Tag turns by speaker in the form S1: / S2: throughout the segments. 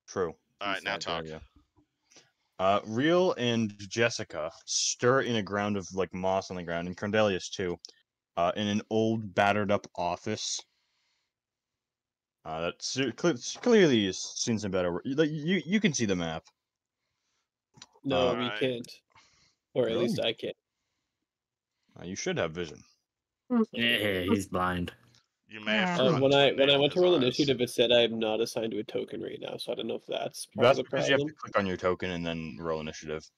S1: True.
S2: Alright, now talk.
S1: Yeah. Real and Jessica stir in a ground of like moss on the ground, and Cordelius too, in an old, battered up office. That's clearly has seen some better. Like you can see the map.
S3: No, we
S2: Alright.
S3: can't. Or at
S1: Really?
S3: least I can't.
S1: You should have vision.
S4: Yeah, he's blind.
S2: You may have
S3: When
S2: forgotten
S3: I
S2: to enable
S3: went to
S2: his
S3: roll
S2: eyes.
S3: initiative, it said I am not assigned to a token right now, so I don't know if that's part
S1: That's
S3: of the
S1: because you have
S3: problem.
S1: to click on your token and then roll initiative.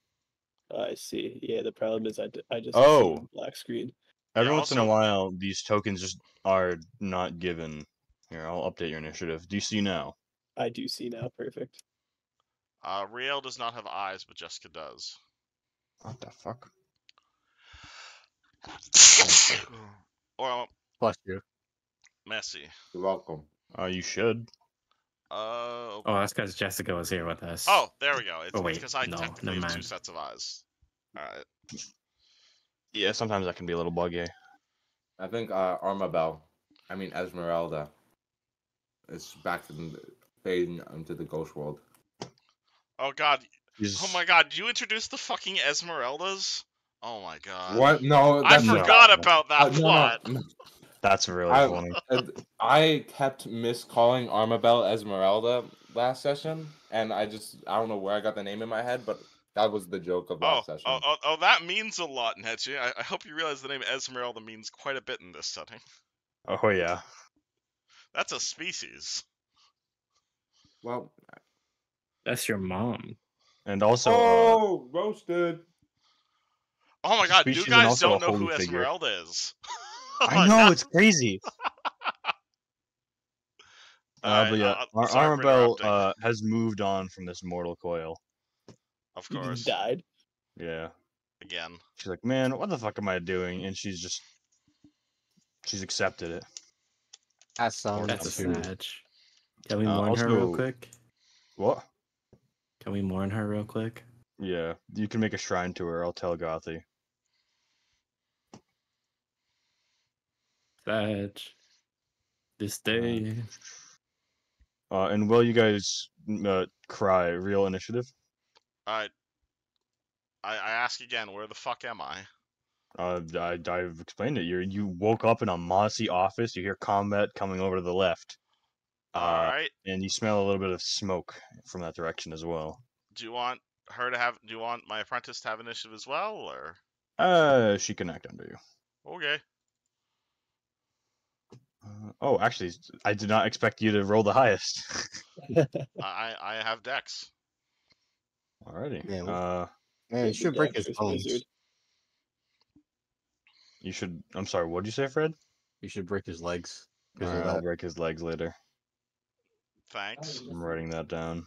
S3: I see. Yeah, the problem is I just
S1: Oh.
S3: see black screen.
S1: Every
S2: Yeah,
S1: once in a
S2: also-
S1: while, these tokens just are not given. Here, I'll update your initiative. Do you see now?
S3: I do see now. Perfect.
S2: Riel does not have eyes, but Jessica does.
S1: What the fuck?
S2: Or
S5: Bless you.
S2: Messy.
S6: You're welcome.
S1: You should.
S4: Oh, that's because Jessica was here with us.
S2: Oh, there we go. It's
S4: Oh, wait,
S2: because I
S4: no,
S2: technically
S4: never
S2: have 2
S4: mind.
S2: sets of eyes. Alright.
S1: Yeah, sometimes that can be a little buggy.
S6: I think Esmeralda is back in fading into the ghost world.
S2: Oh god.
S1: He's-
S2: Oh my god, did you introduce the fucking Esmeraldas? Oh my god.
S6: What? No,
S2: I
S6: that's
S2: forgot about that
S6: no,
S2: plot.
S6: no.
S1: That's really funny.
S6: I kept miscalling Armabel Esmeralda last session, and I don't know where I got the name in my head, but that was the joke of last session.
S2: Oh, that means a lot, Netchi. I hope you realize the name Esmeralda means quite a bit in this setting.
S1: Oh yeah.
S2: That's a species.
S6: Well,
S4: That's your mom.
S1: And also,
S6: roasted.
S2: Oh my god, you
S1: species and
S2: guys
S1: also
S2: don't
S1: a
S2: know who
S1: holy figure.
S2: Esmeralda is. Oh
S1: I
S2: my
S1: know
S2: God.
S1: it's crazy. But yeah,
S2: sorry for
S1: Armabel
S2: interrupting.
S1: has moved on from this mortal coil.
S2: Of
S3: He
S2: course.
S3: died.
S1: Yeah.
S2: Again.
S1: She's like, man, what the fuck am I doing? And she's accepted it.
S5: That sounds
S4: That's
S1: Fortitude.
S4: sad. Can we mourn her real
S1: also-
S4: quick?
S1: What?
S4: Can we mourn her real quick?
S1: Yeah, you can make a shrine to her. I'll tell Gothi.
S4: Sad. This day.
S1: And will you guys cry real initiative?
S2: Alright. I ask again, where the fuck am I?
S1: I've explained it. You woke up in a mossy office. You hear combat coming over to the left.
S2: Alright.
S1: And you smell a little bit of smoke from that direction as well.
S2: Do you want my apprentice to have initiative as well, or?
S1: She can act under you.
S2: Okay.
S1: Oh, actually, I did not expect you to roll the highest.
S2: I have Dex.
S1: Alrighty.
S5: Yeah, Man, you should break his bones.
S3: Wizard.
S1: You should. I'm sorry. What did you say, Fred?
S5: You should break his legs. 'cause of
S1: Alright, I'll
S5: that.
S1: break his legs later.
S2: Thanks.
S1: I'm writing that down.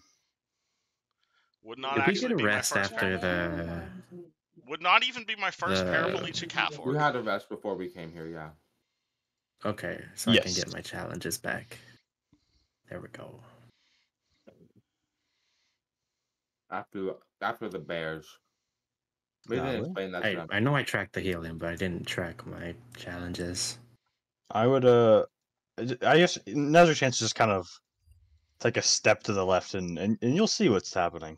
S2: Would not
S4: If we
S2: actually
S4: could
S2: be my
S4: rest
S2: first
S4: after the.
S2: Would not even be my first
S4: The-
S2: Parabolicha
S6: We
S2: Catford.
S6: had a rest before we came here, yeah.
S4: Okay, so I can
S1: Yes.
S4: get my challenges back. There we go.
S6: After the bears. We
S1: Nah,
S6: didn't
S1: really?
S6: explain that to them.
S4: I know I tracked the healing, but I didn't track my challenges.
S1: I would. I guess now's your chance to just kind of take a step to the left, and you'll see what's happening.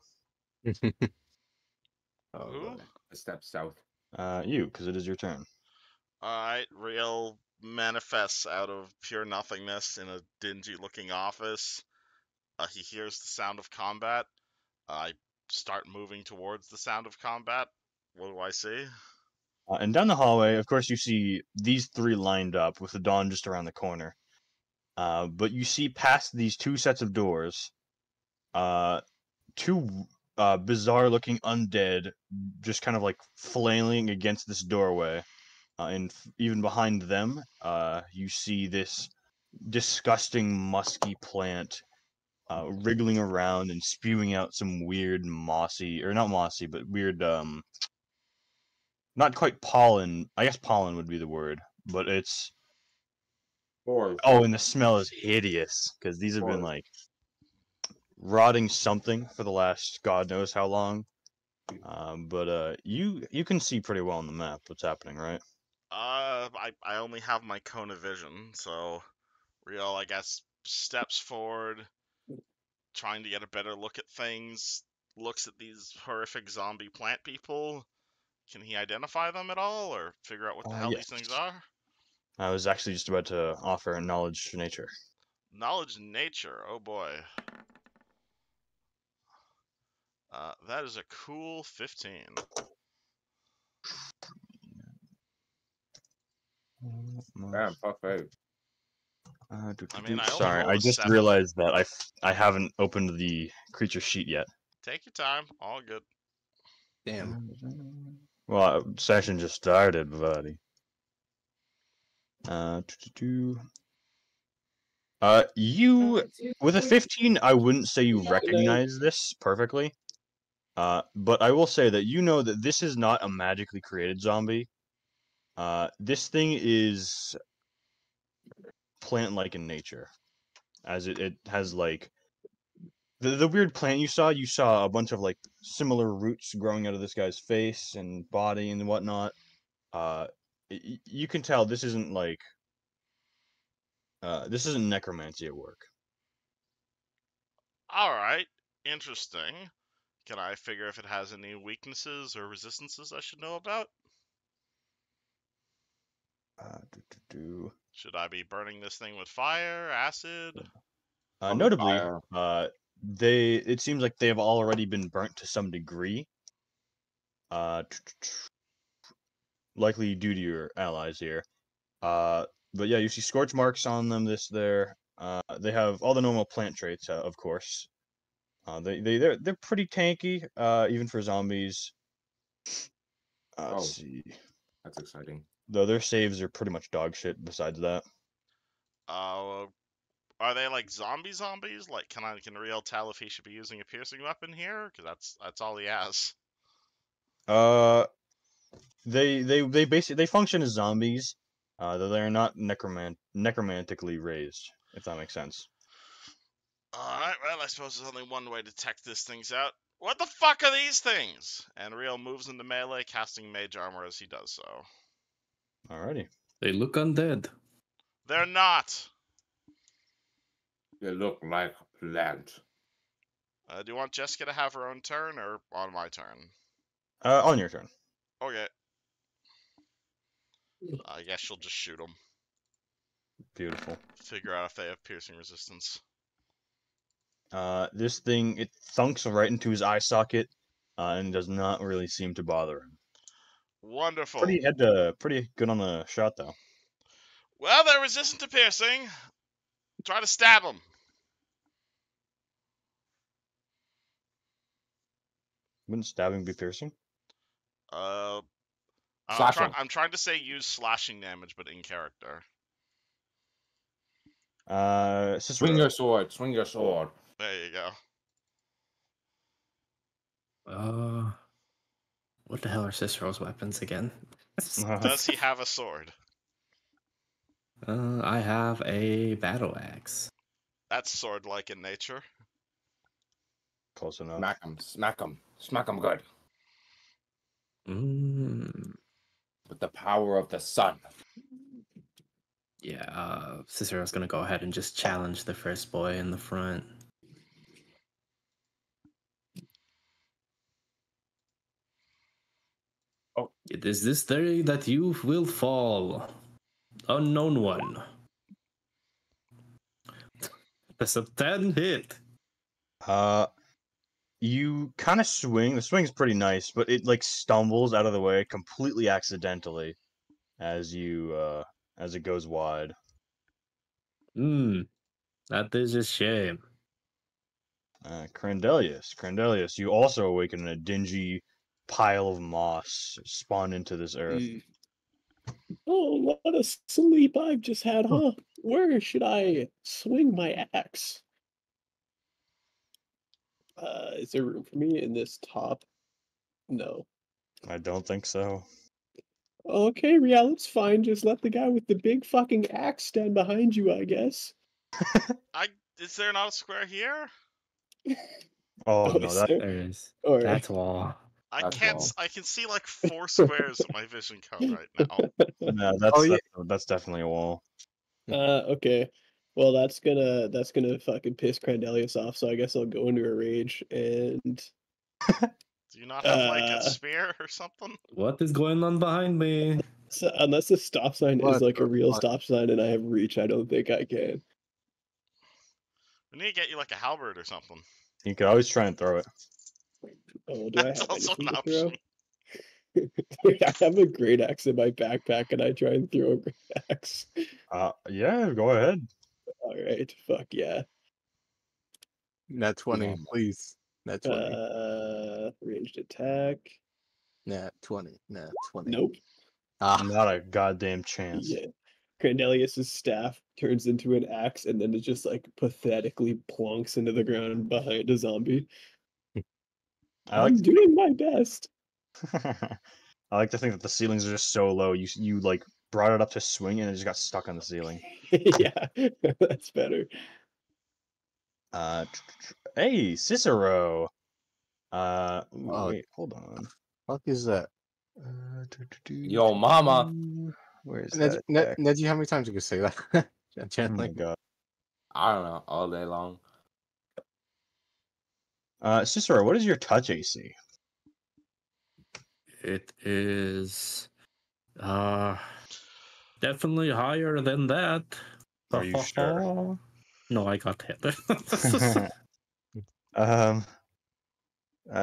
S1: Oh,
S2: Who?
S1: boy.
S6: A step south.
S1: You, because it is your turn.
S2: Alright, Real manifests out of pure nothingness in a dingy-looking office. He hears the sound of combat. I start moving towards the sound of combat. What do I see?
S1: And down the hallway, of course, you see these three lined up with the dawn just around the corner. But you see past these two sets of doors, two bizarre-looking undead just kind of like flailing against this doorway. And even behind them, you see this disgusting, musky plant wriggling around and spewing out some weird mossy, or not mossy, but weird, not quite pollen. I guess pollen would be the word, but it's.
S6: Or
S1: Oh, and the smell is hideous because these have been
S6: Or-
S1: like rotting something for the last God knows how long. But you can see pretty well on the map what's happening, right?
S2: I only have my cone of vision, so Real, I guess, steps forward, trying to get a better look at things, looks at these horrific zombie plant people. Can he identify them at all, or figure out what the hell
S1: yes.
S2: these things are?
S1: I was actually just about to offer knowledge to nature.
S2: Knowledge in nature. Oh boy. That is a cool 15.
S6: Damn, fuck right.
S2: I mean, I only
S1: sorry,
S2: rolled
S1: I
S2: a
S1: just
S2: 7.
S1: realized that I haven't opened the creature sheet yet.
S2: Take your time. All good.
S5: Damn.
S1: Well, session just started, buddy. You with a 15, I wouldn't say you recognize this perfectly. But I will say that you know that this is not a magically created zombie. This thing is plant-like in nature, as it has like the weird plant you saw a bunch of like similar roots growing out of this guy's face and body and whatnot. You can tell this isn't like this isn't necromancy at work.
S2: All right. Interesting. Can I figure if it has any weaknesses or resistances I should know about? Should I be burning this thing with fire, acid?
S1: Notably,
S6: Fire.
S1: it seems like they have already been burnt to some degree. Likely due to your allies here. But yeah, you see scorch marks on them. There. They have all the normal plant traits, of course. They're pretty tanky, even for zombies. Let's see.
S6: That's exciting.
S1: Though their saves are pretty much dog shit. Besides that,
S2: Are they like zombies? Like, can Riel tell if he should be using a piercing weapon here? Because that's all he has.
S1: they basically function as zombies, though they are not necromantically raised. If that makes sense.
S2: Alright, well, I suppose there's only one way to tech this things out. What the fuck are these things? And Riel moves into melee, casting mage armor as he does so.
S1: Alrighty.
S4: They look undead.
S2: They're not!
S6: They look like plant.
S2: Do you want Jessica to have her own turn, or on my turn?
S1: On your turn.
S2: Okay. I guess she'll just shoot them.
S1: Beautiful.
S2: Figure out if they have piercing resistance.
S1: This thing, it thunks right into his eye socket, and does not really seem to bother him.
S2: Wonderful.
S1: Pretty good on the shot, though.
S2: Well, they're resistant to piercing. Try to stab them.
S1: Wouldn't stabbing be piercing?
S6: Slashing.
S2: I'm trying to say use slashing damage, but in character.
S1: Cicero.
S6: Swing your sword. Swing your sword.
S2: There you go.
S4: What the hell are Cicero's weapons again?
S2: Does he have a sword?
S4: I have a battle axe.
S2: That's sword-like in nature.
S1: Close enough.
S6: Smack him. Smack him. Smack him good. With the power of the sun.
S4: Yeah, Cicero's gonna go ahead and just challenge the first boy in the front.
S6: Oh,
S4: it is this day that you will fall, unknown one. That's a 10 hit.
S1: You kind of swing. The swing's pretty nice, but it like stumbles out of the way completely accidentally as it goes wide.
S4: That is a shame.
S1: Crandelius, you also awaken in a dingy pile of moss spawned into this earth.
S3: Oh, what a sleep I've just had, huh? Where should I swing my axe? Is there room for me in this top? No.
S1: I don't think so.
S3: Okay, Riel, it's fine. Just let the guy with the big fucking axe stand behind you, I guess.
S2: Is there not a square here?
S1: Oh no,
S3: is
S1: that
S3: there?
S4: There is.
S3: All right.
S4: That's wall.
S2: I
S6: That's
S2: can't.
S6: all.
S2: I can see like 4 squares in my vision cone right now.
S1: no, that's definitely a wall.
S3: Okay. Well, that's gonna fucking piss Crandelius off. So I guess I'll go into a rage and
S2: Do you not have like a
S3: Uh,
S2: spear or something?
S4: What is going on behind me?
S3: so unless the stop sign is
S5: What
S3: like a
S5: the
S3: real
S5: fuck?
S3: stop sign and I have reach, I don't think I can.
S2: We need to get you like a halberd or something.
S1: You could always try and throw it.
S3: Oh, do I
S2: That's
S3: have
S2: also
S3: anything
S2: an
S3: to throw?
S2: option.
S3: I have a great axe in my backpack, and I try and throw a great axe.
S1: Yeah, go ahead.
S3: All right, fuck yeah.
S5: Nat 20,
S1: Yeah.
S5: please. Nat 20.
S3: Ranged attack.
S5: Nat 20. Nat 20.
S3: Nope.
S5: Ah,
S1: Not a goddamn chance.
S3: Yeah. Crandelius's staff turns into an axe, and then it just like pathetically plonks into the ground behind a zombie.
S1: I like
S3: I'm doing my best.
S1: I like to think that the ceilings are just so low. You like brought it up to swing and it just got stuck on the ceiling.
S3: Yeah, that's better.
S1: Hey, Cicero.
S5: Oh.
S1: Wait, hold on.
S5: fuck is that?
S6: Yo, mama.
S1: Where's
S5: Ned,
S1: that?
S5: Ned,
S1: attack?
S5: Ned, how many times you can say that?
S1: Oh my
S5: Gently.
S1: god.
S6: I don't know, all day long.
S1: Cicero, what is your touch AC?
S4: It is definitely higher than that.
S1: Are you sure?
S4: No, I got hit.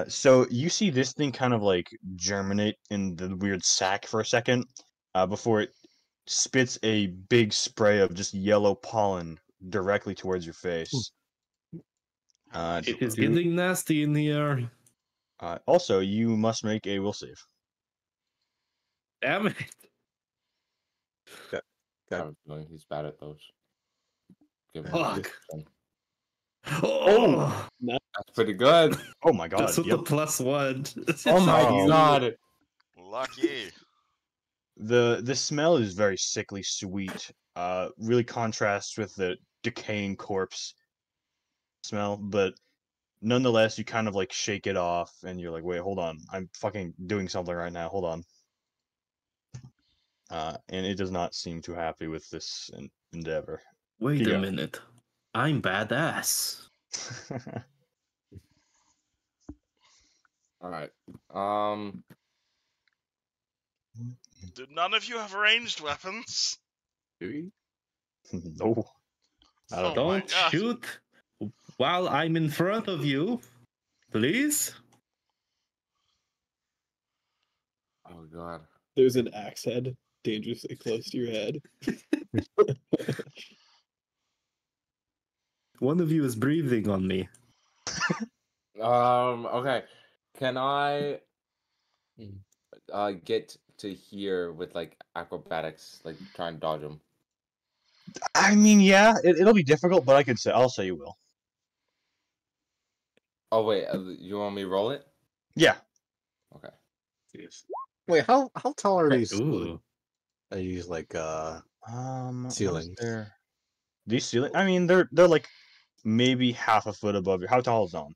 S1: So you see this thing kind of like germinate in the weird sack for a second, before it spits a big spray of just yellow pollen directly towards your face.
S4: It is getting nasty in here.
S1: Also, you must make a will save.
S4: Damn it.
S6: I have a feeling he's bad at those. Give him
S4: Fuck.
S6: this.
S4: Oh,
S6: That's pretty good.
S1: Oh my god!
S4: just with
S1: Yep.
S4: the +1.
S6: Oh my
S1: Oh.
S6: god.
S2: Lucky.
S1: The smell is very sickly sweet. Really contrasts with the decaying corpse smell, but nonetheless, you kind of like shake it off, and you're like, "Wait, hold on! I'm fucking doing something right now. Hold on." And it does not seem too happy with this endeavor.
S4: Wait
S1: Yeah.
S4: a minute. I'm badass.
S6: Alright.
S2: Do none of you have ranged weapons?
S5: Do we?
S1: No. I don't
S2: Oh my
S4: Don't
S2: God.
S4: shoot while I'm in front of you. Please?
S6: Oh god.
S3: There's an axe head dangerously close to your head.
S4: One of you is breathing on me.
S6: Okay. Can I get to here with like acrobatics, like try and dodge him?
S1: I mean, yeah, it'll be difficult, but I'll say you will.
S6: Oh wait, you want me to roll it?
S1: Yeah.
S6: Okay.
S5: Yes. Wait, how tall are these?
S4: Ooh.
S5: Are these like
S1: What is
S5: Ceilings.
S1: these ceilings? I mean, they're like maybe half a foot above you. How tall is Don?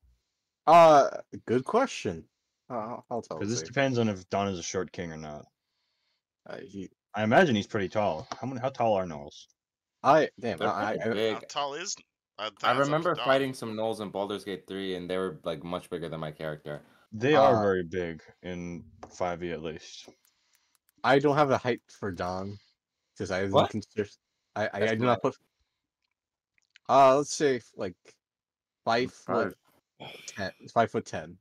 S5: good question. How tall
S1: Because
S5: is
S1: this
S5: he?
S1: depends on if Don is a short king or not.
S5: He
S1: I imagine he's pretty tall. How tall are Gnolls?
S5: damn.
S6: They're
S5: I
S6: pretty
S2: How
S6: big.
S2: tall is?
S6: I
S2: that's up to
S6: remember
S2: Dom.
S6: fighting some gnolls in Baldur's Gate 3, and they were like much bigger than my character.
S1: They are
S5: Uh,
S1: very big in 5e at least.
S5: I don't have a height for Don because I didn't
S6: What?
S5: consider. I
S6: That's
S5: do not put. Let's say like 5'10". 5'10".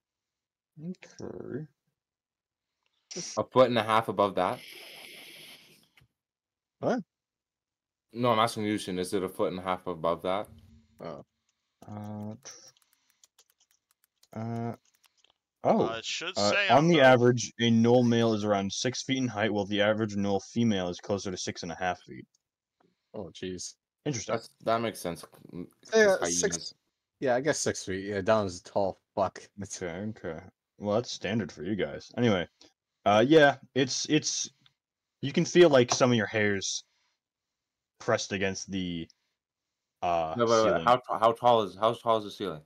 S1: Okay.
S6: A foot and a half above that.
S5: What?
S6: No, I'm asking you, Shin. Is it a foot and a half above that?
S5: Oh,
S2: It should say
S1: on the average, a Gnoll male is around 6 feet in height, while the average Gnoll female is closer to 6.5 feet.
S5: oh, jeez.
S1: Interesting.
S6: That makes sense.
S5: Yeah,
S6: 'cause
S5: 6.
S6: hyenas-
S5: Yeah, I guess 6 feet. Yeah, Don's a tall fuck.
S1: Okay. Well, that's standard for you guys. Anyway, yeah, it's you can feel like some of your hairs pressed against the
S6: No, but
S1: ceiling.
S6: how tall is the ceiling?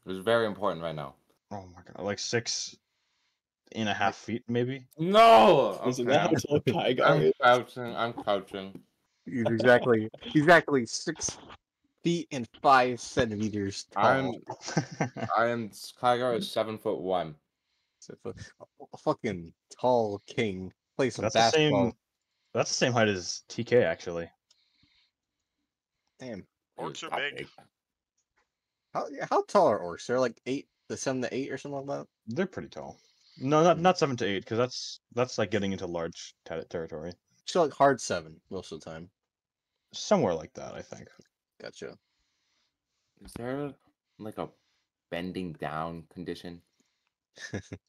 S6: It's very important right now.
S1: Oh my god, like 6.5 feet, maybe.
S6: No.
S3: Isn't
S6: Okay,
S3: that how tall Kygar
S6: I'm
S3: is?
S6: crouching. I'm crouching.
S5: He's exactly 6. feet and 5 centimeters tall.
S6: Kygar is 7'1".
S5: So, a fucking tall king. Play some
S1: That's the
S5: basketball.
S1: same. That's the same height as TK actually.
S5: Damn.
S2: Orcs are
S6: That
S2: big.
S5: How tall are orcs? They're like 7 to 8 or something like that.
S1: They're pretty tall. No, not 7 to 8, because that's like getting into large territory.
S5: So like hard 7 most of the time.
S1: Somewhere like that, I think.
S5: Gotcha.
S7: Is there like a bending down condition?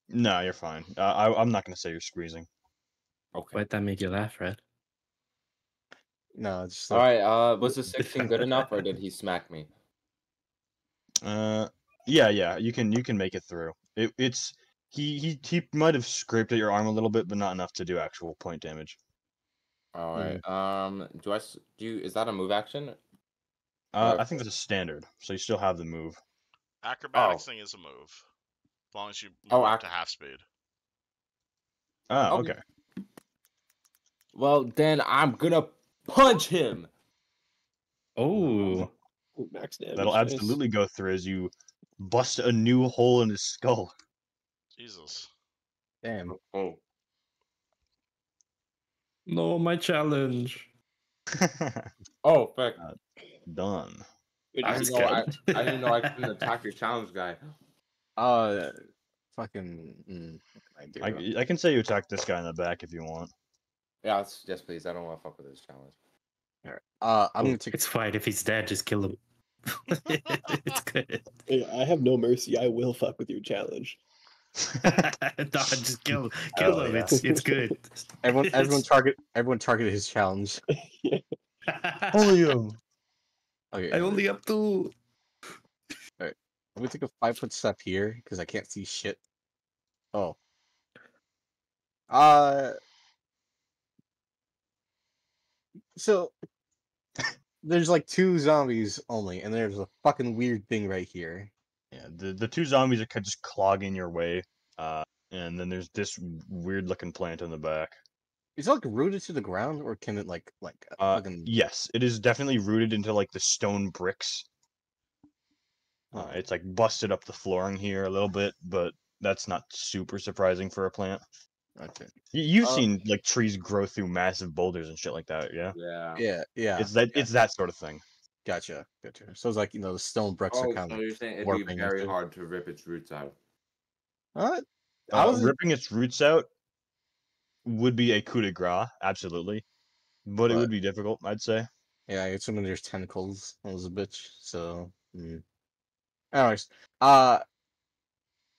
S1: No, you're fine. I'm not gonna say you're squeezing.
S7: Okay.
S4: Why'd that make you laugh, Red?
S5: No, it's just
S6: All
S5: like,
S6: right. Was the 16 good enough, or did he smack me?
S1: Yeah. You can make it through. It's he might have scraped at your arm a little bit, but not enough to do actual point damage.
S6: All right. Is that a move action?
S1: I think that's a standard, so you still have the move.
S2: Acrobatics thing is a move. As long as you move
S6: Oh,
S2: up to half speed.
S1: Ah,
S6: Okay.
S1: okay.
S6: Well, then I'm gonna punch him.
S4: Oh,
S3: Ooh, max damage.
S1: That'll
S3: nice.
S1: absolutely go through as you bust a new hole in his skull.
S2: Jesus.
S5: damn.
S6: Oh.
S4: no, my challenge.
S6: Oh, fuck.
S1: Done.
S3: Wait,
S6: I
S3: is
S6: didn't
S3: this
S6: know.
S3: good?
S6: I didn't know I couldn't attack your challenge guy.
S5: Fucking. What can I do?
S1: I can say you attack this guy in the back if you want.
S6: Yeah, yes, please. I don't want to fuck with this challenge.
S5: I'm gonna take.
S4: It's fine if he's dead. Just kill him. It's good.
S3: Hey, I have no mercy. I will fuck with your challenge.
S4: No, just kill him. Kill
S1: Hell
S4: him.
S1: yeah.
S4: It's good.
S5: Everyone targeted his challenge.
S1: Only him.
S5: Okay,
S4: I only up to.
S5: I'm gonna take a 5-foot step here because I can't see shit. Oh. So there's like 2 zombies only, and there's a fucking weird thing right here.
S1: Yeah, the 2 zombies are just clogging your way, and then there's this weird looking plant in the back.
S5: Is it like rooted to the ground, or can it like fucking?
S1: Yes, it is definitely rooted into like the stone bricks. It's like busted up the flooring here a little bit, but that's not super surprising for a plant.
S5: Okay.
S1: You've seen like trees grow through massive boulders and shit like that, yeah?
S6: Yeah.
S5: Yeah.
S1: It's that sort of thing.
S5: Gotcha. So it's like the stone bricks are
S7: Oh,
S5: kind
S7: so
S5: of.
S7: you're saying it'd
S5: warping
S7: be very
S5: into-
S7: hard to rip its roots out.
S5: I was
S1: Ripping its roots out would be a coup de grace, absolutely, but it would be difficult, I'd say.
S5: Yeah, I assume there's tentacles. That was a bitch. So. Anyways,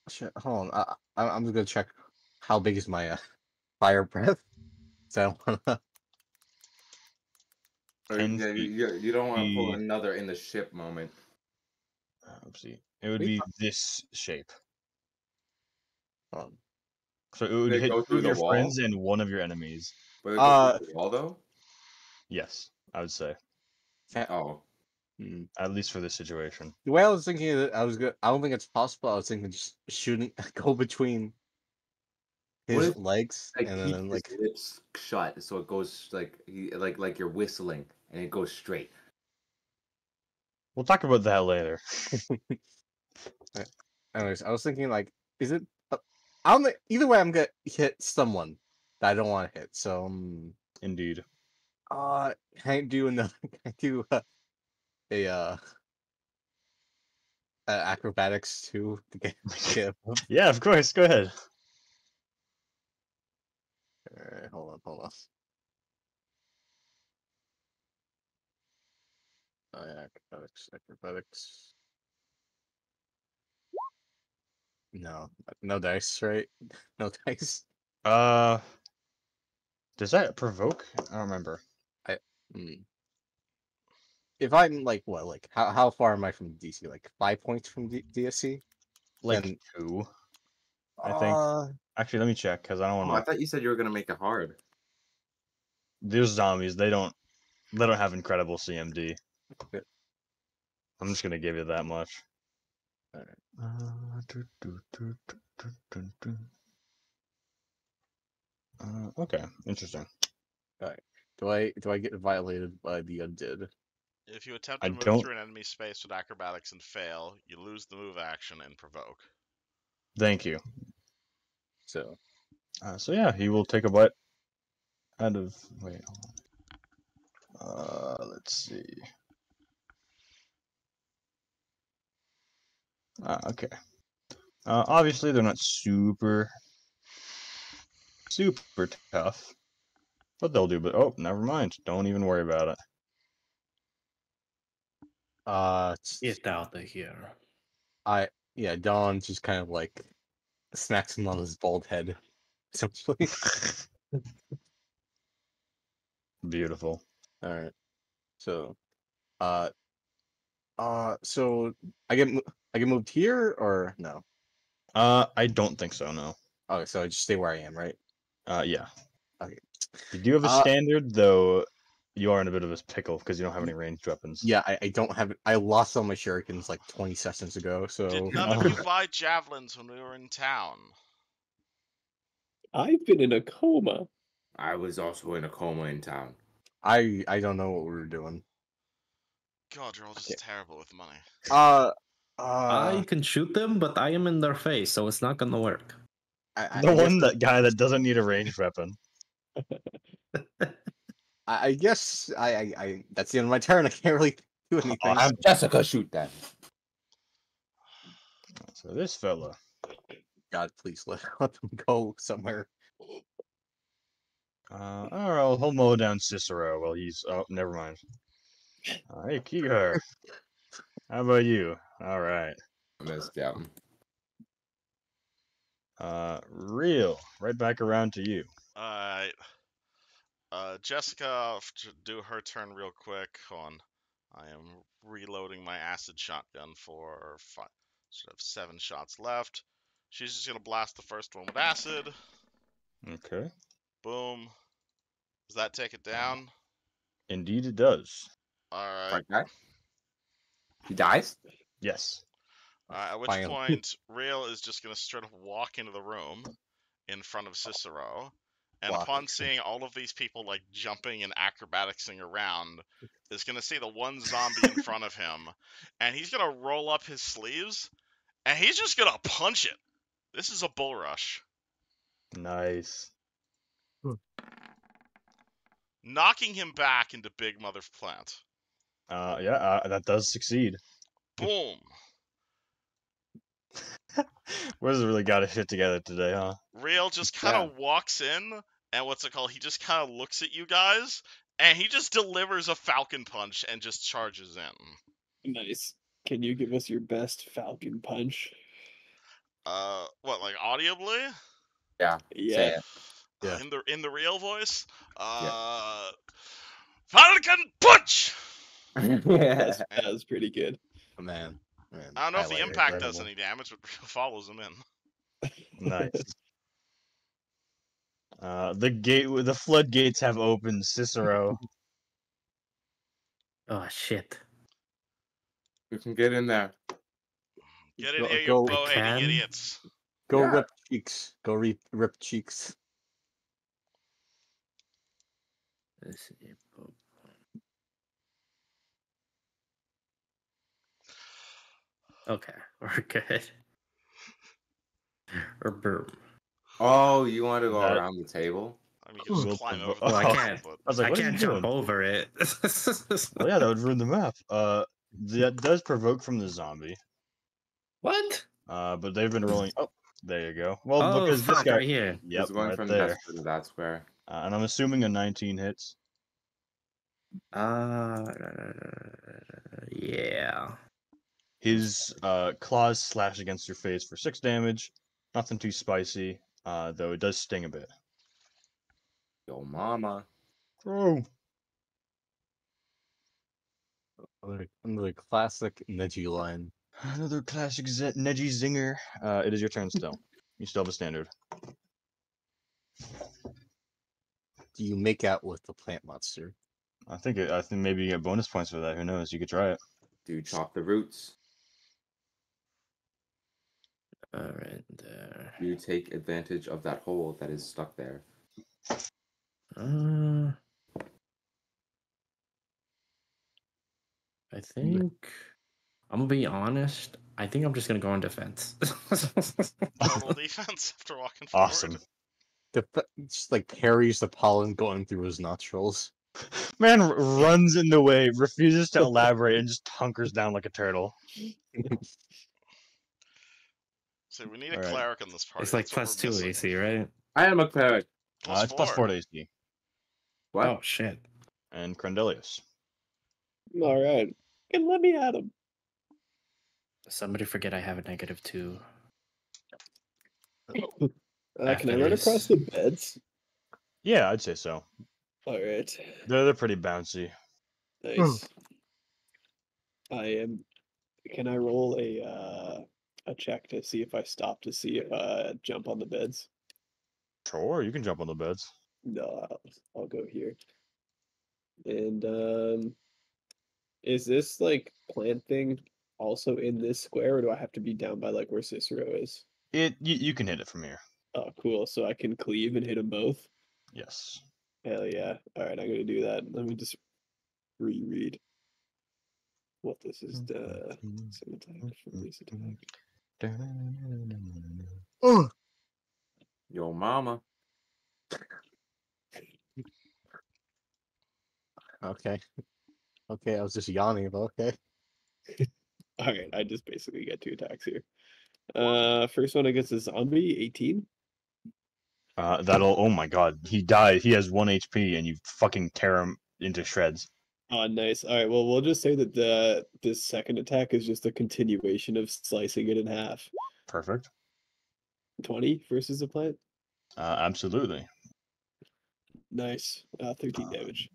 S5: shit. Hold on. I'm just gonna check how big is my fire breath. So.
S7: Or
S1: 10
S7: yeah,
S1: feet
S7: you don't want to pull
S1: be-
S7: another in the ship moment.
S1: Let's see. It would
S5: Wait,
S1: be this shape.
S5: Um,
S1: So it would
S7: They
S1: hit
S7: go
S1: 2
S7: through
S1: of
S7: the
S1: your
S7: wall?
S1: friends and 1 of your enemies.
S7: But it goes through the wall though.
S1: Yes, I would say,
S7: Oh,
S1: at least for this situation.
S5: the way I was thinking that I don't think it's possible. I was thinking just shooting, go between
S7: What
S5: his
S7: if,
S5: legs,
S7: like
S5: and
S7: keep
S5: then
S7: his
S5: like.
S7: lips shut, so it goes like you're whistling, and it goes straight.
S1: We'll talk about that later.
S5: Anyways, I was thinking like, is it? I don't think either way. I'm gonna hit someone that I don't want to hit. So,
S1: Indeed.
S5: can I do another? Can I do acrobatics too to get
S1: Yeah, of course. Go ahead.
S5: Alright, hold on. Oh yeah, acrobatics. No dice, right? No dice.
S1: Does that provoke? I don't remember.
S5: If I'm like what, like how far am I from DC? Like 5 points from DSC?
S1: Like
S5: Then-
S1: 2, I think. Actually, let me check because I don't
S7: Oh, I
S1: want to.
S7: thought you said you were gonna make it hard.
S1: These zombies, they don't have incredible CMD.
S5: Okay.
S1: I'm just gonna give you that much.
S5: Alright.
S1: Okay, interesting.
S5: Do I get violated by the undead?
S2: If you attempt
S1: I
S2: to move
S1: don't-
S2: through an enemy space with acrobatics and fail, you lose the move action and provoke.
S1: Thank you.
S5: So
S1: So yeah, he will take a bite out of. Wait. Let's see. Okay. Obviously, they're not super tough, but they'll do. But oh, never mind. Don't even worry about it.
S4: Get out of here.
S5: Don just kind of like smacks him on his bald head, essentially.
S1: Beautiful.
S5: All right. So, so I get moved here or no?
S1: I don't think so. No.
S5: Okay, so I just stay where I am, right?
S1: Yeah.
S5: Okay.
S1: You do have a
S5: Uh,
S1: standard, though. You are in a bit of a pickle because you don't have any ranged weapons.
S5: Yeah, I don't have. I lost all my shurikens like 20 sessions ago. So
S2: Did none of you buy javelins when we were in town?
S3: I've been in a coma.
S7: I was also in a coma in town.
S5: I don't know what we were doing.
S2: God, you're all just terrible with money.
S4: I can shoot them, but I am in their face, so it's not gonna work.
S1: That guy that doesn't need a ranged weapon.
S5: I guess I that's the end of my turn. I can't really do anything.
S7: I'm Jessica. Shoot that.
S1: So this fella.
S5: God, please let them go somewhere.
S1: Alright, he'll mow down Cicero while he's. Oh, never mind. Hey, Kigar. How about you? Alright.
S7: I missed out.
S1: Real. Right back around to you.
S2: Alright. Jessica, to do her turn real quick. Hold on. I am reloading my acid shotgun for 5. Should have 7 shots left. She's just gonna blast the first one with acid.
S1: Okay.
S2: Boom. Does that take it down?
S1: Indeed, it does.
S2: Alright.
S7: Right guy? He dies?
S1: Yes.
S2: At which
S5: Finally.
S2: point, Real is just gonna straight up walk into the room in front of Cicero. And
S5: Block.
S2: upon seeing all of these people like jumping and acrobaticsing around, is gonna see the one zombie in front of him, and he's gonna roll up his sleeves, and he's just gonna punch it. This is a bull rush,
S1: Nice.
S2: knocking him back into Big Mother Plant.
S1: Yeah, that does succeed.
S2: Boom.
S1: Where's really got his shit together today, huh?
S2: Real just kind of walks in, and what's it called? He just kind of looks at you guys, and he just delivers a falcon punch and just charges in.
S3: Nice. Can you give us your best Falcon punch?
S2: What, like audibly?
S7: Yeah.
S3: Yeah.
S7: Say it.
S5: Yeah.
S2: In the real voice? Falcon punch!
S7: Yeah.
S3: That was pretty good.
S5: Man.
S2: I don't know if the
S5: highlight
S2: impact does
S5: incredible.
S2: any damage, but follows him in.
S1: Nice. The floodgates have opened, Cicero.
S4: Oh shit.
S6: We can get in there.
S2: Get in
S5: Go-
S2: here, you
S5: go-
S2: bow-hating
S4: can.
S2: idiots.
S5: Go
S7: Yeah.
S5: rip cheeks. Go rip cheeks.
S4: Let's see. Okay, we're good. Or boom.
S7: Oh, you want to go
S1: That-
S7: around the table?
S2: I mean, you can just
S1: Will
S2: climb
S1: provo-
S2: over the
S1: Oh,
S4: Well, I
S2: wall,
S4: can't.
S2: but
S1: I was like,
S4: I
S1: what is
S4: can't
S1: he
S4: jump
S1: doing?
S4: over it.
S1: Well, yeah, that would ruin the map. That does provoke from the zombie.
S4: What?
S1: But they've been rolling. Oh, there you go. Well,
S4: Oh,
S1: because this
S4: fuck,
S1: guy.
S4: right here.
S1: Yep,
S7: It's going
S1: right
S7: from
S1: there.
S7: that square to that square.
S1: And I'm assuming a 19 hits.
S4: Yeah.
S1: His claws slash against your face for 6 damage. Nothing too spicy, though it does sting a bit.
S7: Yo, mama.
S1: Oh.
S5: Another classic Neji line.
S1: Another classic Neji zinger. It is your turn still. You still have a standard.
S5: Do you make out with the plant monster?
S1: I think maybe you get bonus points for that. Who knows? You could try it.
S7: Do you chop the roots?
S4: Alright, there.
S7: Do you take advantage of that hole that is stuck there?
S4: I think I'm gonna be honest. I think I'm just gonna go on defense.
S2: Normal defense after walking forward.
S1: Awesome.
S5: Just like parries the pollen going through his nostrils.
S1: Man runs in the way, refuses to elaborate, and just hunkers down like a turtle.
S2: So we need a
S1: Alright.
S2: cleric in this party.
S4: It's like
S2: That's what we're
S4: +2
S2: missing.
S4: AC, right?
S6: I am a cleric.
S1: It's plus 4 to AC.
S6: What?
S4: Oh shit!
S1: And Crendelius.
S3: All right. And let me at him.
S4: Somebody forget I have a -2.
S3: Can
S4: After
S3: I run
S4: this.
S3: across the beds?
S1: Yeah, I'd say so.
S3: All right.
S1: They're pretty bouncy.
S3: Nice. Can I roll a check to see if I stop to see if I jump on the beds?
S1: Sure, you can jump on the beds.
S3: No, I'll go here. And is this like plant thing also in this square, or do I have to be down by like where Cicero is?
S1: You can hit it from here.
S3: Oh, cool. So I can cleave and hit them both.
S1: Yes.
S3: Hell yeah! All right, I'm gonna do that. Let me just reread what this is. Same attack, release attack.
S6: Yo, mama.
S5: Okay. Okay, I was just yawning, but okay.
S3: All right, I just basically get 2 attacks here. First one against a zombie, 18.
S1: That'll. Oh my god, he died. He has 1 HP, and you fucking tear him into shreds.
S3: Oh, nice. All right, well, we'll just say that this second attack is just a continuation of slicing it in half.
S1: Perfect.
S3: 20 versus the plant.
S1: Absolutely.
S3: Nice. 13 damage.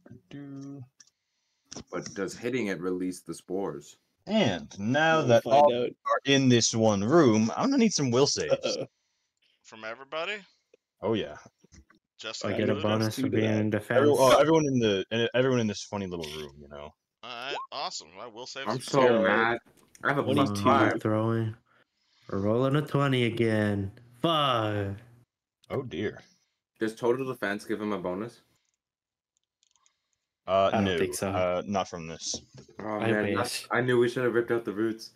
S7: But does hitting it release the spores?
S1: And now
S3: We'll
S1: that
S3: find
S1: all
S3: out.
S1: are in this one room, I'm gonna need some will saves.
S3: Uh-oh.
S2: From everybody?
S1: Oh yeah.
S2: Just
S4: I
S3: Alright,
S4: get a
S3: there's
S4: bonus
S3: two
S4: for
S3: to
S4: being
S3: that.
S4: in defense.
S1: Everyone in this funny little room, you know.
S2: Alright, awesome. I will save
S6: I'm
S2: some
S6: so
S3: Alright.
S6: mad. I have a plus
S3: 22.
S6: 5.
S4: Throwing. We're rolling a 20 again. 5.
S1: Oh dear.
S6: Does total defense give him a bonus?
S4: don't
S1: No,
S4: think so.
S1: not from this.
S6: Oh
S4: I
S6: man,
S4: wish.
S6: I knew we should have ripped out the roots.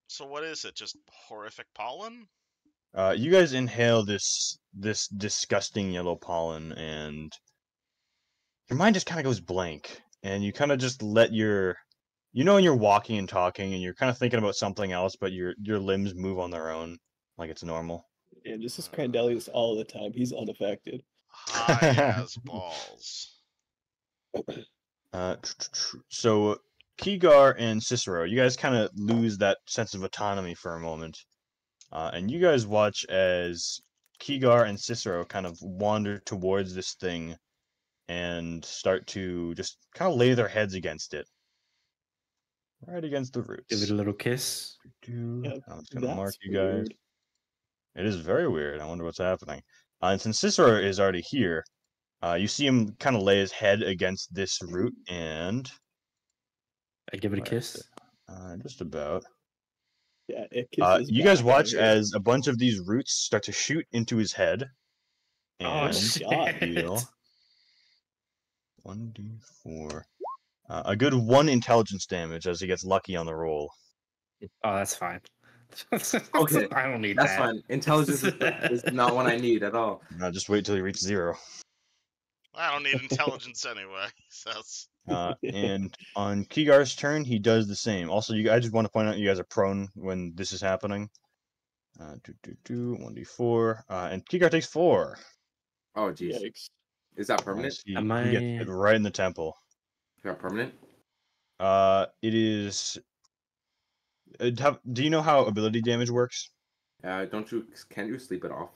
S2: So what is it? Just horrific pollen?
S1: You guys inhale this disgusting yellow pollen, and your mind just kind of goes blank, and you kind of just let your, when you're walking and talking, and you're kind of thinking about something else, but your limbs move on their own, like it's normal.
S3: And this is Crandelius all the time. He's unaffected.
S2: High as balls.
S1: So Kigar and Cicero, you guys kind of lose that sense of autonomy for a moment, and you guys watch as Kigar and Cicero kind of wander towards this thing and start to just kind of lay their heads against it, right against the roots.
S4: Give it a little kiss.
S3: Yep,
S1: I'm just gonna
S3: that's
S1: mark you guys.
S3: weird.
S1: It is very weird. I wonder what's happening. And since Cicero is already here, you see him kind of lay his head against this root, and
S4: I give it a
S1: Where
S4: kiss.
S1: just about.
S3: Yeah, it kisses
S1: You guys
S3: back
S1: watch
S3: over here.
S1: as a bunch of these roots start to shoot into his head,
S4: Oh,
S1: and
S3: shit.
S1: deal 1d4. A good 1 intelligence damage as he gets lucky on the roll.
S4: Oh, that's fine.
S6: Okay,
S4: I don't need
S6: That's
S4: that.
S6: fine. Intelligence is not one I need at all.
S1: Now just wait till he reaches 0.
S2: I don't need intelligence anyway. So it's...
S1: And on Kigar's turn, he does the same. Also, I just want to point out you guys are prone when this is happening. 1d4. And Kigar takes 4.
S6: Oh jeez.
S3: Yikes.
S6: Is that permanent?
S1: Nice. He
S4: Am
S1: gets
S4: I-
S1: hit right in the temple.
S6: Is that permanent?
S1: It is. Do you know how ability damage works?
S6: Can't you sleep it off?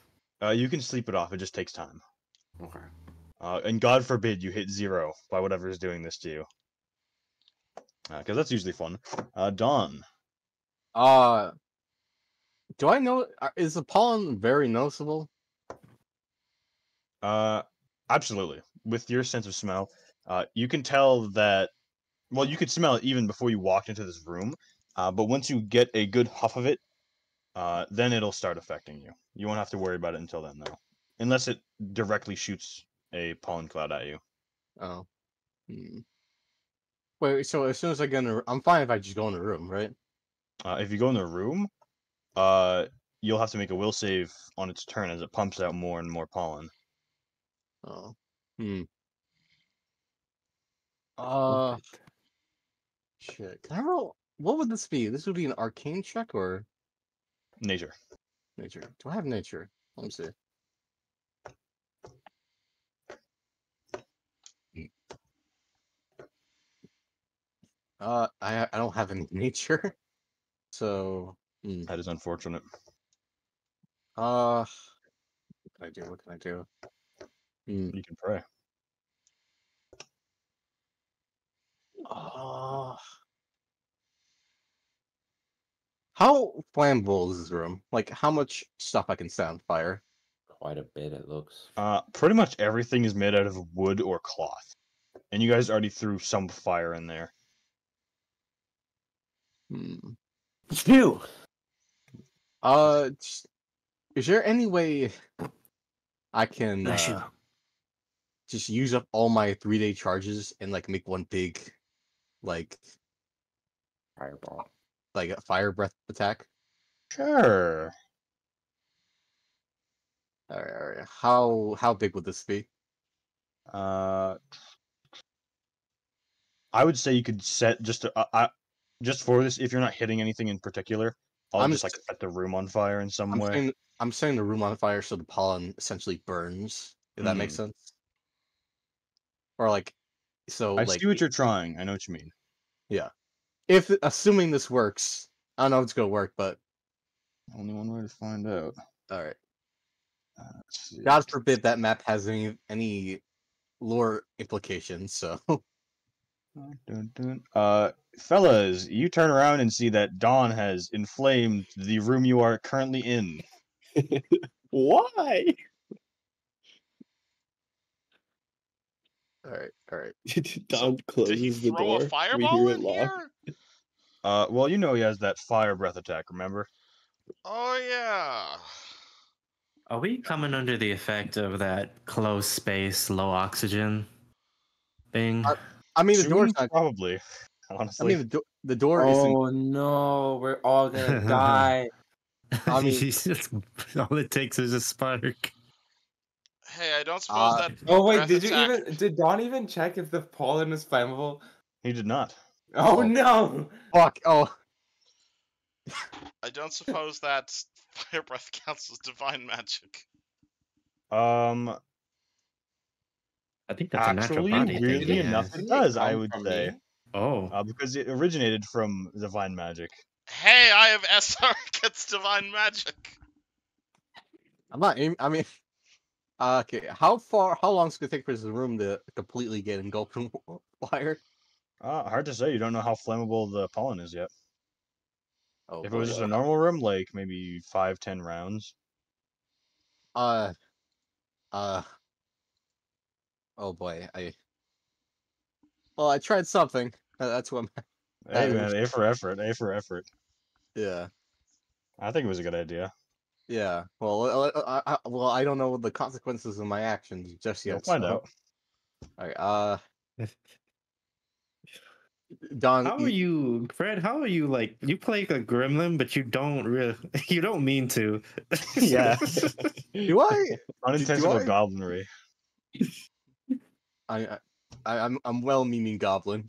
S1: You can sleep it off. It just takes time.
S6: Okay.
S1: And God forbid you hit 0 by whatever is doing this to you. Because that's usually fun. Dawn.
S5: Do I know? Is the pollen very noticeable?
S1: Absolutely. With your sense of smell, you can tell that. Well, you could smell it even before you walked into this room. But once you get a good huff of it, then it'll start affecting you. You won't have to worry about it until then, though, unless it directly shoots a pollen cloud at you.
S5: Oh. Wait, so as soon as I get in the, I'm fine if I just go in the room, right?
S1: If you go in the room, you'll have to make a will save on its turn as it pumps out more and more pollen.
S5: Oh. Uh, shit. Can I roll? What would this be? This would be an arcane check or
S1: Nature.
S5: nature? Do I have nature? Let me see. I don't have any nature, so
S1: That is unfortunate.
S5: what can I do? What can I do?
S1: You can pray.
S5: How flammable is this room? Like, how much stuff I can set on fire?
S7: Quite a bit, it looks.
S1: Pretty much everything is made out of wood or cloth, and you guys already threw some fire in there.
S5: Phew. Is there any way I can just use up all my 3-day charges and like make one big, like
S7: Fireball.
S5: like a fire breath attack?
S1: Sure.
S5: All right. How big would this be?
S1: I would say you could set just just for this, if you're not hitting anything in particular, I'll
S5: I'm
S1: just like set the room on fire in some way.
S5: I'm setting the room on fire so the pollen essentially burns. If that makes sense. Or like, so
S1: I
S5: like,
S1: see what you're trying. I know what you mean.
S5: yeah. If assuming this works, I don't know if it's gonna work, but
S1: Only one way to find out.
S5: all right.
S1: Let's see.
S5: God forbid that map has any lore implications. So
S1: fellas, you turn around and see that Dawn has inflamed the room you are currently in.
S3: Why?
S5: all right.
S3: Don closes
S2: Did he
S3: the
S2: throw
S3: door.
S2: a
S3: We
S2: fireball
S3: hear it
S2: in
S3: lock.
S2: here?
S1: Well, you know he has that fire breath attack, remember?
S2: Oh yeah.
S4: Are we coming under the effect of that closed space, low oxygen thing?
S5: I mean, the door's
S1: Soon,
S5: not.
S1: probably.
S5: I
S1: Honestly,
S5: mean, the door isn't.
S6: Oh no, we're all gonna die.
S5: I mean-
S4: all it takes is a spark.
S2: Hey, I don't suppose that.
S6: Oh wait,
S2: breath
S6: did you
S2: attack-
S6: did Dawn even check if the pollen is flammable?
S1: he did not.
S6: Oh no!
S5: Fuck. Oh,
S2: I don't suppose that fire breath counts as divine magic.
S1: Um,
S4: I think that's a natural
S1: actually,
S4: body thing.
S1: weirdly
S4: he
S1: enough,
S4: has.
S1: it does. I
S6: come
S1: would
S6: from
S1: say,
S6: me?
S4: Oh,
S1: because it originated from divine magic.
S2: Hey, I have SR gets divine magic.
S5: I'm not. I mean, okay. How long is it gonna take for this room to completely get engulfed in fire?
S1: Hard to say. You don't know how flammable the pollen is yet.
S5: Oh,
S1: If it was just a normal room, like maybe 5-10 rounds.
S5: oh boy, I tried something. That's what.
S1: Hey man, A for effort. A for effort.
S5: Yeah.
S1: I think it was a good idea.
S5: Yeah. Well, I don't know the consequences of my actions just yet.
S1: You'll find out.
S5: All right. Don,
S4: how are you, Fred? How are you? Like, you play like a gremlin, but you don't really, you don't mean to.
S1: Yeah.
S5: do I?
S1: Unintentional
S5: I-
S1: goblinry.
S5: I'm well meaning goblin.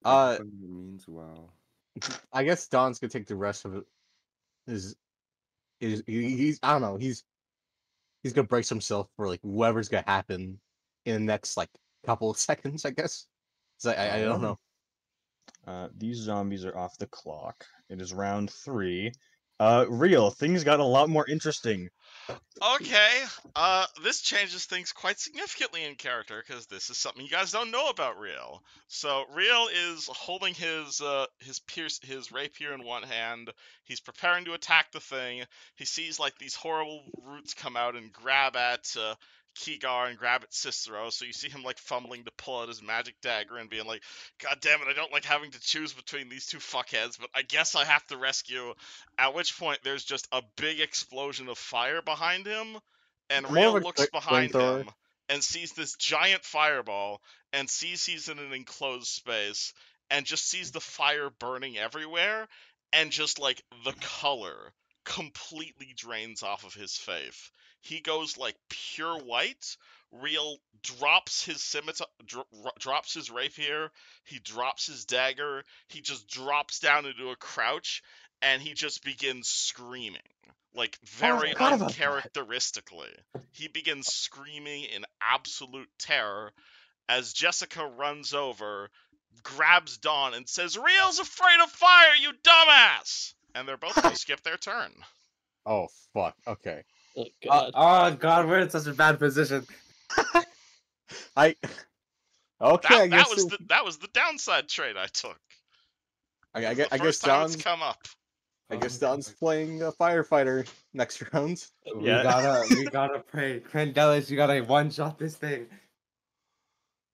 S8: means wow.
S5: I guess Don's gonna take the rest of it. He's I don't know. He's gonna brace himself for like whatever's gonna happen in the next like couple of seconds. I guess. 'Cause I don't know.
S1: These zombies are off the clock. It is round 3. Real, things got a lot more interesting.
S2: Okay, this changes things quite significantly in character because this is something you guys don't know about Real. So Real is holding his rapier in one hand. He's preparing to attack the thing. He sees like these horrible roots come out and grab at Kigar and grab at Cicero. So you see him like fumbling to pull out his magic dagger and being like, "God damn it! I don't like having to choose between these two fuckheads, but I guess I have to rescue." At which point, there's just a big explosion of fire behind him, and
S5: More
S2: Real
S5: of a
S2: looks behind
S5: flamethrower.
S2: him, and sees this giant fireball and sees he's in an enclosed space and just sees the fire burning everywhere and just like the color completely drains off of his face. He goes like pure white. Riel drops his scimitar, drops his rapier, he drops his dagger, he just drops down into a crouch, and he just begins screaming. Like, very
S1: forgot about that.
S2: uncharacteristically. He begins screaming in absolute terror as Jessica runs over, grabs Dawn, and says, Riel's afraid of fire, you dumbass! And they're both gonna skip their turn.
S5: Oh fuck. Okay.
S3: Oh god.
S6: Oh god, we're in such a bad position.
S5: I. Okay. I guess.
S2: That was the downside trade I took.
S5: I
S2: The
S5: guess
S2: first time
S5: John's.
S2: it's come up.
S5: I guess Don's playing a firefighter next round.
S1: Yeah.
S6: We gotta pray. Crandellis, you gotta one-shot this thing.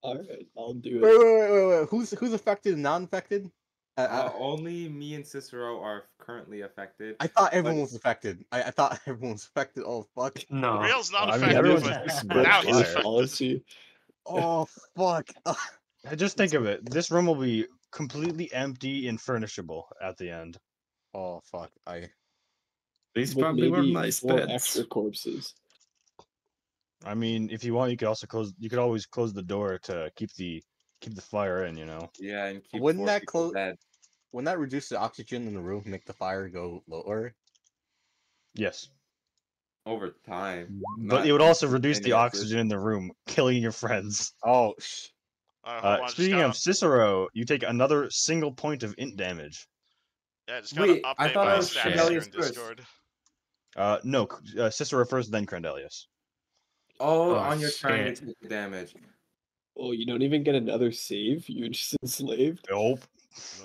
S3: Alright, I'll do
S5: Wait,
S3: it.
S5: wait. Who's affected and non-affected?
S6: Only me and Cicero are currently affected.
S5: I thought everyone was affected. I thought everyone was affected. Oh fuck.
S4: No.
S2: Riel's not
S1: I mean,
S2: affected,
S1: everyone's
S2: but
S1: just
S2: now he's
S1: fire.
S2: affected.
S3: Policy.
S5: Oh fuck.
S1: Just think of it. This room will be completely empty and furnishable at the end.
S5: Oh fuck.
S4: These
S3: With
S4: probably were
S3: maybe
S4: nice
S3: 4
S4: beds.
S3: extra corpses.
S1: I mean, if you want, you could also close. You could always close the door to keep the fire in. You know.
S6: Yeah, and keep
S5: Wouldn't
S6: 4
S5: that
S6: people
S5: close?
S6: dead.
S5: Wouldn't that reduce the oxygen in the room, make the fire go lower?
S1: Yes,
S6: Over time.
S1: but
S6: Not
S1: it would also reduce the
S6: instantaneously.
S1: oxygen in the room, killing your friends.
S5: Oh.
S2: Hold on, just
S1: Speaking
S2: gotta-
S1: of Cicero, you take another single point of int damage.
S2: Yeah, just gotta
S6: Wait, I
S2: update
S6: thought
S2: my
S6: it was
S2: stats
S1: Crandellius
S2: here in
S6: first.
S2: Discord.
S1: No, Cicero first, then Crandelius.
S6: Oh,
S4: Oh,
S6: on your turn you
S4: shit.
S6: take the damage.
S3: Oh, you don't even get another save? You're just enslaved?
S1: Nope.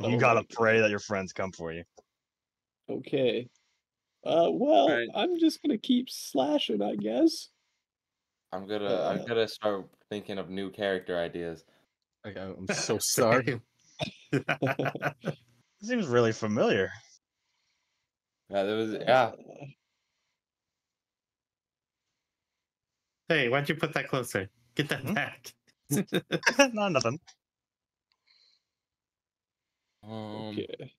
S3: Oh
S1: You gotta
S3: my
S1: pray that your friends come for you.
S3: Okay. Well,
S6: Alright.
S3: I'm just gonna keep slashing, I guess.
S6: I'm gonna start thinking of new character ideas.
S5: I'm so sorry.
S1: It seems really familiar.
S6: Yeah, there was yeah.
S4: Hey, why'd you put that closer? Get that back.
S1: Not nothing.
S3: Okay.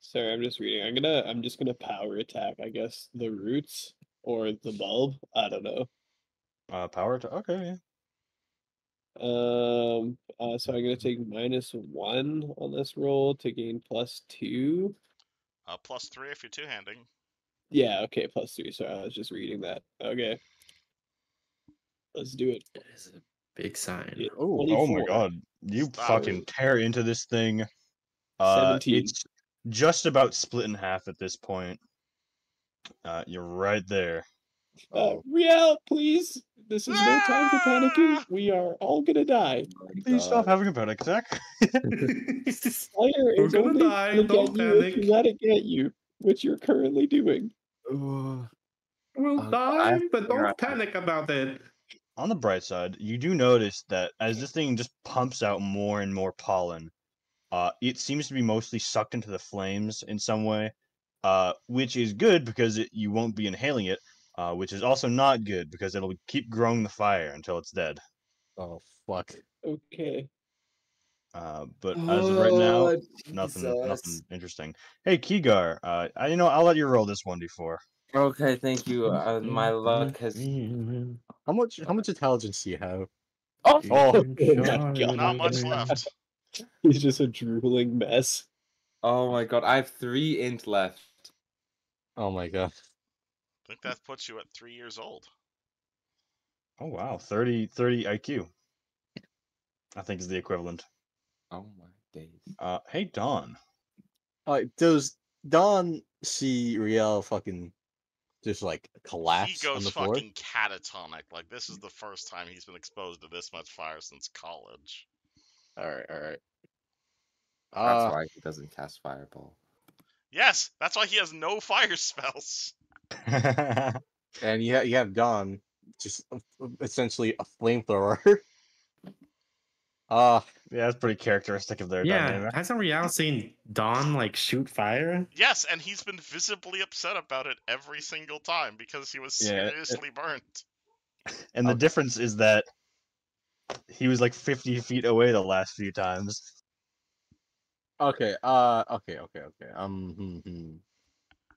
S3: Sorry, I'm just reading. I'm just gonna power attack, I guess, the roots or the bulb. I don't know.
S1: Power to okay. Yeah.
S3: So I'm gonna take -1 on this roll to gain +2.
S2: +3 if you're two-handing.
S3: Yeah, okay, +3. Sorry, I was just reading that. Okay. Let's do it.
S4: That is a big sign.
S3: Yeah,
S1: Oh my
S3: 24.
S1: god. You
S2: Stop.
S1: fucking tear into this thing.
S3: 17.
S1: It's just about split in half at this point. You're right there.
S3: Riel, please. This is no time for panicking. We are all gonna die.
S1: Please stop having a panic attack.
S3: Fire
S4: We're
S3: is
S4: gonna
S3: only
S4: die,
S3: gonna
S4: don't
S3: get you if
S4: panic.
S3: you let it get you, which you're currently doing.
S4: We'll
S6: I
S4: die,
S6: have to
S4: but
S6: figure
S4: don't
S6: out-
S4: panic about it.
S1: On the bright side, you do notice that as this thing just pumps out more and more pollen, it seems to be mostly sucked into the flames in some way, which is good because you won't be inhaling it, which is also not good because it'll keep growing the fire until it's dead.
S5: Oh fuck.
S3: Okay.
S1: But as of right now,
S6: Oh,
S1: nothing
S6: Jesus.
S1: interesting. Hey, Kigar, I'll let you roll this 1d4.
S6: Okay, thank you. My luck has.
S5: How much intelligence do you have?
S6: Oh,
S1: Oh,
S3: my God.
S2: Not much left.
S3: He's just a drooling mess.
S6: oh my god, I have 3 int left.
S5: Oh my god.
S2: I think that puts you at 3 years old.
S1: oh wow, 30 IQ. I think is the equivalent.
S6: Oh my days.
S1: Hey, Dawn.
S5: Does Don see Riel fucking just like collapse
S2: He
S5: on
S2: goes
S5: the floor?
S2: fucking catatonic. Like, this is the first time he's been exposed to this much fire since college.
S5: All right.
S7: That's why he doesn't cast Fireball.
S2: Yes, that's why he has no fire spells.
S5: And you have Don, just essentially a flamethrower.
S1: Yeah, that's pretty characteristic of their
S4: Yeah,
S1: dynamic.
S4: hasn't Rial seen Dawn like shoot fire?
S2: Yes, and he's been visibly upset about it every single time because he was
S1: Yeah,
S2: seriously burnt.
S1: And the
S5: Okay.
S1: difference is that he was like 50 feet away the last few times.
S5: Okay. Okay.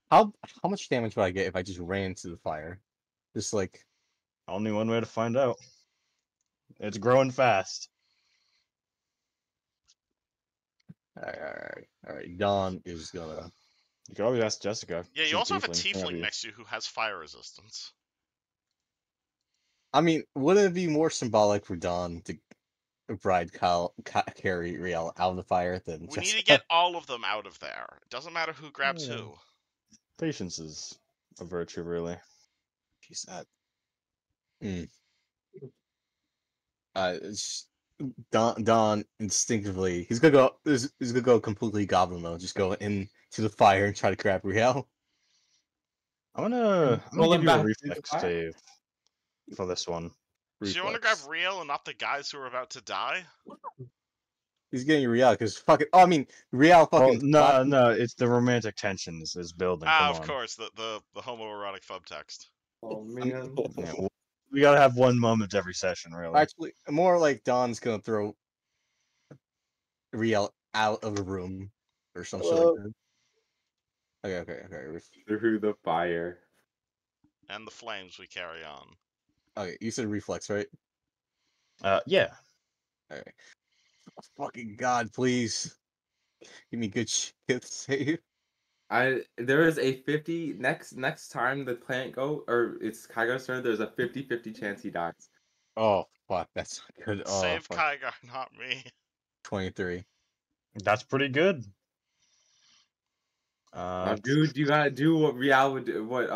S5: How much damage would I get if I just ran into the fire? Just like.
S1: Only one way to find out. It's growing fast.
S5: All right. Dawn is gonna.
S1: You can always ask Jessica.
S2: Yeah,
S1: She's
S2: you also have a
S1: Might not
S2: tiefling
S1: be-
S2: next to you who has fire resistance.
S5: I mean, would it be more symbolic for Dawn to ride carry Riel out of the fire than
S2: We need
S5: Jessica?
S2: to get all of them out of there. It doesn't matter who grabs
S1: Yeah.
S2: who.
S1: Patience is a virtue, really.
S5: She's that. It's Don instinctively he's gonna go completely goblin mode, just go into the fire and try to grab Riel.
S1: I'm gonna
S6: Pull
S1: give
S6: him
S1: you a
S6: back into the
S1: reflex
S6: fire?
S1: save for this one.
S2: So you want to grab
S5: Reflex.
S2: Riel and not the guys who are about to die?
S5: He's getting Riel because fucking. Oh, I mean, Riel
S1: Well,
S5: fucking.
S1: no, it's the romantic tensions is building.
S2: Ah,
S1: Come
S2: of
S1: on.
S2: course, the homoerotic subtext.
S6: Oh man.
S1: Yeah, we gotta have one moment every session, really.
S5: Actually, more like Don's gonna throw Riel out of the room or some shit like that. Okay.
S6: Through the fire.
S2: And the flames we carry on.
S5: Okay, you said reflex, right?
S1: Yeah.
S5: Okay. Oh, fucking God, please. Give me good shit save.
S6: There is a 50 next time the plant go or it's Kaigo's turn, there's a 50-50 chance he dies.
S5: Oh, fuck, that's not good. Oh,
S2: Save
S5: fuck.
S2: Kygar, not me.
S5: 23.
S1: That's pretty good.
S6: Now, dude, you gotta do what Rial would do, what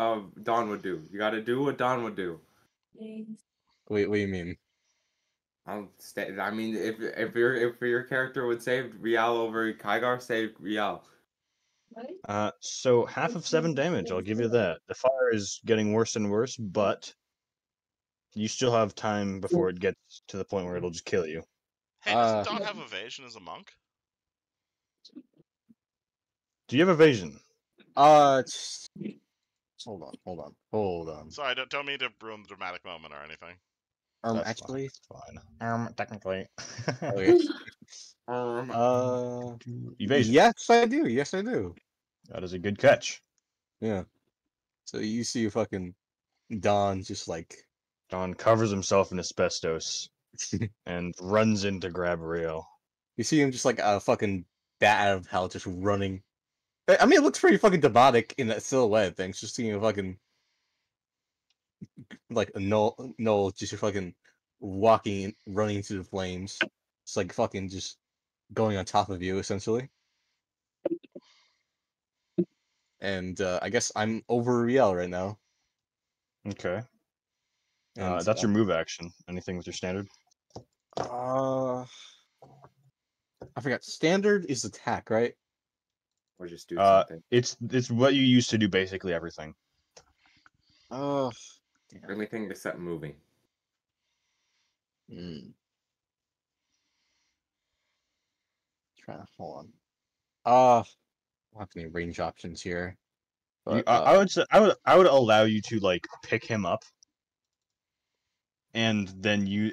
S6: Dawn would do. You gotta do what Dawn would do.
S5: Wait, what do you mean?
S6: I mean, if your character would save Rial over Kaigar, save Rial.
S1: So half of 7 damage, I'll give you that. The fire is getting worse and worse, but you still have time before it gets to the point where it'll just kill you.
S2: Hey, doesn't Dawn have evasion as a monk?
S1: Do you have evasion?
S5: Just... hold on.
S2: Sorry, don't mean to ruin the dramatic moment or anything.
S1: That's
S5: Actually,
S1: fine. Technically.
S5: okay.
S1: Evasion.
S5: Yes, I do.
S1: That is a good catch.
S5: Yeah. So you see fucking Don just like
S1: Don covers himself in asbestos and runs in to grab Rio.
S5: you see him just like a fucking bat out of hell just running. I mean, it looks pretty fucking demonic in that silhouette thing. Just seeing a fucking like a Noel just fucking walking, running into the flames. It's like fucking just going on top of you, essentially. And I guess I'm over Riel right now.
S1: Okay.
S5: And,
S1: That's your move action. Anything with your standard?
S5: I forgot. Standard is attack, right?
S6: Or just do something.
S1: It's what you use to do basically everything.
S6: Anything except moving.
S5: Trying to hold on. Don't have any range options here. But,
S1: I would say I would allow you to like pick him up, and then you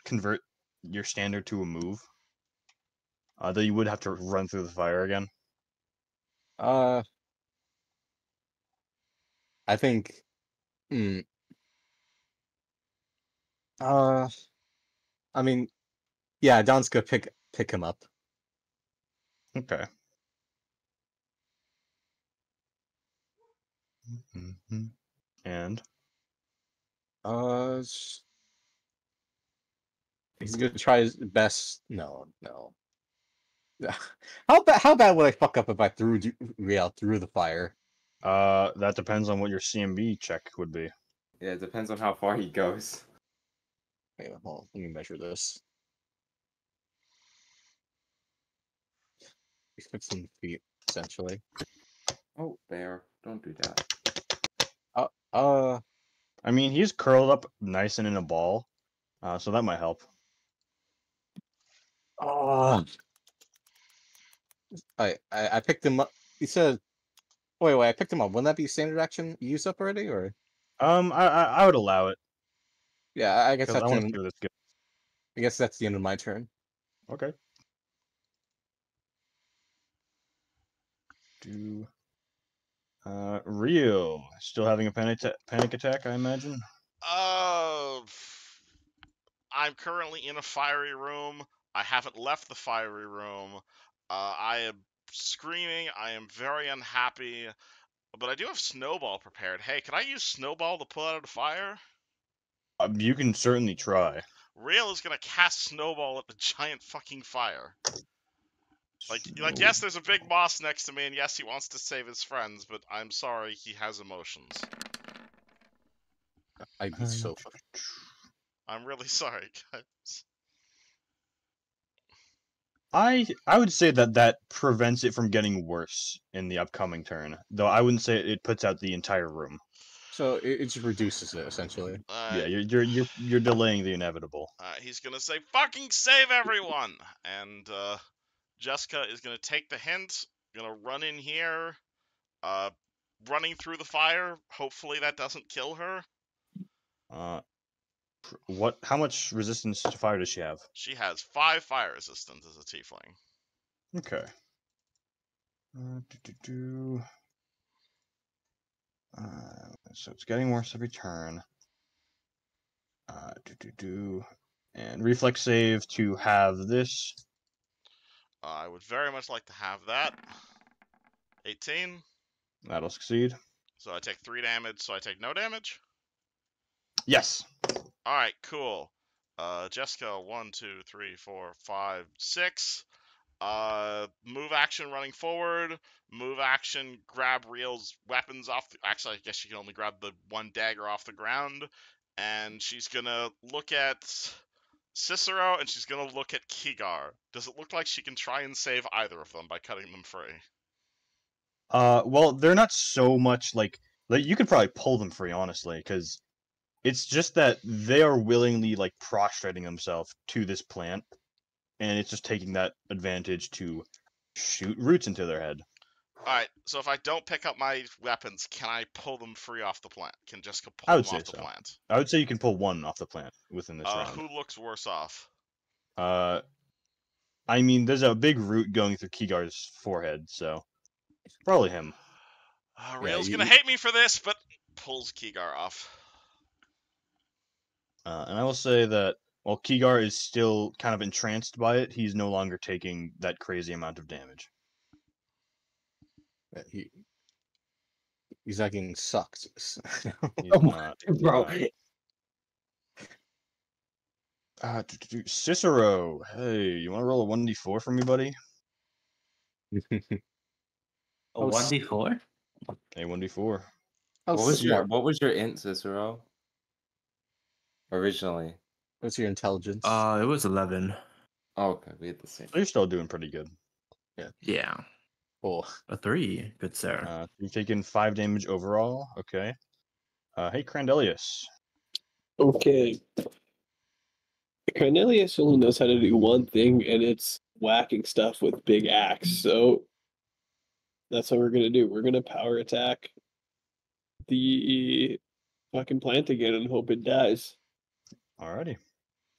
S1: convert your standard to a move. Though you would have to run through the fire again.
S5: I think. I mean, yeah, Don's gonna pick him up.
S1: Okay. And
S5: he's gonna try his best. No. How bad would I fuck up if I threw Riel through the fire?
S1: that depends on what your CMB check would be.
S6: Yeah, it depends on how far he goes.
S5: Wait, hold on, let me measure this. He's 15 feet, essentially.
S6: Oh, bear, don't do that.
S1: I mean, he's curled up nice and in a ball, so that might help.
S5: I picked him up. He said, "Wait, I picked him up. Wouldn't that be standard action used up already, or?"
S1: I would allow it.
S5: Yeah, I guess
S1: Because I
S5: that's
S1: want
S5: the
S1: to
S5: end,
S1: see where this goes.
S5: I guess that's the end of my turn.
S1: Okay. Rio, still having a panic attack, I imagine.
S2: I'm currently in a fiery room. I haven't left the fiery room. I am screaming. I am very unhappy. But I do have Snowball prepared. Hey, can I use Snowball to pull out of the fire?
S1: You can certainly try.
S2: Real is gonna cast Snowball at the giant fucking fire. Like, yes, there's a big boss next to me, and yes, he wants to save his friends, but I'm sorry, he has emotions.
S5: I'd be so fucking.
S2: I'm really sorry, guys.
S1: I would say that prevents it from getting worse in the upcoming turn, though I wouldn't say it puts out the entire room.
S5: So it just reduces it essentially.
S1: Yeah, you're delaying the inevitable.
S2: He's gonna say, "Fucking save everyone!" And Jessica is gonna take the hint, gonna run in here, running through the fire. Hopefully that doesn't kill her.
S1: How much resistance to fire does she have?
S2: She has 5 fire resistance as a tiefling.
S1: Okay. So it's getting worse every turn. And reflex save to have this.
S2: I would very much like to have that. 18.
S1: That'll succeed.
S2: So I take 3 damage, so I take no damage?
S1: Yes.
S2: Alright, cool. Jessica, 1, 2, 3, 4, 5, 6. Move action running forward. Move action, grab Real's weapons off. Actually, I guess she can only grab the one dagger off the ground. And she's gonna look at Cicero, and she's gonna look at Kigar. Does it look like she can try and save either of them by cutting them free?
S1: Well, they're not so much like you could probably pull them free, honestly, because it's just that they are willingly like prostrating themselves to this plant, and it's just taking that advantage to shoot roots into their head.
S2: Alright, so if I don't pick up my weapons, can I pull them free off the plant? Can Jessica pull them off the plant?
S1: I would say you can pull one off the plant within this round.
S2: Who looks worse off?
S1: I mean, there's a big root going through Kigar's forehead, so probably him.
S2: Real's gonna hate me for this, but pulls Kigar off.
S1: And I will say that while Kigar is still kind of entranced by it, he's no longer taking that crazy amount of damage.
S5: He's not getting sucked.
S3: Bro.
S1: Cicero, hey, you want to roll a 1d4 for me, buddy?
S4: A 1d4?
S1: A 1d4.
S6: What was your int, Cicero? Originally.
S5: What's your intelligence?
S4: It was 11.
S6: Oh, okay, we had the same.
S1: You're still doing pretty good.
S4: Yeah.
S5: Cool.
S4: A 3, good sir.
S1: You're taking 5 damage overall. Okay. Hey, Crandelius.
S3: Okay. Cornelius only knows how to do one thing, and it's whacking stuff with big axe. So that's what we're gonna do. We're gonna power attack the fucking plant again and hope it dies.
S1: Alrighty.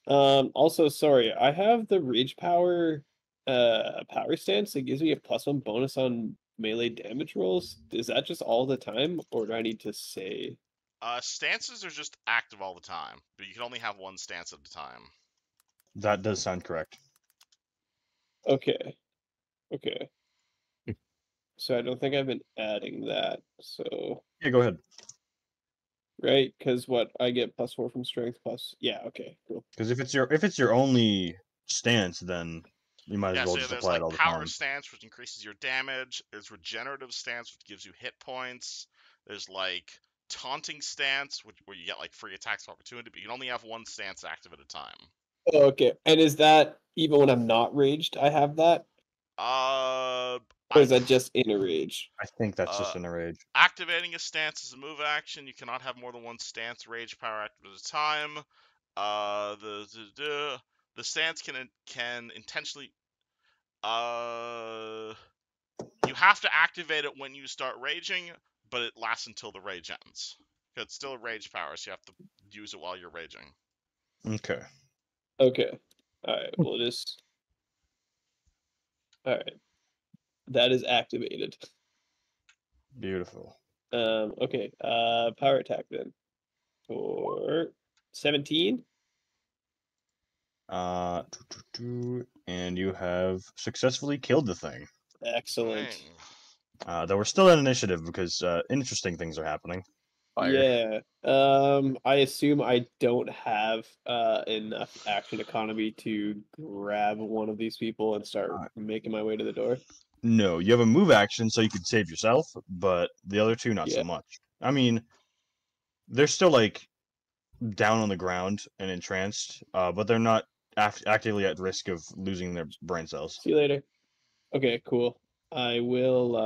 S3: Also, sorry, I have the rage power power stance that gives me a +1 bonus on melee damage rolls. Is that just all the time, or do I need to say?
S2: Stances are just active all the time, but you can only have one stance at a time.
S1: That does sound correct.
S3: Okay. So I don't think I've been adding that. So
S1: Yeah, go ahead.
S3: right, because what I get +4 from strength plus. Yeah. Okay. Cool.
S1: Because if it's your only stance, then you might as well
S2: So
S1: just
S2: there's
S1: apply
S2: like
S1: it all the
S2: power
S1: time.
S2: stance, which increases your damage. There's regenerative stance, which gives you hit points. There's like taunting stance, where you get like free attacks of opportunity, but you can only have one stance active at a time.
S3: Okay, and is that even when I'm not raged? I have that. Or is that just in a rage?
S1: I think that's just in a rage.
S2: Activating a stance is a move action. You cannot have more than one stance rage power active at a time. The stance can intentionally. You have to activate it when you start raging, but it lasts until the rage ends. It's still a rage power, so you have to use it while you're raging.
S1: Okay.
S3: Okay. All right. We'll just. All right. That is activated.
S1: Beautiful.
S3: Okay. Power attack then. For 17.
S1: And you have successfully killed the thing.
S3: Excellent.
S2: Dang.
S1: Though we're still in initiative because interesting things are happening.
S3: Yeah. I assume I don't have enough action economy to grab one of these people and start making my way to the door.
S1: No, you have a move action, so you could save yourself, but the other two not so
S3: Yeah.
S1: much. I mean, they're still like down on the ground and entranced, but they're not actively at risk of losing their brain cells.
S3: See you later. Okay, cool. I will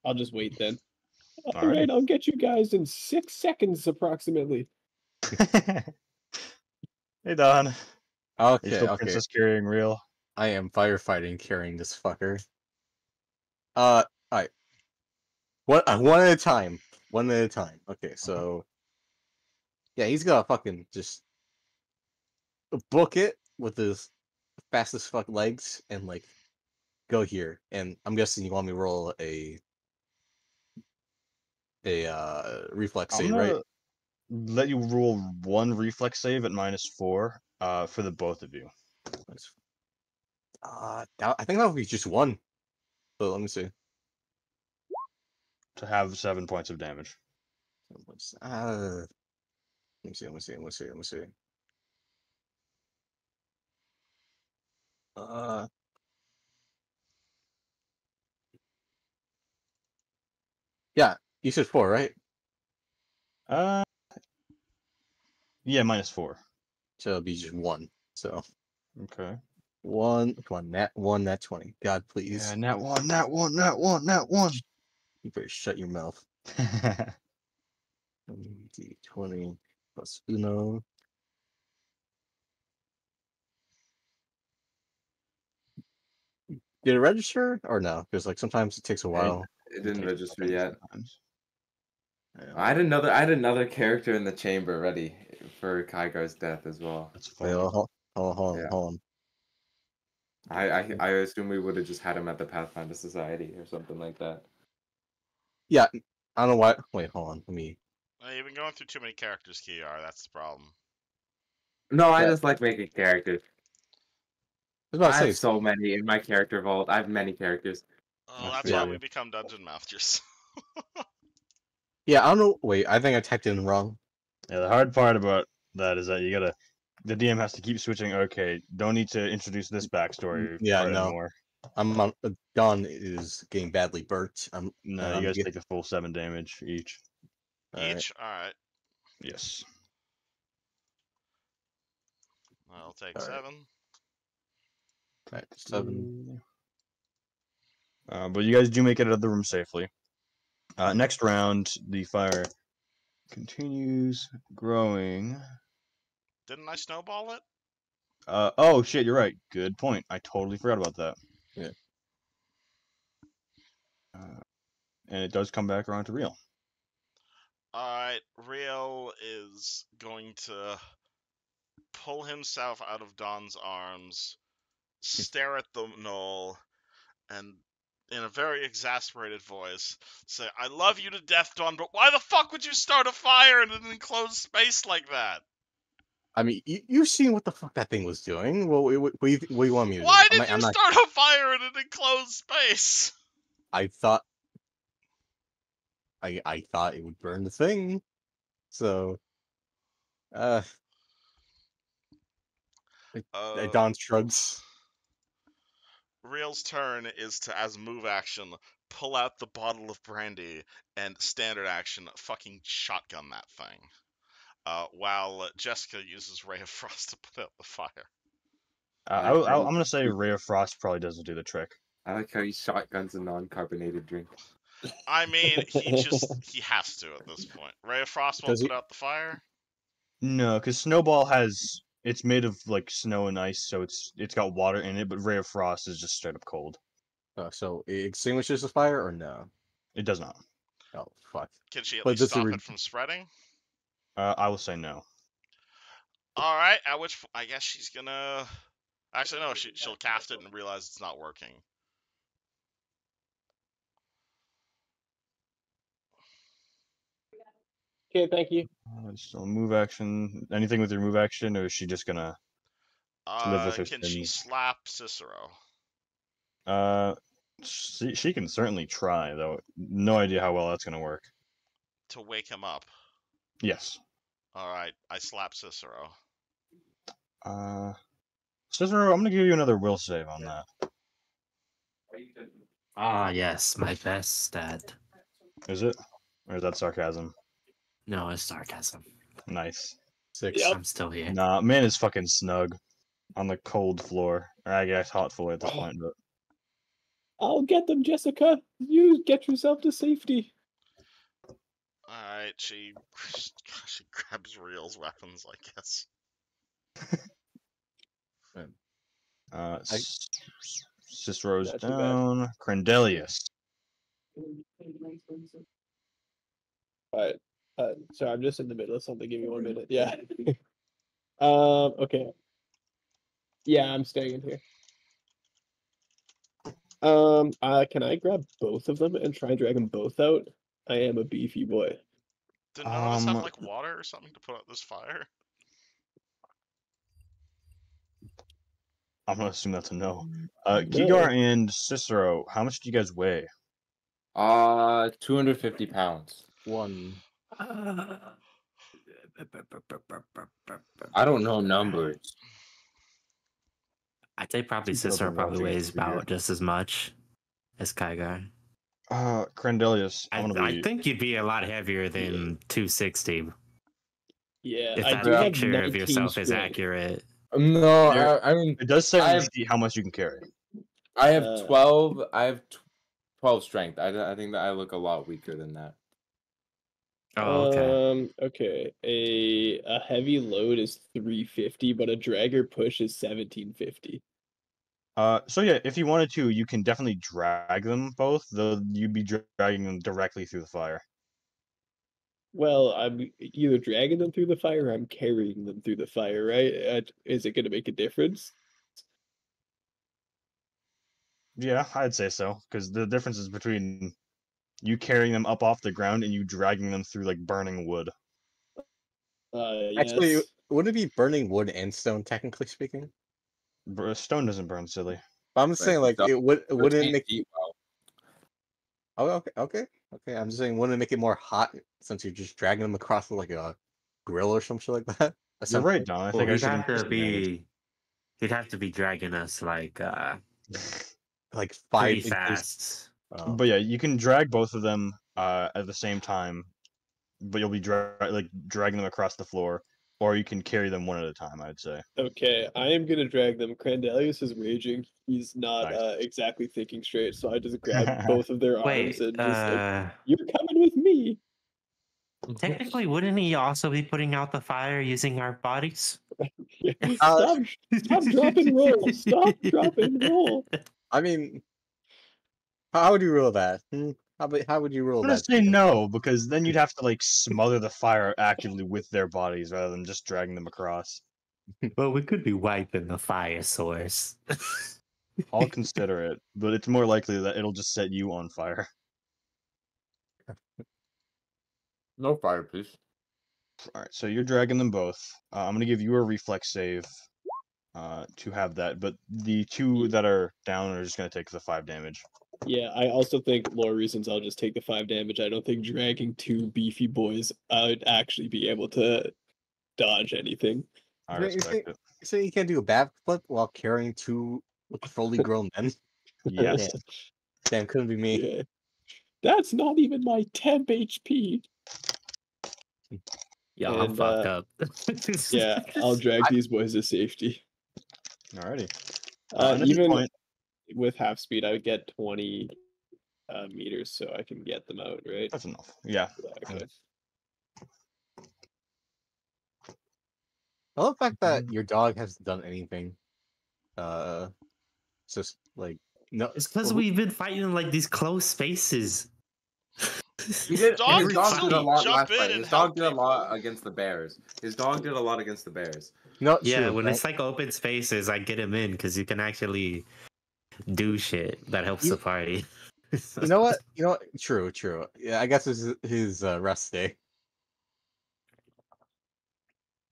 S3: I'll just wait then. All right, I'll get you guys in 6 seconds approximately.
S1: Hey Don. Are you
S5: Okay,
S1: still
S5: okay.
S1: princess carrying real?
S5: I am firefighting carrying this fucker. Alright. One at a time. One at a time. Okay, so yeah, he's gotta fucking just book it with his fast as fuck legs and like go here. And I'm guessing you want me to roll a reflex
S1: I'm
S5: save,
S1: gonna
S5: right?
S1: let you roll one reflex save at -4 for the both of you.
S5: I think that would be just one. So let me see.
S1: To have 7 points of damage.
S5: Let me see. Yeah, you said 4, right?
S1: Yeah, -4.
S5: So it'll be just 1. So
S1: Okay.
S5: 1, come on, nat 1, nat 20. God, please.
S1: Yeah, nat 1.
S5: You better shut your mouth. 20 plus uno. Did it register or no? Because like sometimes it takes a while.
S7: It didn't
S1: takes
S7: register
S1: seconds
S7: yet.
S1: sometimes.
S7: I had another character in the chamber ready for Kygar's death as well.
S1: That's
S5: Wait,
S1: funny.
S5: hold
S7: Yeah.
S5: on.
S7: I assume we would have just had him at the Pathfinder Society or something like that.
S5: Yeah, I don't know why. Wait, hold on. Let me.
S2: You've been going through too many characters, Kiar. That's the problem.
S7: No, I
S5: Yeah.
S7: just like making characters.
S5: I was about to
S7: I
S5: say.
S7: have so many in my character vault. I have many characters.
S2: Oh, that's
S1: feel
S2: why
S1: you.
S2: we become dungeon masters.
S5: Yeah, I don't know. Wait, I think I typed in wrong.
S1: Yeah, the hard part about that is that the DM has to keep switching. Okay, don't need to introduce this backstory
S5: Yeah,
S1: part
S5: no.
S1: anymore.
S5: I'm on. Don is getting badly burnt.
S1: No, you guys take the full 7 damage each.
S2: Each? Alright.
S1: Yes.
S2: I'll take
S5: All right.
S2: 7.
S5: Right, 7.
S1: But you guys do make it out of the room safely. Next round, the fire continues growing.
S2: Didn't I snowball it?
S1: Oh shit, you're right. Good point. I totally forgot about that.
S5: Yeah.
S1: And it does come back around to real.
S2: Alright, Real is going to pull himself out of Don's arms, stare at the knoll, and in a very exasperated voice, say, I love you to death, Don, but why the fuck would you start a fire in an enclosed space like that?
S5: I mean, you've seen what the fuck that thing was doing. What do you want me to do?
S2: Why did you start a fire in an enclosed space?
S5: I thought it would burn the thing. So, Don shrugs.
S2: Real's turn is to, as move action, pull out the bottle of brandy and standard action fucking shotgun that thing. While Jessica uses Ray of Frost to put out the fire.
S1: I'm gonna say Ray of Frost probably doesn't do the trick.
S7: I like how he shotguns a non-carbonated drink.
S2: I mean, he has to at this point. Ray of Frost won't put out the fire?
S1: No, because Snowball it's made of like snow and ice, so it's got water in it, but Ray of Frost is just straight up cold.
S5: So it extinguishes the fire or no?
S1: It does not.
S5: Oh fuck.
S2: Can she at least stop it from spreading?
S1: I will say no.
S2: All right. At which I guess she's gonna. Actually, no. She'll cast it and realize it's not working.
S3: Okay, thank you.
S1: So move action. Anything with your move action, or is she just gonna live with her
S2: Can she
S1: sins?
S2: slap Cicero?
S1: She can certainly try, though. No idea how well that's gonna work.
S2: To wake him up.
S1: Yes.
S2: All right. I slap Cicero.
S1: Cicero, I'm gonna give you another will save on that.
S4: Ah, yes, my best stat.
S1: Is it? Or is that sarcasm?
S4: No, it's sarcasm.
S1: Nice.
S5: 6.
S3: Yep.
S4: I'm still here.
S1: Nah, man is fucking snug on the cold floor. Or I guess hot floor at this point, but
S3: I'll get them, Jessica. You get yourself to safety.
S2: All right. She grabs Real's weapons, I guess.
S1: Cicero's
S3: Not too bad.
S1: down. Crendelius.
S3: Alright. Sorry, I'm just in the middle of something. Give me 1 minute. Yeah. Okay. Yeah, I'm staying in here. Can I grab both of them and try and drag them both out? I am a beefy boy.
S2: Do none of us have like water or something to put out this fire?
S1: I'm gonna assume that's a no. Kigar and Cicero, how much do you guys weigh?
S6: 250 pounds.
S5: 1.
S6: I don't know numbers.
S4: I'd say probably
S1: Keep it
S4: Cicero
S1: open,
S4: probably
S1: Roger,
S4: weighs
S1: figure.
S4: about just as much as Kygar.
S1: Crendelius,
S4: I think you'd be a lot heavier than 260.
S3: Yeah,
S4: If
S3: I
S4: that
S3: do have
S4: picture of
S3: 19
S4: yourself is
S3: strength.
S4: accurate.
S6: No,
S1: You're-
S6: I mean
S1: It does say
S6: I
S1: on
S6: have-
S1: the sheet how much you can carry.
S6: I have 12. I have 12 strength. I think that I look a lot weaker than that.
S4: Oh, okay.
S3: Okay. A heavy load is 350, but a dragger push is 1750.
S1: So yeah, if you wanted to, you can definitely drag them both, though you'd be dragging them directly through the fire.
S3: Well, I'm either dragging them through the fire or I'm carrying them through the fire, right? Is it going to make a difference?
S1: Yeah, I'd say so, because the difference is between you carrying them up off the ground and you dragging them through like burning wood.
S5: Actually,
S3: Yes.
S5: would it be burning wood and stone, technically speaking?
S1: Stone doesn't burn, silly.
S5: But I'm just saying, like,
S6: stone-
S5: it wouldn't
S6: Can't
S5: make.
S6: eat well.
S5: Oh, okay. I'm just saying, wouldn't it make it more hot since you're just dragging them across with, like a grill or some shit like that?
S1: You're right, Don. I think I
S4: He'd
S1: should
S4: have to
S1: increase the damage.
S4: be. He'd have to be dragging us like
S5: Like 5
S4: pretty
S5: inches.
S4: fast.
S5: Oh.
S1: But yeah, you can drag both of them at the same time, but you'll be dragging them across the floor, or you can carry them one at a time. I'd say.
S3: Okay, I am going to drag them. Crandelius is raging. He's not
S1: Nice.
S3: exactly thinking straight, so I just grab both of their arms
S4: Wait,
S3: and just like, you're coming with me.
S4: technically, wouldn't he also be putting out the fire using our bodies?
S3: Stop drop and roll. Stop, drop and roll.
S5: I mean, how would you rule that? How would you rule
S1: I'm gonna
S5: that?
S1: say no, because then you'd have to like smother the fire actively with their bodies rather than just dragging them across.
S4: Well, we could be wiping the fire source.
S1: I'll consider it, but it's more likely that it'll just set you on fire.
S6: No fire, please.
S1: All right, so you're dragging them both. I'm gonna give you a reflex save to have that, but the two that are down are just gonna take the 5 damage.
S3: Yeah, I also think more reasons I'll just take the 5 damage. I don't think dragging 2 beefy boys I'd actually be able to dodge anything.
S1: I
S5: You
S1: respect it.
S5: So you can't do a backflip while carrying 2 fully grown men?
S1: Yes.
S5: Damn, couldn't be me.
S3: Yeah. That's not even my temp HP.
S4: Yo, I'm
S3: And,
S4: fucked up.
S3: Yeah, I'll drag these boys to safety.
S1: Alrighty. And at this
S3: Even
S1: point,
S3: with half speed, I would get 20 meters, so I can get them out, right?
S1: that's enough. Yeah.
S3: Okay.
S5: I love the fact that your dog hasn't done anything. It's just like no.
S4: It's because we've been fighting in like these close spaces.
S6: He did.
S2: Dog
S6: His
S2: can
S6: dog
S2: still
S6: did a lot
S2: jump
S6: last
S2: in
S6: fight.
S2: and
S6: His dog
S2: help
S6: did a lot
S2: people.
S6: against the bears. His dog did a lot against the bears.
S5: Not
S4: Yeah,
S5: true.
S4: when
S5: right?
S4: it's like open spaces, I get him in because you can actually do shit that helps
S5: You-
S4: the party.
S5: You know what? You know what? True, true. Yeah, I guess it's his rest day.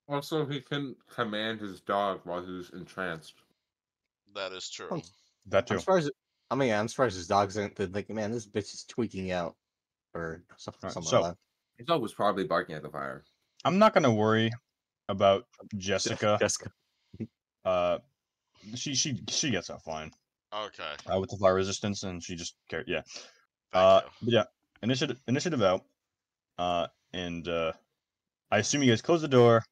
S6: Also, he can command his dog while he's entranced.
S2: That is true.
S5: I'm,
S1: That
S5: I'm
S1: too.
S5: surprised. I mean, I'm surprised his dog's ain't been thinking, man, this bitch is tweaking out, or something,
S1: Alright,
S5: something
S1: so-
S5: like
S6: His dog was probably barking at the fire.
S1: I'm not gonna worry about
S5: that.
S1: Jessica.
S5: Jessica.
S1: She gets out fine.
S2: Okay.
S1: With the fire resistance, and she just yeah.
S2: Thank you.
S1: But yeah, initiative out. And I assume you guys close the door.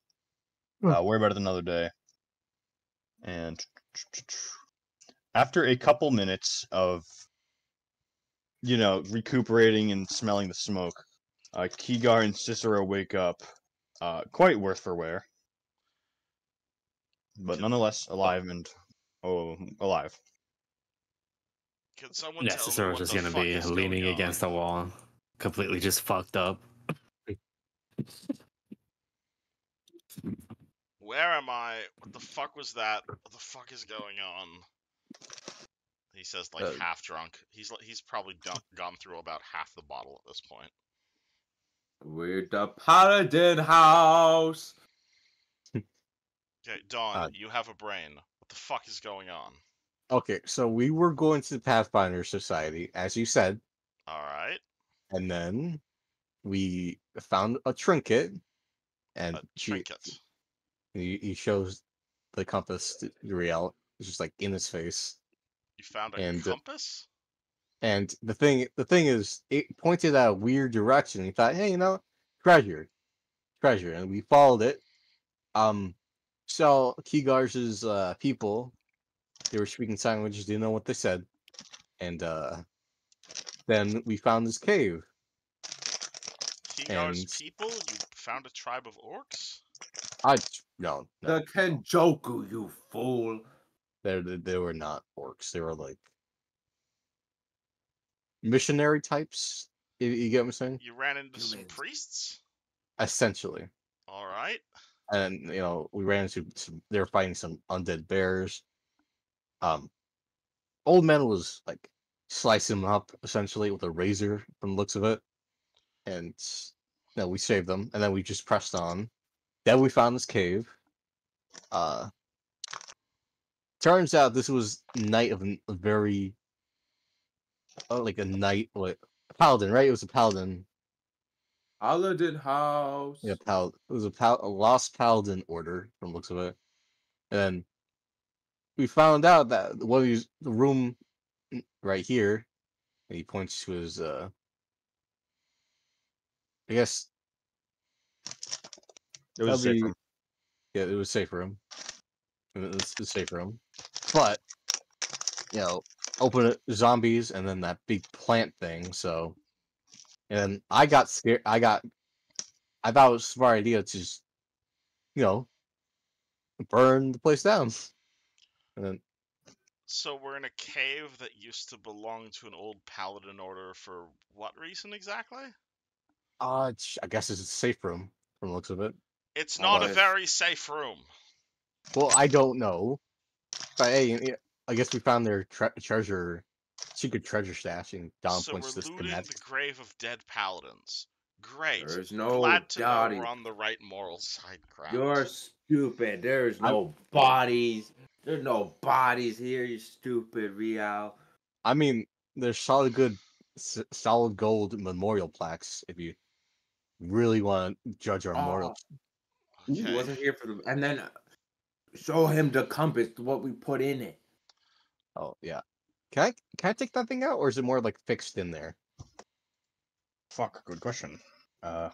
S1: Worry about it another day. And after a couple minutes of, recuperating and smelling the smoke, Kigar and Cicero wake up, quite worse for wear, but nonetheless alive and alive.
S2: Can someone
S4: Yeah,
S2: tell me
S4: Cicero's
S2: what
S4: just
S2: the
S4: gonna
S2: fuck
S4: be
S2: is
S4: leaning
S2: going
S4: against
S2: on?
S4: the wall, completely just fucked up.
S2: Where am I? What the fuck was that? What the fuck is going on? He says, like, half drunk. He's probably gone through about half the bottle at this point.
S6: We're the Paladin House.
S2: Okay, Dawn,
S5: Uh,
S2: you have a brain. What the fuck is going on?
S5: Okay, so we were going to the Pathfinder Society, as you said,
S2: All right.
S5: and then we found a trinket, and
S2: A trinket.
S5: he shows the compass to Uriel. It's just like in his face.
S2: You found a
S5: And
S2: compass?
S5: and the thing is, it pointed at a weird direction. He thought, hey, treasure, and we followed it. So Kigar's people, they were speaking sign language, didn't know what they said, and then we found this cave.
S2: Kigar's
S5: and-
S2: people? You found a tribe of orcs?
S5: No,
S6: The Kenjoku, you fool.
S5: they were not orcs. They were like missionary types. You get what I'm saying?
S2: You ran into some
S7: Humans.
S2: priests?
S5: Essentially.
S2: All right.
S5: And we ran into they were fighting some undead bears. Old man was like slicing them up essentially with a razor from the looks of it, and we saved them, and then we just pressed on. Then we found this cave. Turns out this was night of a very like a knight, like a paladin, right? It was a paladin.
S6: Paladin House.
S5: Yeah, it was a lost paladin order from the looks of it. And then we found out that one of these, the room right here, and he points to his I guess
S1: It was
S5: that'd
S1: safe
S5: be-
S1: room.
S5: yeah, it was safe room. It was a safe room. But open it, zombies, and then that big plant thing, so and I got scared. I thought it was a smart idea to just burn the place down. And then
S2: So we're in a cave that used to belong to an old paladin order for what reason exactly?
S5: I guess it's a safe room from the looks of it.
S2: It's not a
S6: Nice.
S2: very safe room.
S5: Well, I don't know. But hey, I guess we found their secret treasure stash, and Don
S2: So
S5: points
S2: we're
S5: to the
S2: looting
S5: schematic.
S2: the grave of dead paladins. Great.
S7: There's no
S2: Glad to know
S7: body.
S2: we're on the right moral side ground.
S7: You're stupid. There's no bodies. There's no bodies here, you stupid Real.
S5: I mean, there's solid gold memorial plaques if you really want to judge our morals.
S7: He
S2: Okay.
S7: wasn't here for the. And then show him the compass, what we put in it.
S5: Oh yeah, can I take that thing out, or is it more like fixed in there?
S1: Fuck, good question.
S2: You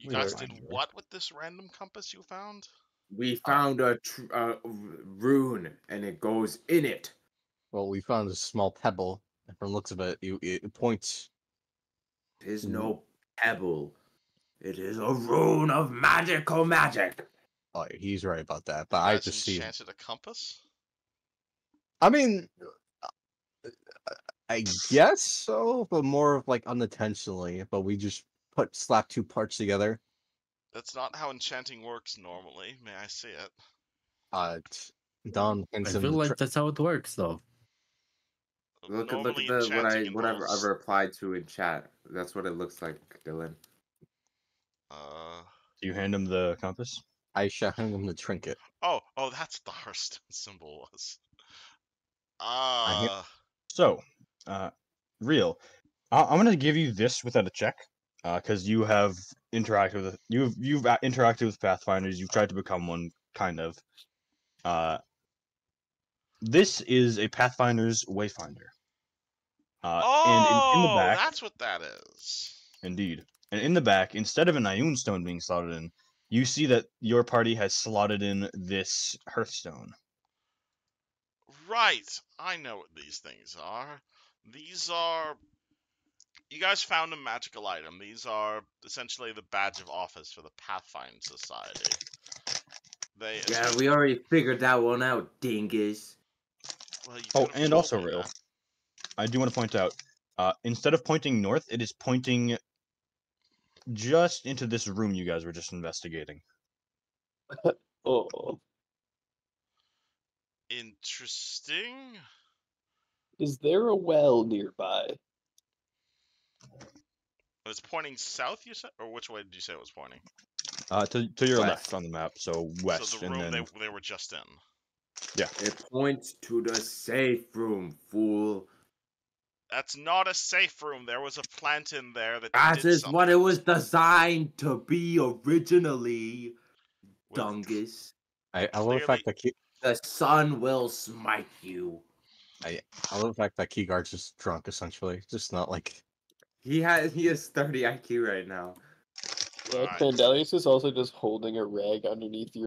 S1: We
S2: guys
S1: are
S2: did
S1: fine here.
S2: what with this random compass you found?
S7: We found a rune, and it goes in it.
S5: Well, we found a small pebble, and from the looks of it, it points.
S7: It is no pebble. It is a rune of magical magic.
S5: Oh, he's right about that. But
S2: You
S5: I
S2: guys
S5: just see.
S2: enchanted a compass?
S5: I mean, I guess so, but more of like unintentionally. But we just slapped two parts together.
S2: That's not how enchanting works normally. May I see it?
S5: Don
S4: I
S5: hands him
S4: feel
S5: the
S4: like that's how it works, though.
S7: Look at
S2: Normally
S7: the what I
S2: enchanting
S7: whatever
S2: involves,
S7: I've replied to in chat. That's what it looks like, Dylan.
S1: Do you hand him the compass?
S5: I shall hand him the trinket.
S2: Oh, that's what the Hearthstone symbol was.
S1: So, real. I'm gonna give you this without a check, because you have interacted with you've interacted with Pathfinders. You've tried to become one, kind of. This is a Pathfinder's Wayfinder. And in the back,
S2: that's what that is.
S1: indeed, and in the back, instead of an Ioun stone being slotted in, you see that your party has slotted in this Hearthstone.
S2: Right, I know what these things are. These are... You guys found a magical item. These are essentially the badge of office for the Pathfind Society.
S7: Yeah, we already figured that one out, dingus.
S2: Well, you
S1: Oh,
S2: could've
S1: and
S2: told
S1: also,
S2: me
S1: real.
S2: that.
S1: I do want to point out, instead of pointing north, it is pointing just into this room you guys were just investigating.
S3: Oh,
S2: Interesting.
S3: is there a well nearby?
S2: It was pointing south, you said? Or which way did you say it was pointing?
S1: To your
S7: West.
S1: left on the map, so west,
S2: So the
S1: and
S2: room
S1: then
S2: they were just in.
S7: It points to the safe room, fool.
S2: That's not a safe room. There was a plant in there that
S7: That
S2: did
S7: is
S2: something.
S7: what it was designed to be originally,
S2: Well,
S7: dungus.
S5: I love the fact that
S7: The sun will smite you.
S5: I love the fact that Keyguard's just drunk, essentially. Just not like
S7: He has 30 IQ right now.
S3: Yeah,
S2: Alright.
S3: Crandelius is also just holding a rag underneath you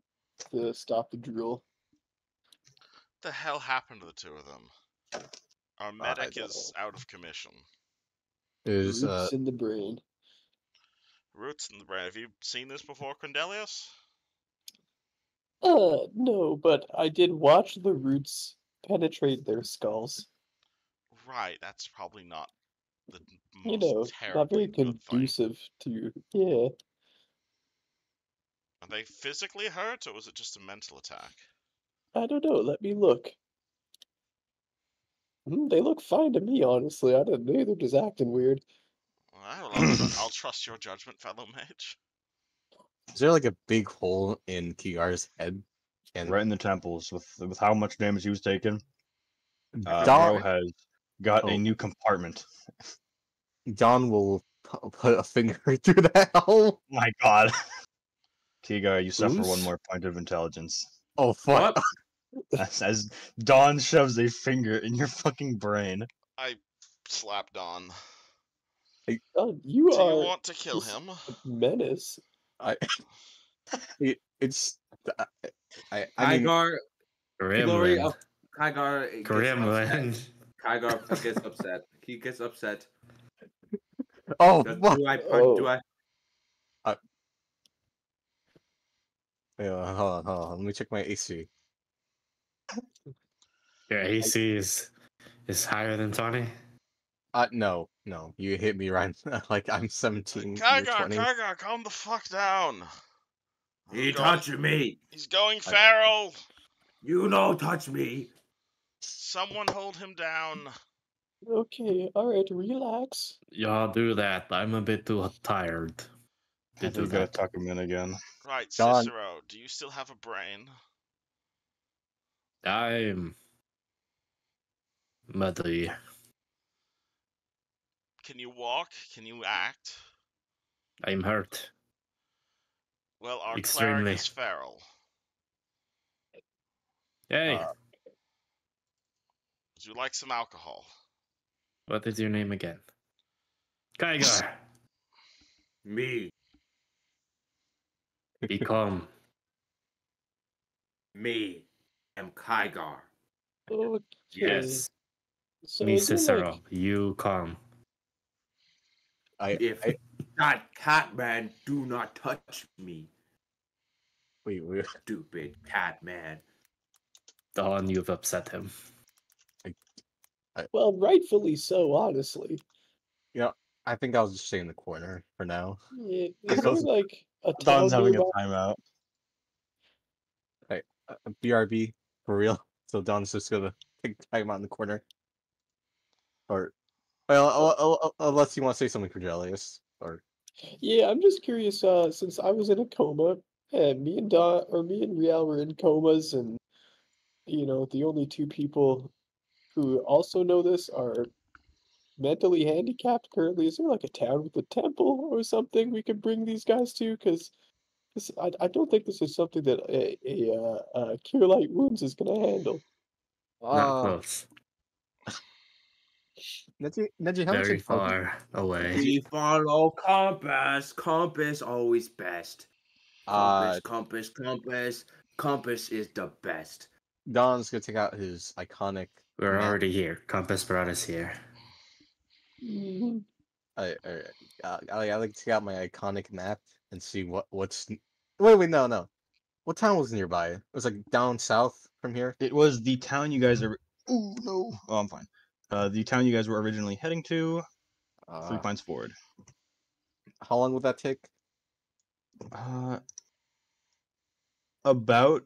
S3: to stop the drool.
S2: What the hell happened to the two of them? Our medic is out of commission.
S5: there's
S3: Roots in the brain.
S2: Roots in the brain. Have you seen this before, Crandelius?
S3: No, but I did watch the roots penetrate their skulls.
S2: Right, that's probably not the
S3: You
S2: most
S3: know, not very
S2: terribly good thing.
S3: conducive to, yeah.
S2: Are they physically hurt, or was it just a mental attack?
S3: I don't know, let me look. They look fine to me, honestly. I don't know, they're just acting weird.
S2: I'll trust your judgment, fellow mage.
S5: is there like a big hole in Keyguard's head? And
S1: right in the temples with how much damage he was taking.
S5: Don,
S1: Bro has got a
S5: Oh.
S1: new compartment.
S5: Don will put a finger through that hole.
S1: My God, Kigar, you suffer
S5: Oops.
S1: one more point of intelligence.
S5: Oh fuck!
S1: As Don shoves a finger in your fucking brain.
S2: I slapped on.
S3: God, you
S2: Do
S3: are
S2: you want to kill
S3: just
S2: him?
S3: a menace.
S5: It's I mean
S7: Kygar, glory
S4: Gremlin.
S7: of Kygar gets
S4: Gremlin.
S7: upset. Kygar gets upset. He gets upset.
S5: oh
S7: Do
S5: fuck!
S7: I?
S3: Oh.
S7: Do I?
S5: Yeah, hold on. Let me check my AC.
S4: Your AC is higher than Tony.
S5: No, you hit me right. Like I'm 17. You're
S2: Kygar,
S5: 20.
S2: Kygar, calm the fuck down.
S7: He
S2: Go-
S7: touched me.
S2: He's going feral.
S7: You don't touch me.
S2: Someone hold him down.
S3: Okay, alright, relax.
S4: Y'all do that. I'm a bit too tired to do
S1: We gotta
S4: that.
S1: tuck him in again.
S2: Right,
S5: John.
S2: Cicero, do you still have a brain?
S4: I'm muddy.
S2: Can you walk? Can you act?
S4: I'm hurt.
S2: Well, our
S4: Extremely.
S2: cleric is feral.
S4: Hey,
S2: Would you like some alcohol?
S4: what is your name again? Kygar.
S7: Me.
S4: Be calm.
S7: Me. I'm Kygar.
S3: Okay.
S4: Yes.
S3: So
S4: Me,
S3: is it
S4: Cicero.
S3: like-
S4: You calm.
S7: If that Catman do not touch me,
S5: Wait.
S7: stupid Catman.
S4: Dawn, you've upset him.
S3: Well, rightfully so, honestly.
S5: I think I'll just stay in the corner for now.
S3: Yeah, is there like a town
S1: Don's having a
S3: nearby?
S1: timeout.
S5: BRB for real. So Don's just gonna tag him out in the corner. Or, well, unless you want to say something for Jelius. Or,
S3: Yeah, I'm just curious. Since I was in a coma, and me and Riel were in comas, and the only two people who also know this are mentally handicapped currently. Is there like a town with a temple or something we could bring these guys to? Because I don't think this is something that a Cure Light Wounds is gonna handle.
S4: Not close.
S5: Neji, how much
S4: Very
S5: intel
S4: far away.
S7: We follow compass. Compass always best. Compass is the best.
S5: Don's gonna take out his iconic
S4: We're
S5: map.
S4: already here. Compass brought us here.
S3: Mhm.
S5: I like to take out my iconic map and see what's. Wait, no. What town was nearby? It was like down south from here.
S1: It was the town you guys are. Oh no! Oh, I'm fine. The town you guys were originally heading to, Three Pines Ford.
S5: How long would that take?
S1: About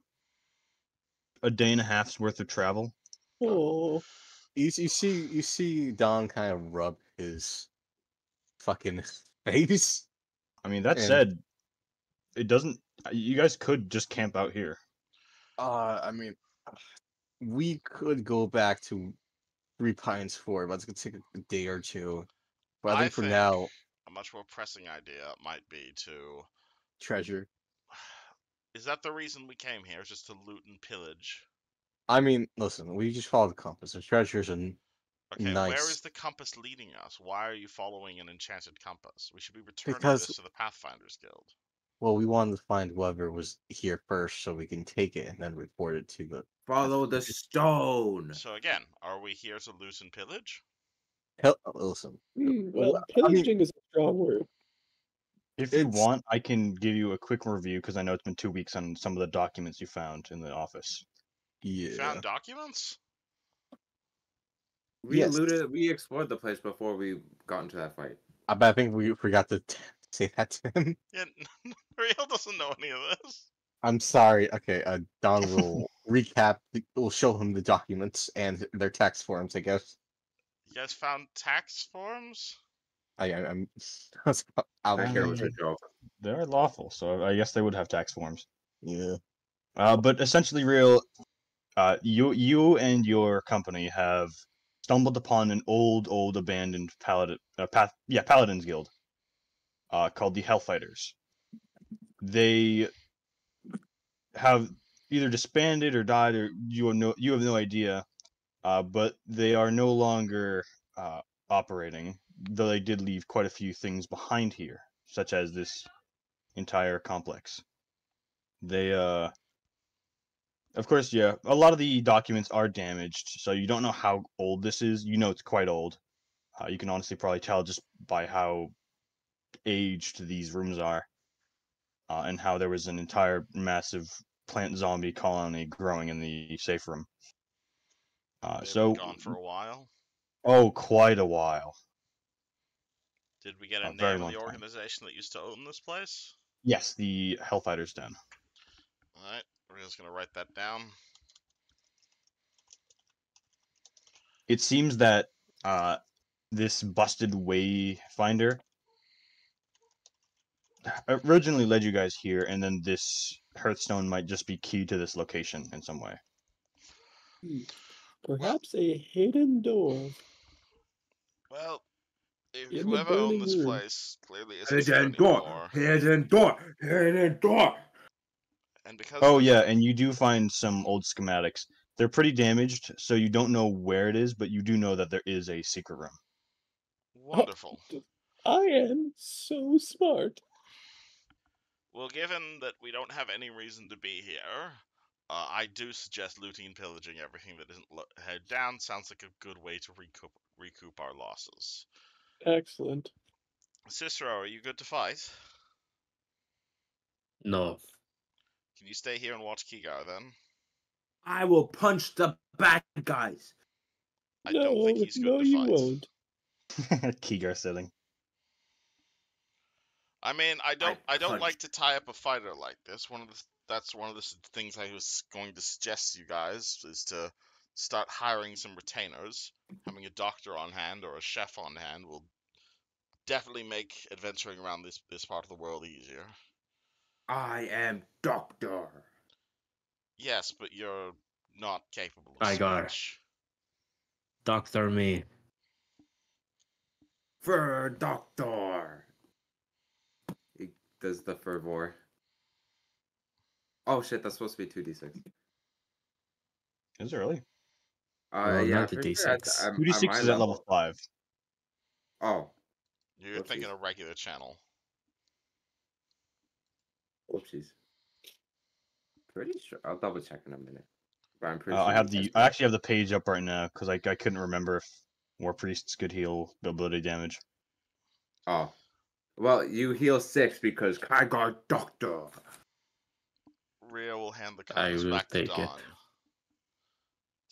S1: a day and a half's worth of travel.
S3: Oh,
S5: You see Don kind of rub his fucking face.
S1: I mean, that
S5: And-
S1: said, it doesn't. You guys could just camp out here.
S5: I mean, we could go back to Three Pines Ford, but it's gonna take a day or two. But I think for now,
S2: a much more pressing idea might be to.
S5: treasure.
S2: Is that the reason we came here? Just to loot and pillage?
S5: I mean, listen, we just follow the compass. The treasures and
S2: Okay,
S5: nice.
S2: where is the compass leading us? Why are you following an enchanted compass? We should be returning
S5: Because-
S2: this to the Pathfinders Guild.
S5: Well, we wanted to find whoever was here first, so we can take it and then report it to the.
S7: Follow the stone.
S2: So again, are we here to loot and pillage?
S5: Hell, listen.
S3: well,
S5: I mean-
S3: pillaging is a strong word.
S1: If you
S5: It's-
S1: want, I can give you a quick review because I know it's been 2 weeks on some of the documents you found in the office.
S2: You
S5: Yeah.
S2: found documents?
S7: We
S5: Yes.
S7: looted. We explored the place before we got into that fight.
S5: But I think we forgot to say that to him.
S2: Yeah, Riel doesn't know any of this.
S5: I'm sorry. Okay, Don will recap. We'll show him the documents and their tax forms. I guess.
S2: You guys found tax forms?
S5: I'm. I don't care.
S7: It was a joke.
S1: They're lawful, so I guess they would have tax forms.
S5: Yeah.
S1: But essentially, Real, you and your company have stumbled upon an old abandoned Paladins Guild, called the Hellfighters. They have either disbanded or died, or you have no idea. But they are no longer operating, though they did leave quite a few things behind here, such as this entire complex. They of course, yeah, a lot of the documents are damaged, so you don't know how old this is. You know it's quite old. You can honestly probably tell just by how aged these rooms are, and how there was an entire massive plant zombie colony growing in the safe room.
S2: They've
S1: So,
S2: been gone for a while.
S1: oh, quite a while.
S2: Did we get a
S1: A very
S2: name of
S1: long
S2: the
S1: time.
S2: organization that used to own this place?
S1: Yes, the Hellfighters Den.
S2: Alright, we're just gonna write that down.
S1: It seems that this busted wayfinder originally led you guys here, and then this Hearthstone might just be key to this location in some way.
S3: Perhaps a hidden door.
S2: Well, if
S3: In the
S2: whoever owned
S3: burning
S2: this
S3: room.
S2: place clearly isn't here
S7: Hidden door.
S2: anymore.
S7: Hidden door. Hidden door.
S2: And because
S1: Oh
S2: the-
S1: yeah, and you do find some old schematics. They're pretty damaged, so you don't know where it is, but you do know that there is a secret room.
S2: Wonderful.
S3: I am so smart.
S2: Well, given that we don't have any reason to be here, I do suggest looting and pillaging everything that isn't head down. Sounds like a good way to recoup our losses.
S3: Excellent.
S2: Cicero, are you good to fight?
S4: No.
S2: Can you stay here and watch Kigar then?
S7: I will punch the bad guys.
S2: I don't think he's good
S3: no,
S2: to
S3: you
S2: fight.
S3: won't.
S1: Kigar sitting.
S2: I mean, I don't
S7: punched-
S2: like to tie up a fighter like this. That's one of the things I was going to suggest to you guys is to start hiring some retainers. Having a doctor on hand or a chef on hand will definitely make adventuring around this part of the world easier.
S7: I am Doctor.
S2: Yes, but you're not capable of
S4: Igar.
S2: speech.
S4: Doctor me.
S7: Fur Doctor. He does the fervor. Oh shit, that's supposed to be 2d6.
S1: Is it really?
S4: Well,
S7: Yeah,
S4: not a
S7: pretty sure
S4: D6.
S7: I'm
S1: 2d6
S7: my
S1: is at level 5.
S7: Oh,
S2: You're thinking
S7: Whoopsies.
S2: a regular channel.
S7: whoopsies. Pretty sure. I'll double check in a minute. But I'm pretty
S1: I
S7: sure.
S1: have
S7: you
S1: the.
S7: guys
S1: I actually have the page up right now because I couldn't remember if War Priests could heal ability damage.
S7: Oh. Well, you heal 6 because Kygar Doctor.
S2: Rhea will hand the
S4: I
S2: compass
S4: will
S2: back to
S4: take it.
S2: Dawn.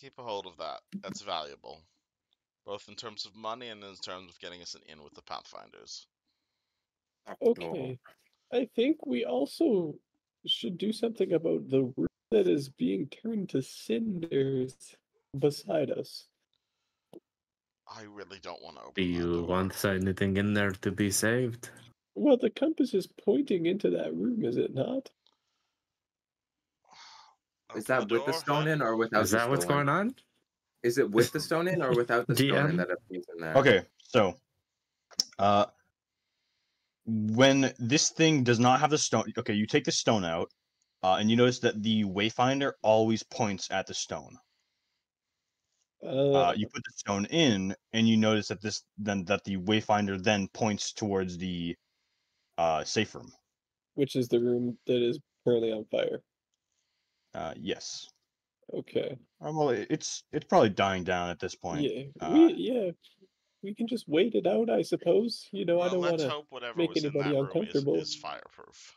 S2: Keep a hold of that. That's valuable. Both in terms of money and in terms of getting us an in with the Pathfinders.
S3: Okay. I think we also should do something about the room that is being turned to cinders beside us.
S2: I really don't want to open
S4: Do
S2: that
S4: you
S2: door.
S4: want anything in there to be saved?
S3: Well, the compass is pointing into that room, is it not?
S7: Is
S2: Open
S7: that with the
S2: door,
S7: stone
S2: huh?
S7: in or without
S4: Is
S7: the
S4: that what's
S7: stone?
S4: going on?
S7: Is it with the stone in or without the stone in
S4: DM?
S7: that appears in there?
S1: Okay, so when this thing does not have the stone, okay, you take the stone out, and you notice that the Wayfinder always points at the stone. You put the stone in, and you notice that the Wayfinder then points towards the safe room.
S3: Which is the room that is currently on fire.
S1: Yes.
S3: Okay.
S1: Well, it's probably dying down at this point.
S3: Yeah, we can just wait it out, I suppose. You know, I
S2: Well,
S3: don't want
S2: let's
S3: to
S2: hope whatever
S3: make
S2: was in
S3: anybody
S2: that room
S3: uncomfortable.
S2: is fireproof.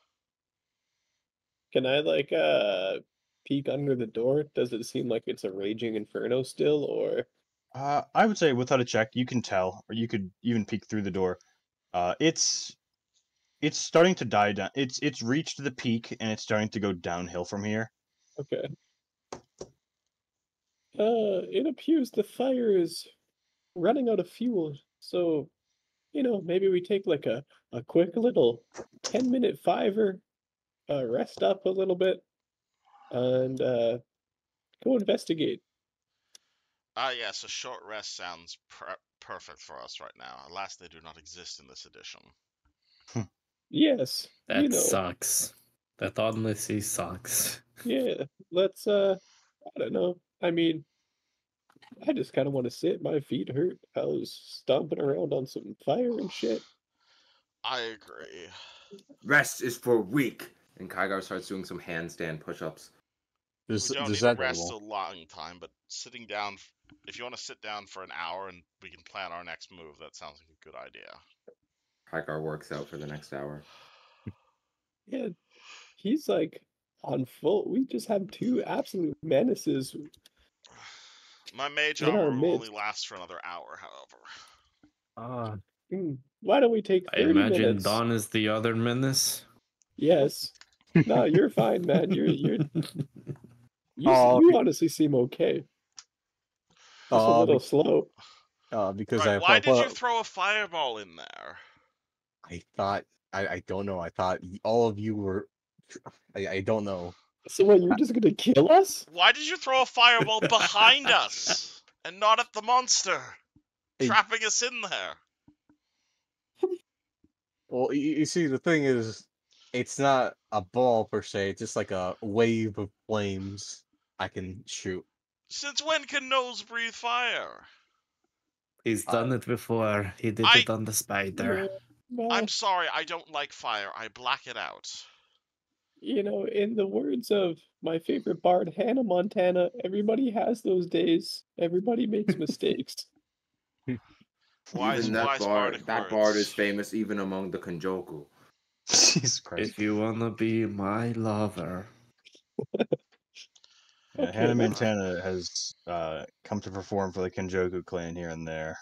S3: Can I peek under the door? Does it seem like it's a raging inferno still, or?
S1: I would say without a check, you can tell, or you could even peek through the door. It's starting to die down. It's reached the peak, and it's starting to go downhill from here.
S3: Okay. It appears the fire is running out of fuel, so, maybe we take like a quick little 10-minute fiver, rest up a little bit, and go investigate.
S2: Yes, a short rest sounds perfect for us right now. Alas, they do not exist in this edition.
S3: Yes,
S4: That sucks. That honestly sucks.
S3: Yeah, let's, I don't know. I mean, I just kind of want to sit. My feet hurt. I was stomping around on some fire and shit.
S2: I agree.
S7: Rest is for weak. And Kygar starts doing some handstand push-ups.
S2: We don't need to rest a long time, but sitting down, if you want to sit down for an hour and we can plan our next move, that sounds like a good idea.
S7: Kygar works out for the next hour.
S3: Yeah, he's like on full. We just have two absolute menaces.
S2: My mage
S3: In our
S2: armor will only
S3: midst.
S2: last for another hour, however.
S3: Why don't we take
S4: I
S3: 30
S4: imagine
S3: minutes?
S4: Dawn is the other menace.
S3: Yes. No, you're fine, man. You honestly seem okay. Just a little slow.
S5: Because
S2: Right, why did you throw a fireball in there?
S5: I thought I don't know. I thought all of you were. I don't know.
S3: So what? You're just gonna kill us?
S2: Why did you throw a fireball behind us and not at the monster, trapping us in there?
S5: Well, you see, the thing is, it's not a ball per se. It's just like a wave of flames I can shoot.
S2: Since when can Nose breathe fire?
S4: He's done it before. He did it on the spider.
S2: I'm sorry, I don't like fire. I black it out.
S3: In the words of my favorite bard, Hannah Montana, everybody has those days. Everybody makes mistakes.
S7: Even that bard is famous even among the Konjoku.
S1: Jesus Christ.
S4: If you wanna be my lover.
S1: Yeah, Hannah Montana has come to perform for the Kenjoku clan here and there.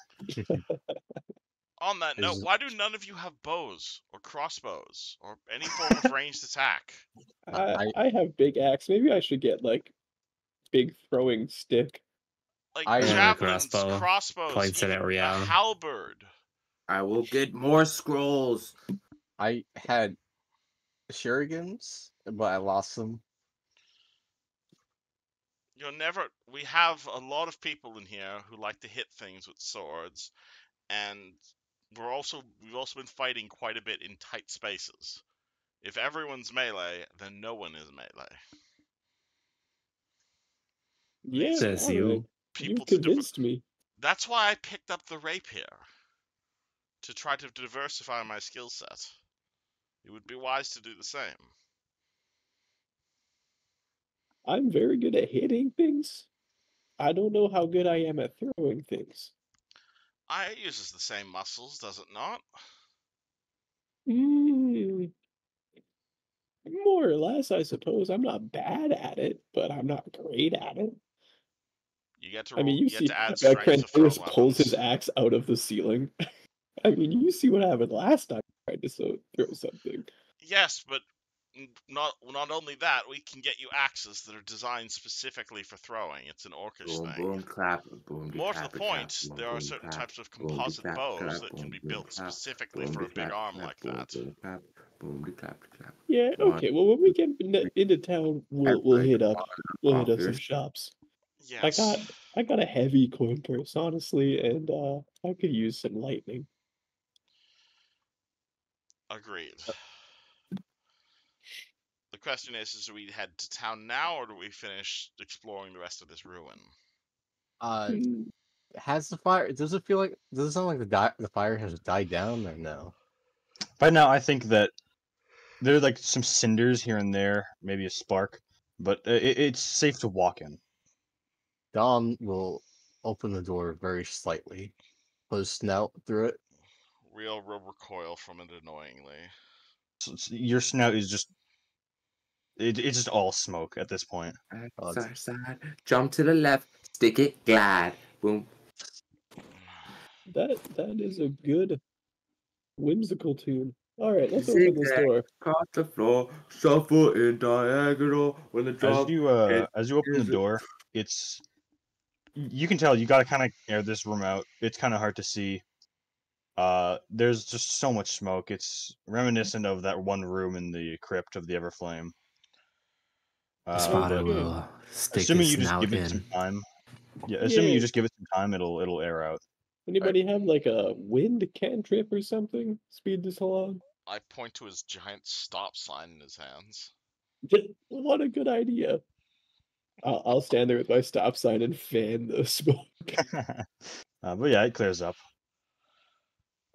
S2: On that note,
S5: Is-
S2: why do none of you have bows or crossbows or any form of ranged attack?
S3: I have big axe. Maybe I should get like big throwing stick.
S2: Like
S5: I-
S2: javelins,
S4: crossbow
S2: crossbows,
S4: points it
S2: even
S4: at
S2: a
S4: Rial.
S2: halberd.
S7: I will get more scrolls.
S5: I had shurikens, but I lost them.
S2: We have a lot of people in here who like to hit things with swords, and we've also been fighting quite a bit in tight spaces. If everyone's melee, then no one is melee.
S3: Yeah,
S4: Says
S3: all
S4: you.
S3: right.
S2: People
S3: You've
S2: to diver-
S3: convinced me.
S2: That's why I picked up the rapier, to try to diversify my skill set. It would be wise to do the same.
S3: I'm very good at hitting things. I don't know how good I am at throwing things.
S2: It uses the same muscles, does it not?
S3: Mm, more or less, I suppose. I'm not bad at it, but I'm not great at it.
S2: You get to
S3: I
S2: roll,
S3: mean, you
S2: you get
S3: see,
S2: to add strength to throw
S3: Crandarius pulls his
S2: weapons.
S3: axe out of the ceiling. I mean, you see what happened last time I tried to throw something.
S2: Yes, but not only that, we can get you axes that are designed specifically for throwing. It's an orcish
S7: Boom,
S2: thing.
S7: boom, clap. Boom,
S2: More to the
S7: clap,
S2: point,
S7: clap,
S2: there are
S7: boom,
S2: certain
S7: clap,
S2: types of
S7: boom,
S2: composite
S7: clap,
S2: bows
S7: clap,
S2: that
S7: boom,
S2: can be
S7: boom,
S2: built
S7: clap,
S2: specifically
S7: boom,
S2: for a big
S7: clap,
S2: arm
S7: clap,
S2: like
S7: boom,
S2: that.
S7: boom, clap, boom, clap, clap.
S3: Yeah,
S7: One,
S3: okay. Well, when we get into town, we'll hit up some
S7: office.
S3: shops.
S2: Yes.
S3: I got a heavy coin purse, honestly, and I could use some lightning.
S2: Agreed. The question is do we head to town now, or do we finish exploring the rest of this ruin?
S3: Hmm.
S5: Has the fire? Does it feel like? Does it sound like the fire has died down or no?
S1: By now, I think that there are like some cinders here and there, maybe a spark, but it's safe to walk in.
S5: Dom will open the door very slightly, put his snout through it.
S2: Real will recoil from it annoyingly.
S1: Your snout is just it's just all smoke at this point.
S7: Side, side, jump to the left, stick it, glide. Boom.
S3: That is a good whimsical tune. All right, let's open this
S7: Zigzag.
S3: door.
S7: Across the floor, shuffle in diagonal. When the drum
S1: As you open the door, you can tell you got to kind of air this room out. It's kind of hard to see. There's just so much smoke. It's reminiscent of that one room in the crypt of the Everflame.
S4: Espada
S1: But
S4: will stick
S1: assuming
S4: his
S1: you just
S4: snout
S1: give it
S4: in.
S1: some time. Yeah, assuming
S3: Yeah.
S1: you just give it some time, it'll air out.
S3: Anybody have like a wind cantrip or something? Speed this along.
S2: I point to his giant stop sign in his hands.
S3: What a good idea. I'll stand there with my stop sign and fan the smoke.
S1: But yeah, it clears up.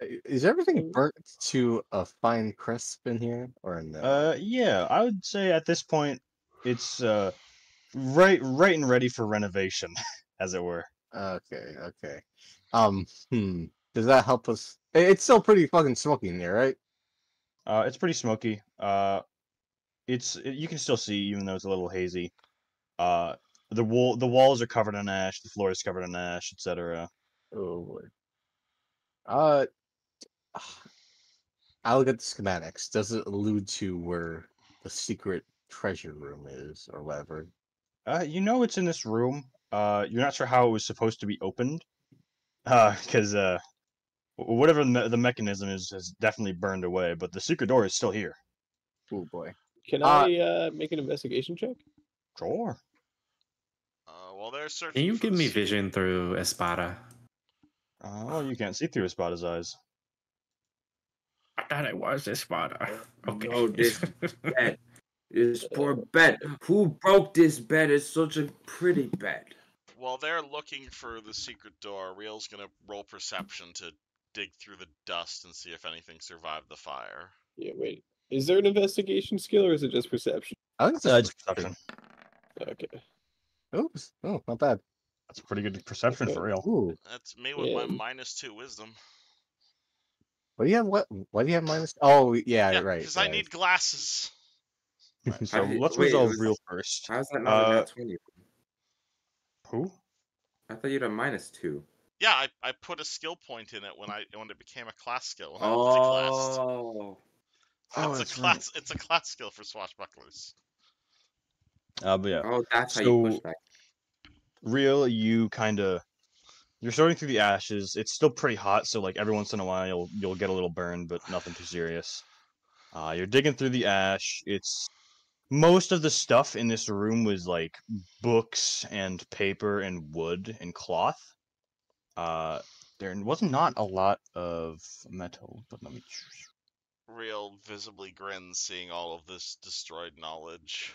S5: Is everything
S3: Oh.
S5: burnt to a fine crisp in here, or no?
S1: Yeah, I would say at this point it's right and ready for renovation, as it were.
S5: Okay, okay. Does that help us? It's still pretty fucking smoky in here, right?
S1: It's pretty smoky. You can still see, even though it's a little hazy. The walls are covered in ash, the floor is covered in ash, etc.
S5: Oh boy. I'll look at the schematics. Does it allude to where the secret treasure room is, or whatever?
S1: You know it's in this room. You're not sure how it was supposed to be opened, because whatever the mechanism is has definitely burned away. But the secret door is still here.
S5: Oh boy.
S3: Can I make an investigation check?
S1: Sure.
S2: While they're searching
S4: Can you
S2: for
S4: give
S2: the
S4: me vision through Espada?
S1: Well, you can't see through Espada's eyes.
S4: I thought it was Espada. Okay.
S7: No, this bed. This poor bed. Who broke this bed? It's such a pretty bed.
S2: While they're looking for the secret door, Real's gonna roll perception to dig through the dust and see if anything survived the fire.
S3: Yeah, wait. Is there an investigation skill or is it just perception?
S5: I think
S1: It's perception.
S3: Okay.
S5: Oops. Oh, not bad.
S1: That's a pretty good perception for
S3: Okay.
S1: real.
S5: Ooh.
S2: That's me with
S3: Yeah.
S2: my -2 wisdom.
S5: What do you have? What do you have minus? Oh, yeah,
S2: Yeah,
S5: right.
S2: because I
S5: yeah.
S2: need glasses.
S1: Right, so
S7: did-
S1: let's
S7: wait,
S1: resolve
S7: was-
S1: real first.
S7: How's that not a nat 20?
S1: Who?
S7: I thought you'd have -2.
S2: Yeah, I put a skill point in it when it became a class skill. When I multi-classed.
S7: Oh.
S1: Oh, that's right.
S2: It's a class skill for swashbucklers.
S1: But yeah.
S7: Oh, that's how you push
S1: So,
S7: that.
S1: Real, you're sorting through the ashes. It's still pretty hot, so like every once in a while you'll get a little burn, but nothing too serious. You're digging through the ash. It's most of the stuff in this room was like books and paper and wood and cloth. There was not a lot of metal, but let me.
S2: Real visibly grins seeing all of this destroyed knowledge.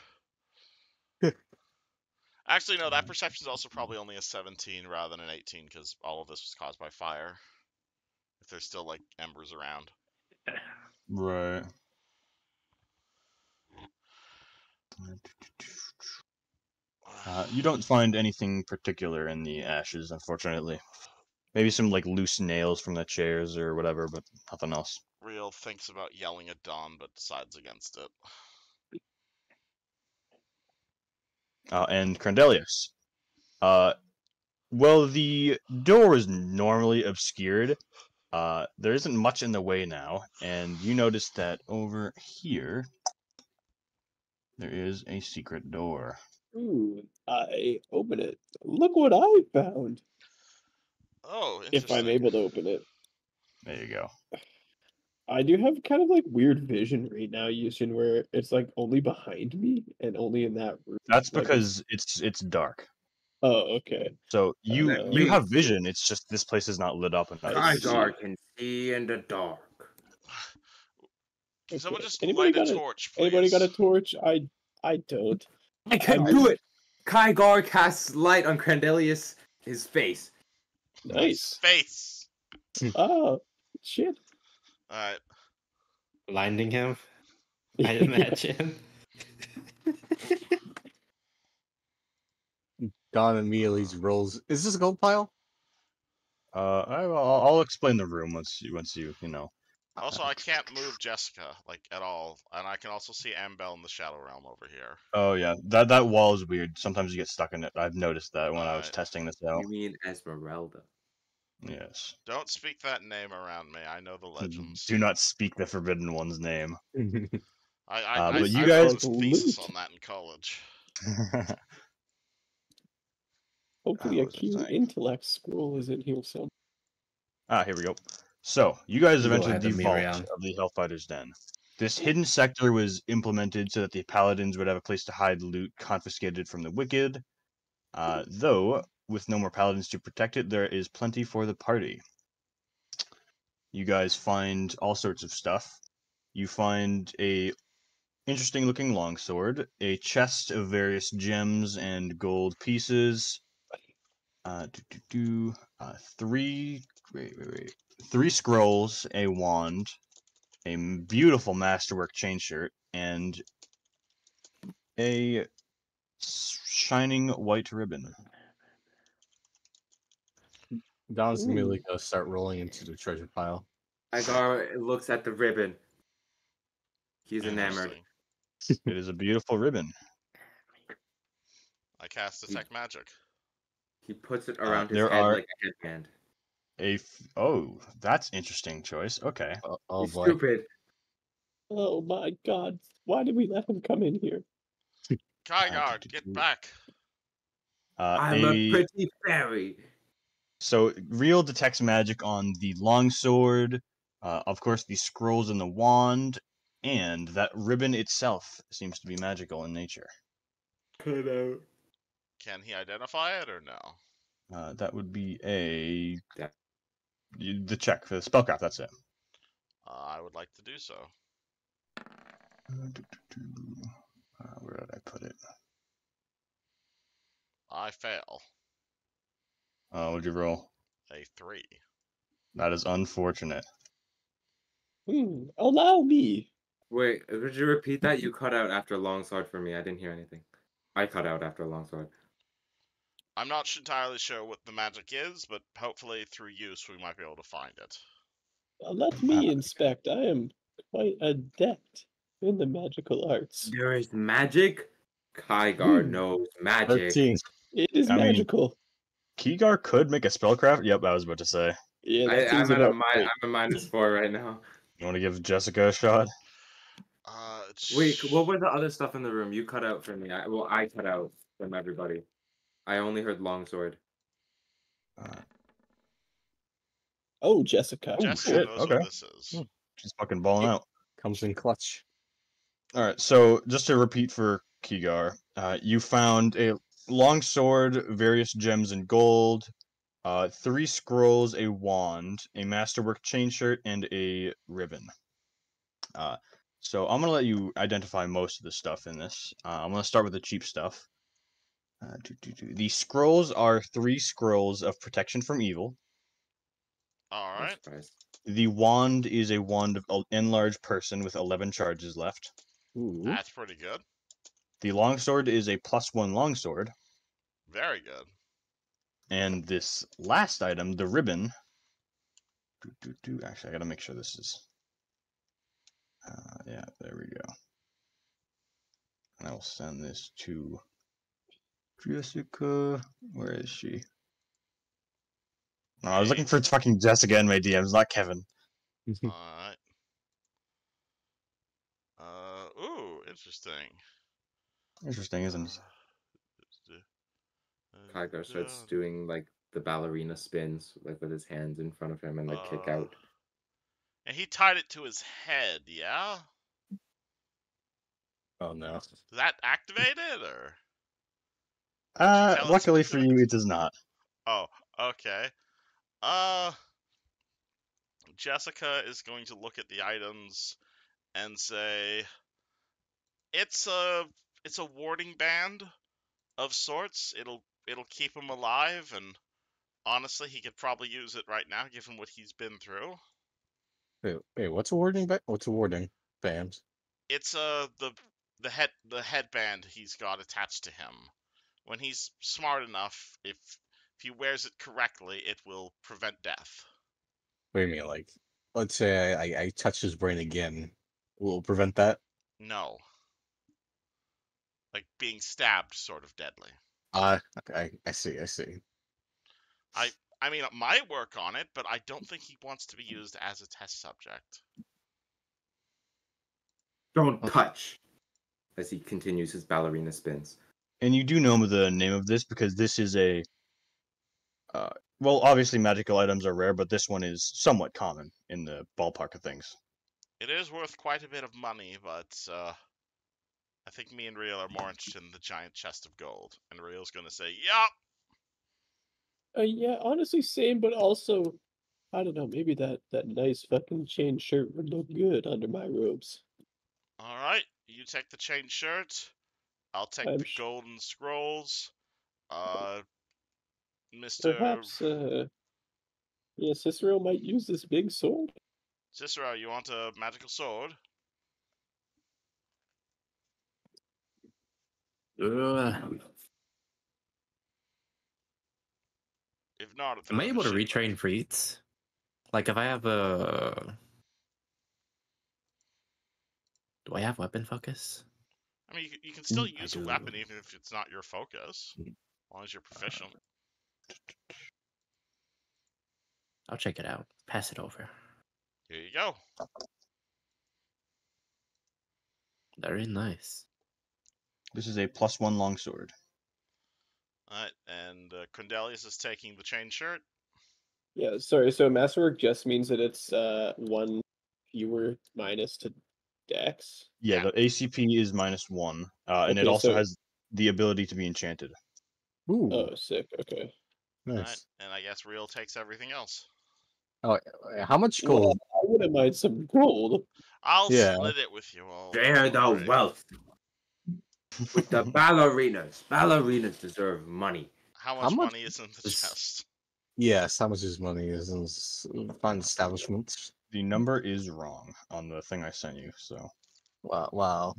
S2: Actually, no, that perception is also probably only a 17 rather than an 18 because all of this was caused by fire. If there's still like embers around.
S1: Right. You don't find anything particular in the ashes, unfortunately. Maybe some like loose nails from the chairs or whatever, but nothing else.
S2: Real thinks about yelling at Dawn, but decides against it.
S1: And Crandelius. Well, the door is normally obscured. There isn't much in the way now, and you notice that over here there is a secret door.
S3: Ooh, I open it. Look what I found.
S2: Oh,
S3: If I'm
S2: interesting.
S3: able to open it.
S1: There you go.
S3: I do have kind of like weird vision right now, Yushin, where it's like only behind me and only in that room.
S1: That's
S3: Like,
S1: because it's dark.
S3: oh, okay.
S1: So you
S3: Let
S1: you
S7: me
S1: have
S7: see.
S1: vision. It's just this place is not lit up enough.
S3: I
S1: to see.
S7: Skygar can see in the dark.
S2: Can someone
S3: Okay.
S2: just
S3: Anybody
S2: light a
S3: got
S2: torch, please?
S3: Anybody got a torch? I don't.
S7: I can do it! Kygar casts light on Crandelius' his face.
S3: Nice.
S2: Face!
S3: Oh, shit.
S2: Alright.
S4: Blinding him, I imagine.
S5: Don immediately rolls. Is this a gold pile?
S1: I'll explain the room once you know.
S2: Also, I can't move Jessica, like, at all. And I can also see Ambel in the Shadow Realm over here.
S1: Oh yeah, that wall is weird. Sometimes you get stuck in it. I've noticed that when I was
S2: Alright.
S1: testing this out.
S7: You mean Esmeralda?
S1: Yes.
S2: Don't speak that name around me. I know the legends.
S1: Do not speak the Forbidden One's name.
S2: I
S1: but you
S2: I
S1: guys-
S2: wrote a thesis
S3: Loot.
S2: on that in college.
S3: Hopefully
S1: What
S3: a
S1: was I
S3: cute
S1: saying?
S3: intellect scroll is in here somewhere.
S1: Here we go. So, you guys have
S4: Go
S1: entered
S4: ahead,
S1: the vault
S4: Miriam.
S1: of the Hellfighter's Den. This hidden sector was implemented so that the paladins would have a place to hide loot confiscated from the wicked. Though, with no more paladins to protect it, there is plenty for the party. You guys find all sorts of stuff. You find a interesting looking longsword, a chest of various gems and gold pieces, three scrolls, a wand, a beautiful masterwork chain shirt, and a shining white ribbon.
S5: Don's immediately
S3: Ooh.
S5: gonna start rolling into the treasure pile.
S7: Kygar looks at the ribbon. He's enamored.
S2: Interesting.
S1: It is a beautiful ribbon.
S2: I cast Detect Magic.
S7: He puts it around his
S1: there
S7: head
S1: are-
S7: like a headband.
S1: Oh, that's interesting choice. Okay.
S5: Oh
S7: He's
S5: boy.
S7: stupid.
S3: Oh my god. Why did we let him come in here?
S2: Kygar, get back!
S7: I'm a pretty fairy.
S1: So Real detects magic on the longsword, of course the scrolls and the wand, and that ribbon itself seems to be magical in nature.
S7: Cut out.
S2: Can he identify it or no?
S1: That would be
S7: Yeah.
S1: the check for the spellcraft. That's it.
S2: I would like to do so.
S1: Where did I put it?
S2: I fail.
S1: What'd you roll?
S2: A 3.
S1: That is unfortunate.
S3: Allow me.
S7: Wait, would you repeat that? You cut out after longsword for me. I didn't hear anything. I cut out after longsword.
S2: I'm not entirely sure what the magic is, but hopefully through use we might be able to find it.
S3: Let me inspect. I am quite adept in the magical arts.
S7: There is magic? Kygar
S3: Hmm.
S7: knows magic.
S5: 13.
S3: It is
S1: I mean-
S3: magical.
S1: Keegar could make a spellcraft. Yep, I was about to say.
S3: Yeah, that seems
S6: I'm
S3: about
S6: at
S3: right.
S6: a -4 right now.
S1: You want to give Jessica a shot?
S6: Wait, what was the other stuff in the room? You cut out for me. I cut out from everybody. I only heard longsword.
S3: Oh, Jessica.
S2: Jessica
S1: shit,
S2: knows
S1: okay.
S2: what this is.
S5: Hmm.
S1: She's fucking balling out.
S5: Comes in clutch.
S1: All right, so just to repeat for Keegar, you found a long sword, various gems and gold, 3 scrolls, a wand, a masterwork chain shirt, and a ribbon. So I'm gonna let you identify most of the stuff in this. I'm gonna start with the cheap stuff. The scrolls are 3 scrolls of protection from evil.
S2: All right.
S1: The wand is a wand of enlarged person with 11 charges left.
S5: Ooh.
S2: That's pretty good.
S1: The longsword is a +1 longsword.
S2: Very good.
S1: And this last item, the ribbon. Actually, I gotta make sure this is. Yeah, there we go. And I will send this to Jessica. Where is she? No, I was looking for fucking Jessica in my DMs, not Kevin.
S2: Alright. Ooh, interesting.
S1: Interesting, isn't it?
S6: Kygar starts doing like the ballerina spins, like with his hands in front of him and like kick out.
S2: And he tied it to his head, yeah?
S5: Oh no.
S2: Does that activate it, or?
S1: Luckily for you, it does not.
S2: Oh, okay. Jessica is going to look at the items and say, it's a warding band of sorts. It'll keep him alive, and honestly, he could probably use it right now, given what he's been through.
S5: Wait, what's a warding What's a warding band?
S2: It's the headband he's got attached to him. When he's smart enough, if he wears it correctly, it will prevent death.
S5: Wait a minute, like, let's say I touch his brain again. Will it prevent that?
S2: No. Like being stabbed, sort of deadly.
S5: Okay, I see.
S2: I mean, it might work on it, but I don't think he wants to be used as a test subject.
S6: Don't touch! As he continues his ballerina spins.
S1: And you do know the name of this because this is a. Well, obviously magical items are rare, but this one is somewhat common in the ballpark of things.
S2: It is worth quite a bit of money, but I think me and Real are more interested in the giant chest of gold. And Real's going to say, yup!
S3: Yeah, honestly, same, but also, I don't know, maybe that nice fucking chain shirt would look good under my robes.
S2: Alright, you take the chain shirt. I'll take the golden scrolls. Mr.
S3: Perhaps, yeah, Cicero might use this big sword.
S2: Cicero, you want a magical sword? If not,
S4: am I able to retrain feats? Like, if I have a... Do I have weapon focus?
S2: I mean, you can still use a weapon even if it's not your focus, as long as you're proficient.
S4: I'll check it out. Pass it over.
S2: Here you go.
S4: Very nice.
S1: This is a +1 longsword.
S2: Alright, and Cornelius is taking the chain shirt.
S3: Yeah, sorry, so Masterwork just means that it's 1 fewer minus to Dex?
S1: Yeah, the ACP is -1, and it
S3: Okay,
S1: also
S3: so-
S1: has the ability to be enchanted.
S5: Ooh,
S3: Oh, sick, okay.
S5: nice.
S2: Alright, and I guess Real takes everything else.
S5: Oh, how much
S3: Well,
S5: gold?
S3: I wouldn't mind some gold.
S2: I'll
S5: Yeah.
S2: split it with you all.
S7: Share the
S2: Alright.
S7: wealth with the ballerinas. Ballerinas deserve money.
S2: How
S5: How
S2: much
S5: much
S2: money is in the
S5: is-
S2: chest?
S5: Yes, how much his money is in fine establishments.
S1: The number is wrong on the thing I sent you, so.
S5: Wow.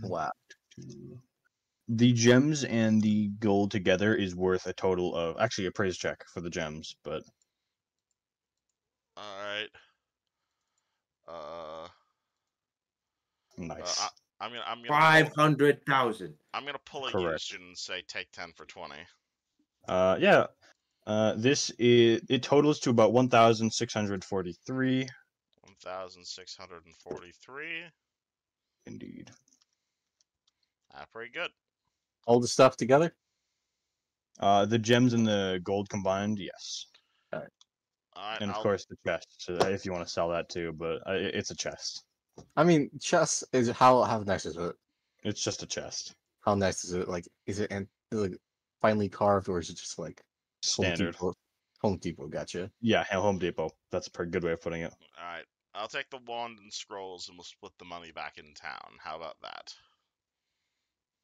S1: The gems and the gold together is worth a total of actually a praise check for the gems, but
S2: Alright.
S1: nice.
S2: I'm gonna
S7: 500,000.
S2: I'm gonna pull a
S1: Correct.
S2: Houston and say take 10 for 20.
S1: Yeah. It totals to about 1,643.
S2: 1,643.
S1: Indeed.
S2: Pretty good.
S5: All the stuff together?
S1: The gems and the gold combined, yes.
S2: Alright,
S1: And of course the chest, so if you want to sell that too, but it's a chest.
S5: I mean, chest is how nice is it?
S1: It's just a chest.
S5: How nice is it? Like, is it like finely carved, or is it just like
S1: Standard.
S5: Home Depot, gotcha.
S1: Yeah, Home Depot. That's a pretty good way of putting it.
S2: Alright, I'll take the wand and scrolls and we'll split the money back in town. How about that?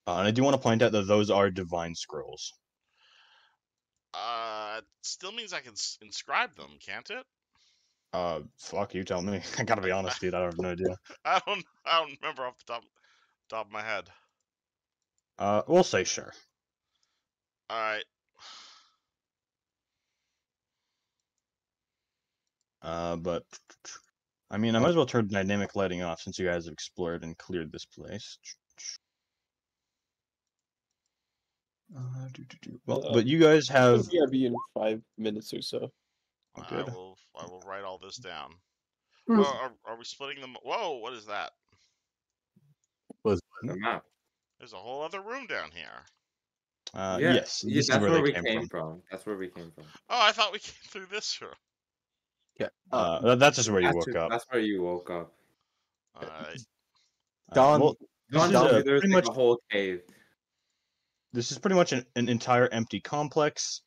S1: And I do want to point out that those are divine scrolls.
S2: It still means I can inscribe them, can't it?
S1: Fuck, you tell me. I gotta be honest, dude. I have no idea.
S2: I don't remember off the top of my head.
S1: We'll say sure.
S2: Alright.
S1: But I mean, I might as well turn dynamic lighting off since you guys have explored and cleared this place. Well, but you guys have.
S3: BRB in 5 minutes or so.
S2: I will write all this down. Are we splitting them? Whoa, what is that?
S5: Was
S7: The map.
S2: There's a whole other room down here.
S1: Yes, this is
S7: that's
S1: where
S7: where
S1: they
S7: we came from. That's where we came from.
S2: Oh, I thought we came through this room.
S5: Yeah.
S1: That's just where you woke up.
S7: That's where you woke up.
S2: Alright.
S5: Don.
S1: Well,
S7: Don
S1: this is
S7: told me there's
S1: pretty
S7: like
S1: much
S7: a whole cave.
S1: this is pretty much an entire empty complex.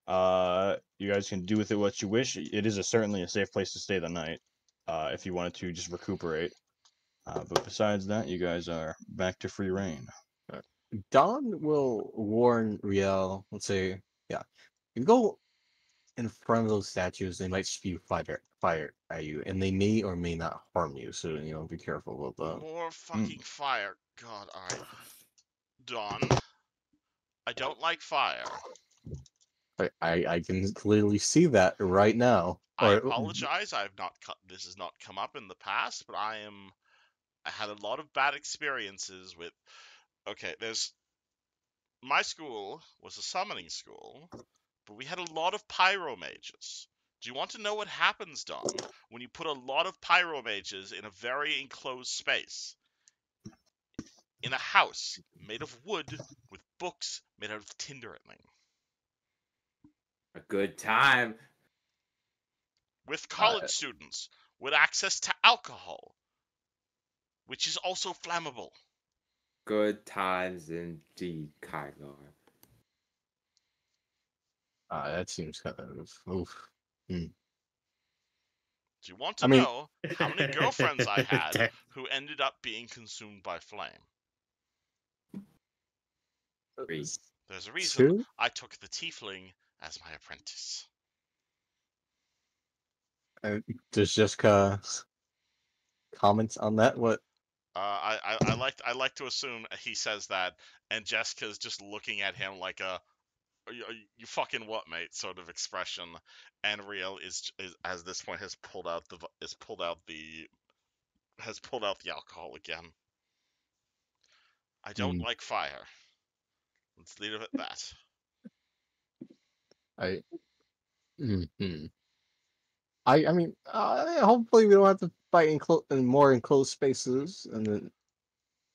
S1: You guys can do with it what you wish. It is certainly a safe place to stay the night, if you wanted to just recuperate. But besides that, you guys are back to free reign.
S5: Don will warn Riel. Let's say, yeah, you go in front of those statues, they might spew fire at you, and they may or may not harm you. So be careful about that.
S2: More fucking fire. God, alright. Dawn. I don't like fire.
S5: I can clearly see that right now.
S2: I apologize. This has not come up in the past, but I had a lot of bad experiences with. Okay, my school was a summoning school, but we had a lot of pyromages. Do you want to know what happens, Don, when you put a lot of pyromages in a very enclosed space? In a house made of wood with books made out of tinderling.
S7: A good time.
S2: With college students with access to alcohol, which is also flammable.
S7: Good times indeed, Kygar.
S5: That seems kind of oof.
S2: Do you want to know how many girlfriends I had who ended up being consumed by flame? There's a reason I took the tiefling as my apprentice.
S5: Does Jessica comments on that? What?
S2: I like to assume he says that, and Jessica's just looking at him like a "you fucking what, mate" sort of expression, and Riel is at this point has pulled out the alcohol again. I don't like fire. Let's leave it at that.
S5: I mean, hopefully we don't have to fight in more enclosed spaces in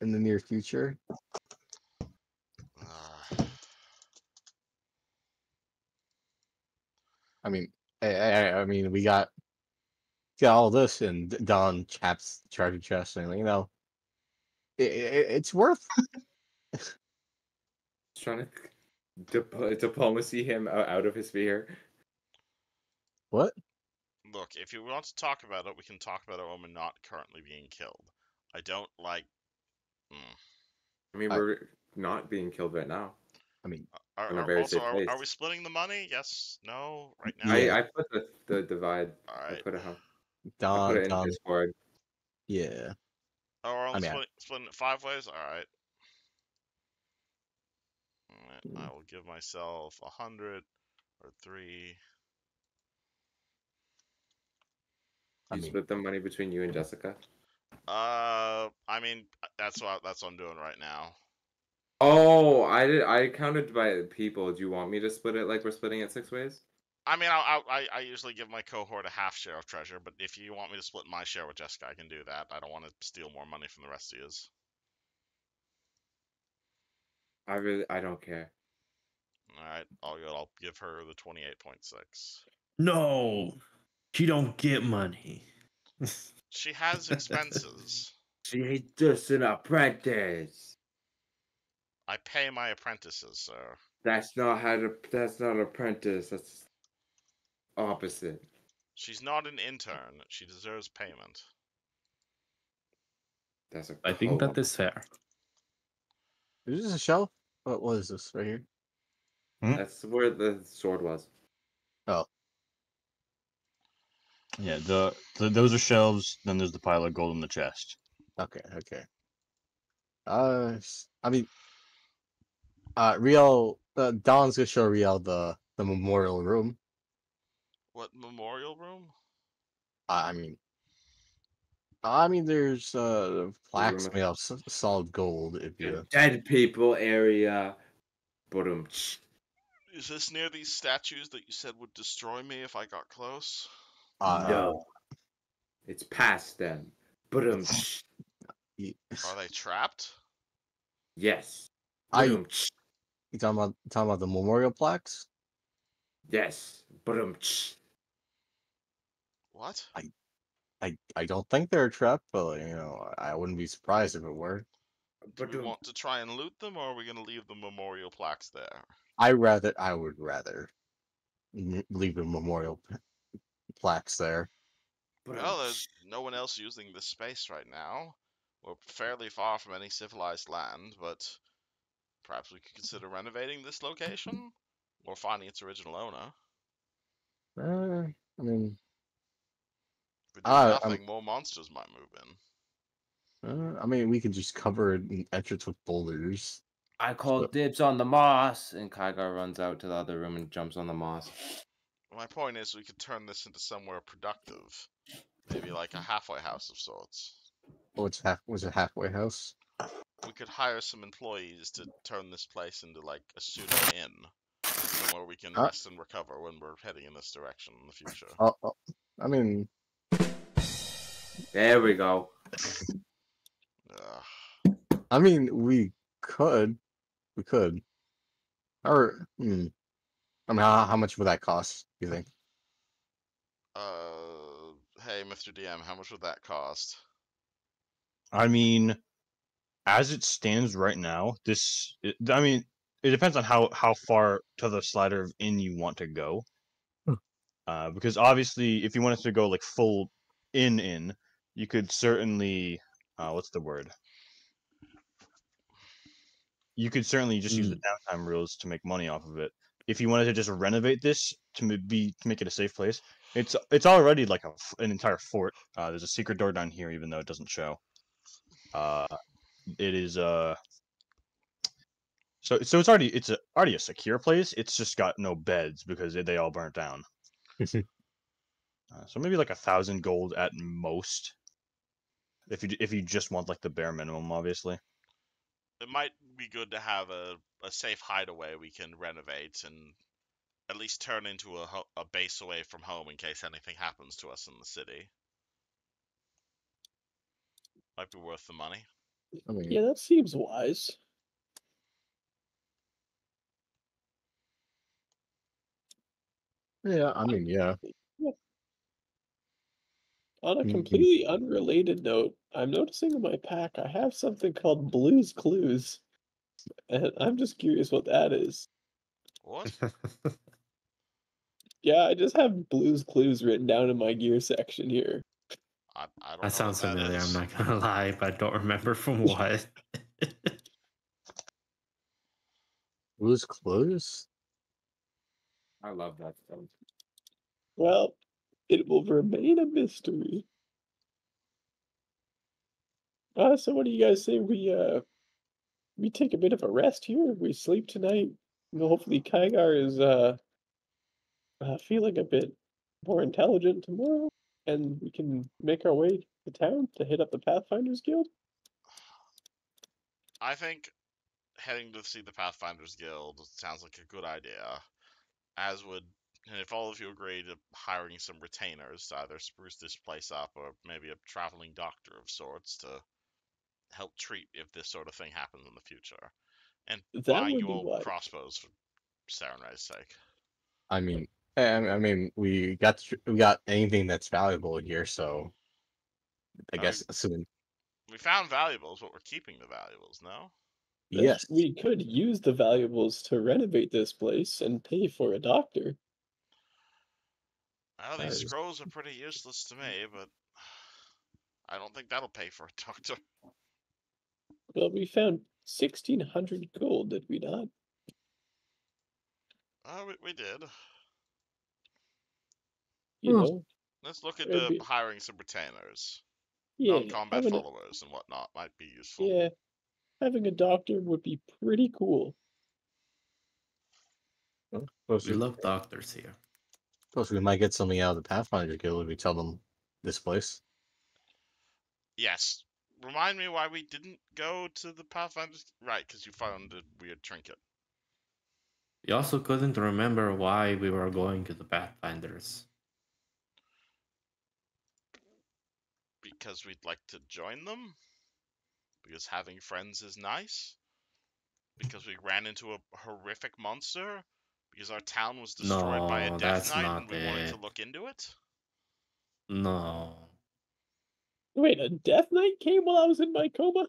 S5: the near future. I mean, we got all this, and Don chaps treasure chest, and it's worth.
S7: Trying to diplomacy him out of his fear.
S5: What?
S2: Look, if you want to talk about it, we can talk about it when we're not currently being killed. I don't like.
S7: I mean, we're not being killed right now.
S5: I mean,
S2: are we splitting the money? Yes, no, right now.
S7: I put the divide.
S2: All right.
S7: I put it
S5: Don
S7: in Discord.
S5: Yeah.
S2: Oh, we're only splitting it 5 ways. All right. I will give myself 100 or 3.
S7: You split the money between you and Jessica?
S2: I mean, that's what I'm doing right now.
S6: Oh, I counted by people. Do you want me to split it like we're splitting it 6 ways?
S2: I mean, I usually give my cohort a half share of treasure, but if you want me to split my share with Jessica, I can do that. I don't want to steal more money from the rest of yous.
S6: I don't care.
S2: All right, I'll give her the 28.6.
S4: No, you don't get money.
S2: She has expenses.
S7: She ain't just an apprentice.
S2: I pay my apprentices, sir.
S7: That's not apprentice. That's opposite.
S2: She's not an intern. She deserves payment.
S7: That's a
S4: I think that
S7: co-op.
S4: is fair.
S5: Is this a shelf? What is this right here?
S7: That's where the sword was.
S5: Oh,
S1: Yeah, those are shelves. Then there's the pile of gold in the chest.
S5: okay. I mean, Riel, Don's gonna show Riel the memorial room.
S2: What memorial room?
S5: I mean, there's plaques
S7: room of-
S5: made of solid gold. If you,
S7: Dead people area. Boom.
S2: Is this near these statues that you said would destroy me if I got close?
S7: No. It's past them. Boom.
S2: Are they trapped?
S7: Yes.
S5: I
S7: Boom.
S5: you talking about the memorial plaques?
S7: Yes. Boom.
S2: What?
S5: I don't think they're trapped, but I wouldn't be surprised if it were.
S2: Do we want to try and loot them, or are we going to leave the memorial plaques there?
S5: I would rather leave the memorial plaques there.
S2: Well, there's no one else using this space right now. We're fairly far from any civilized land, but perhaps we could consider renovating this location? Or finding its original owner.
S5: I mean,
S2: If we do nothing, more monsters might move in.
S5: I mean, we could just cover an entrance with boulders.
S7: I call dibs on the moss, and Kygar runs out to the other room and jumps on the moss.
S2: My point is, we could turn this into somewhere productive. Maybe like a halfway house of sorts.
S5: Was a halfway house?
S2: We could hire some employees to turn this place into like a pseudo inn, somewhere we can rest and recover when we're heading in this direction in the future.
S5: I mean,
S7: there we go.
S5: I mean, we could, or I mean, how much would that cost? You think?
S2: Hey, Mr. DM, how much would that cost?
S1: I mean, as it stands right now, I mean, it depends on how far to the slider of inn you want to go. Because obviously, if you wanted to go like full in, you could certainly, what's the word? You could certainly just use the downtime rules to make money off of it. If you wanted to just renovate this to make it a safe place, it's already like an entire fort. There's a secret door down here, even though it doesn't show. It is so it's already a secure place. It's just got no beds because they all burnt down. So maybe like 1,000 gold at most. If you just want like the bare minimum, obviously.
S2: It might be good to have a safe hideaway we can renovate and at least turn into a base away from home in case anything happens to us in the city. Might be worth the money.
S3: I mean, yeah, that seems wise.
S5: Yeah, I mean, yeah.
S3: On a completely unrelated note, I'm noticing in my pack I have something called Blue's Clues. And I'm just curious what that is.
S2: What?
S3: Yeah, I just have Blue's Clues written down in my gear section here.
S2: I don't know.
S4: That sounds
S2: what that
S4: familiar,
S2: is.
S4: I'm not gonna lie, but I don't remember from what.
S5: Blue's Clues?
S7: I love that stuff.
S3: Well, it will remain a mystery. So what do you guys say we take a bit of a rest here? We sleep tonight. Hopefully Kygar is feeling a bit more intelligent tomorrow, and we can make our way to town to hit up the Pathfinders Guild.
S2: I think heading to see the Pathfinders Guild sounds like a good idea. As would, and if all of you agree to hiring some retainers to either spruce this place up or maybe a traveling doctor of sorts to help treat if this sort of thing happens in the future. And
S3: That
S2: buying
S3: would
S2: you
S3: be
S2: all
S3: wise.
S2: crossbows for Sarenrae's sake.
S5: I mean, we got anything that's valuable here, so I
S2: I
S5: guess
S2: mean,
S5: assuming
S2: we found valuables, but we're keeping the valuables, no?
S5: yes.
S3: We could use the valuables to renovate this place and pay for a doctor.
S2: Well,
S5: That
S2: these
S5: is-
S2: scrolls are pretty useless to me, but I don't think that'll pay for a doctor.
S3: Well, we found 1,600 gold, did we not?
S2: We did.
S3: You
S5: Hmm.
S3: know,
S2: Let's look
S3: It'd
S2: into
S3: be-
S2: hiring some retainers.
S3: yeah,
S2: Non-combat
S3: having a,
S2: followers and whatnot might be useful.
S3: yeah, having a doctor would be pretty cool.
S5: Suppose
S4: We
S5: we,
S4: love doctors here.
S5: suppose we might get something out of the Pathfinder Guild if we tell them this place.
S2: Yes. Remind me why we didn't go to the Pathfinders. Right, because you found a weird trinket.
S4: We also couldn't remember why we were going to the Pathfinders.
S2: Because we'd like to join them? Because having friends is nice? Because we ran into a horrific monster? Because our town was destroyed by a
S4: No,
S2: death
S4: that's
S2: knight
S4: not
S2: and we wanted to
S4: it.
S2: look into it?
S4: No,
S3: Wait, a death knight came while I was in my coma?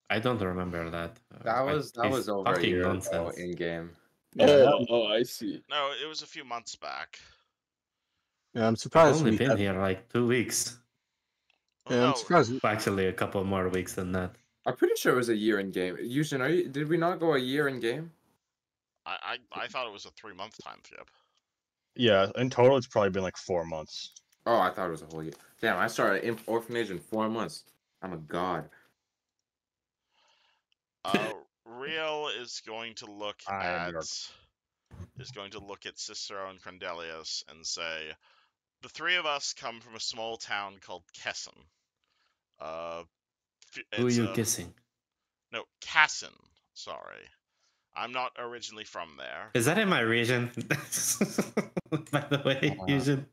S4: I don't remember that.
S7: That was
S4: he's
S7: over a
S4: talking
S7: year ago
S4: nonsense.
S7: in game.
S5: Yeah,
S3: I see.
S2: No, it was a few months back.
S5: I'm
S4: I've
S5: surprised
S4: only
S5: we
S4: been
S5: got-
S4: here like 2 weeks.
S2: Well,
S5: yeah, I'm
S2: no,
S5: surprised.
S4: Well, actually, a couple more weeks than that.
S7: I'm pretty sure it was a year in game. Yushin, did we not go a year in game?
S2: I thought it was a 3-month time skip.
S1: Yeah, in total, it's probably been like 4 months.
S7: Oh, I thought it was a whole year. Damn, I started in orphanage in 4 months. I'm a god.
S2: Riel is going to look
S1: I am
S2: at
S1: your-
S2: Cicero and Crendelius and say, the three of us come from a small town called Kesson.
S4: Who are you kissing?
S2: No, Casson. Sorry, I'm not originally from there.
S4: Is that in my region? By the way, Fusion?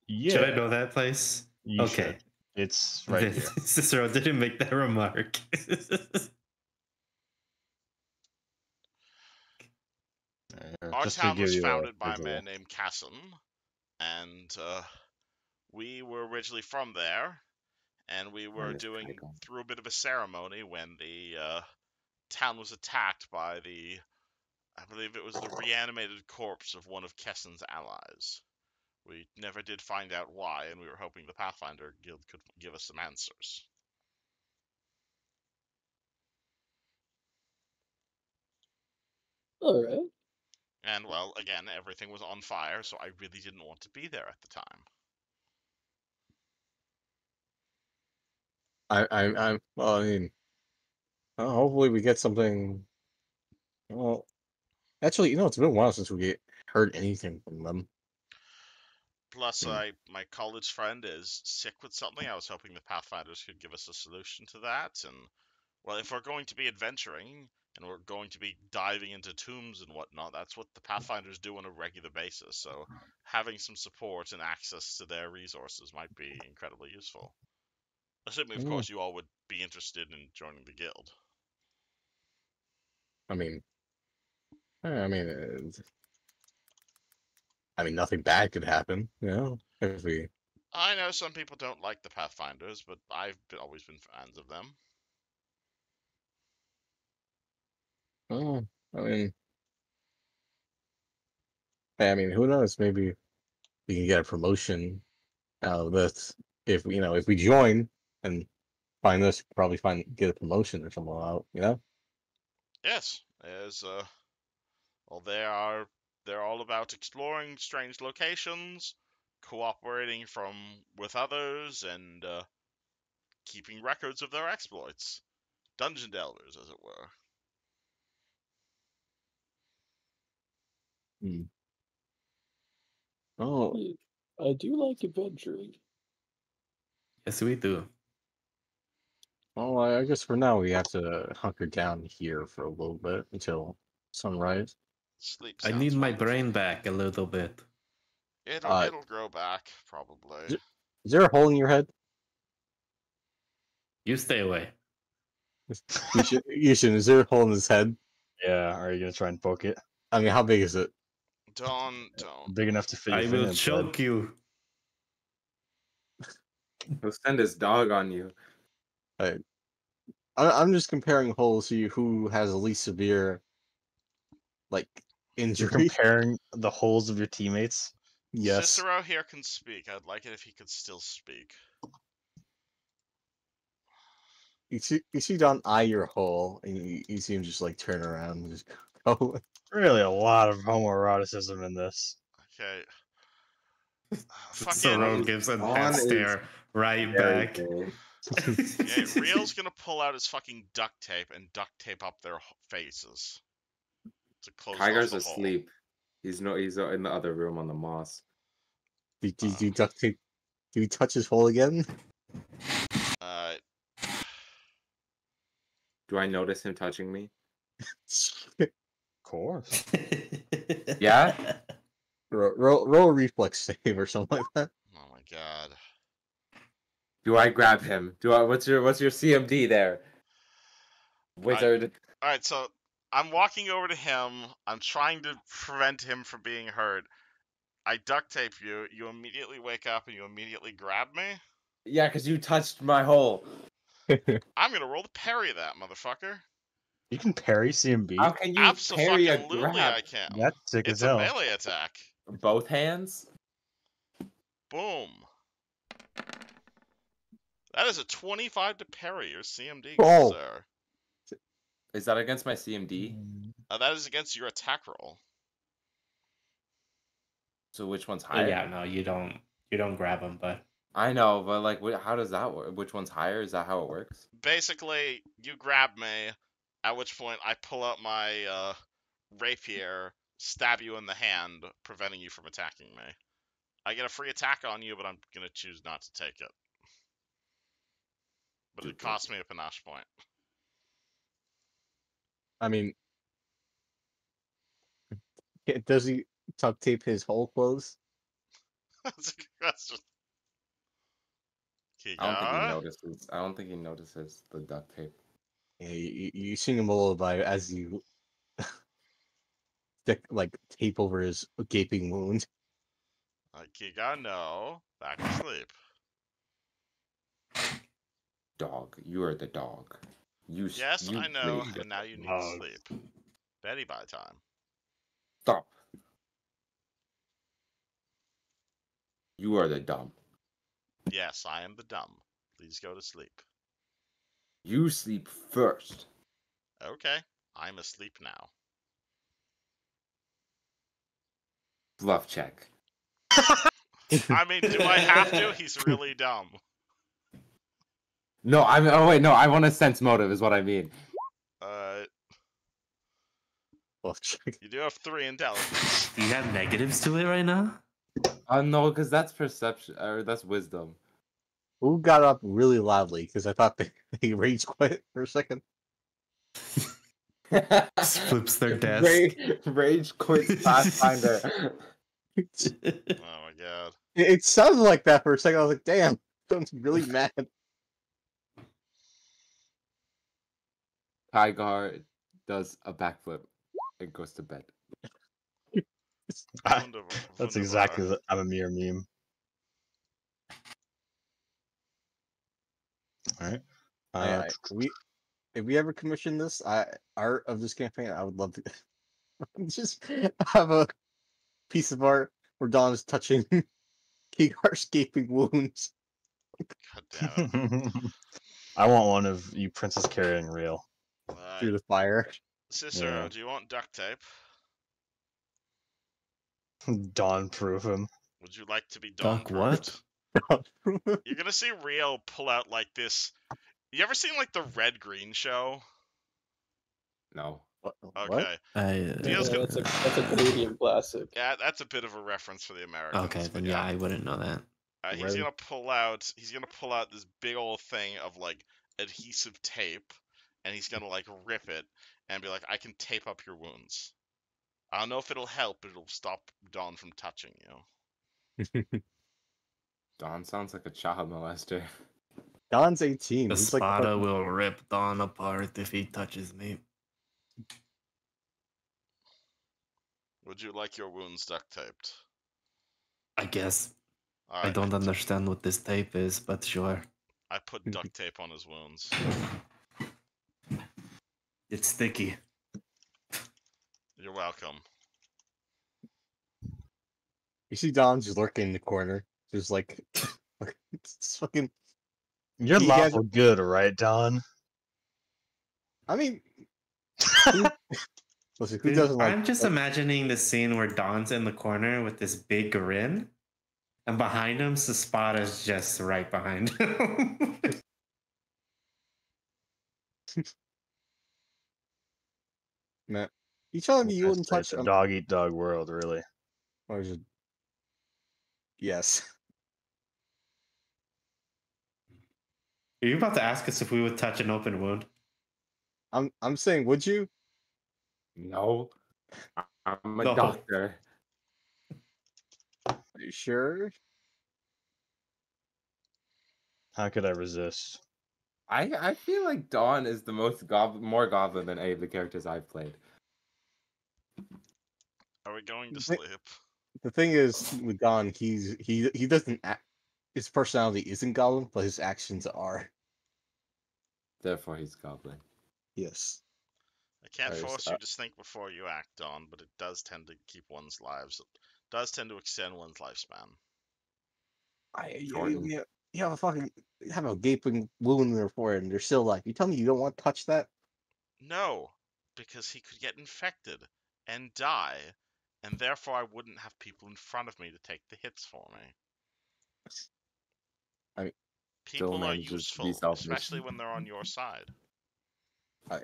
S1: Yeah.
S4: Should I know that place?
S1: You
S4: Okay.
S1: should. It's right here.
S4: Cicero didn't make that remark.
S2: Our
S1: Just to
S2: town
S1: give
S2: was
S1: you a
S2: founded by a
S1: visual.
S2: man named Casson, and we were originally from there, and we were
S7: this
S2: doing
S7: icon.
S2: through a bit of a ceremony when the town was attacked by I believe it was the reanimated corpse of one of Kesson's allies. We never did find out why, and we were hoping the Pathfinder Guild could give us some answers.
S3: All right.
S2: And, well, again, everything was on fire, so I really didn't want to be there at the time.
S5: Well, I mean, hopefully we get something. Well, actually, it's been a while since we heard anything from them.
S2: Plus,
S5: Hmm.
S2: my college friend is sick with something. I was hoping the Pathfinders could give us a solution to that. And, well, if we're going to be adventuring and we're going to be diving into tombs and whatnot, that's what the Pathfinders do on a regular basis. So having some support and access to their resources might be incredibly useful. Assuming, of
S5: Hmm.
S2: course, you all would be interested in joining the guild.
S5: I mean, nothing bad could happen, if we.
S2: I know some people don't like the Pathfinders, but I've always been fans of them.
S5: Oh, I mean, who knows? Maybe we can get a promotion out of this if we join and find this, probably get a promotion or something out.
S2: Yes, there's well, they're all about exploring strange locations, cooperating with others, and keeping records of their exploits. Dungeon delvers, as it were.
S5: Oh,
S3: I do like adventuring.
S4: Yes, we do.
S5: Well, I guess for now we have to hunker down here for a little bit until sunrise.
S2: Sleep
S4: I
S2: sounds
S4: need my
S2: wonderful.
S4: brain back a little bit.
S2: It'll grow back, probably.
S5: Is there a hole in your head?
S4: You stay away.
S5: Yushin, is there a hole in his head?
S1: Yeah, are you gonna try and poke it?
S5: I mean, how big is it?
S2: Don't.
S1: Big enough to fit your
S4: I
S1: finger
S4: will
S1: inside.
S4: choke you.
S7: He'll send his dog on you.
S5: I'm just comparing holes to who has the least severe, like,
S1: You're
S5: injury.
S1: comparing the holes of your teammates.
S5: Yes.
S2: Cicero here can speak. I'd like it if he could still speak.
S5: You see Don eye your hole, and you see him just like turn around and just go.
S1: Really, a lot of homoeroticism in this.
S2: Okay.
S4: Soro
S2: Fucking.
S4: gives a
S7: Dawn
S4: head
S7: is
S4: stare right
S7: Very
S4: back.
S7: cool.
S2: Okay, Real's gonna pull out his fucking duct tape and duct tape up their faces. To close off
S7: Tiger's
S2: the hole.
S7: asleep. He's in the other room on the moss.
S5: Do you duct tape? Do you touch his hole again?
S7: Do I notice him touching me?
S1: Of course.
S7: Yeah?
S5: roll a reflex save or something like that.
S2: Oh my god.
S7: Do I grab him? What's your CMD there? Wizard.
S2: Alright, so I'm walking over to him. I'm trying to prevent him from being hurt. I duct tape you. You immediately wake up and you immediately grab me.
S7: Yeah, because you touched my hole.
S2: I'm gonna roll to parry that motherfucker.
S1: You can parry CMB.
S7: How can you parry a
S2: Absolutely, I
S7: grab?
S2: can.
S1: That's sick
S2: It's
S1: as hell.
S2: a melee attack.
S7: Both hands?
S2: Boom. That is a 25 to parry your CMD,
S5: Oh.
S2: sir.
S7: Is that against my CMD?
S2: That is against your attack roll.
S7: So which one's higher?
S4: Yeah, no, you don't grab him, but
S7: I know, but like, how does that work? Which one's higher? Is that how it works?
S2: Basically, you grab me, at which point I pull out my rapier, stab you in the hand, preventing you from attacking me. I get a free attack on you, but I'm gonna choose not to take it. But it costs me a panache point.
S5: I mean, does he duct tape his hole closed?
S2: That's a good question.
S7: I don't think he
S2: Kiga?
S7: notices. I don't think he notices the duct tape.
S5: Yeah, you sing him a lullaby as you stick like tape over his gaping wound.
S2: Kiga, no. Back to sleep.
S7: Dog, you are the dog.
S2: Yes,
S7: you
S2: I know,
S7: sleep.
S2: and now you need to
S1: Dog.
S2: sleep. Betty by time.
S7: Stop. You are the dumb.
S2: Yes, I am the dumb. Please go to sleep.
S7: You sleep first.
S2: Okay, I'm asleep now.
S7: Bluff check.
S2: I mean, do I have to? He's really dumb.
S7: No, oh wait, no, I want to sense motive is what I mean.
S5: Well, check.
S2: You do have 3 intelligence.
S4: do you have negatives to it right now?
S7: No, because that's perception, or that's wisdom.
S5: Who got up really loudly? Because I thought they rage quit for a second.
S4: Just flips their desk.
S7: Rage quits Pathfinder.
S2: Oh my god.
S5: It sounded like that for a second. I was like, damn, I'm really mad.
S7: Kygar does a backflip and goes to bed.
S2: Wunderbar.
S1: That's exactly the I'm a mere meme. All right.
S5: If we ever commission this art of this campaign, I would love to just have a piece of art where Don is touching Kigar's gaping wounds.
S2: God damn it.
S1: I want one of you, Princess carrying Real.
S5: Through the fire.
S2: Cicero,
S1: Yeah.
S2: do you want duct tape?
S1: Dawn proof him.
S2: Would you like to be
S4: Duck
S2: dawn-proofed?
S4: what?
S2: You're gonna see Rio pull out like this. You ever seen like the Red Green show?
S7: No.
S5: What?
S2: Okay. Dio's gonna-
S3: That's a Canadian classic.
S2: Yeah, that's a bit of a reference for the Americans.
S4: Okay,
S2: but
S4: then yeah, I wouldn't know that.
S2: he's
S5: Red-
S2: gonna pull out this big old thing of like adhesive tape, and he's gonna like rip it and be like, "I can tape up your wounds." I don't know if it'll help, but it'll stop Dawn from touching you.
S6: Don sounds like a child molester.
S5: Don's 18.
S4: The
S5: He's like
S4: Spada
S5: fucking-
S4: will rip Dawn apart if he touches me.
S2: Would you like your wounds duct taped?
S4: I guess.
S2: All
S4: I
S2: right,
S4: don't understand what this tape is, but sure.
S2: I put duct tape on his wounds.
S4: It's sticky.
S2: You're welcome.
S5: You see Don just lurking in the corner, just like it's fucking.
S1: You're
S5: He has-
S1: lawful good, right, Don?
S5: I mean, listen, who doesn't like?
S4: I'm just imagining the scene where Don's in the corner with this big grin, and behind him, Spada's just right behind him.
S5: Matt, you telling me you wouldn't
S1: It's
S5: touch
S1: a
S5: him?
S1: dog eat dog world, really.
S5: Or is it? Yes.
S4: Are you about to ask us if we would touch an open wound?
S5: I'm saying, would you?
S6: No. I'm a
S4: No.
S6: doctor.
S5: Are you sure?
S1: How could I resist?
S6: I feel like Dawn is the most more goblin than any of the characters I've played.
S2: Are we going to
S5: Wait.
S2: sleep?
S5: The thing is, with Don, he doesn't act. His personality isn't goblin, but his actions are.
S6: Therefore, he's goblin.
S5: Yes.
S2: I can't
S5: There's,
S2: force you to think before you act, Dawn, but it does tend to keep one's lives. It does tend to extend one's lifespan.
S6: Jordan.
S5: You have a fucking have a gaping wound in their forehead, and they're still alive. You tell me you don't want to touch that?
S2: No, because he could get infected and die, and therefore I wouldn't have people in front of me to take the hits for me.
S5: I mean,
S2: People are
S6: manages to be
S2: useful,
S6: selfish.
S2: especially when they're on your side.
S5: I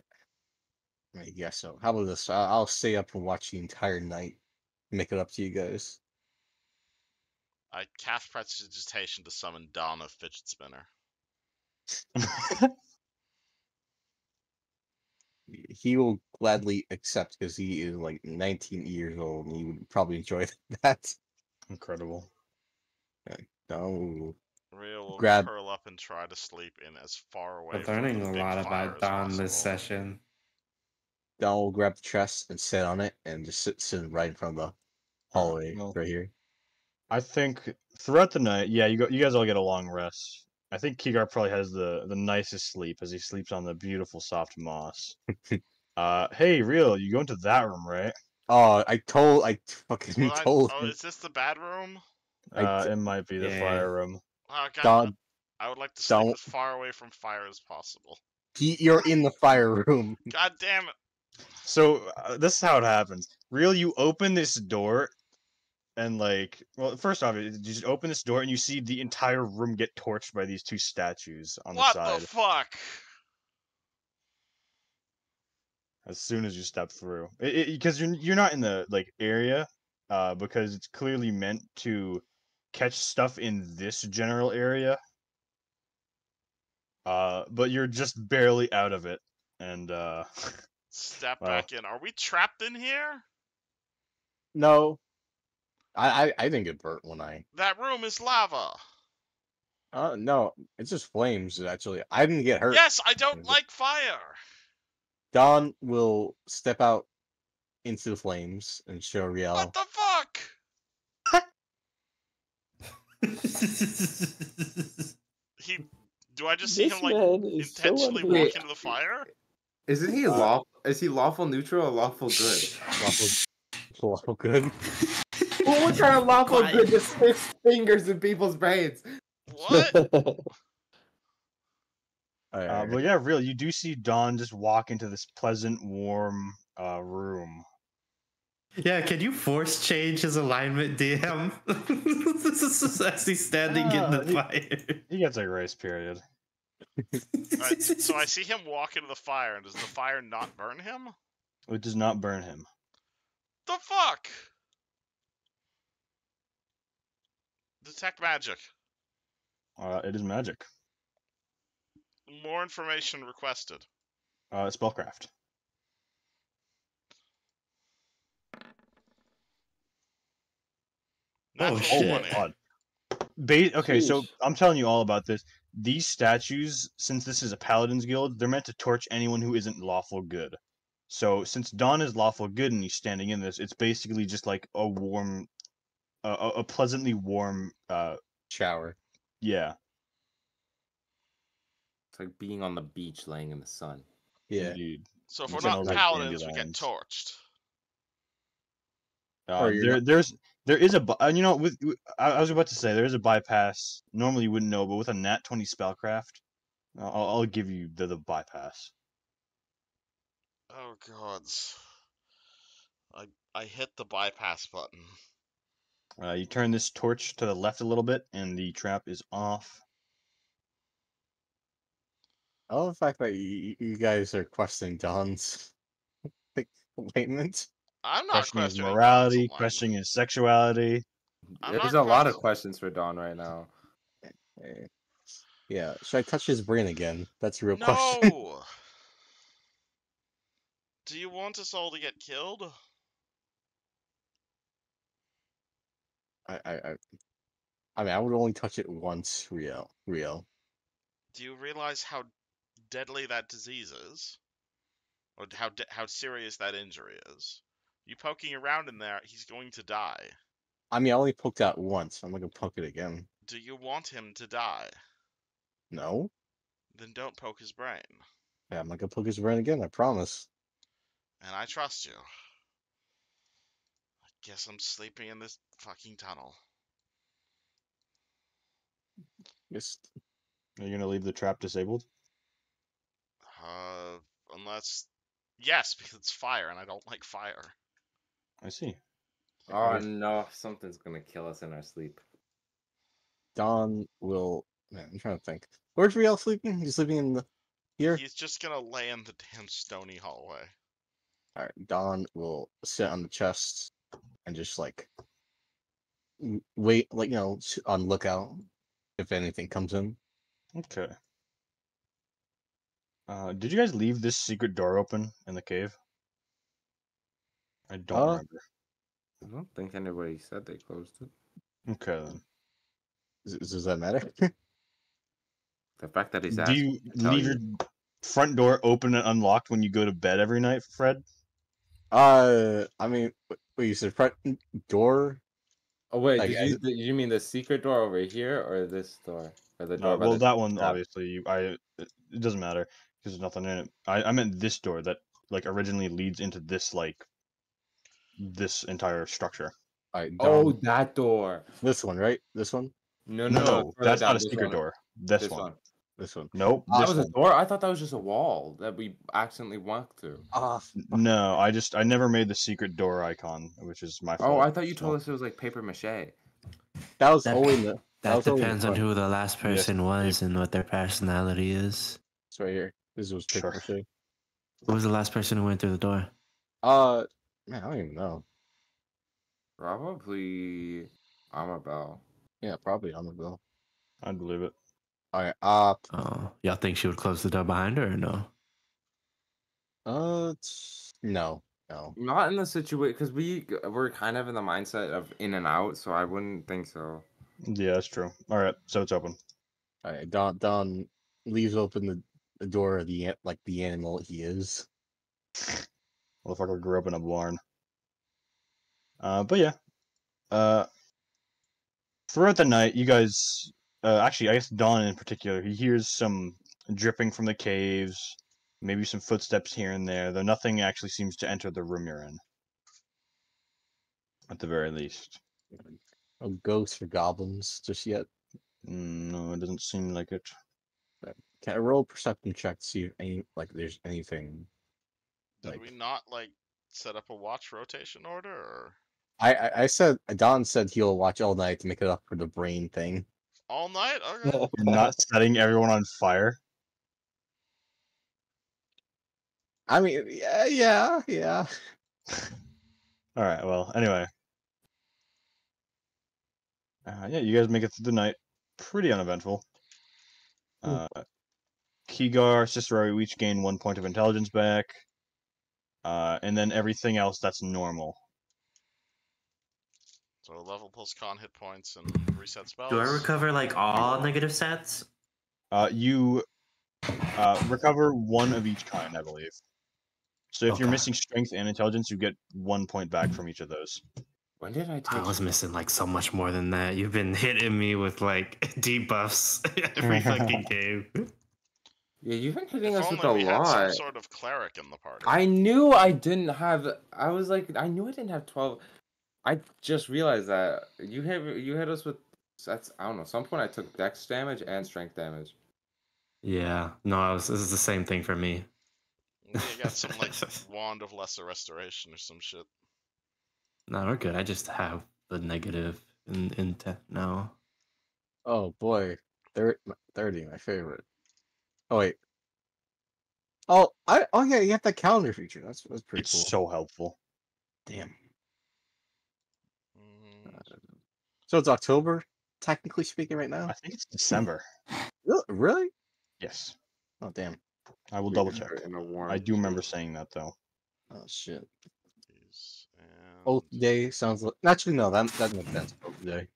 S5: guess so. How about this? I'll stay up and watch the entire night. Make it up to you guys.
S2: I cast prestidigitation to summon Dawn of Fidget Spinner.
S5: He will gladly accept because he is like 19 years old, and he would probably enjoy that.
S1: Incredible.
S5: No.
S2: Real will
S5: Grab-
S2: curl up and try to sleep in as far away
S4: We're
S2: from
S4: learning
S2: the
S4: a
S2: big
S4: lot
S2: fire
S4: about
S2: as
S4: Don this
S2: possible.
S4: session.
S5: Don will grab the chest and sit on it, and just sit right in front of the hallway
S1: well-
S5: right here.
S1: I think throughout the night, yeah, you guys all get a long rest. I think Kigar probably has the nicest sleep as he sleeps on the beautiful soft moss. Hey, Real, you go into that room, right?
S5: Oh, I fucking told him.
S2: Is this the bad room?
S1: It might be the
S4: Yeah.
S1: fire room.
S2: Oh god,
S5: Don,
S2: I would like to sleep
S5: don't-
S2: as far away from fire as possible.
S5: you're in the fire room.
S2: God damn it!
S1: So this is how it happens. Real, you open this door, and well, first off, you just open this door and you see the entire room get torched by these two statues on the
S2: What
S1: side.
S2: the fuck?
S1: As soon as you step through, because you're not in the area, because it's clearly meant to catch stuff in this general area. But you're just barely out of it, and
S2: Step
S1: Wow.
S2: back in. Are we trapped in here?
S5: No, I didn't get burnt when I.
S2: That room is lava.
S5: No, it's just flames. Actually, I didn't get hurt.
S2: Yes, I don't like fire.
S5: Don will step out into the flames and show Riel.
S2: What the fuck? Do I just see
S3: This
S2: him like
S3: man is so
S2: intentionally
S3: unhinged.
S2: walk into the fire?
S6: Isn't he lawful? Is he lawful neutral or lawful good?
S5: Lawful good.
S6: Well, what kind of lawful
S4: Quiet.
S6: good just sticks fingers in people's brains?
S2: What?
S1: but yeah, Real, you do see Dawn just walk into this pleasant, warm room.
S4: Yeah, can you force change his alignment, DM? As he's standing in the fire.
S1: He gets a grace period.
S2: Alright, so I see him walk into the fire, and does the fire not burn him?
S1: It does not burn him.
S2: The fuck? Detect magic.
S1: It is magic.
S2: More information requested.
S1: Spellcraft.
S2: Natural
S5: shit.
S2: 20.
S1: God. Okay, so
S3: Sheesh.
S1: I'm telling you all about this. These statues, since this is a paladin's guild, they're meant to torch anyone who isn't lawful good. So since Don is lawful good and he's standing in this, it's basically just like a warm, a pleasantly warm,
S5: Shower.
S1: yeah,
S7: It's like being on the beach laying in the sun.
S5: Yeah.
S1: indeed.
S2: So if we're
S1: Smells
S2: not
S1: like
S2: paladins, we get
S1: dandelions.
S2: torched.
S5: Or you're not-
S1: There is a you know I was about to say there is a bypass. Normally you wouldn't know, but with a nat 20 spellcraft, I'll give you the bypass.
S2: Oh gods. I hit the bypass button.
S1: You turn this torch to the left a little bit, and the trap is off.
S5: I love the fact that you guys are questioning Don's enlightenment.
S2: I'm not
S1: Questioning his
S2: questioning Don's
S1: morality,
S2: alignment.
S1: questioning his sexuality.
S2: I'm
S6: There's
S2: not
S6: a lot of
S2: question-
S6: questions for Don right now.
S5: Eh, Yeah, should I touch his brain again? That's a real question.
S2: No. Do you want us all to get killed?
S5: I mean, I would only touch it once, Real.
S2: Do you realize how deadly that disease is? Or how serious that injury is? You poking around in there, he's going to die.
S5: I mean, I only poked out once. I'm not gonna poke it again.
S2: Do you want him to die?
S5: No?
S2: Then don't poke his brain.
S5: Yeah, I'm not gonna poke his brain again, I promise.
S2: And I trust you. I guess I'm sleeping in this fucking tunnel.
S5: Just
S1: Are you gonna leave the trap disabled?
S2: Unless... Yes, because it's fire, and I don't like fire.
S1: I see.
S7: Oh no, something's gonna kill us in our sleep.
S5: Don will. Man, I'm trying to think. Where's Riel sleeping? He's sleeping in the here.
S2: He's just gonna lay in the damn stony hallway.
S5: All right, Don will sit on the chest and just like wait, like on lookout if anything comes in.
S1: Okay. Did you guys leave this secret door open in the cave? I don't remember.
S7: I don't think anybody said they closed it.
S1: Okay then.
S5: Does that matter?
S7: The fact that he's
S1: Do
S7: asking
S1: you
S7: me to tell
S1: leave your front door open and unlocked when you go to bed every night, Fred?
S5: I mean, wait, you said front door?
S6: Oh wait,
S5: Like,
S6: did you mean the secret door over here or this door? Or the door by
S1: Well,
S6: the
S1: that one
S6: trap?
S1: obviously. It doesn't matter because there's nothing in it. I meant this door that like originally leads into this this entire structure.
S5: All right,
S6: Oh,
S5: Don,
S6: that door.
S5: this one, right? This one?
S6: No,
S1: No,
S6: further
S1: that's
S6: down,
S1: not a
S6: this
S1: secret
S6: one.
S1: door. This
S6: This
S1: one.
S6: one.
S5: This one.
S1: Nope.
S6: That
S1: This
S6: was a
S1: one.
S6: door? I thought that was just a wall that we accidentally walked through.
S5: Ah,
S1: No, I never made the secret door icon, which is my fault.
S7: Oh, I thought you
S1: So-
S7: told us it was like paper mache.
S5: that was
S9: That-
S5: only the.
S9: That
S5: was only the
S9: depends on
S5: front.
S9: who the last person was and what their personality is.
S5: It's right here. This was paper
S1: Sure.
S5: mache.
S9: Who was the last person who went through the door?
S5: Man, I don't even know.
S7: Probably Amabel.
S5: Yeah, probably on the bill.
S1: I'd believe it.
S5: All right.
S9: Oh, y'all think she would close the door behind her or no?
S5: No.
S7: Not in the situation because we're kind of in the mindset of in and out, so I wouldn't think so.
S1: Yeah, that's true. All right, so it's open.
S5: All right. Don leaves open the door of the animal he is.
S1: Motherfucker grew up in a barn. But yeah. Throughout the night, you guys, actually, I guess Don in particular, he hears some dripping from the caves, maybe some footsteps here and there, though nothing actually seems to enter the room you're in. At the very least.
S5: No ghosts or goblins just yet.
S1: No, it doesn't seem like it.
S5: Can I roll a perception check to see if there's anything?
S2: Did we not set up a watch rotation order, or
S5: I said Don said he'll watch all night to make it up for the brain thing.
S2: all night? Okay.
S1: Not setting everyone on fire.
S5: I mean, yeah.
S1: All right. Well, anyway. Yeah, you guys make it through the night, pretty uneventful. Kigar, Cicero, you each gain 1 point of intelligence back. And then everything else that's normal.
S2: So level plus con hit points and reset spells.
S9: Do I recover like all negative stats?
S1: You recover 1 of each kind, I believe. So if you're
S9: Okay.
S1: missing strength and intelligence, you get 1 point back from each of those.
S6: When did I
S9: I
S6: take?
S9: was missing like so much more than that. You've been hitting me with like debuffs every fucking game.
S6: Yeah, you've been hitting
S2: If
S6: us with
S2: only
S6: a
S2: we had some
S6: lot.
S2: sort of cleric in the party.
S6: I knew I didn't have. I was like, I knew I didn't have 12. I just realized that you hit us with. That's I don't know. Some point I took dex damage and strength damage.
S9: Yeah, no, this is the same thing for me.
S2: You got some like wand of lesser restoration or some shit.
S9: No, we're good. I just have the negative in now.
S5: Oh boy, 30, my favorite. Oh wait. Oh, yeah, you have that calendar feature. That's pretty
S1: It's
S5: cool.
S1: so helpful.
S5: Damn.
S2: Mm,
S5: So it's October, technically speaking, right now.
S1: I think it's December.
S5: Really?
S1: Yes.
S5: Oh damn.
S1: I will
S7: We
S1: double
S7: can
S1: check.
S7: put it in a warm
S1: I do remember
S7: state.
S1: saying that though.
S5: Oh shit.
S2: these
S5: Oath
S2: and
S5: Day sounds like. Actually, no. That makes sense. Oath Day.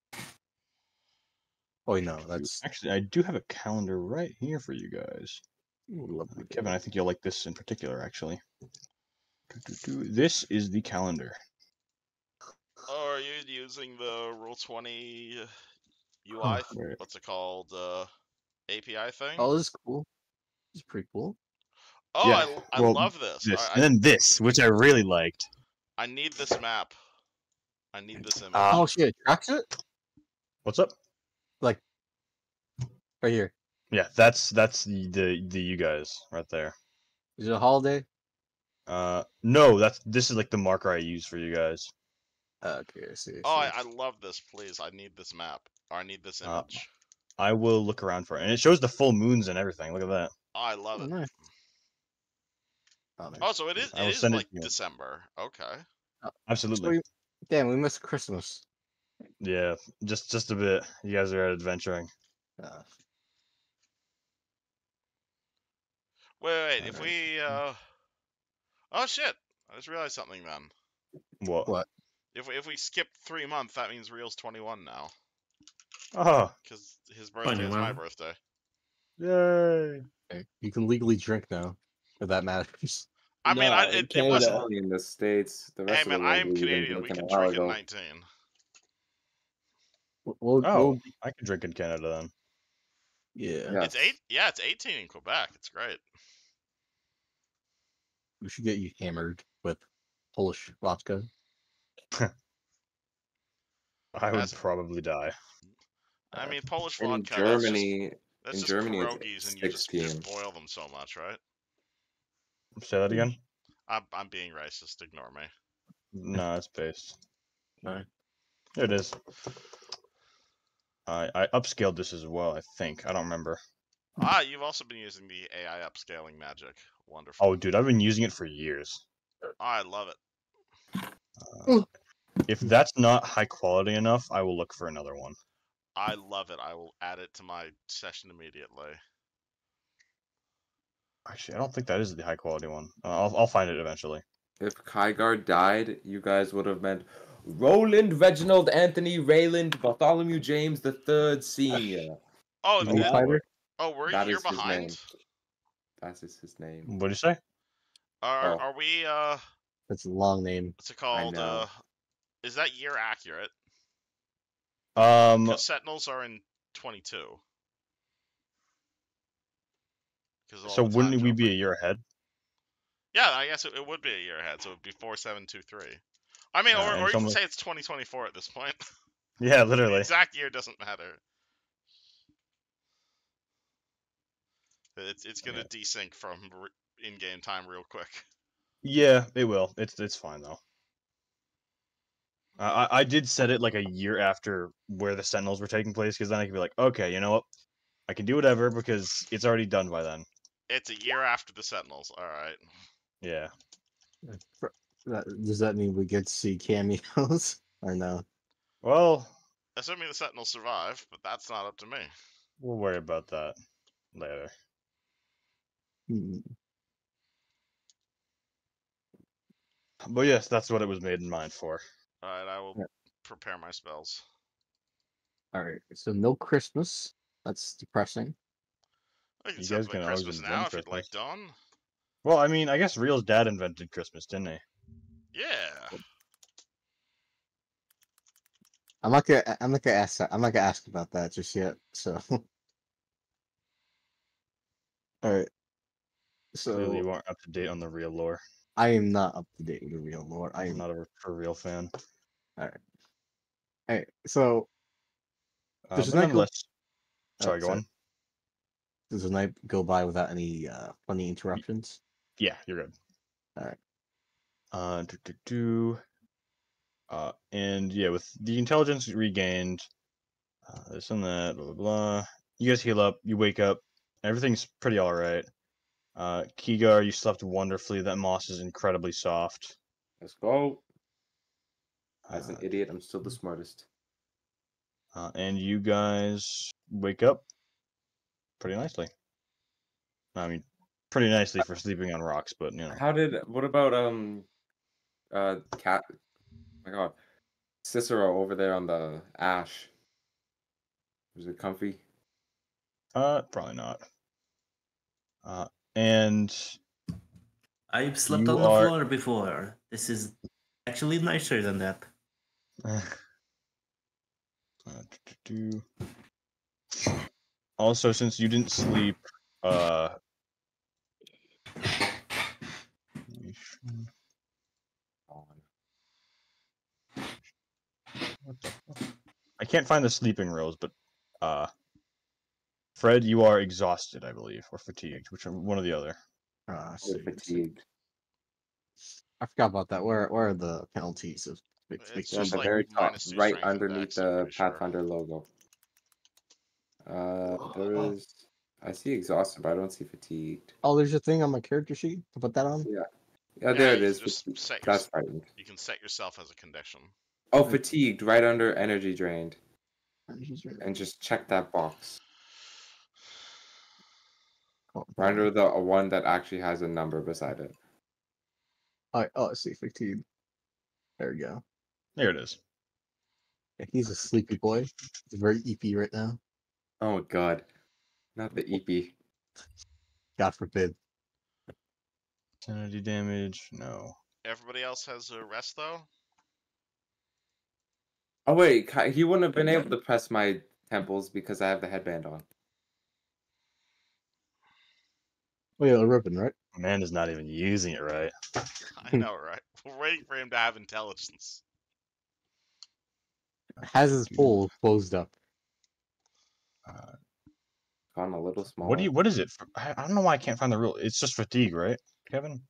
S5: Oh wait, no. That's
S1: Actually, I do have a calendar right here for you guys.
S5: lovely.
S1: Kevin, I think you'll like this in particular, actually. This is the calendar.
S2: Oh, are you using the Roll20 UI?
S5: Oh, where-
S2: What's it called? API thing?
S5: Oh, this is cool. This is pretty cool.
S2: Oh,
S1: yeah,
S2: I
S1: well,
S2: love this.
S1: This and then this, which I really liked.
S2: I need this map. I need this image.
S5: Oh shit, tracks it
S1: What's up?
S5: like right here.
S1: Yeah, that's the you guys right there.
S5: Is it a holiday?
S1: No, this is like the marker I use for you guys.
S5: Okay, I see.
S2: Oh, I love this. Please, I need this map. Or I need this image.
S1: I will look around for it, and it shows the full moons and everything. Look at that.
S2: Oh, I love it.
S5: Nice. Oh, there.
S2: Oh, so it
S1: I will
S2: is
S1: send it
S2: like
S1: to you.
S2: December. Okay.
S1: Absolutely.
S5: Damn, we missed Christmas.
S1: Yeah, just a bit. You guys are adventuring.
S5: Uh,
S2: Wait. If
S5: Alright.
S2: we oh shit! I just realized something then.
S1: What?
S5: What?
S2: If we skip 3 months, that means Real's 21 now.
S1: Oh,
S2: Because his birthday is my
S9: 21.
S2: birthday.
S1: yay!
S5: okay. You can legally drink now, if that matters.
S2: I mean,
S3: Nah,
S2: it
S3: Canada
S2: wasn't.
S7: Only in the States. The rest
S2: Hey
S7: of
S2: man,
S7: the
S2: I
S7: world
S2: am
S7: we've been
S2: Canadian. We
S7: drinking
S2: can
S7: a while
S2: drink at
S7: ago.
S2: 19.
S5: We'll,
S1: Oh, I can drink in Canada then.
S5: yeah.
S7: Yeah.
S2: It's 8. Yeah, it's 18 in Quebec. It's great.
S5: We should get you hammered with Polish vodka.
S1: I would
S2: That's-
S1: probably die.
S2: I mean, Polish
S7: In
S2: vodka.
S7: Germany,
S2: that's
S7: in
S2: just
S7: Germany, it's
S2: pierogies, and you just
S7: 16.
S2: boil them so much, right?
S1: Say that again.
S2: I'm being racist. Ignore me.
S1: No, it's based.
S5: Alright.
S1: Here it is. I upscaled this as well. I think I don't remember.
S2: You've also been using the AI upscaling magic. Wonderful.
S1: Oh, dude, I've been using it for years.
S2: I love it.
S1: If that's not high quality enough, I will look for another one.
S2: I love it. I will add it to my session immediately.
S1: Actually, I don't think that is the high quality one. I'll find it eventually.
S7: If Kygar died, you guys would have meant
S6: Roland Reginald Anthony Rayland Bartholomew James III Senior.
S2: Oh,
S5: Is he a
S2: that-
S5: fighter?
S2: we're
S7: That
S2: you're
S7: is his
S2: behind.
S7: name. That is his name.
S1: What did you say?
S2: Are
S7: Oh.
S2: are we
S5: That's a long name.
S2: what's it called?
S7: know.
S2: Is that year accurate?
S1: Um,
S2: Because Sentinels are in 22.
S1: so wouldn't we be a year ahead?
S2: Yeah, I guess it would be a year ahead, so it would be 4723. I mean,
S1: and
S2: or you can
S1: someone-
S2: say it's 2024 at this point.
S1: Yeah,
S2: The
S1: literally.
S2: exact year doesn't matter. It's gonna desync from in-game time real quick.
S1: Yeah, it will. It's fine though. I did set it like a year after where the Sentinels were taking place, because then I could be like, okay, you know what? I can do whatever because it's already done by then.
S2: It's a year after the Sentinels. All right.
S1: Yeah.
S5: Does that mean we get to see cameos or no?
S1: Well,
S2: Assuming the Sentinels survive, but that's not up to me.
S1: we'll worry about that later.
S5: Hmm.
S1: But yes, that's what it was made in mind for.
S2: Alright, I will
S5: Yeah.
S2: prepare my spells.
S5: All right. So no Christmas. That's depressing.
S2: I can
S1: You guys
S2: celebrate
S1: can always
S2: Christmas
S1: invent
S2: now if you'd like,
S1: Christmas.
S2: Don.
S1: Well, I mean, I guess Real's dad invented Christmas, didn't he?
S2: Yeah.
S5: I'm not gonna ask that. I'm not gonna ask about that just yet. So, all right.
S1: Clearly, you
S5: So
S1: aren't up to date on the real lore.
S5: I am not up to date with the real lore. I
S1: I'm
S5: am
S1: not a for real fan.
S5: all right. All right. So does
S1: But
S5: the night go?
S1: nonetheless,
S5: Oh,
S1: sorry, go on.
S5: Does the night go by without any funny interruptions?
S1: Yeah, you're good.
S5: All right.
S1: And yeah, with the intelligence regained, this and that, blah blah blah. You guys heal up. You wake up. Everything's pretty all right. Kigar, you slept wonderfully. That moss is incredibly soft.
S6: Let's go. As an
S1: Uh,
S6: idiot, I'm still the smartest.
S1: and you guys wake up pretty nicely. I mean, pretty nicely for sleeping on rocks, but you know.
S6: What about cat? My God, Cicero over there on the ash. Was it comfy?
S1: Probably not. And
S9: I've slept
S1: You
S9: on the
S1: are-
S9: floor before. This is actually nicer than that.
S1: Also, since you didn't sleep, I can't find the sleeping rolls, but Fred, you are exhausted, I believe, or fatigued, which one or the other.
S6: Fatigued.
S5: I forgot about that. Where are the penalties of
S2: It's
S6: Yeah,
S2: just
S6: the
S2: like
S6: very top,
S2: -2
S6: right
S2: strength and
S6: underneath
S2: dex, I'm
S6: the
S2: pretty sure.
S6: Pathfinder logo. There is. I see exhausted, but I don't see fatigued.
S5: Oh, there's a thing on my character sheet to put that on.
S6: Yeah,
S2: Yeah,
S6: there it
S2: you
S6: is.
S2: can just
S6: Fatigued.
S2: set
S6: That's
S2: yourself-
S6: frightened.
S2: You can set yourself as a condition.
S6: Oh, fatigued, right under energy drained,
S5: Oh,
S6: and just check that box. Right under the one that actually has a number beside it.
S5: I see. Fatigue. There we go.
S1: There it is.
S5: Yeah, he's a sleepy boy. He's very EP right now.
S6: Oh God, not the EP.
S5: God forbid.
S1: Sanity damage, no.
S2: Everybody else has a rest though.
S6: Oh wait, he wouldn't have been able to press my temples because I have the headband on.
S5: Oh yeah, a ribbon, right?
S1: Man is not even using it right.
S2: I know, right? We're waiting for him to have intelligence.
S5: Has his hole closed up.
S6: Gone a little small.
S1: What is it? I don't know why I can't find the rule. It's just fatigue, right, Kevin?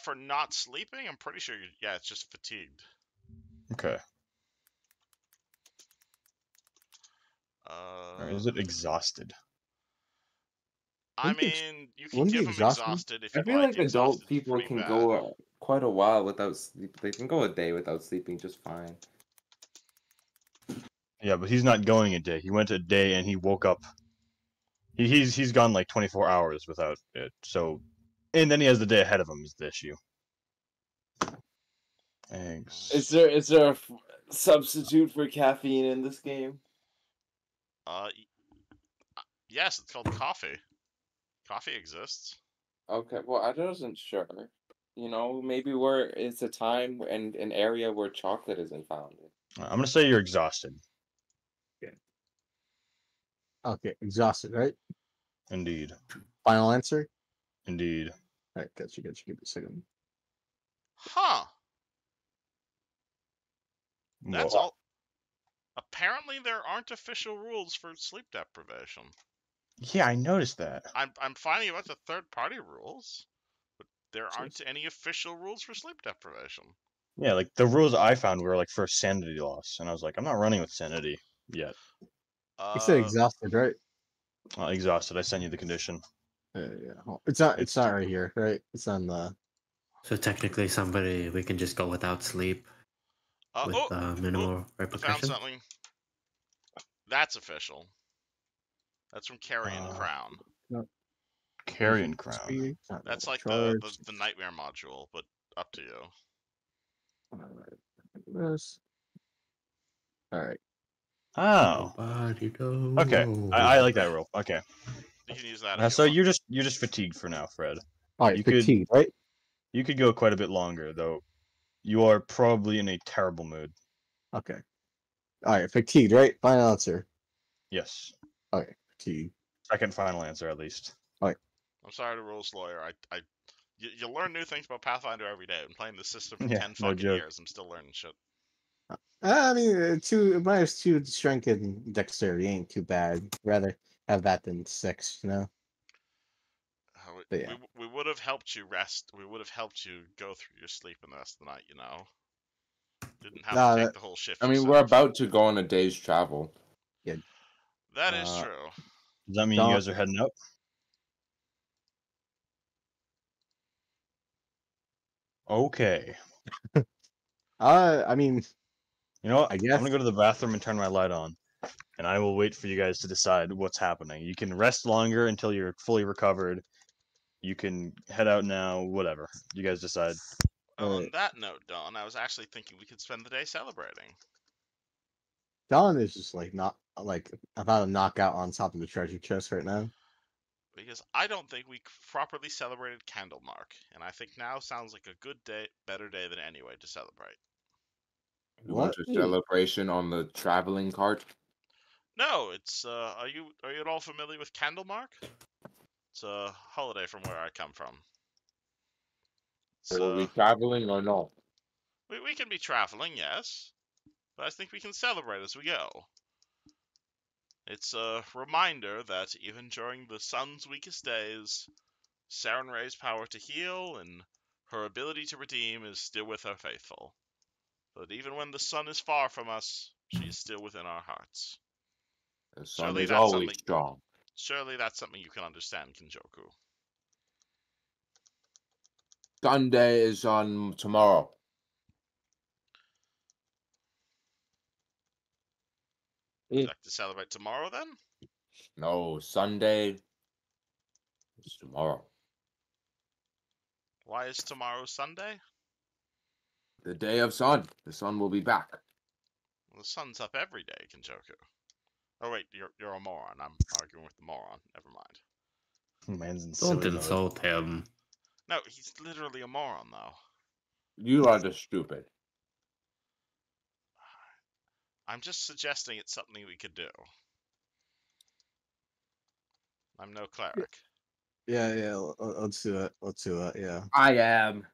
S2: For not sleeping, I'm pretty sure. Yeah, it's just fatigued.
S1: Okay. Or is it exhausted?
S2: I
S5: Wouldn't it-
S2: mean, you can
S5: wouldn't it
S2: give
S5: be
S2: him
S5: exhausted?
S2: exhausted if
S6: I
S2: you
S6: feel like adult
S2: Exhausted's
S6: people
S2: pretty
S6: can
S2: bad.
S6: go quite a while without sleep. They can go a day without sleeping just fine.
S1: Yeah, but he's not going a day. He went a day and he woke up. He's gone like 24 hours without it. So, and then he has the day ahead of him is the issue. Eggs.
S7: Is there a substitute for caffeine in this game?
S2: Yes, it's called coffee. Coffee exists.
S6: Okay, well, I wasn't sure. You know, maybe where it's a time and an area where chocolate isn't found.
S1: I'm gonna say you're exhausted.
S5: Okay, exhausted, right?
S1: Indeed.
S5: Final answer?
S1: Indeed.
S5: Alright, gotcha. Give me a second.
S2: Huh. That's
S1: Well,
S2: all. Apparently, there aren't official rules for sleep deprivation.
S1: yeah, I noticed that.
S2: I'm finding about the third-party rules, but there aren't any official rules for sleep deprivation.
S1: Yeah, like the rules I found were like for sanity loss, and I was like, I'm not running with sanity yet.
S5: You said exhausted, right?
S1: Exhausted. I sent you the condition.
S5: Yeah. It's not right here, right? It's on the
S9: So technically, we can just go without sleep with minimal
S2: I found
S9: repercussion.
S2: something. That's official. That's from Carrion Crown.
S1: Carrion Crown.
S2: That's like
S5: Charge.
S2: the nightmare module, but up to you.
S5: Alright.
S1: Oh,
S9: Nobody knows.
S1: okay. I like that roll. Okay.
S2: You can use that. If
S1: So
S2: you want.
S1: you're just fatigued for now, Fred.
S5: Alright,
S1: You could-
S5: fatigued, right?
S1: You could go quite a bit longer, though. You are probably in a terrible mood.
S5: Okay. Alright, fatigued, right? Final answer.
S1: Yes.
S5: Okay, fatigued.
S1: Second final answer, at least.
S2: I'm sorry to Rules Lawyer. You learn new things about Pathfinder every day. I'm playing this system for
S1: Yeah,
S2: 10
S1: no
S2: fucking
S1: joke.
S2: years. I'm still learning shit.
S5: I mean, minus 2 strength and dexterity ain't too bad. Rather have that than 6, you know? But yeah.
S2: We would have helped you rest. We would have helped you go through your sleep in the rest of the night, you know? Didn't have
S5: Nah,
S2: to take the whole shift.
S6: I mean,
S2: yourself.
S6: we're about to go on a day's travel.
S2: That is
S1: Uh,
S2: true.
S1: Does that mean
S5: Don't-
S1: you guys are heading up? Okay.
S5: I mean,
S1: You know what?
S5: I
S1: I'm
S5: guess.
S1: gonna go to the bathroom and turn my light on, and I will wait for you guys to decide what's happening. You can rest longer until you're fully recovered. You can head out now. Whatever. You guys decide.
S2: Well, on
S5: Alright.
S2: that note, Don, I was actually thinking we could spend the day celebrating.
S5: Don is just like not like about to knock out on top of the treasure chest right now.
S2: Because I don't think we properly celebrated Candlemark, and I think now sounds like a good day, better day than any way to celebrate.
S6: We went
S5: What?
S6: to celebration on the traveling cart.
S2: No, it's are you at all familiar with Candlemark? It's a holiday from where I come from.
S6: So are we traveling or no?
S2: We can be traveling, yes, but I think we can celebrate as we go. It's a reminder that even during the sun's weakest days, Saren Ray's power to heal and her ability to redeem is still with her faithful. But even when the sun is far from us, she is still within our hearts.
S6: The sun
S2: Surely
S6: is
S2: that's
S6: always
S2: something-
S6: strong.
S2: Surely that's something you can understand, Kinjoku.
S6: Sunday is on tomorrow.
S2: Would you like to celebrate tomorrow then?
S6: No, Sunday is tomorrow.
S2: Why is tomorrow Sunday?
S6: The day of sun. The sun will be back.
S2: Well, the sun's up every day, Kinjoku. Oh wait, you're a moron. I'm arguing with the moron. Never mind.
S1: Man's in
S9: Don't
S1: silly mode.
S9: insult him.
S2: No, he's literally a moron though.
S6: You are the stupid.
S2: I'm just suggesting it's something we could do. I'm no cleric.
S5: Yeah, let's do it. Let's do it. Yeah.
S6: I am.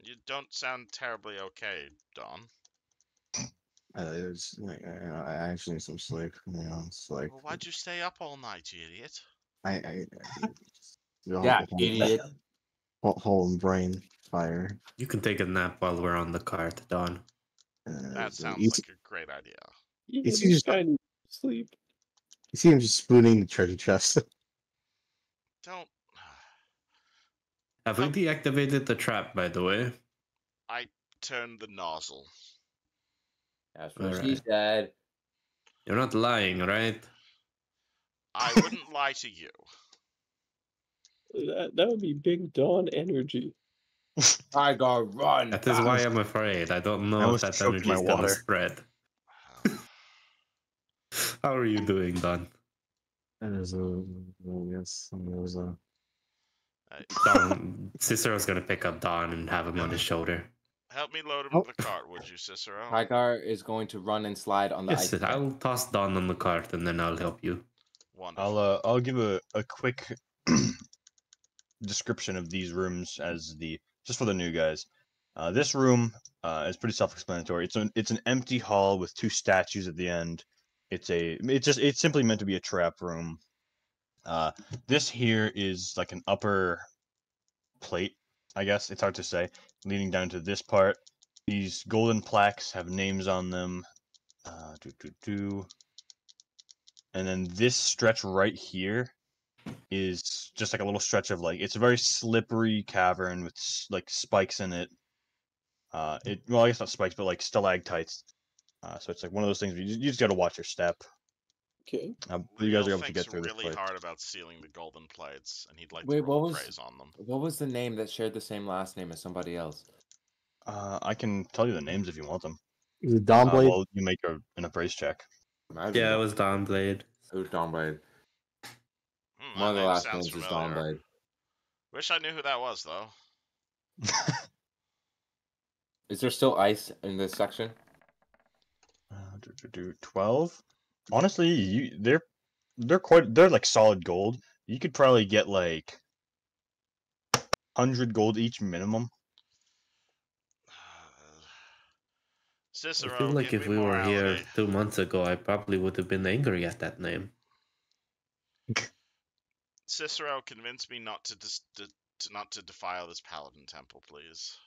S2: You don't sound terribly okay, Don.
S5: It's like, I actually need some sleep. You know, it's like
S2: Well, why'd you stay up all night, you idiot?
S5: I
S6: Yeah, idiot.
S5: Whole brain fire.
S9: You can take a nap while we're on the cart, Don.
S2: That
S5: So
S2: sounds
S5: you,
S2: like a great idea.
S3: Yeah,
S5: It's
S3: this
S5: just-
S3: guy needs sleep.
S5: you see him just spooning the treasure chest.
S2: Don't.
S9: Have we deactivated the trap, by the way?
S2: I turned the nozzle.
S6: That's what she
S9: Alright.
S6: said.
S9: You're not lying, right?
S2: I wouldn't lie to you.
S3: That would be big Dawn energy.
S6: Tiger, run!
S9: That is why I'm afraid. I don't
S1: I
S9: know if
S1: almost
S9: that
S1: choked
S9: energy
S1: my
S9: is gonna
S1: water.
S9: spread. How are you doing, Don?
S5: There's a yes, there's a
S9: Don, Cicero's gonna pick up Don and have him on his shoulder.
S2: Help me load him
S5: Oh.
S2: to the cart, would you, Cicero?
S6: Tiger is going to run and slide on the
S9: Yes,
S6: ice.
S9: I'll toss Don on the cart and then I'll help you.
S2: Wonderful.
S1: I'll give a quick description of these rooms as just for the new guys. This room is pretty self-explanatory. It's an empty hall with two statues at the end. It's simply meant to be a trap room. This here is like an upper plate, I guess. It's hard to say. Leading down to this part. These golden plaques have names on them. And then this stretch right here is just like a little stretch of it's a very slippery cavern with like spikes in it. Well, I guess not spikes, but like stalactites. So it's like one of those things where you just got to watch your step.
S3: Okay.
S1: But you guys
S2: Real
S1: are able to
S2: thinks
S1: get through this
S2: really
S1: place.
S2: hard about stealing the golden plates, and he'd like
S6: Wait,
S2: to roll
S6: what was-
S2: praise on them.
S6: What was the name that shared the same last name as somebody else?
S1: I can tell you the names if you want them.
S5: Is it Dawnblade?
S1: Well, you make an appraise check.
S9: Yeah, it was Dawnblade.
S6: It was Dawnblade.
S2: Hmm,
S6: One of
S2: that
S6: the
S2: name
S6: last
S2: sounds
S6: names is
S2: familiar.
S6: Dawnblade.
S2: Wish I knew who that was, though.
S6: Is there still ice in this section?
S1: 12. Honestly, they're like solid gold. You could probably get like 100 gold each minimum.
S9: I
S2: Cicero,
S9: feel like
S2: give
S9: if
S2: me
S9: we were here
S2: morality.
S9: 2 months ago, I probably would have been angry at that name.
S2: Cicero, convince me not to not to defile this paladin temple, please.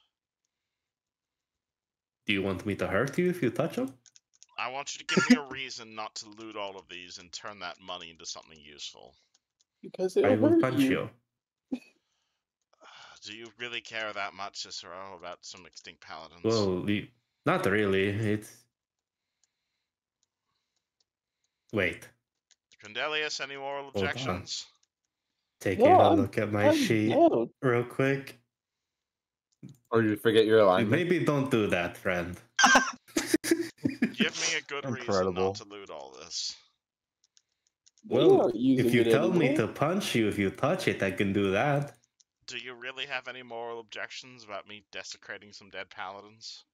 S9: Do you want me to hurt you if you touch him?
S2: I want you to give me a reason not to loot all of these and turn that money into something useful.
S3: Because
S9: I
S3: it'll
S9: will
S3: hurt
S9: punch you.
S2: Do you really care that much, Cicero, about some extinct paladins?
S9: Well, not really. It's. Wait.
S2: Condelius, any moral
S9: on.
S2: objections?
S9: Taking a look at my
S3: I'm
S9: sheet
S3: down.
S9: real quick.
S6: Or you forget your alignment?
S9: Maybe don't do that, friend.
S2: Give me a good reason
S1: Incredible.
S2: not to loot all this.
S3: They
S9: Well,
S3: aren't using
S9: if you
S3: it
S9: tell me
S3: anymore.
S9: to punch you if you touch it, I can do that.
S2: Do you really have any moral objections about me desecrating some dead paladins?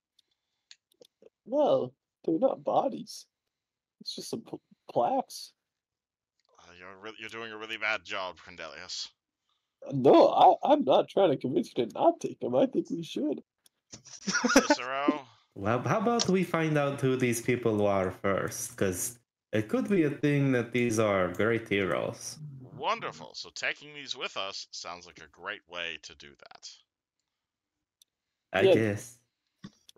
S3: Well, they're not bodies. It's just some plaques.
S2: You're doing a really bad job, Condelius.
S3: No, I'm not trying to convince you to not take them. I think we should.
S2: Cicero?
S9: Well, how about we find out who these people are first? Because it could be a thing that these are great heroes.
S2: Wonderful. So taking these with us sounds like a great way to do that.
S9: I
S3: Yeah.
S9: guess.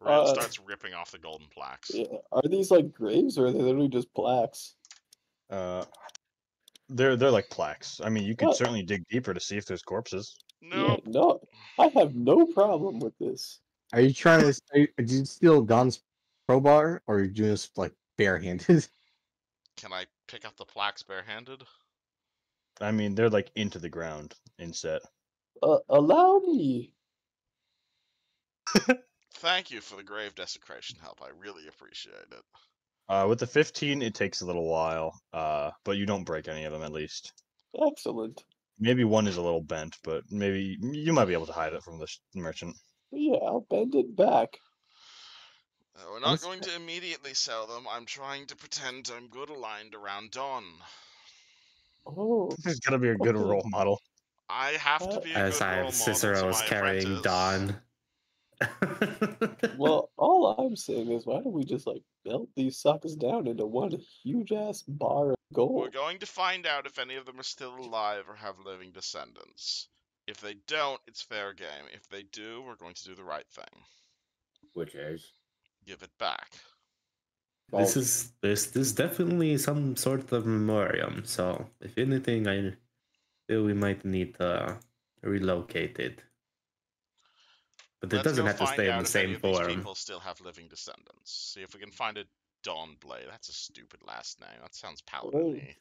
S2: Ren starts ripping off the golden plaques.
S3: Yeah. Are these like graves or are they literally just plaques?
S1: They're like plaques. I mean, you could
S3: Oh.
S1: certainly dig deeper to see if there's corpses.
S2: No.
S3: Yeah, no, I have no problem with this.
S5: Are you trying to? Did you steal Don's crowbar, or are you doing this like barehanded?
S2: Can I pick up the plaques barehanded?
S1: I mean, they're like into the ground inset.
S3: Allow me.
S2: Thank you for the grave desecration help. I really appreciate it.
S1: With the 15, it takes a little while. But you don't break any of them at least.
S3: Excellent.
S1: Maybe one is a little bent, but maybe you might be able to hide it from the merchant.
S3: Yeah, I'll bend it back.
S2: We're not going to immediately sell them. I'm trying to pretend I'm good aligned around Dawn.
S3: Oh.
S1: This is gonna be a good
S3: Okay.
S1: role model.
S2: I have to be a
S9: As
S2: good
S9: I
S2: role
S9: have
S2: model to
S9: Cicero's
S2: my
S9: carrying
S2: apprentice.
S9: Dawn.
S3: Well, all I'm saying is, why don't we just like melt these suckers down into one huge ass bar of
S2: We're
S3: gold?
S2: going to find out if any of them are still alive or have living descendants. If they don't, it's fair game. If they do, we're going to do the right thing.
S7: Which is?
S2: Give it back.
S9: This is definitely some sort of memoriam. So if anything, I feel we might need to relocate it. But it
S2: Let's
S9: doesn't
S2: go
S9: have to
S2: find
S9: stay in
S2: out
S9: the
S2: if any
S9: same
S2: of these
S9: form.
S2: people still have living descendants. See if we can find a Dawnblade. That's a stupid last name. That sounds paladin-y.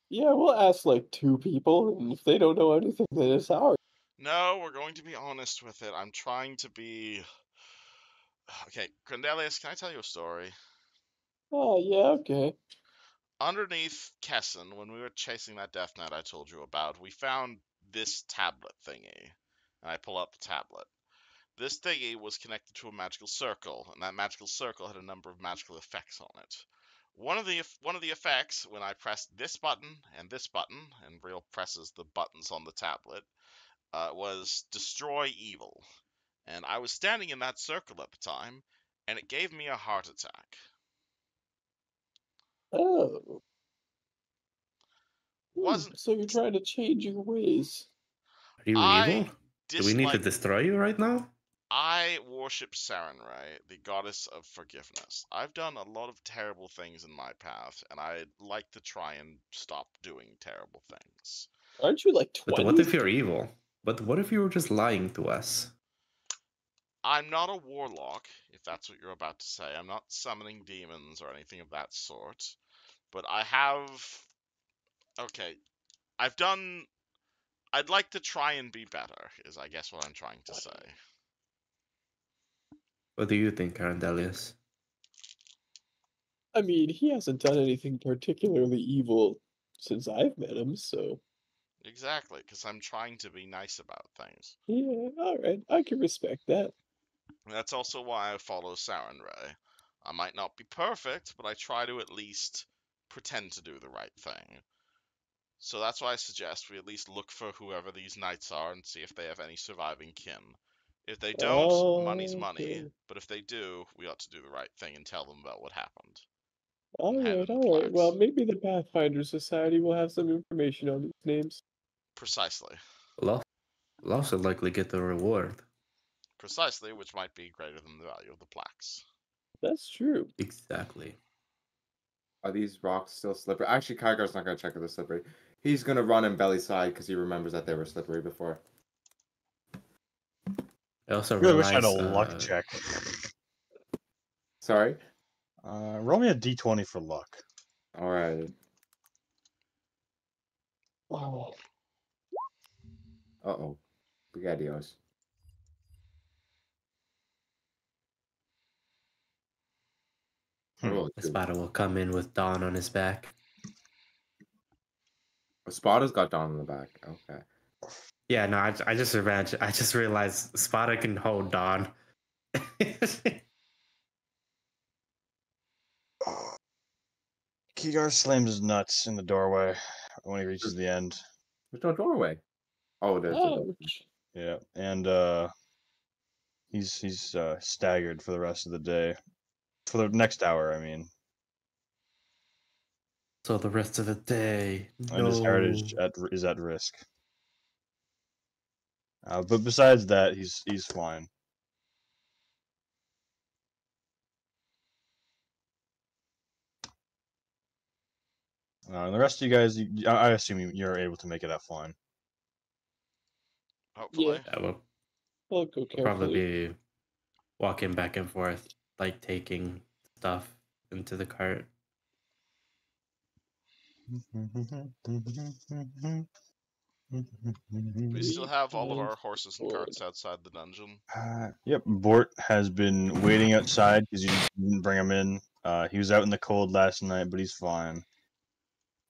S3: Yeah, we'll ask like 2 people, and if they don't know anything, then it's ours.
S2: No, we're going to be honest with it. I'm trying to be... Okay, Grandelius, can I tell you a story?
S3: Oh, yeah, okay.
S2: Underneath Kesson, when we were chasing that Death Knight I told you about, we found this tablet thingy. And I pull up the tablet. This thingy was connected to a magical circle, and that magical circle had a number of magical effects on it. One of the effects, when I pressed this button, and Real presses the buttons on the tablet, was Destroy Evil. And I was standing in that circle at the time, and it gave me a heart attack.
S3: Oh.
S2: Wasn't...
S3: So you're trying to change your ways.
S9: Are you
S2: I
S9: evil? Do we need to destroy you right now?
S2: I worship Sarenrae, the goddess of forgiveness. I've done a lot of terrible things in my path, and I'd like to try and stop doing terrible things.
S3: Aren't you like 20?
S9: But what if you're evil? But what if you were just lying to us?
S2: I'm not a warlock, if that's what you're about to say. I'm not summoning demons or anything of that sort. But I have. Okay. I'd like to try and be better, is I guess what I'm trying to say.
S9: What do you think, Arandelius?
S3: I mean, he hasn't done anything particularly evil since I've met him, so
S2: Exactly, because I'm trying to be nice about things.
S3: yeah, alright, I can respect that.
S2: And that's also why I follow Sarenrae. I might not be perfect, but I try to at least pretend to do the right thing. So that's why I suggest we at least look for whoever these knights are and see if they have any surviving kin. If they don't, money's money.
S3: Okay.
S2: But if they do, we ought to do the right thing and tell them about what happened.
S3: Alright,
S2: the
S3: alright. Well,
S2: plaques.
S3: maybe the Pathfinder Society will have some information on these names.
S2: Precisely.
S9: We'll also likely get the reward.
S2: Precisely, which might be greater than the value of the plaques.
S3: That's true.
S9: Exactly.
S6: Are these rocks still slippery? Actually, Kygar's not gonna check if they're slippery. He's gonna run in belly side because he remembers that they were slippery before.
S9: I also
S1: I really wish
S9: realized,
S1: I had a luck check.
S6: Sorry.
S1: Roll me a d20 for luck.
S6: All right.
S3: Oh.
S6: Uh-oh. Spaghettios. Oh,
S9: Espada will come in with Dawn on his back.
S6: Spada's got Dawn on the back. Okay.
S9: Yeah, no, I just realized Spada can hold Dawn.
S1: Kigar slams his nuts in the doorway when he reaches the end.
S6: There's no doorway. Oh, there's.
S3: Ouch.
S1: Yeah, and he's staggered for the rest of the day. For the next hour, I mean.
S9: So the rest of the day.
S1: And his heritage
S9: No.
S1: is at risk. But besides that, he's fine. And the rest of you guys, I assume you're able to make it that fine.
S2: Hopefully.
S9: Yeah, we'll
S3: I'll go carefully.
S9: probably be walking back and forth, like taking stuff into the cart.
S2: We still have all of our horses and carts outside the dungeon.
S1: Yep, Bort has been waiting outside because you didn't bring him in. He was out in the cold last night, but he's fine.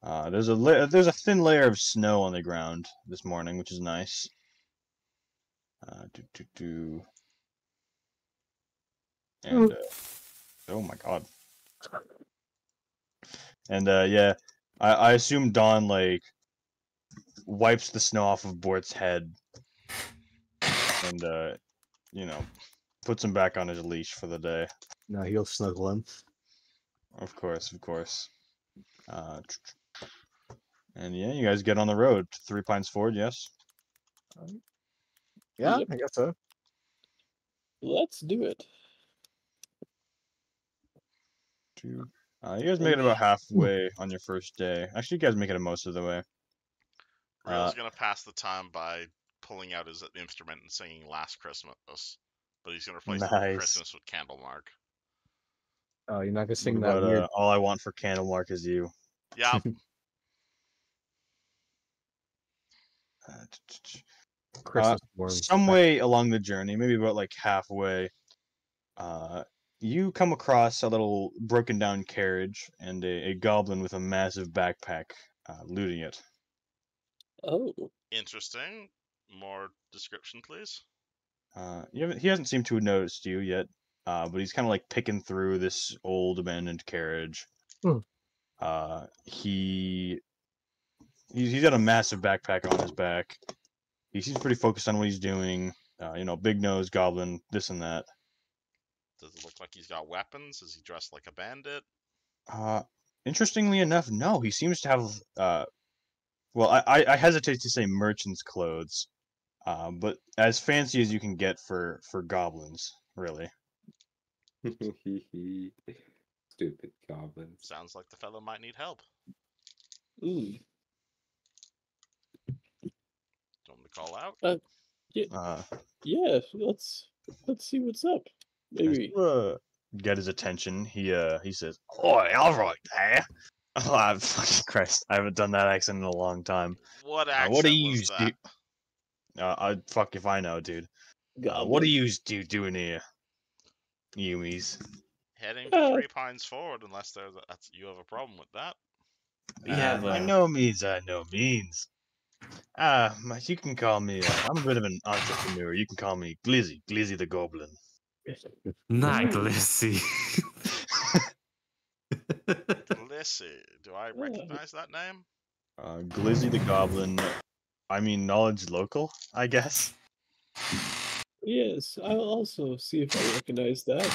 S1: There's a thin layer of snow on the ground this morning, which is nice. And oh my god. And yeah, I assume Dawn like wipes the snow off of Bort's head and you know, puts him back on his leash for the day.
S5: No, he'll snuggle him.
S1: Of course. And yeah, you guys get on the road. 3 Pines Ford, yes?
S5: Yeah,
S3: Yep.
S5: I guess so.
S3: Let's do it.
S1: You guys make it about halfway on your first day. Actually, you guys make it most of the way.
S2: Rail's gonna pass the time by pulling out his instrument and singing Last Christmas, but he's gonna replace it with
S1: Nice.
S2: Christmas with Candlemark.
S5: Oh, you're not gonna sing
S1: What
S5: that
S1: about,
S5: weird.
S1: All I Want for Candlemark Is You.
S2: Yeah,
S5: Christmas warm.
S1: Some way along the journey, maybe about like halfway, you come across a little broken down carriage and a goblin with a massive backpack looting it.
S3: Oh.
S2: interesting. More description, please.
S1: He hasn't seemed to have noticed you yet, but he's kind of like picking through this old abandoned carriage. He's got a massive backpack on his back. He seems pretty focused on what he's doing. Big nose, goblin, this and that.
S2: Does it look like he's got weapons? Is he dressed like a bandit?
S1: Interestingly enough, no. He seems to have. Well, I hesitate to say merchant's clothes, but as fancy as you can get for goblins, really.
S6: Stupid goblins.
S2: Sounds like the fellow might need help.
S3: Ooh.
S2: Do you want me to call out?
S3: Yeah. Let's see what's up. Maybe.
S1: Get his attention. He says, "Oi, all right there. Oh, fucking Christ! I haven't done that accent in a long time.
S2: What accent
S1: What do
S2: was
S1: you
S2: that?
S1: do? Fuck if I know, dude. What
S3: Goblin.
S1: are you doing here, Yumis?
S2: Heading to Three Pines Forward, unless you have a problem with that.
S1: By no means, no means. You can call me. I'm a bit of an entrepreneur. You can call me Glizzy, Glizzy the Goblin.
S9: Not Glissy.
S2: Glissy, do I recognize that name?
S1: Glizzy the Goblin. I mean, knowledge local, I guess.
S3: Yes, I'll also see if I recognize that.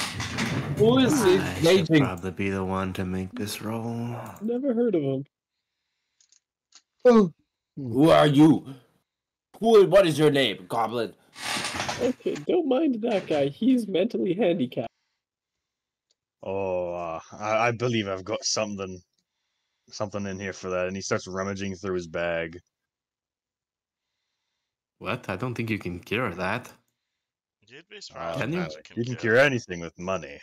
S6: Who is
S4: I should
S6: engaging?
S4: probably be the one to make this roll.
S3: Never heard of him.
S7: Who are you? What is your name, Goblin?
S3: Okay, don't mind that guy. He's mentally handicapped.
S1: Oh, I believe I've got something in here for that. And he starts rummaging through his bag.
S9: What? I don't think you can cure that.
S2: You'd be surprised.
S9: Can you?
S2: magic
S1: You can cure anything with money.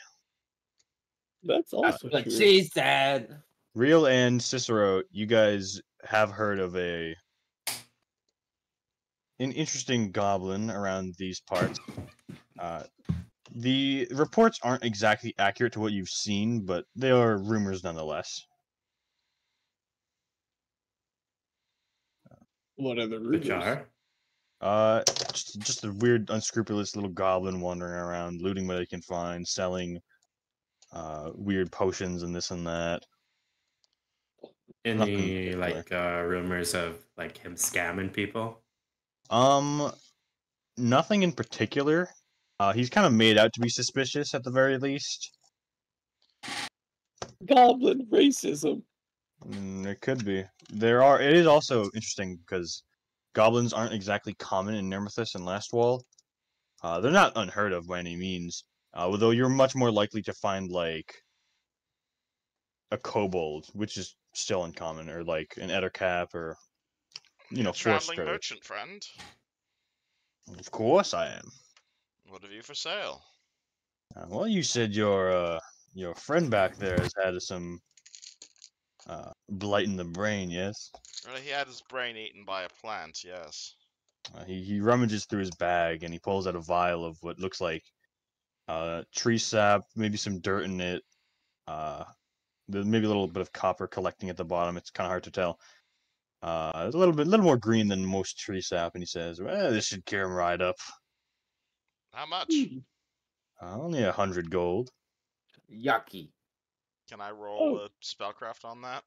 S3: That's also
S7: But
S3: true.
S7: she said.
S1: Real and Cicero, you guys have heard of an interesting goblin around these parts. The reports aren't exactly accurate to what you've seen, but they are rumors nonetheless.
S3: What are the
S4: The
S3: rumors?
S4: jar?
S1: Just a weird, unscrupulous little goblin wandering around, looting what he can find, selling weird potions and this and that. Nothing
S4: Any
S1: particular.
S4: rumors of like him scamming people?
S1: Nothing in particular. He's kind of made out to be suspicious at the very least.
S3: Goblin racism.
S1: It could be. It is also interesting because goblins aren't exactly common in Nermithus and Lastwall. They're not unheard of by any means. Although you're much more likely to find like a kobold, which is still uncommon, or like an ettercap, or
S2: traveling
S1: Forster.
S2: merchant friend.
S1: Of course I am.
S2: What have you for sale?
S1: Well, you said your friend back there has had some blight in the brain, yes?
S2: He had his brain eaten by a plant, yes.
S1: He rummages through his bag and he pulls out a vial of what looks like tree sap, maybe some dirt in it. There's maybe a little bit of copper collecting at the bottom. It's kind of hard to tell. It's a little more green than most tree sap, and he says, "Well, this should cure him right up."
S2: How much?
S1: Only 100 gold.
S7: Yucky.
S2: Can I roll a spellcraft on that?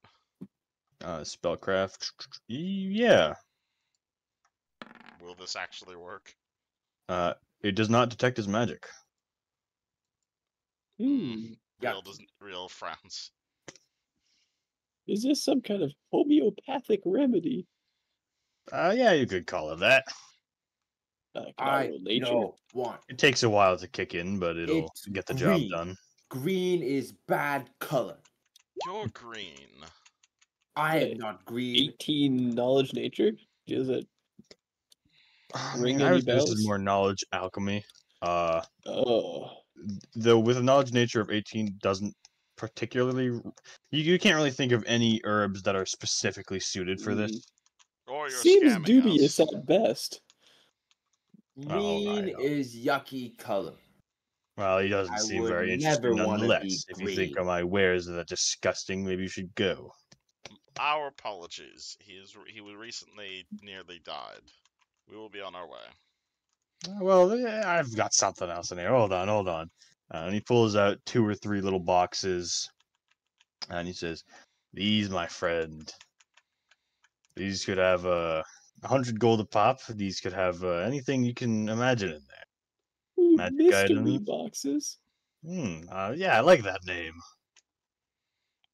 S1: Spellcraft. Yeah.
S2: Will this actually work?
S1: It does not detect his magic.
S2: Real frowns.
S3: Is this some kind of homeopathic remedy?
S1: Yeah, you could call it that.
S7: I don't want.
S1: It takes a while to kick in, but it'll get the job done.
S7: Green is bad color.
S2: You're green.
S7: I am not green.
S3: 18 knowledge nature? Does it ring
S1: I
S3: any
S1: would say this is
S3: bells?
S1: more knowledge alchemy.
S3: Oh.
S1: Though with a knowledge nature of 18 doesn't particularly... You can't really think of any herbs that are specifically suited for this.
S2: Or you're
S3: Seems
S2: scamming
S3: dubious
S2: us.
S3: at best.
S7: Green is yucky color.
S1: Well, he doesn't seem
S7: would
S1: very
S7: never
S1: interesting
S7: wanna
S1: nonetheless.
S7: be
S1: If you think
S7: green.
S1: of my wares that disgusting, maybe you should go.
S2: Our apologies. He recently nearly died. We will be on our way.
S1: Well, I've got something else in here. Hold on. And he pulls out 2 or 3 little boxes. And he says, "These, my friend. These could have 100 gold a pop. These could have anything you can imagine in there.
S3: Ooh,
S1: Magic
S3: mystery
S1: items.
S3: boxes.
S1: Yeah, I like that name.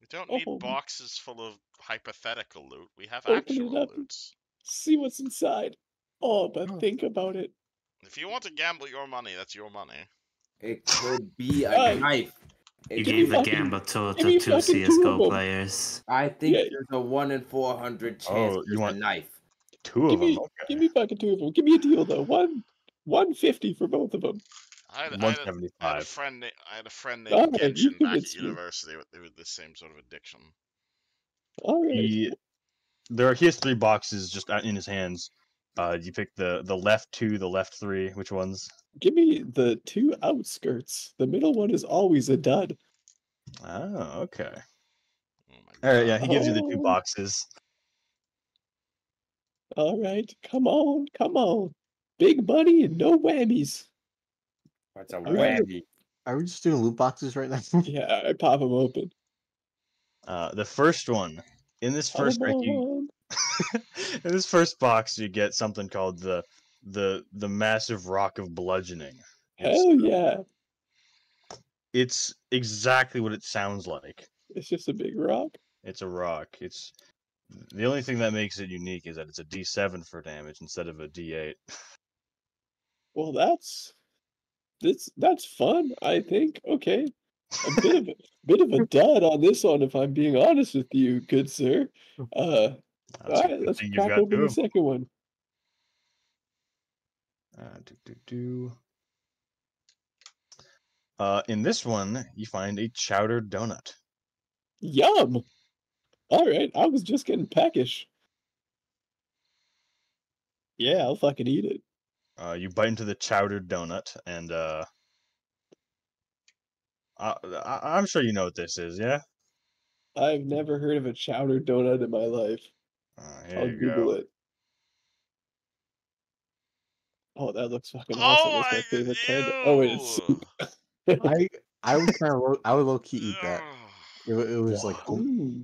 S2: We don't need
S3: Oh.
S2: boxes full of hypothetical loot. We have
S3: Open it
S2: actual
S3: up.
S2: loot.
S3: See what's inside. Oh, but think about it.
S2: If you want to gamble your money, that's your money.
S7: It could be a
S3: Hey.
S7: knife.
S4: You
S3: Give
S4: gave
S3: me
S4: the
S3: fucking-
S4: gamble to
S3: give me
S4: two
S3: fucking 2 of
S4: CSGO
S3: them.
S4: players.
S7: I think
S3: Yeah.
S7: there's a 1 in 400 chance
S1: Oh, you
S7: there's
S1: want-
S7: a knife.
S1: 2 of
S3: Give me,
S1: them. Okay.
S3: give me fucking 2 of them. Give me a deal though. 150 for both of them.
S2: I had a
S1: 175.
S2: friend. I had a friend
S3: Oh,
S2: named
S3: you
S2: Genshin back at
S3: convinced me.
S2: university with the same sort of addiction.
S3: All right.
S1: He has 3 boxes just in his hands. You pick the left 2, the left 3. Which ones?
S3: Give me the 2 outskirts. The middle one is always a dud.
S1: Oh, okay.
S2: Oh my
S1: All right, yeah,
S2: God.
S1: he gives you the 2
S3: Oh.
S1: boxes.
S3: All right, come on, come on. Big money and no whammies.
S7: What's a
S3: All right.
S7: whammy?
S5: Are we just doing loot boxes right now?
S3: Yeah, I pop them open.
S1: The first one in this first
S3: Come
S1: break, you
S3: on.
S1: in this first box, you get something called the massive rock of bludgeoning.
S3: Hell yeah.
S1: It's exactly what it sounds like.
S3: It's just a big rock.
S1: It's a rock. It's the only thing that makes it unique is that it's a D7 for damage instead of a D8.
S3: Well, that's fun, I think. Okay. A bit of a dud on this one, if I'm being honest with you, good sir. All
S1: That's a
S3: right,
S1: good
S3: let's
S1: thing you've
S3: crack
S1: got
S3: open the
S1: 2.
S3: second one.
S1: In this one, you find a chowder donut.
S3: Yum. All right, I was just getting peckish. Yeah, I'll fucking eat it.
S1: You bite into the chowder donut, and I'm sure you know what this is, yeah?
S3: I've never heard of a chowder donut in my life.
S1: Here
S3: I'll
S1: you
S3: Google
S1: go.
S3: it. Oh, that looks fucking awesome. That's my favorite kind of. Oh wait, it's soup.
S5: I would kind of I would low key eat that. It was like
S3: Ooh.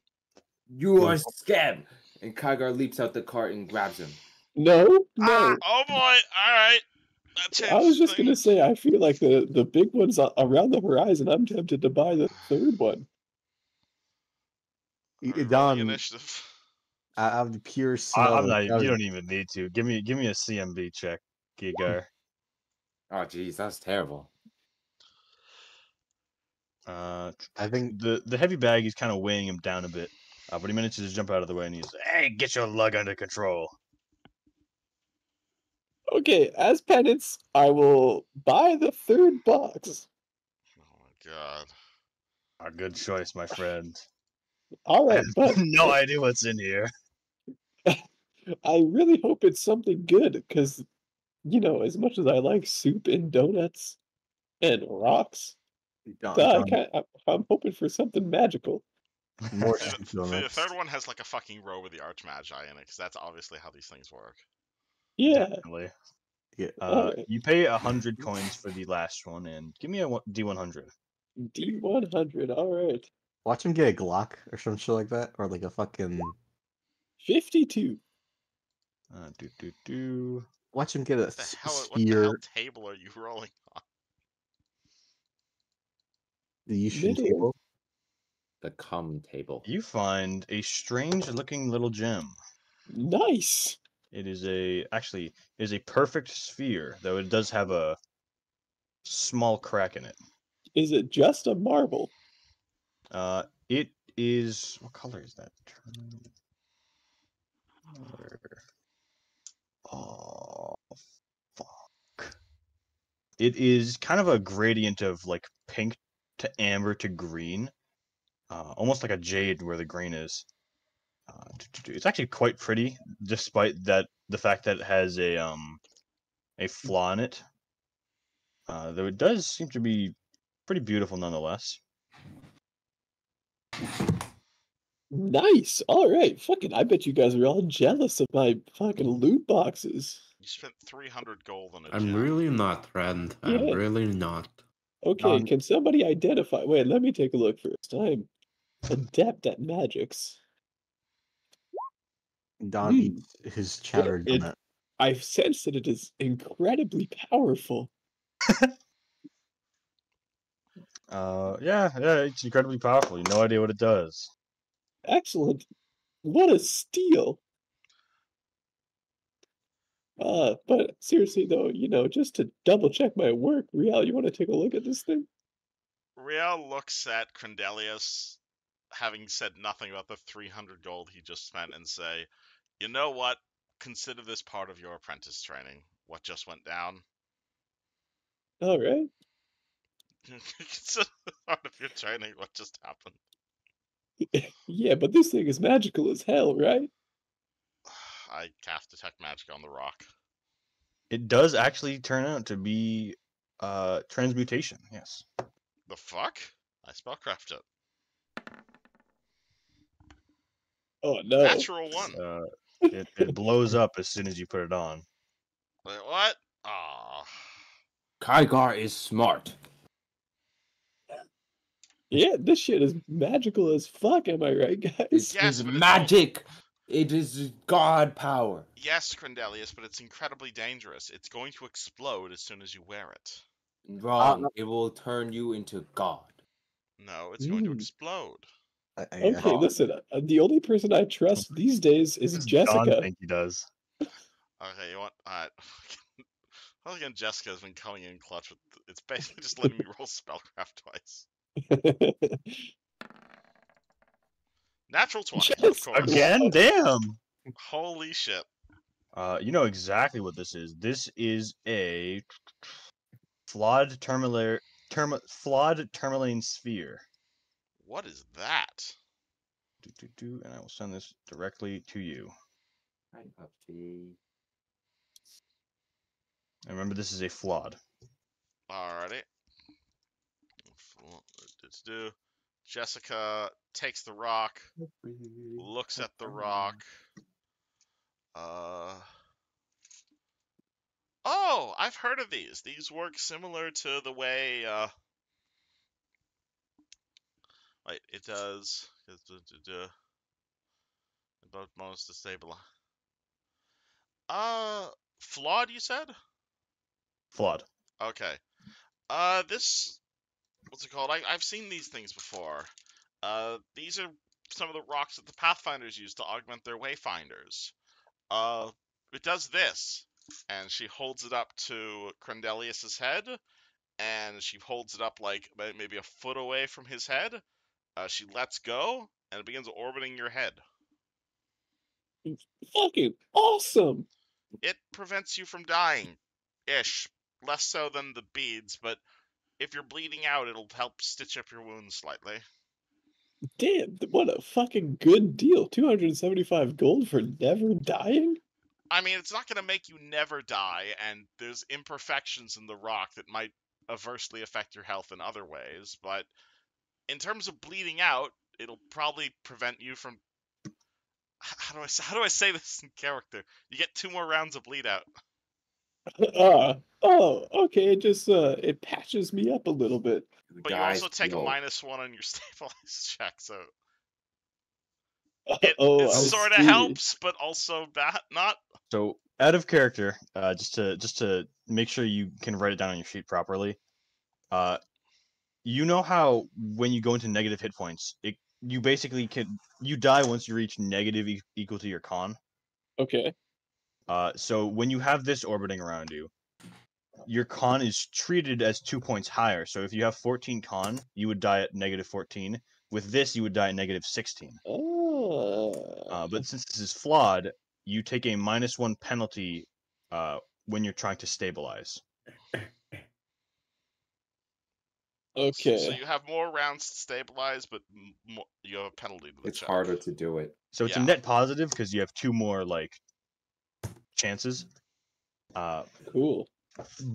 S7: You
S5: Yeah.
S7: are scam. And Kygar leaps out the cart and grabs him.
S3: No, no.
S2: Oh boy! All right, that
S3: I was
S2: changes
S3: just gonna
S2: things.
S3: say, I feel like the big one's around the horizon. I'm tempted to buy the third one.
S2: Rolling
S5: Don,
S2: initiative.
S5: out of the pure smell.
S1: I'm
S5: of
S1: not. You
S5: chowder.
S1: don't even need to. Give me a CMB check, Gigar.
S6: Oh, jeez, that's terrible.
S1: I
S5: I think
S1: the heavy bag is kind of weighing him down a bit, but he manages to jump out of the way and he's, "Hey, get your lug under control."
S3: Okay, as penance, I will buy the third box.
S2: Oh my God.
S1: A good choice, my friend.
S3: All
S1: I
S3: right,
S1: have
S3: but
S1: no idea what's in here.
S3: I really hope it's something good, because, you know, as much as I like soup and donuts and rocks,
S5: Don,
S3: I'm hoping for something magical.
S5: more
S2: See,
S5: soup
S2: the
S5: donuts.
S2: third one has like a fucking row with the Archmagi in it, because that's obviously how these things work.
S3: Yeah.
S1: Definitely.
S5: Yeah.
S3: Alright.
S1: You pay 100 coins for the last one, and give me a D100.
S3: D100, alright.
S5: Watch him get a Glock or some shit like that, or like a fucking.
S3: 52.
S5: Watch him get a
S2: What the hell
S5: spear.
S2: table are you rolling on?
S5: The Yushin
S3: Middle.
S5: table.
S6: The cum table.
S1: You find a strange-looking little gem.
S3: Nice.
S1: It is a perfect sphere, though it does have a small crack in it.
S3: Is it just a marble?
S1: It is. What color is that? Oh, fuck. It is kind of a gradient of like pink to amber to green, almost like a jade where the green is. It's actually quite pretty, despite the fact that it has a flaw in it. Though it does seem to be pretty beautiful nonetheless.
S3: Nice. Alright. Fucking, I bet you guys are all jealous of my fucking loot boxes.
S2: You spent 300 gold on a
S9: I'm
S2: gem.
S9: really not, friend. I'm
S3: Yeah.
S9: really not.
S3: Okay, can somebody identify? Wait, let me take a look first. I'm adept at magics.
S5: Don eats his chowder donut.
S3: I sense that it is incredibly powerful.
S1: Yeah, it's incredibly powerful. You have no idea what it does.
S3: Excellent. What a steal. But seriously though, you know, just to double check my work, Rial, you want to take a look at this thing?
S2: Rial looks at Crendelius, having said nothing about the 300 gold he just spent, and say, "You know what? Consider this part of your apprentice training. What just went down?
S3: All right.
S2: Consider this part of your training. What just happened?"
S3: Yeah, but this thing is magical as hell, right?
S2: I cast Detect Magic on the rock.
S1: It does actually turn out to be transmutation. Yes.
S2: The fuck? I spellcraft it.
S3: Oh no.
S2: Natural 1.
S1: It blows up as soon as you put it on.
S2: Wait, what? Aw.
S7: Kygar is smart.
S3: Yeah, this shit is magical as fuck, am I right, guys?
S7: This
S2: Yes,
S7: is
S2: but it's
S7: magic. It is god power.
S2: Yes, Crendelius, but it's incredibly dangerous. It's going to explode as soon as you wear it.
S7: Wrong. It will turn you into god.
S2: No, it's going to explode.
S3: Okay, listen, the only person I trust these days is
S1: Don
S3: Jessica.
S1: think he does.
S2: Okay, you want? Well, again, Jessica has been coming in clutch with. It's basically just letting me roll spellcraft twice. Natural 20, of
S3: Yes,
S2: course.
S1: Again? Damn.
S2: Holy shit.
S1: You know exactly what this is. This is a flawed tourmaline sphere.
S2: What is that?
S1: And I will send this directly to you.
S7: Hi, Puppy.
S1: And remember, this is a flawed.
S2: Alrighty. Let's do. Jessica takes the rock, looks at the rock. Oh, I've heard of these. These work similar to the way. Wait, it does. About most to stabilize. Flawed, you said?
S1: Flawed.
S2: Okay. This. What's it called? I've seen these things before. These are some of the rocks that the Pathfinders use to augment their Wayfinders. It does this, and she holds it up to Crendelius's head, and she holds it up like maybe a foot away from his head. She lets go, and it begins orbiting your head.
S3: Fucking awesome.
S2: It prevents you from dying, ish. Less so than the beads, but if you're bleeding out, it'll help stitch up your wounds slightly.
S3: Damn, what a fucking good deal. 275 gold for never dying?
S2: I mean, it's not going to make you never die, and there's imperfections in the rock that might adversely affect your health in other ways, but in terms of bleeding out, it'll probably prevent you from... How do I say this in character? You get 2 more rounds of bleed out.
S3: Okay, it just, it patches me up a little bit.
S2: But you also take a -1 on your stabilize check, so... It sort of helps, but also not.
S1: So, out of character, just to make sure you can write it down on your sheet properly, you know how when you go into negative hit points, you basically you die once you reach negative equal to your con.
S3: Okay.
S1: So when you have this orbiting around you, your con is treated as 2 points higher. So if you have 14 con, you would die at -14. With this, you would die at -16.
S3: Oh.
S1: But since this is flawed, you take a -1 penalty when you're trying to stabilize.
S3: Okay.
S2: So you have more rounds to stabilize, but you have a penalty to the
S7: It's
S2: check.
S7: harder to do it.
S1: So it's a net positive because you have 2 more chances.
S3: Cool.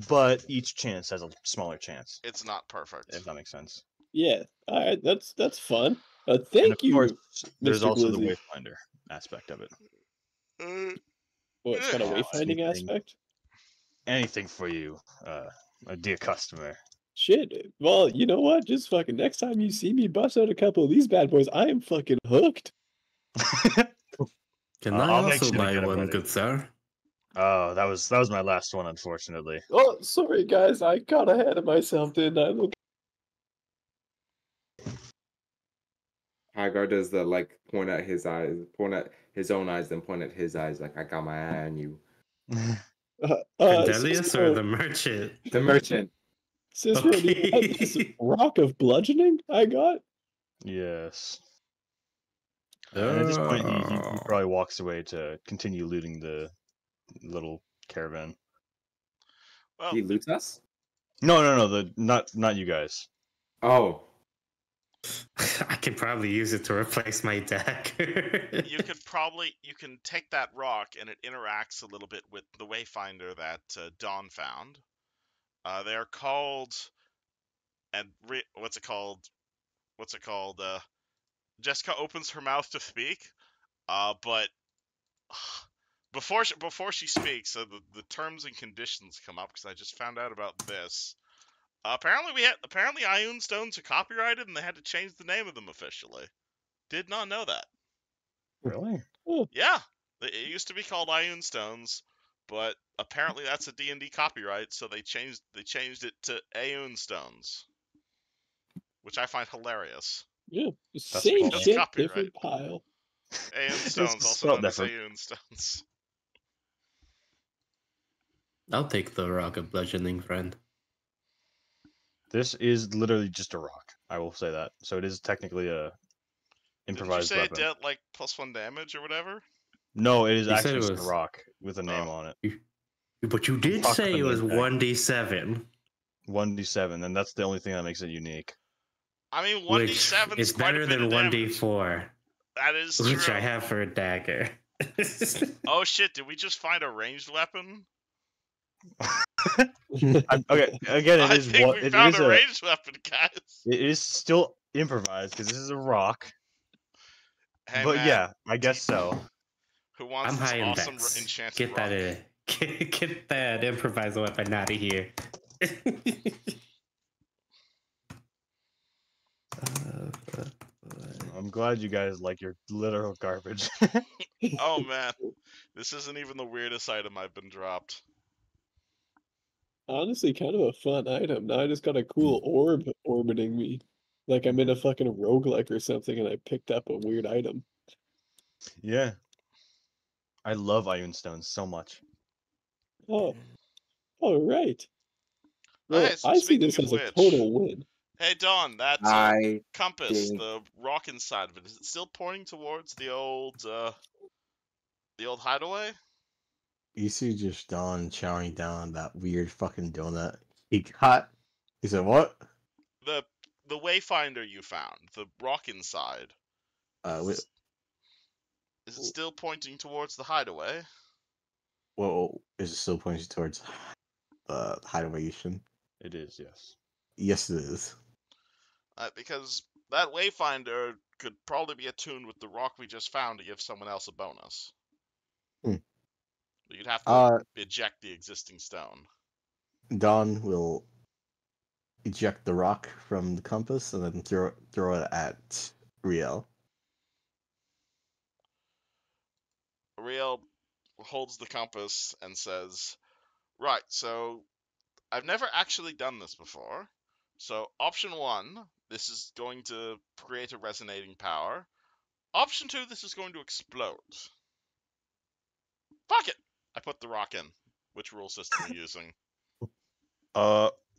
S1: But each chance has a smaller chance.
S2: It's not perfect.
S1: If that makes sense.
S3: Yeah. All right. That's fun. Thank you.
S1: Course, there's
S3: Mr.
S1: also
S3: Glizzy.
S1: the Wayfinder aspect of it.
S3: What, it's got a wayfinding aspect?
S1: Anything for you, my dear customer.
S3: Shit. Well, you know what? Just fucking next time you see me bust out a couple of these bad boys, I am fucking hooked.
S9: Can I
S1: I'll make
S9: also
S1: sure to
S9: buy
S1: get it,
S9: one,
S1: buddy.
S9: good sir?
S1: Oh, that was my last one, unfortunately.
S3: Oh, sorry guys, I got ahead of myself, didn't I? Look.
S7: Hagar does the point at his eyes, point at his own eyes, then point at his eyes, like I got my eye on you.
S9: Cordelius or the merchant?
S7: The merchant.
S3: Cisco, do you have this rock of bludgeoning I got?
S1: Yes. And at this point, he probably walks away to continue looting the little caravan.
S2: Well,
S7: He loots us?
S1: No, not you guys.
S7: Oh.
S9: I can probably use it to replace my deck.
S2: You can take that rock and it interacts a little bit with the Wayfinder that Dawn found. They're called, what's it called? Jessica opens her mouth to speak, but before she speaks, the terms and conditions come up because I just found out about this. Apparently Ioun Stones are copyrighted and they had to change the name of them officially. Did not know that.
S1: Really?
S2: Yeah, it used to be called Ioun Stones, but apparently that's a D&D copyright, so they changed it to Aeon Stones, which I find hilarious.
S3: Yeah,
S1: That's
S3: same
S1: cool.
S3: shit,
S2: Copyright.
S3: different pile.
S2: Aeon
S1: It's
S2: Stones, also
S1: spelled
S2: known as
S1: different.
S2: Aeon Stones.
S9: I'll take the rock of bludgeoning, friend.
S1: This is literally just a rock. I will say that. So it is technically a
S2: Didn't you
S1: improvised
S2: say
S1: weapon.
S2: it dealt like +1 damage or whatever?
S1: No, it is
S9: You said
S1: actually
S9: it
S1: just a
S9: was-
S1: rock with a name
S2: Oh.
S1: on it.
S9: But you did
S1: Fuck
S9: say
S1: the
S9: it was
S1: name tag.
S9: 1d7,
S1: 1d7, and that's the only thing that makes it unique.
S2: I mean,
S9: which
S2: 1d7
S9: is
S2: quite
S9: better
S2: a bit
S9: than
S2: of damage.
S9: 1d4,
S2: That is
S9: which
S2: true.
S9: I have for a dagger.
S2: Oh shit! Did we just find a ranged weapon?
S1: Okay, again,
S2: I
S1: it is
S2: think
S1: what
S2: we
S1: it
S2: found
S1: is
S2: a
S1: a.
S2: ranged weapon, guys.
S1: It is still improvised because this is a rock.
S2: Hey
S1: But
S2: man,
S1: yeah, I guess so.
S2: who wants
S9: I'm
S2: this
S9: high in
S2: awesome
S9: dex.
S2: enchanted
S9: Get
S2: rock?
S9: that get that improvised weapon out of here.
S1: I'm glad you guys like your literal garbage.
S2: Oh man, this isn't even the weirdest item I've been dropped.
S3: Honestly, kind of a fun item. Now I just got a cool orb orbiting me. Like I'm in a fucking roguelike or something and I picked up a weird item.
S1: Yeah. I love Ioun Stones so much.
S3: Oh. All right. Well,
S2: Okay, so
S3: I see
S2: speaking
S3: this
S2: of
S3: as a
S2: which-
S3: total win.
S2: Hey Don, that
S7: I
S2: compass,
S7: think-
S2: the rock inside of it, is it still pointing towards the old hideaway?
S5: You see just Don chowing down that weird fucking donut he got. He said, "What?
S2: The wayfinder you found, the rock inside,
S5: Wait,
S2: is it still pointing towards the hideaway?
S5: whoa, is it still pointing towards the hideaway?
S1: It is, yes.
S5: Yes, it is.
S2: Because that wayfinder could probably be attuned with the rock we just found to give someone else a bonus.
S5: Hmm.
S2: But you'd have to eject the existing stone.
S5: Don will eject the rock from the compass and then throw it at Riel.
S2: Riel holds the compass and says, "Right, so I've never actually done this before. So option 1, this is going to create a resonating power. Option 2, this is going to explode. Fuck it! I put the rock in. Which rule system are you using?"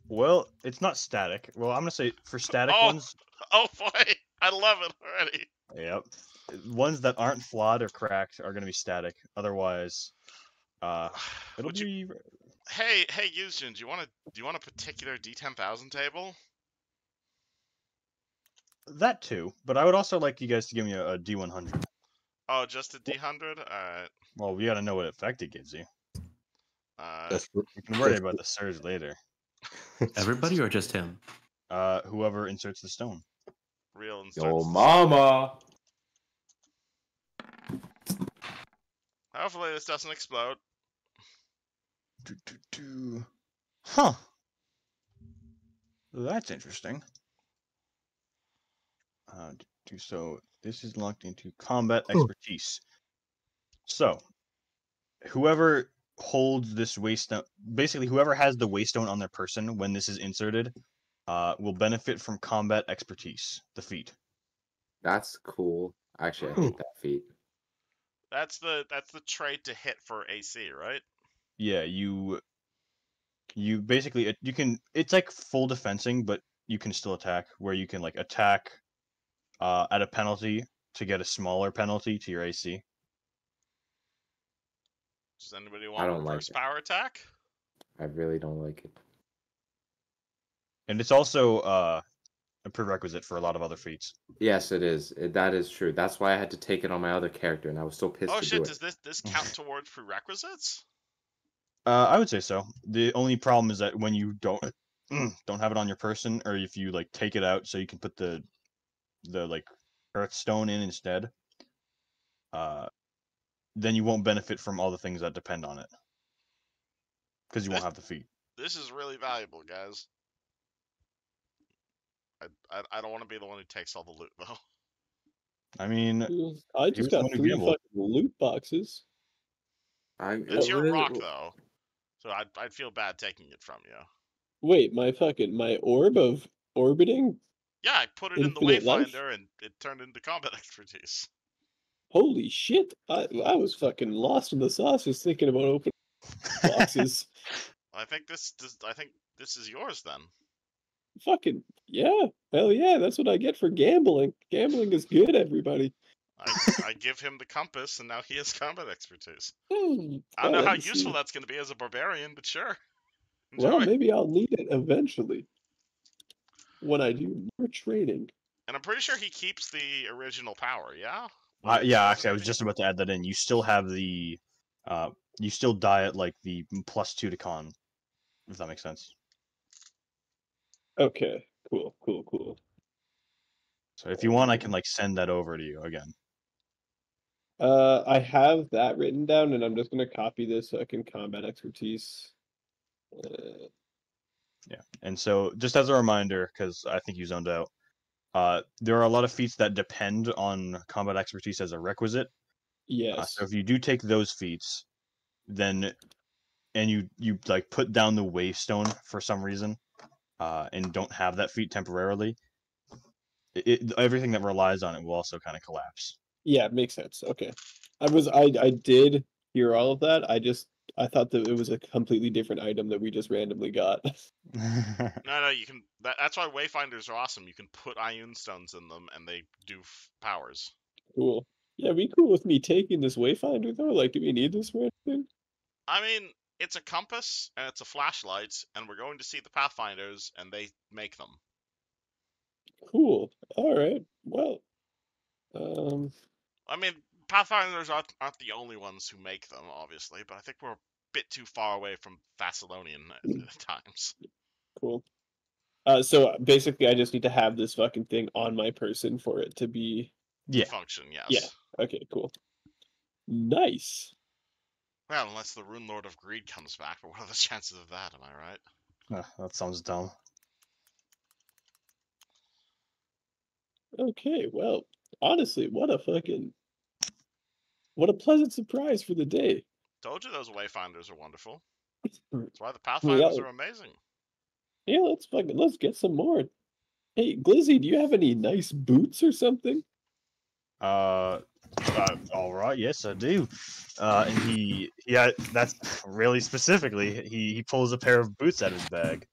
S1: Well, it's not static. Well, I'm gonna say for static
S2: Oh!
S1: ones,
S2: Oh boy! I love it already!
S1: yep. Ones that aren't flawed or cracked are gonna be static. Otherwise, it'll
S2: Would you-
S1: be.
S2: Hey, Yuzjin, do you want a particular D10,000 table?
S1: That too, but I would also like you guys to give me a D100.
S2: Oh, just a D100? Alright.
S1: Well, we gotta know what effect it gives you.
S5: That's
S1: We can worry about the surge later.
S9: Everybody or just him?
S1: Whoever inserts the stone.
S2: Real and
S7: Yo,
S2: starts-
S7: mama.
S2: Hopefully this doesn't explode.
S1: Huh. That's interesting. So this is locked into combat expertise. So whoever holds this waystone, basically whoever has the waystone on their person when this is inserted, will benefit from combat expertise, the feat.
S7: That's cool. Actually, I hate that feat.
S2: That's the trait to hit for AC, right?
S1: Yeah, you basically you can, it's like full defensing, but you can still attack, where you can like attack at a penalty to get a smaller penalty to your AC.
S2: Does anybody want
S7: don't like
S2: reverse
S7: it.
S2: power attack?
S7: I really don't like it.
S1: And it's also a prerequisite for a lot of other feats.
S6: Yes, it is. That is true. That's why I had to take it on my other character, and I was so pissed
S2: Oh
S6: to
S2: shit!
S6: do it.
S2: Does this count towards prerequisites?
S1: I would say so. The only problem is that when you don't have it on your person, or if you like take it out so you can put the like Earthstone in instead, then you won't benefit from all the things that depend on it because you won't have the feat.
S2: This is really valuable, guys. I don't want to be the one who takes all the loot though.
S1: I mean,
S3: I
S1: he
S3: just
S1: was the
S3: got
S1: one who
S3: 3
S1: gambled.
S3: fucking loot boxes.
S2: It's your
S6: what is it?
S2: rock though, so I'd feel bad taking it from you.
S3: Wait, my orb of orbiting?
S2: Yeah, I put it in the
S3: Infinite life?
S2: Wayfinder and it turned into combat expertise.
S3: Holy shit! I was fucking lost in the sauce just thinking about opening boxes.
S2: I think this is yours then.
S3: Fucking yeah, hell yeah! That's what I get for gambling. Gambling is good, everybody.
S2: I give him the compass, and now he has combat expertise.
S3: Hmm,
S2: I don't know
S3: let
S2: how
S3: me
S2: useful
S3: see.
S2: that's going to be as a barbarian, but sure.
S3: Well,
S2: Enjoy.
S3: maybe I'll need it eventually when I do more training.
S2: And I'm pretty sure he keeps the original power, yeah?
S1: Yeah, actually, I was just about to add that in. You still have the, you still die at like the +2 to con, if that makes sense.
S3: Okay, cool.
S1: So if you want, I can like send that over to you again.
S3: I have that written down, and I'm just gonna copy this so I can combat expertise.
S1: Yeah, and so just as a reminder, because I think you zoned out, there are a lot of feats that depend on combat expertise as a requisite.
S3: Yes.
S1: So if you do take those feats, then and you like put down the Wavestone for some reason, and don't have that feat temporarily, everything that relies on it will also kind of collapse.
S3: Yeah, it makes sense. Okay. I did hear all of that. I thought that it was a completely different item that we just randomly got.
S2: No, you can. That's why Wayfinders are awesome. You can put Ioun stones in them, and they do powers.
S3: Cool. Yeah, be cool with me taking this Wayfinder though. Like, do we need this for anything?
S2: I mean, it's a compass and it's a flashlight, and we're going to see the Pathfinders, and they make them.
S3: Cool. All right. Well,
S2: I mean, Pathfinders aren't the only ones who make them, obviously, but I think we're a bit too far away from Thessalonian at times.
S3: cool. So basically, I just need to have this fucking thing on my person for it to be.
S1: Yeah.
S2: Function, yes.
S3: Yeah. Okay. Cool. Nice.
S2: Well, unless the Rune Lord of Greed comes back, but what are the chances of that? Am I right?
S1: That sounds dumb.
S3: Okay. Well, honestly, what a pleasant surprise for the day.
S2: Told you those Wayfinders are wonderful. That's why the Pathfinders are amazing.
S3: Yeah, let's get some more. Hey, Glizzy, do you have any nice boots or something?
S1: All right, yes, I do. And that's really specifically. He pulls a pair of boots out of his bag.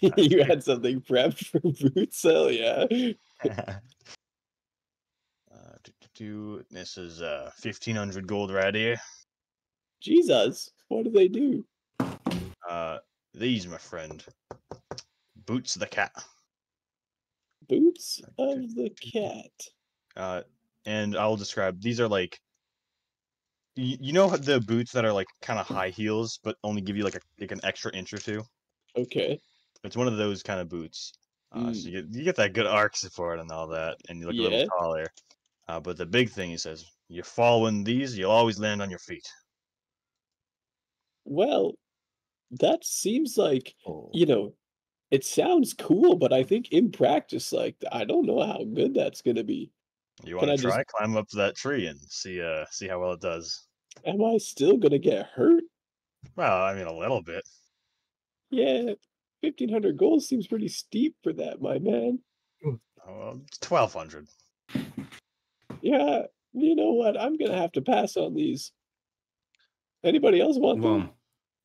S3: You had something prepped for boots? Hell yeah.
S1: This is 1,500 gold right here.
S3: Jesus, what do they do?
S1: These, my friend, Boots the cat.
S3: Boots of the cat.
S1: And I'll describe. These are like, you know the boots that are like kind of high heels, but only give you like an extra inch or two.
S3: Okay.
S1: It's one of those kind of boots. So you get that good arc support and all that, and you look a little taller. But the big thing, he says, you fall in these, you'll always land on your feet.
S3: Well, that seems like, it sounds cool, but I think in practice, like, I don't know how good that's gonna be.
S1: You want to try? Climb up that tree and see how well it does.
S3: Am I still gonna get hurt?
S1: Well, I mean, a little bit.
S3: Yeah, 1,500 gold seems pretty steep for that, my man.
S1: 1,200.
S3: Yeah, you know what? I'm gonna have to pass on these. Anybody else want them?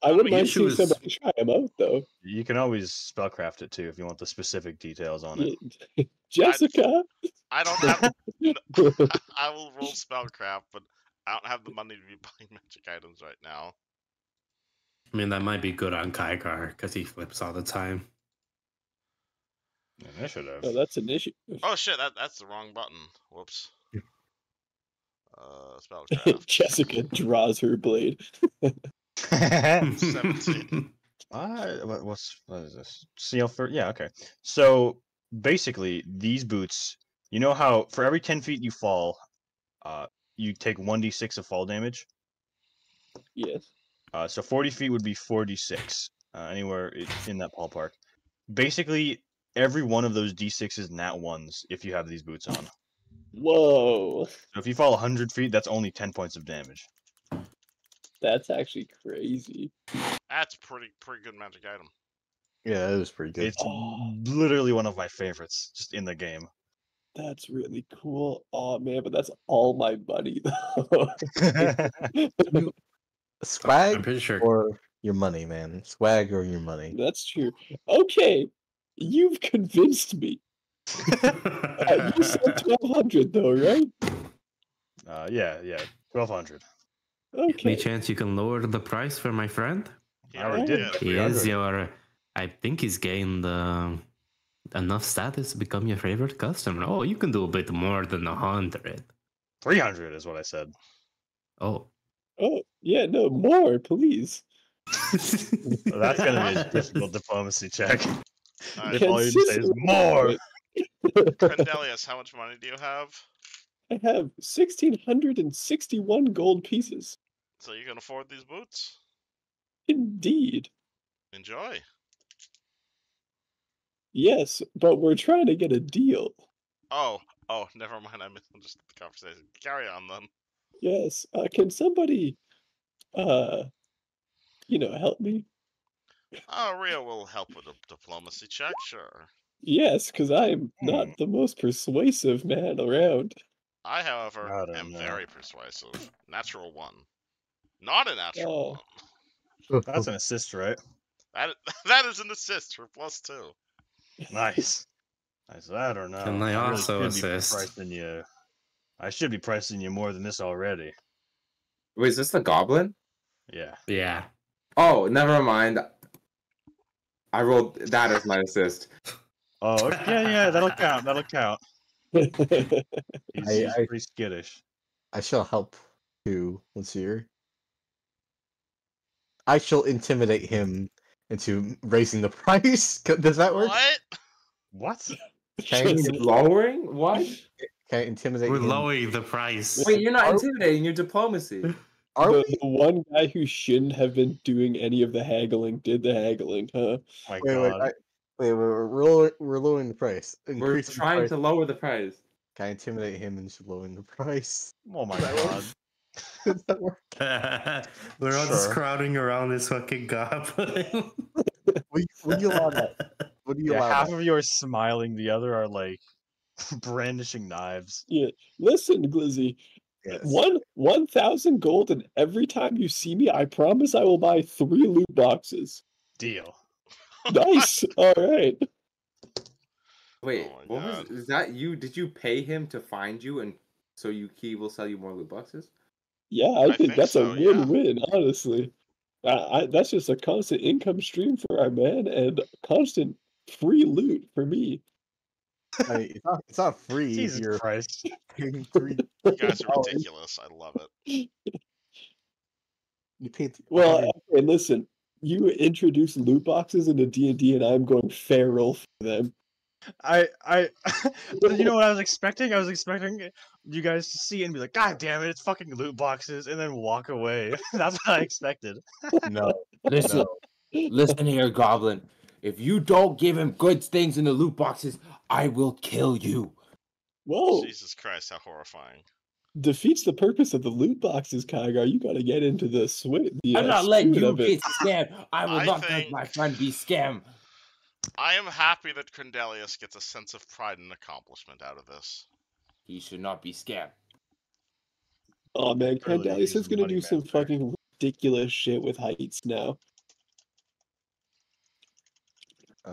S3: I wouldn't mind seeing somebody try them out, though.
S1: You can always spellcraft it too if you want the specific details on it.
S3: Jessica,
S2: I don't have. I will roll spellcraft, but I don't have the money to be buying magic items right now.
S9: I mean, that might be good on Kaikar because he flips all the time.
S1: Initiative.
S3: Oh, that's initiative.
S2: Oh shit, that's the wrong button. Whoops. Spellcraft.
S3: Jessica draws her blade.
S2: 17.
S1: What is this? CL for yeah, okay. So basically, these boots, you know how for every 10 feet you fall, you take 1d6 of fall damage.
S3: Yes.
S1: So 40 feet would be 4d6, anywhere in that ballpark. Basically, every one of those d6 is nat ones if you have these boots on.
S3: Whoa.
S1: So if you fall 100 feet, that's only 10 points of damage.
S3: That's actually crazy.
S2: That's pretty good magic item.
S5: Yeah, that was pretty good.
S1: It's literally one of my favorites just in the game.
S3: That's really cool. Oh man, but that's all my money though.
S5: Swag
S9: I'm pretty sure.
S5: or your money, man. Swag or your money.
S3: That's true. Okay, you've convinced me. You said 1,200 though, right?
S1: Yeah, 1,200.
S9: Any
S3: Okay.
S9: chance you can lower the price for my friend?
S1: I already did.
S9: He is your. I think he's gained enough status to become your favorite customer. Oh, you can do a bit more than 100.
S1: 300 is what I said.
S9: Oh.
S3: Oh yeah, no more, please.
S1: That's gonna be a difficult diplomacy check.
S2: Alright,
S1: If all you say is more.
S2: Crendelius, how much money do you have?
S3: I have 1,661 gold pieces.
S2: So you can afford these boots?
S3: Indeed.
S2: Enjoy.
S3: Yes, but we're trying to get a deal.
S2: Oh, never mind. I misunderstood the conversation. Carry on then.
S3: Yes. Can somebody, help me?
S2: Rio will help with a diplomacy check, sure.
S3: Yes, because I'm not the most persuasive man around.
S2: I, however,
S1: I don't
S2: am
S1: know.
S2: very persuasive. Natural 1. Not a natural 1.
S1: That's an assist, right?
S2: That is an assist for +2.
S1: Nice. I don't know.
S9: Can I
S1: really
S9: also
S1: should be
S9: assist?
S1: pricing you. I should be pricing you more than this already.
S6: Wait, is this the goblin?
S1: Yeah.
S9: Yeah.
S6: Oh, never mind. I rolled that as my assist.
S1: Oh, okay, yeah, that'll count. That'll count. He's
S5: I-
S1: pretty skittish.
S5: I shall help too, Monsieur. I shall intimidate him into raising the price. Does that work?
S2: What?
S1: What?
S5: Can I,
S6: He's lowering? What?
S5: can I intimidate
S9: We're
S5: him?
S9: lowering the price.
S6: Wait, you're not
S5: Are-
S6: intimidating. You're diplomacy.
S5: Are
S3: the,
S5: we?
S3: the one guy who shouldn't have been doing any of the haggling did the haggling, huh?
S1: My
S5: Wait,
S1: God.
S5: we're lowering the price.
S6: We're
S5: Increasing the
S6: trying
S5: price.
S6: to lower the price.
S5: Can I intimidate him into lowering the price?
S1: Oh my
S5: Does that work?
S1: God.
S5: Does that work?
S9: We're all just
S1: Sure.
S9: crowding around this fucking goblin.
S5: Would you allow that? Would you
S1: Yeah,
S5: allow
S1: half
S5: that?
S1: of you are smiling. The other are like brandishing knives.
S3: Yeah. Listen, Glizzy.
S5: Yes.
S3: 1,000 gold, and every time you see me, I promise I will buy 3 loot boxes.
S1: Deal.
S3: Nice. All right.
S6: Wait,
S2: Oh my
S6: what was?
S2: God.
S6: Is that you? Did you pay him to find you, and so he will sell you more loot boxes?
S3: Yeah, I
S2: I
S3: think
S2: think
S3: that's
S2: so,
S3: a
S2: yeah.
S3: win-win, honestly. That's just a constant income stream for our man and constant free loot for me.
S5: I mean, it's not free if
S1: Jesus
S5: you're
S1: Christ.
S5: paying $3.
S2: You guys are ridiculous. I love it.
S5: You paid
S3: Well,
S5: 100.
S3: okay, listen. You introduce loot boxes into D&D, and I'm going feral for them.
S1: But you know what I was expecting? I was expecting you guys to see it and be like, God damn it, it's fucking loot boxes, and then walk away. That's what I expected.
S5: No.
S7: Listen, listen here, Goblin. If you don't give him good things in the loot boxes, I will kill you.
S3: Whoa,
S2: Jesus Christ, how horrifying.
S3: defeats the purpose of the loot boxes, Kygar. You gotta get into the
S7: I'm not letting
S3: spirit
S7: you
S3: of it.
S7: get scammed. I will
S2: I
S7: not let
S2: think-
S7: my friend be scammed.
S2: I am happy that Crendelius gets a sense of pride and accomplishment out of this.
S7: He should not be scammed.
S3: Oh man,
S1: Really,
S3: Crandelius
S1: he's
S3: is gonna
S1: money
S3: do some
S1: master.
S3: fucking ridiculous shit with heights now.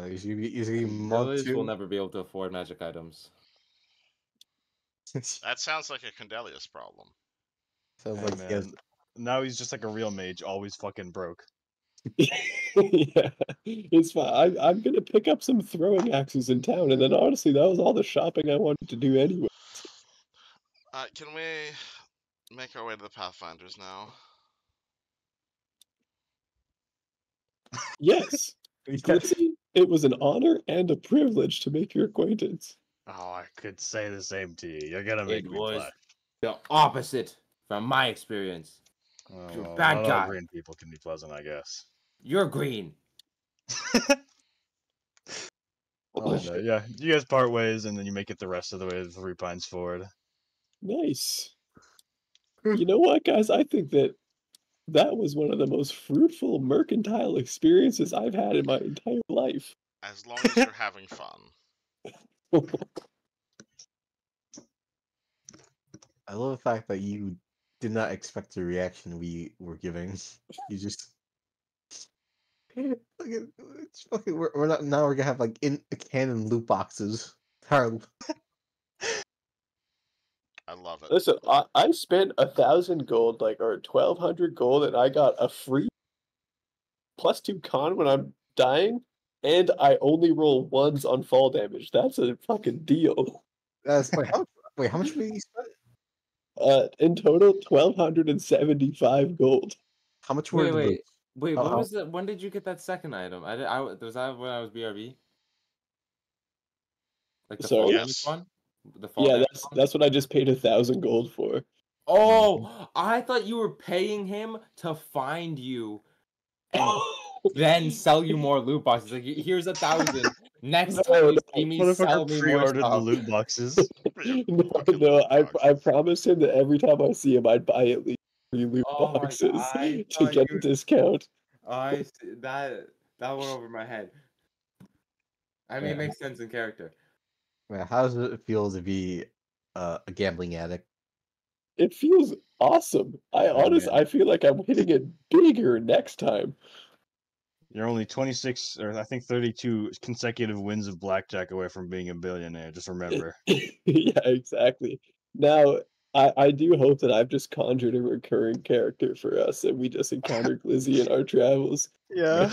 S5: He's gonna be mod
S6: Village will
S5: 2.
S6: never be able to afford magic items.
S2: That sounds like a Crendelius problem.
S5: Sounds
S1: Hey,
S5: like he has
S1: man. Now he's just like a real mage, always fucking broke.
S3: Yeah, it's fine. I'm gonna pick up some throwing axes in town, and then honestly, that was all the shopping I wanted to do anyway.
S2: Can we make our way to the Pathfinders now?
S3: Yes, Glitzy, it was an honor and a privilege to make your acquaintance.
S1: Oh, I could say the same to you. You're gonna make
S7: It
S1: me
S7: was
S1: blush.
S7: the opposite from my experience.
S1: Oh,
S7: You're a
S1: well,
S7: bad
S1: not all
S7: guy.
S1: green people can be pleasant, I guess.
S7: You're green.
S1: Oh, no, yeah, you guys part ways, and then you make it the rest of the way to Three Pines Ford.
S3: Nice. You know what, guys? I think that was one of the most fruitful mercantile experiences I've had in my entire life.
S2: As long as you're having fun.
S5: I love the fact that you did not expect the reaction we were giving. You just it's fucking. We're not now. We're gonna have like in canon loot boxes.
S2: I love it.
S3: Listen, I spent 1,000 gold, or 1,200 gold, and I got a free +2 con when I'm dying, and I only roll ones on fall damage. That's a fucking deal.
S5: That's wait, how much did you spend?
S3: In total, 1,275 gold.
S5: How much were the boots?
S7: Wait,
S5: Oh,
S7: what
S5: oh.
S7: was that? When did you get that second item? Was that when I was BRB? Like the
S3: Sorry?
S7: fall
S2: Yes.
S7: damage one? The fall
S3: Yeah,
S7: damage one?
S3: that's what I just paid 1,000 gold for.
S7: Oh, I thought you were paying him to find you and then sell you more loot boxes. Like, here's 1,000. Next
S3: No,
S7: time you see
S3: no,
S7: me, sell
S1: Motherfucker
S7: me more
S1: pre-ordered the
S7: stuff.
S1: loot boxes.
S3: No,
S2: Fucking
S3: no,
S2: loot
S3: I
S2: boxes.
S3: promised him that every time I see him, I'd buy at least 3 loot
S7: Oh my
S3: boxes
S7: God, I
S3: to
S7: thought
S3: get
S7: you-
S3: a discount.
S7: That went over my head. I mean, it makes sense in character.
S5: Man, how does it feel to be a gambling addict?
S3: It feels awesome. I feel like I'm hitting it bigger next time.
S1: You're only 26, or I think 32 consecutive wins of blackjack away from being a billionaire. Just remember.
S3: Yeah, exactly. Now, I do hope that I've just conjured a recurring character for us, and we just encounter Glizzy in our travels.
S1: Yeah.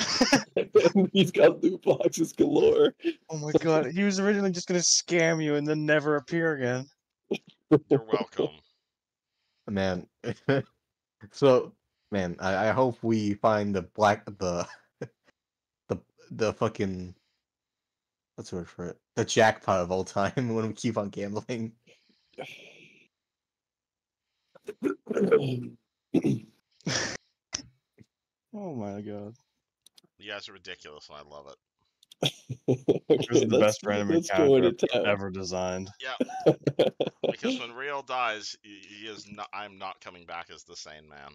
S3: And he's got loot boxes galore.
S1: Oh my god, he was originally just gonna scam you and then never appear again.
S2: You're welcome.
S5: Man, so man, I hope we find the the fucking what's the word for it? The jackpot of all time when we keep on gambling.
S1: Oh my god.
S2: You guys are ridiculous, and I love it.
S1: This is the best random
S3: let's go
S1: encounter
S3: into town.
S1: ever designed.
S2: Yeah, because when Real dies, he is not. I'm not coming back as the sane man.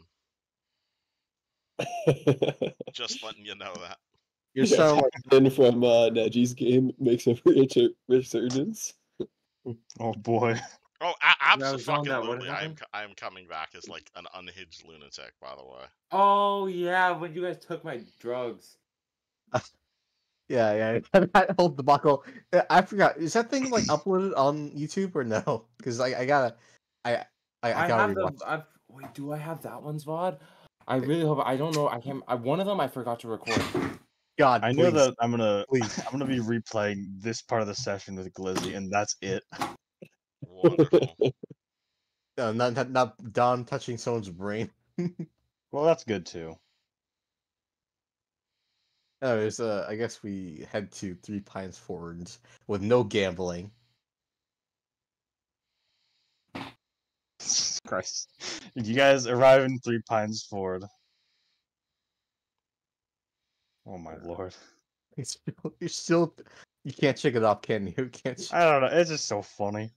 S2: Just letting you know that.
S5: You're sound like
S3: Then from Neji's game makes a resurgence.
S1: Oh boy.
S2: Oh,
S7: I was on that. What
S2: absolutely!
S7: happened?
S2: I am coming back as like an unhinged lunatic. By the way.
S7: Oh yeah, when you guys took my drugs.
S5: yeah. That whole debacle. I forgot. Is that thing like uploaded on YouTube or no? Because I gotta gotta
S7: have
S5: rewatch.
S7: wait, do I have that one's VOD? I really hope. I don't know. I can't. One of them I forgot to record.
S5: God,
S1: I know
S5: please.
S1: that I'm gonna
S5: Please.
S1: be replaying this part of the session with Glizzy, and that's it.
S2: Wonderful.
S5: No, not Don touching someone's brain.
S1: Well, that's good too.
S5: Anyways, I guess we head to Three Pines Fords with no gambling.
S1: Christ. You guys arrive in Three Pines Ford. Oh my lord.
S5: You can't check it off, can you? Can't.
S1: I don't know. It's just so funny.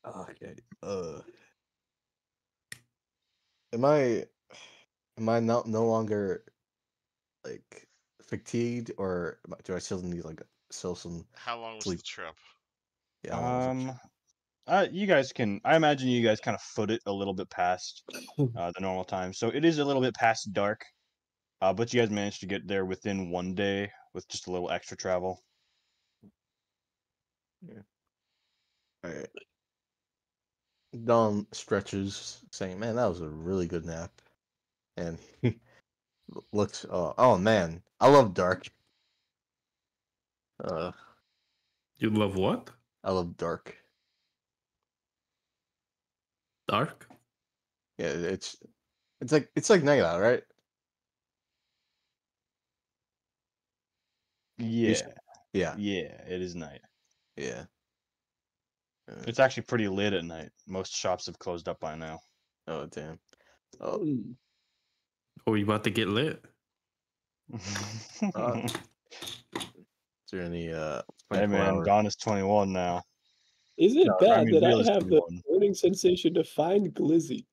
S5: Okay. Am I no longer like fatigued, or do I still need some
S2: How long was
S5: sleep?
S2: the trip?
S5: Yeah. how long was the trip?
S1: You guys can. I imagine you guys kind of foot it a little bit past the normal time, so it is a little bit past dark. But you guys managed to get there within one day with just a little extra travel.
S5: Yeah. All right. Don stretches, saying, "Man, that was a really good nap," and he looks. Oh man, I love dark.
S9: You love what?
S5: I love dark.
S9: Dark?
S5: Yeah, it's like night out, right?
S1: Yeah,
S5: Yeah,
S1: yeah, it is night.
S5: yeah.
S1: It's actually pretty lit at night. Most shops have closed up by now.
S5: Oh damn. Oh,
S3: Hmm.
S9: Oh, you about to get lit?
S5: is there any
S1: Hey
S5: 24
S1: man,
S5: hour?
S1: Don is 21 now.
S3: Is it
S1: No, I
S3: bad
S1: mean,
S3: that
S1: Real
S3: I
S1: is
S3: have the
S1: 21.
S3: burning sensation to find Glizzy?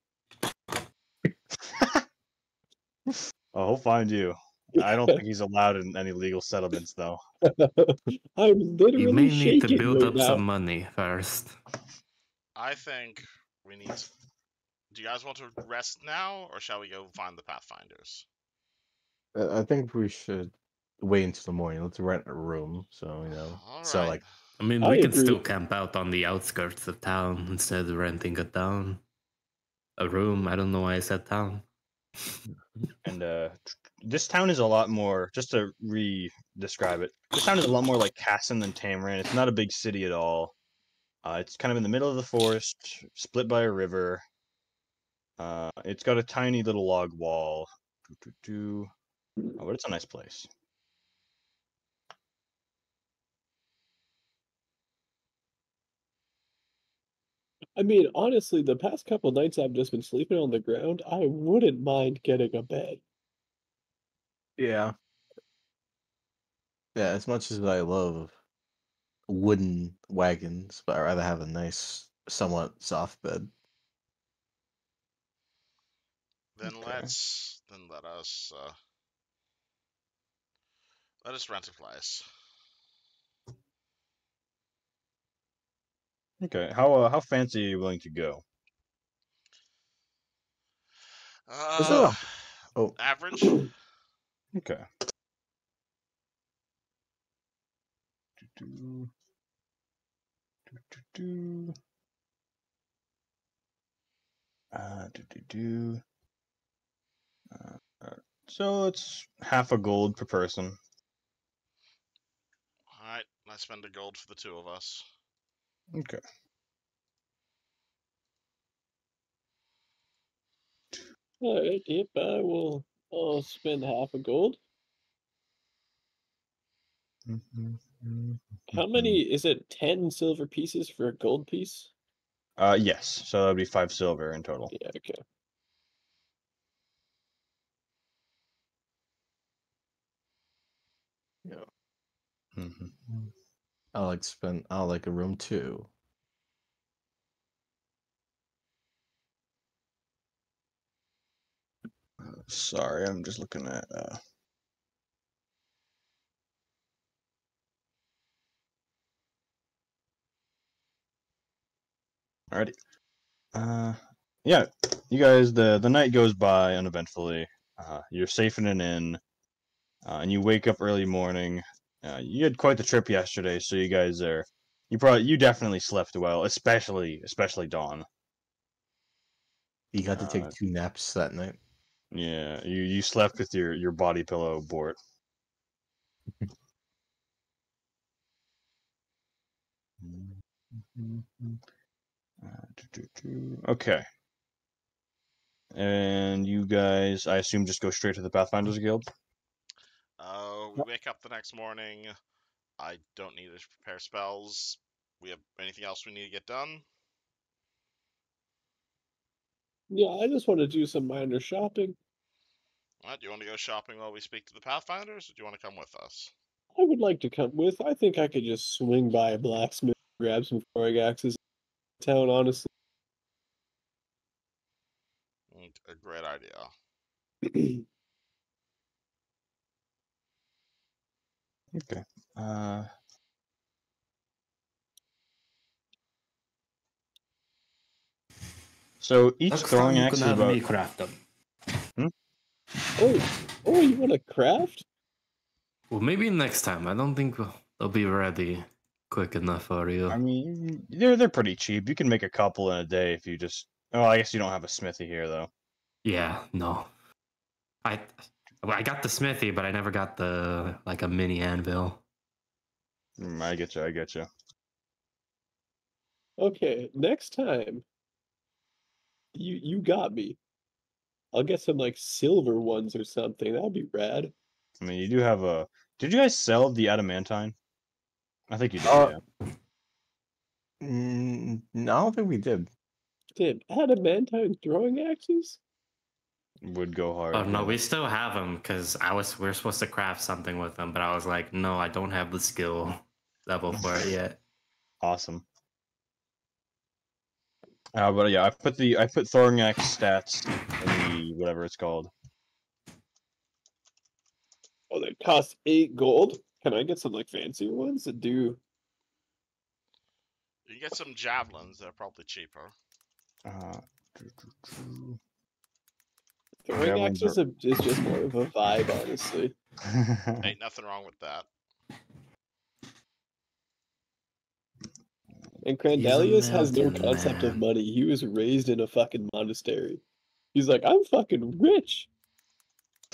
S1: Oh, he'll find you. I don't think he's allowed in any legal settlements though.
S3: I'm
S9: You
S3: literally
S9: may need to
S3: shaking
S9: build
S3: right
S9: up
S3: now.
S9: some money first.
S2: I think we need to... Do you guys want to rest now, or shall we go find the Pathfinders?
S5: I think we should wait until the morning. Let's rent a room, so
S2: All
S5: so
S2: right.
S5: like
S9: I mean,
S3: I
S9: we can
S3: agree.
S9: still camp out on the outskirts of town instead of renting a town. A room. I don't know why I said town.
S1: And this town is a lot more. Just to describe it, this town is a lot more like Casson than Tamaran. It's not a big city at all. It's kind of in the middle of the forest, split by a river. It's got a tiny little log wall. Oh, but it's a nice place.
S3: I mean, honestly, the past couple nights I've just been sleeping on the ground. I wouldn't mind getting a bed.
S5: yeah. As much as I love wooden wagons, but I'd rather have a nice, somewhat soft bed.
S2: Then
S1: Okay.
S2: let us rent a place.
S1: Okay, how fancy are you willing to go?
S5: Oh.
S2: Average.
S1: Okay. So it's half a gold per person.
S2: All right, I spend a gold for the two of us.
S1: Okay.
S3: Alright, yep, I'll spend half a gold. How many is it? 10 silver pieces for a gold piece?
S1: Yes. So that'd be 5 silver in total.
S3: Yeah, okay.
S5: Yeah. I like a room too.
S1: Sorry, I'm just looking at. Alrighty. Yeah, you guys. The night goes by uneventfully. You're safe in an inn, and you wake up early morning. You had quite the trip yesterday, so you guys are. You definitely slept well, especially Dawn.
S5: You got to take 2 naps that night.
S1: Yeah, you slept with your body pillow, Bort. Okay. And you guys, I assume, just go straight to the Pathfinders Guild?
S2: We wake up the next morning. I don't need to prepare spells. We have anything else we need to get done?
S3: Yeah, I just want to do some minor shopping.
S2: What, do you want to go shopping while we speak to the Pathfinders, or do you want to come with us?
S3: I would like to come with. I think I could just swing by a blacksmith, grab some throwing axes in town, honestly.
S2: A great idea.
S1: Okay. So each
S9: Next
S1: throwing
S9: time you
S1: axe
S9: can
S1: is
S9: have
S1: about.
S9: me craft them.
S3: Oh, you want to craft?
S9: Well, maybe next time. I don't think they'll be ready quick enough for you.
S1: I mean, they're pretty cheap. You can make a couple in a day if you just. Oh, I guess you don't have a smithy here though.
S9: Yeah, no. I got the smithy, but I never got the like a mini anvil.
S1: I get you. I get you.
S3: Okay, next time you got me. I'll get some like silver ones or something. That'd be rad.
S1: I mean, you do have a. Did you guys sell the adamantine? I think you did. Yeah.
S5: No, I don't think we did.
S3: Damn, adamantine throwing axes?
S1: Would go hard.
S9: Oh no,
S1: yeah.
S9: we still have them because we're supposed to craft something with them, but I was like, no, I don't have the skill level for it yet.
S1: Awesome. But yeah, I put throwing axe stats in the whatever it's called.
S3: Oh, they cost 8 gold. Can I get some like fancier ones that do?
S2: You can get some javelins. They're probably cheaper.
S3: Throwing
S1: Javelins
S3: axes is just more of a vibe, honestly.
S2: Ain't nothing wrong with that.
S3: And Crandelius has no
S9: mountain
S3: concept of
S9: man.
S3: money. He was raised in a fucking monastery. He's like, I'm fucking rich.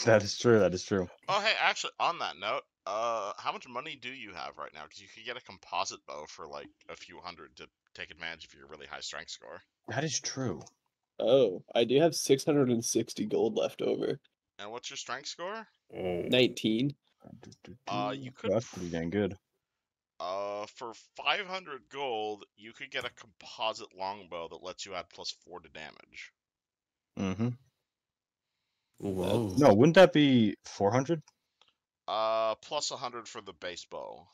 S1: That is true. That is true.
S2: Oh, hey, actually, on that note, how much money do you have right now? Because you could get a composite bow for like a few hundred to take advantage of your really high strength score.
S1: That is true.
S3: Oh, I do have 660 gold left over.
S2: And what's your strength score?
S3: 19.
S2: You could
S1: That's pretty dang good.
S2: For 500 gold, you could get a composite longbow that lets you add +4 to damage.
S1: Mm-hmm.
S9: Whoa.
S1: No, wouldn't that be 400?
S2: Plus 100 for the base bow.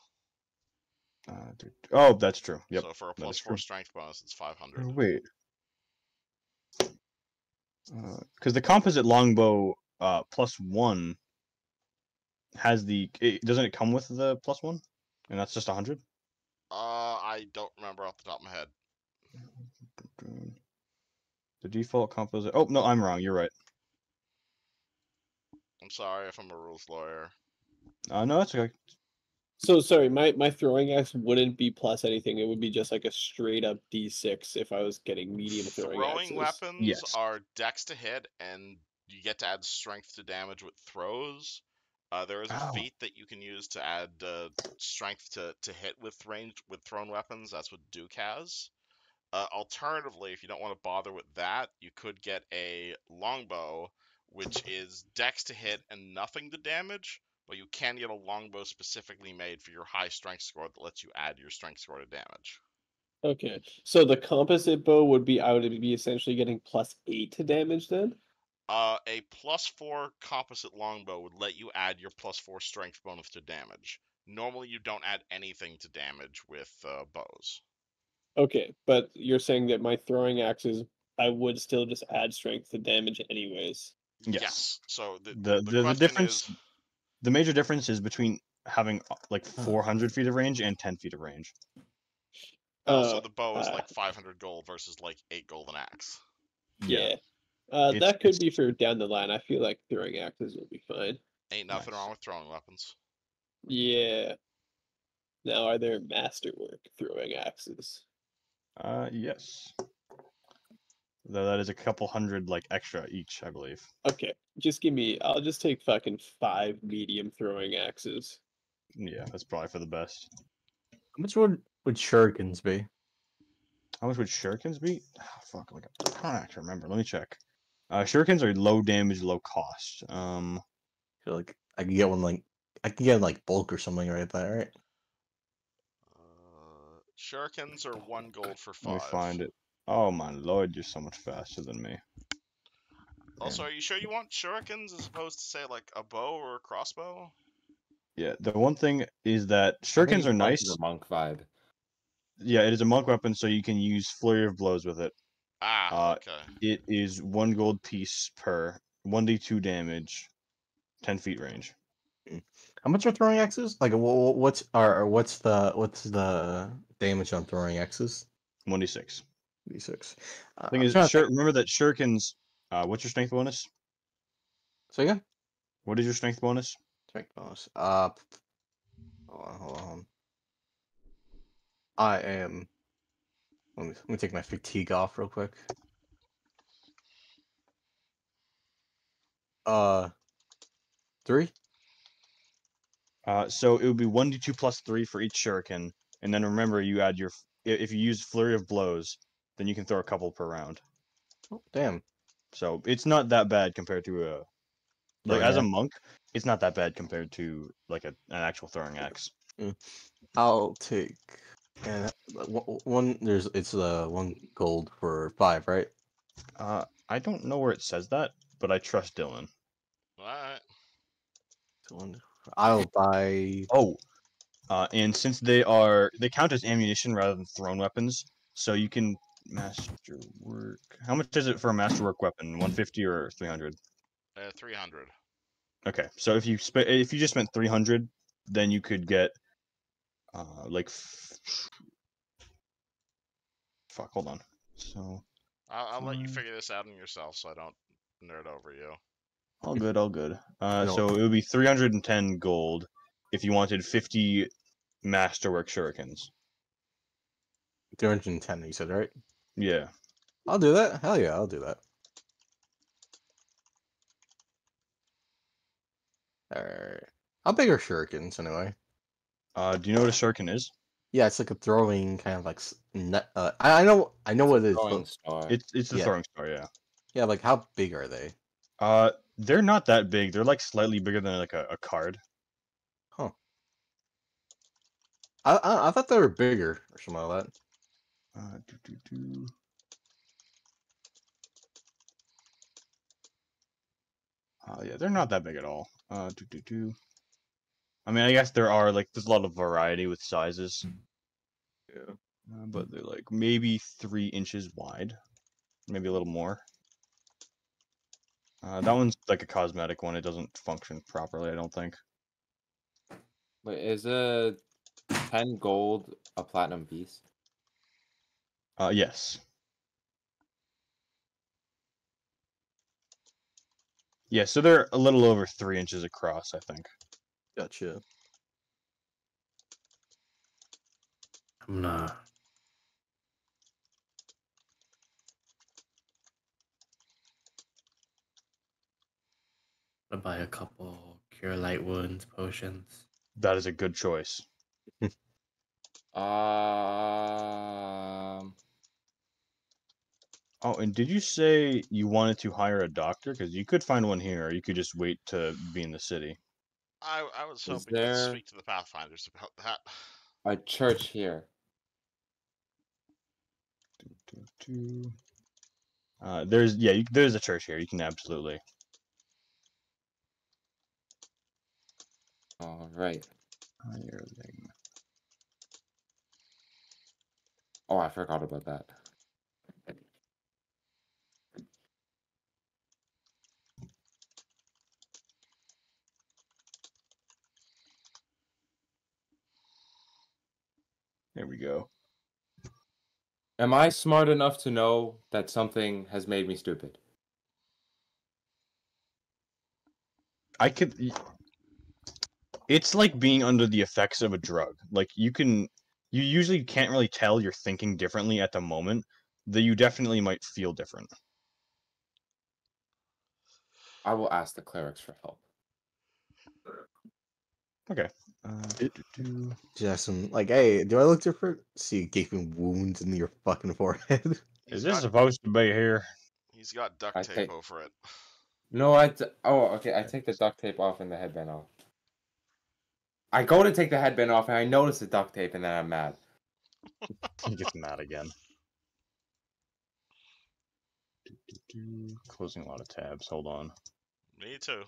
S1: Oh, that's true. Yep.
S2: So for a
S1: that is
S2: +4
S1: true.
S2: strength bonus, it's 500.
S1: Oh, wait. Because the composite longbow +1 has doesn't it come with the +1? And that's just 100?
S2: I don't remember off the top of my head.
S1: The default composite. Oh, no, I'm wrong. You're right.
S2: I'm sorry if I'm a rules lawyer.
S1: No, that's okay.
S3: So sorry, my throwing axe wouldn't be plus anything. It would be just like a straight up D6 if I was getting medium throwing axes.
S2: Weapons
S1: Yes.
S2: are dex to hit, and you get to add strength to damage with throws. There is a feat that you can use to add strength to hit with thrown weapons. That's what Duke has. Alternatively, if you don't want to bother with that, you could get a longbow, which is dex to hit and nothing to damage, but you can get a longbow specifically made for your high strength score that lets you add your strength score to damage.
S3: Okay, so the composite bow would be, I would be essentially getting +8 to damage then?
S2: A +4 composite longbow would let you add your +4 strength bonus to damage. Normally, you don't add anything to damage with bows.
S3: Okay, but you're saying that my throwing axes, I would still just add strength to damage anyways.
S2: Yes. So
S1: The
S2: question
S1: difference,
S2: is,
S1: the major difference is between having like 400 feet of range and 10 feet of range.
S2: so the bow is like 500 gold versus like 8 gold an axe.
S3: Yeah. That could be for down the line. I feel like throwing axes will be fine.
S2: Ain't nothing wrong with throwing weapons.
S3: Yeah. Now, are there masterwork throwing axes?
S1: Yes. Though that is a couple hundred like extra each, I believe.
S3: Okay, I'll just take fucking 5 medium throwing axes.
S1: Yeah, that's probably for the best.
S5: How much would shurikens be?
S1: How much would shurikens be? Oh, fuck, like I don't actually remember. Let me check. Shurikens are low damage, low cost.
S5: I feel like I can get one like bulk or something right there, right?
S2: Shurikens are 1 gold for 5.
S1: Let me find it. Oh my lord, you're so much faster than me.
S2: Also, are you sure you want shurikens as opposed to, say, like a bow or a crossbow?
S1: Yeah, the one thing is that shurikens are nice.
S7: The monk vibe.
S1: Yeah, it is a monk weapon, so you can use flurry of blows with it.
S2: Okay.
S1: It is 1 gold piece per 1d2 damage, 10 feet range.
S5: How much are throwing axes? Like, what's the damage on throwing axes?
S1: 1d6.
S5: D6.
S1: Thing is, remember that shurikens. What's your strength bonus?
S5: So again,
S1: what is your strength bonus?
S5: strength bonus. Hold on. I am. Let me take my fatigue off real quick. 3.
S1: So it would be 1d2 plus 3 for each shuriken, and then remember you add your if you use flurry of blows, then you can throw a couple per round.
S5: Oh, damn.
S1: So it's not that bad compared to a like
S5: Oh,
S1: as a
S5: yeah.
S1: monk, it's not that bad compared to like an actual throwing axe.
S5: I'll take and one. It's 1 gold for 5, right?
S1: I don't know where it says that, but I trust Dylan.
S2: Alright.
S5: I'll buy.
S1: Oh, and since they count as ammunition rather than thrown weapons, so you can masterwork. How much is it for a masterwork weapon? 150 or 300?
S2: 300.
S1: Okay, so if you just spent 300, then you could get fuck. Hold on. So
S2: I'll let you figure this out on yourself, so I don't nerd over you.
S1: all good, all good.
S5: No.
S1: So it would be 310 gold if you wanted 50 masterwork shurikens.
S5: 310. You said, right?
S1: Yeah.
S5: I'll do that. Hell yeah, I'll do that. Alright. How big are shurikens anyway?
S1: Do you know what a shuriken is?
S5: Yeah, it's like a throwing kind of like net. I know what it is.
S7: Throwing
S5: But
S7: star.
S1: It's the
S5: Yeah.
S1: throwing star, yeah.
S5: yeah, like how big are they?
S1: They're not that big. They're like slightly bigger than like a card.
S5: Huh. I thought they were bigger or something like that.
S1: Yeah, they're not that big at all. I mean, I guess there's a lot of variety with sizes.
S5: Yeah.
S1: But they're like maybe 3 inches wide, maybe a little more. That one's like a cosmetic one. It doesn't function properly, I don't think.
S7: Wait, is a 10 gold a platinum piece?
S1: Yes. Yeah, so they're a little over 3 inches across, I think.
S5: Gotcha.
S9: I'm gonna buy a couple Cure Light Wounds potions.
S1: That is a good choice. Oh, and did you say you wanted to hire a doctor? Because you could find one here, or you could just wait to be in the city.
S2: I was hoping to
S7: there-
S2: speak to the Pathfinders about that.
S7: A church here.
S1: There's a church here. You can absolutely.
S7: All right.
S1: Hireling.
S7: Oh, I forgot about that.
S1: There we go.
S7: Am I smart enough to know that something has made me stupid?
S1: It's like being under the effects of a drug. Like you usually can't really tell you're thinking differently at the moment, though you definitely might feel different.
S7: I will ask the clerics for help.
S1: Okay.
S5: Just some like, hey, do I look different? See gaping wounds in your fucking forehead.
S1: Is this supposed to be here?
S2: He's got duct
S7: I
S2: tape
S7: think-
S2: over it.
S7: No, okay. I take the duct tape off and the headband off. I go to take the headband off and I notice the duct tape and then I'm mad.
S1: He gets mad again. Closing a lot of tabs. Hold on.
S2: Me too.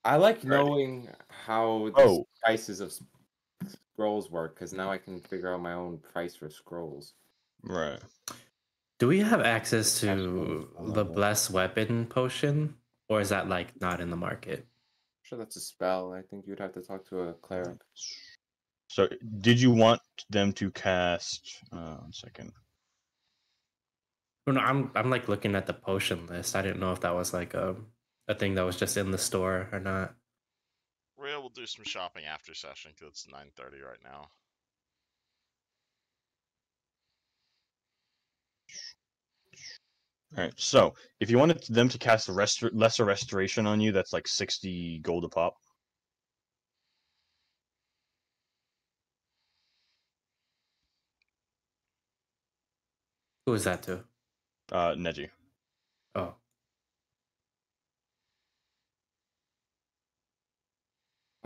S7: I like
S1: Right.
S7: knowing how the
S1: Oh.
S7: prices of scrolls work because now I can figure out my own price for scrolls.
S1: Right.
S9: Do we have access
S7: That's
S9: to
S7: cool.
S9: the Bless Weapon potion? Or is that like not in the market?
S7: Sure, that's a spell. I think you'd have to talk to a cleric.
S1: So, did you want them to cast? 1 second.
S9: Oh, no, I'm like looking at the potion list. I didn't know if that was like a thing that was just in the store or not.
S2: Real will do some shopping after session because it's 9:30 right now.
S1: All right. So if you wanted them to cast a lesser restoration on you, that's like 60 gold a pop.
S9: Who is that to?
S1: Neji.
S9: Oh.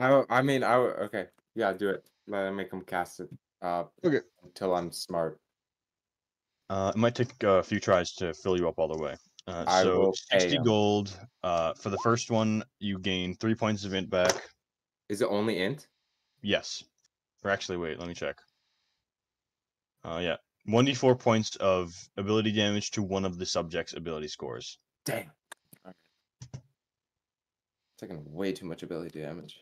S7: Okay. Yeah, do it. Let him make him cast it.
S1: Okay.
S7: Until I'm smart.
S1: It might take a few tries to fill you up all the way.
S7: I
S1: So
S7: will pay
S1: 60
S7: him.
S1: gold. For the first one, you gain 3 points of int back.
S7: Is it only int?
S1: Yes. Or actually, wait, let me check. Yeah. 1d4 points of ability damage to one of the subject's ability scores.
S7: Damn. Alright. Taking way too much ability damage.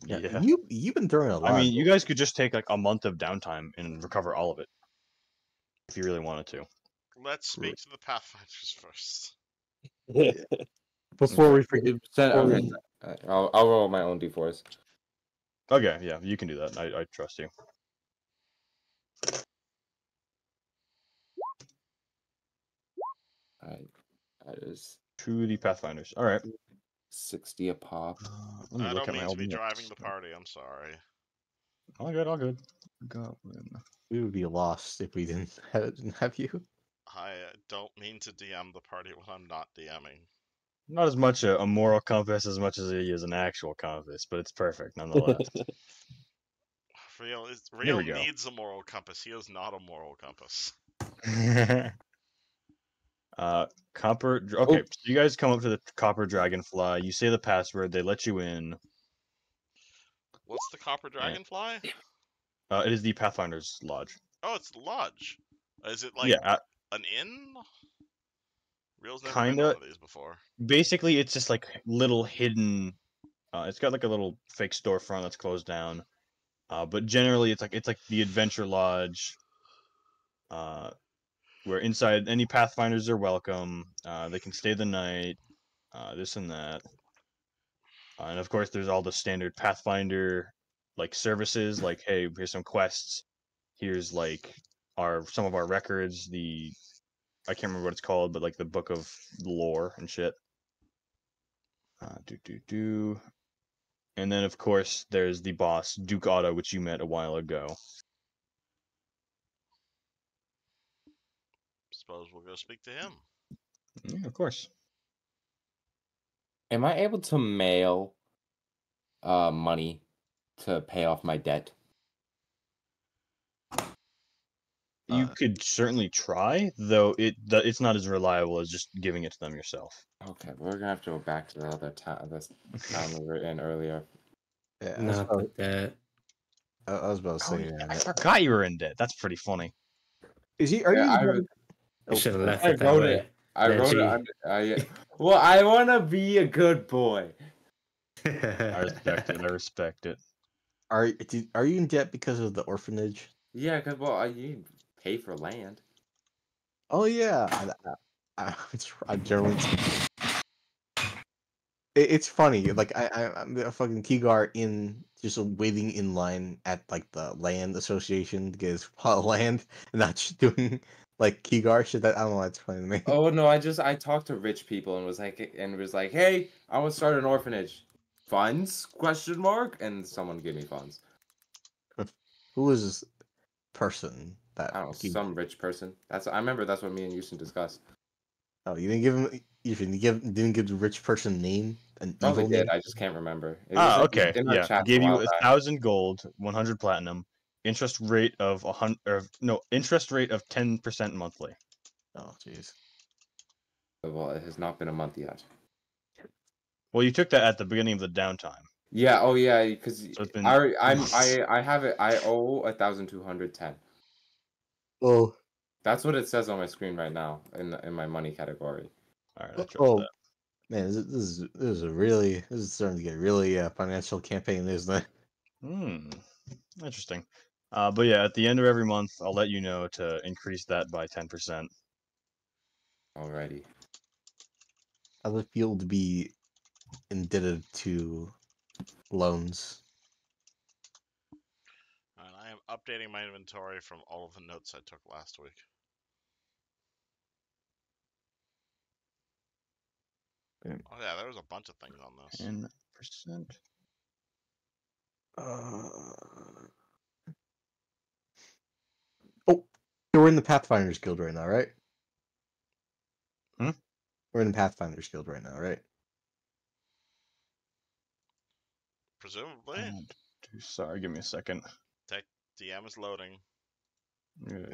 S1: Yeah.
S5: You've been throwing a lot.
S1: I mean, you guys could just take like a month of downtime and recover all of it. If you really wanted to.
S2: Let's speak to the Pathfinders first.
S5: Before we forget.
S7: Okay. I'll roll my own d4s.
S1: Okay, yeah, you can do that. I trust you.
S7: Alright. That is
S1: To the Pathfinders. All right.
S7: 60 a pop.
S1: Let me
S2: I
S1: look
S2: don't
S1: at my
S2: mean to
S1: old
S2: be
S1: notes.
S2: driving the party. I'm sorry.
S1: All good, all good. Goblin.
S5: We would be lost if we didn't have you.
S2: I don't mean to DM the party when I'm not DMing.
S1: Not as much a moral compass as much as he is an actual compass, but it's perfect nonetheless.
S2: Real
S1: we go.
S2: needs a moral compass. He is not a moral compass.
S1: Copper. Okay, so you guys come up to the Copper Dragonfly. You say the password. They let you in.
S2: What's the Copper Dragonfly?
S1: It is the Pathfinder's Lodge.
S2: Oh, it's the lodge. Is it like
S1: Yeah,
S2: an inn? Real's never
S1: kinda.
S2: been one of these before.
S1: Basically, it's just like little hidden. It's got like a little fake storefront that's closed down. But generally, it's like the Adventure Lodge. Where inside any Pathfinders are welcome. They can stay the night. This and that. And of course, there's all the standard Pathfinder like services. Like, hey, here's some quests. Here's like some of our records. I can't remember what it's called, but like the book of lore and shit. And then of course there's the boss, Duke Otto, which you met a while ago.
S2: Suppose we'll go speak to him.
S1: Yeah, of course.
S7: Am I able to mail money to pay off my debt?
S1: You could certainly try, though it's not as reliable as just giving it to them yourself.
S7: Okay, we're gonna have to go back to the other town, this town we were in earlier.
S5: Yeah,
S9: Not with that.
S5: I was about to say
S1: I
S5: that.
S1: forgot you were in debt. That's pretty funny.
S5: Is he? Are you?
S9: I should have left
S7: I
S9: it that
S7: wrote
S9: way.
S7: it. I wrote
S9: Neji.
S7: it. Well, I want to be a good boy.
S1: I respect it. I respect it.
S5: Are you in debt because of the orphanage?
S7: Yeah, because you pay for land.
S5: Oh yeah, I'm generally. It's funny. Like I'm a fucking Kigar in just waiting in line at like the land association to get his plot of land, and not just doing like Kigar shit. That I don't know. That's funny to me.
S7: Oh no, I talked to rich people and was like, hey, I want to start an orphanage. Funds? Question mark. And someone gave me funds.
S5: Who is this person? That
S7: I don't know, some rich person. I remember that's what me and Houston discussed.
S5: Oh, you didn't give him. You didn't give the rich person name. An
S7: Probably
S5: evil
S7: did.
S5: name.
S7: I just can't remember. It was
S1: Okay.
S7: in our
S1: Yeah.
S7: chat
S1: Gave
S7: a
S1: you
S7: while back.
S1: 1,000 gold, 100 platinum, interest rate of 10% monthly.
S5: Oh, jeez.
S7: Well, it has not been a month yet.
S1: Well, you took that at the beginning of the downtime.
S7: Yeah. Oh yeah. Because
S1: So it's been.
S7: I have it. I owe 1,210.
S5: Oh.
S7: That's what it says on my screen right now in my money category.
S1: All right. I trust
S5: Oh.
S1: that.
S5: Man, this is starting to get really financial campaign, isn't it?
S1: Interesting. But yeah, at the end of every month, I'll let you know to increase that by 10%.
S7: Alrighty.
S5: How does it feel to be indebted to loans.
S2: And I am updating my inventory from all of the notes I took last week.
S5: Okay.
S2: Oh yeah, there was a bunch of things on this.
S1: 10%.
S5: Oh, we're in the Pathfinders Guild right now, right?
S1: Hmm?
S5: We're in the Pathfinders Guild right now, right?
S2: Presumably,
S1: Sorry, give me a second.
S2: DM is loading.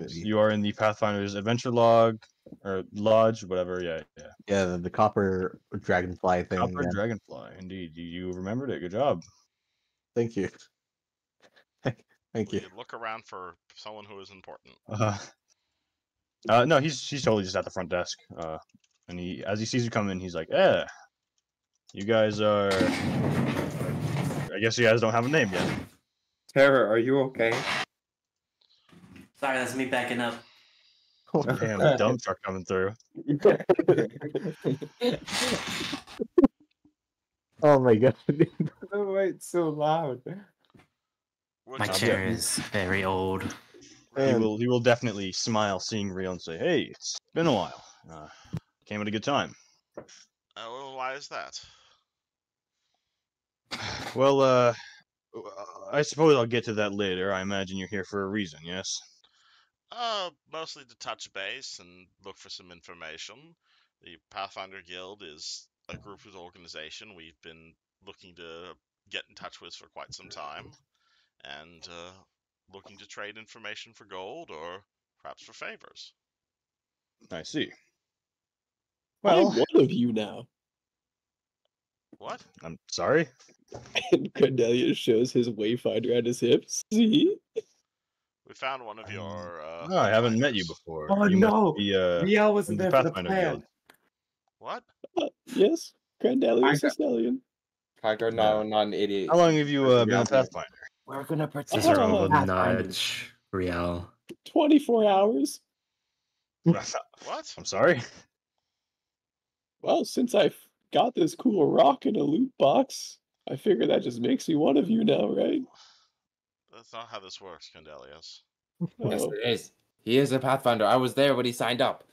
S1: You are in the Pathfinder's Adventure Log or Lodge, whatever. Yeah.
S5: Yeah, the copper dragonfly thing.
S1: Copper
S5: yeah.
S1: Dragonfly. Indeed, you remembered it. Good job.
S5: Thank you. Thank
S2: Will
S5: you.
S2: you look around for someone who is important?
S1: No, he's totally just at the front desk. And as he sees you come in, he's like, "Yeah, you guys are. I guess you guys don't have a name yet."
S7: Tara, are you okay?
S4: Sorry, that's me backing up.
S1: Damn, the dump truck coming through.
S5: Oh my god.
S7: Oh, wait, so loud.
S2: Which
S4: My
S1: I'll
S4: chair
S1: bet.
S4: is very old.
S1: He will definitely smile seeing Rio and say, "Hey, it's been a while. Came at a good time."
S2: well, why is that?
S1: Well, I suppose I'll get to that later. I imagine you're here for a reason, yes?
S2: Mostly to touch base and look for some information. The Pathfinder Guild is a group's organization we've been looking to get in touch with for quite some time, and looking to trade information for gold or perhaps for favors.
S1: I see.
S3: I'm
S1: Well,
S3: one of you now.
S2: What?
S1: I'm sorry.
S3: And Cornelius shows his wayfinder at his hips. See?
S2: We found one of your.
S1: No, I haven't met you
S2: wayfinders.
S1: before.
S7: Oh,
S1: you
S7: no.
S1: must be
S7: Riel
S1: from
S7: wasn't
S1: the
S7: there for the
S1: Pathfinder
S7: plan.
S1: Guild.
S2: What?
S3: Yes, Cornelius
S7: I-
S3: Estelian.
S7: Tiger, no, not an idiot.
S1: How long have you been a Pathfinder?
S7: We're gonna protect
S9: Cicero
S3: Oh.
S9: will
S7: Pathfinders.
S9: nudge Riel.
S3: 24 hours.
S2: What?
S1: I'm sorry.
S3: Well, since I got this cool rock in a loot box, I figure that just makes me one of you now, right?
S2: That's not how this works, Candelius.
S7: Yes,
S3: Oh,
S7: it is. He is a Pathfinder. I was there when he signed up.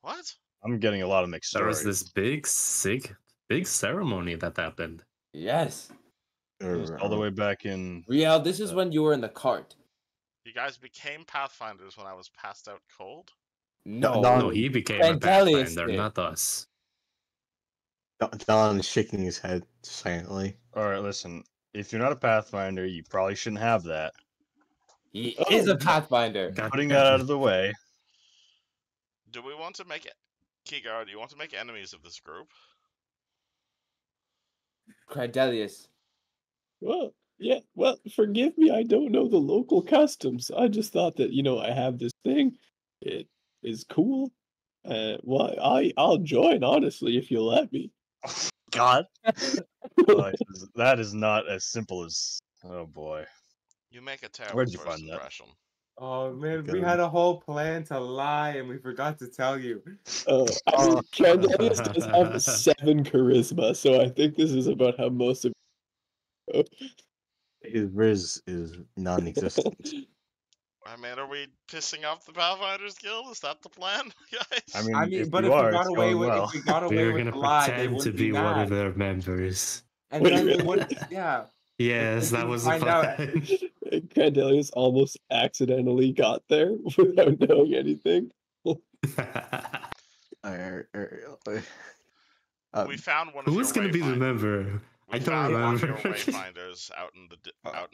S2: What?
S1: I'm getting a lot of mixed
S9: There was
S1: stories.
S9: this big ceremony that happened.
S7: Yes.
S1: It was all the way back in.
S7: Riel, this is when you were in the cart.
S2: You guys became Pathfinders when I was passed out cold?
S7: No.
S9: No, he became a
S7: Candelius
S9: Pathfinder,
S7: did.
S9: not us.
S5: Don is shaking his head silently.
S1: All right, listen. If you're not a Pathfinder, you probably shouldn't have that.
S7: He is a Pathfinder.
S9: God
S1: Putting
S9: damn
S1: that
S9: it.
S1: out of the way.
S2: Do we want to make it? Kigar, do you want to make enemies of this group?
S7: Credelius.
S3: well, yeah, well, forgive me, I don't know the local customs. I just thought that, I have this thing. It is cool. Well, I'll join, honestly, if you'll let me.
S1: God. That is not as simple as. Oh boy.
S2: You make a terrible
S1: Where'd you
S2: first
S1: find that?
S2: impression.
S7: Oh man, we
S5: Good.
S7: had a whole plan to lie and we forgot to tell you.
S3: Candelius does have 7 charisma, so I think this is about how most of
S5: His riz is non-existent.
S2: I mean, are we pissing off the Pathfinders Guild? Is that the plan, guys?
S1: I mean,
S7: I mean,
S1: if
S7: but
S1: you
S7: if
S1: are,
S7: we got
S1: it's
S7: away
S1: going
S7: with
S1: well.
S7: if we got
S9: We
S7: away
S9: were
S7: with
S9: gonna
S7: the lie, they
S9: pretend to
S7: wouldn't
S9: be one of
S7: mad.
S9: their members.
S7: And
S3: Wait,
S7: then they
S3: really?
S7: wouldn't yeah.
S9: Yes, that
S7: didn't
S9: was the
S7: find out.
S9: plan.
S3: Candelius almost accidentally got there without knowing anything.
S2: We found one of
S9: Who
S2: your
S9: was gonna be the
S2: wayfinders.
S9: member?
S2: We
S9: I don't
S2: found one of your
S9: remember.
S2: wayfinders out in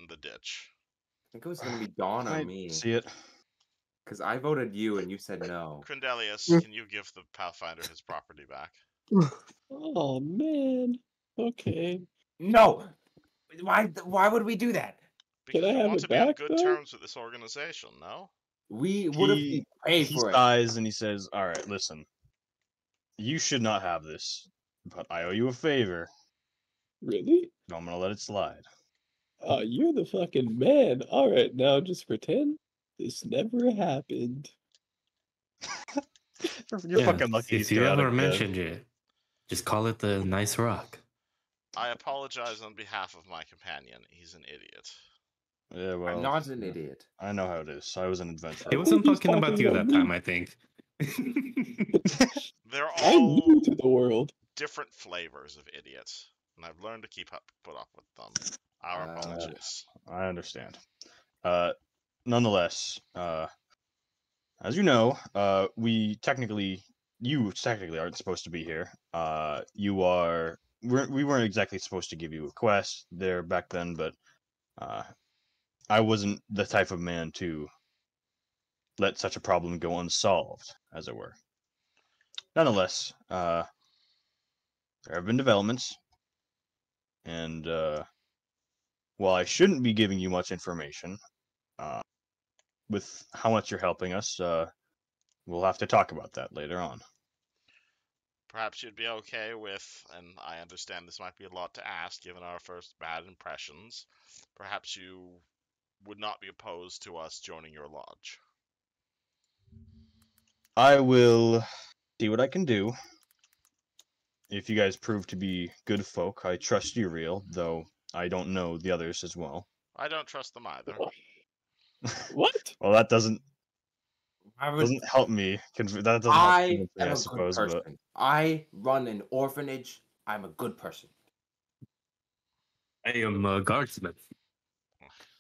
S2: the ditch.
S7: I think it was gonna be Dawn
S1: Can
S7: or
S1: I
S7: me.
S1: see it?
S7: Because I voted you and you said no.
S2: Crendelius, can you give the Pathfinder his property back?
S3: Oh man. Okay.
S7: No! Why would we do that?
S2: Because
S3: I
S2: we
S3: have
S2: want
S3: it
S2: to be on
S3: back,
S2: good
S3: though?
S2: terms with this organization, no?
S7: We would have
S1: He
S7: paid for it.
S1: sighs and he says, "All right, listen. You should not have this, but I owe you a favor.
S3: Really?
S1: So I'm gonna let it slide."
S3: You're the fucking man. Alright, now just pretend this never happened.
S1: You're
S9: Yeah,
S1: fucking lucky.
S9: if
S1: he's
S9: you
S1: still out
S9: ever
S1: of bed.
S9: mentioned it, just call it the nice rock.
S2: I apologize on behalf of my companion. He's an idiot.
S1: Yeah, well,
S7: I'm not an idiot.
S1: I know how it is. I was an
S9: He
S1: adventurer.
S9: wasn't
S3: He's
S9: talking about
S3: talking
S9: you
S3: about
S9: that
S3: me.
S9: time, I think.
S2: They're
S3: I'm
S2: all
S3: new to the world.
S2: different flavors of idiots, and I've learned to put up with them. Our apologies.
S1: I understand. Nonetheless, as you know, you technically aren't supposed to be here. We weren't exactly supposed to give you a quest there back then, but I wasn't the type of man to let such a problem go unsolved, as it were. Nonetheless, there have been developments, and while I shouldn't be giving you much information, with how much you're helping us, we'll have to talk about that later on.
S2: Perhaps you'd be okay with, and I understand this might be a lot to ask given our first bad impressions, perhaps you would not be opposed to us joining your lodge.
S1: I will see what I can do. If you guys prove to be good folk, I trust you, Real, though I don't know the others as well.
S2: I don't trust them either.
S3: What?
S1: Well, that doesn't
S7: I would.
S1: doesn't help me. That doesn't help
S7: I
S1: convince me,
S7: am
S1: I
S7: a good
S1: suppose,
S7: person.
S1: but
S7: I run an orphanage. I'm a good person.
S9: I am a guardsman.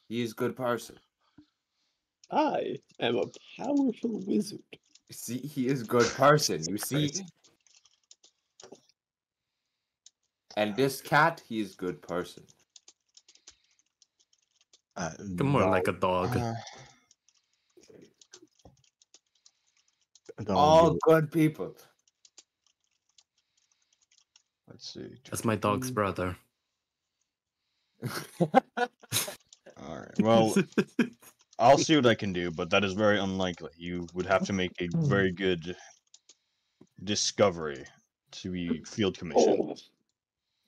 S7: He is a good person.
S3: I am a powerful wizard.
S7: See, he is a good person. You see? And this cat, he is a good person.
S9: More like a dog.
S7: All good people.
S1: let's see.
S9: That's my dog's brother.
S1: All right. Well, I'll see what I can do, but that is very unlikely. You would have to make a very good discovery to be field commissioned.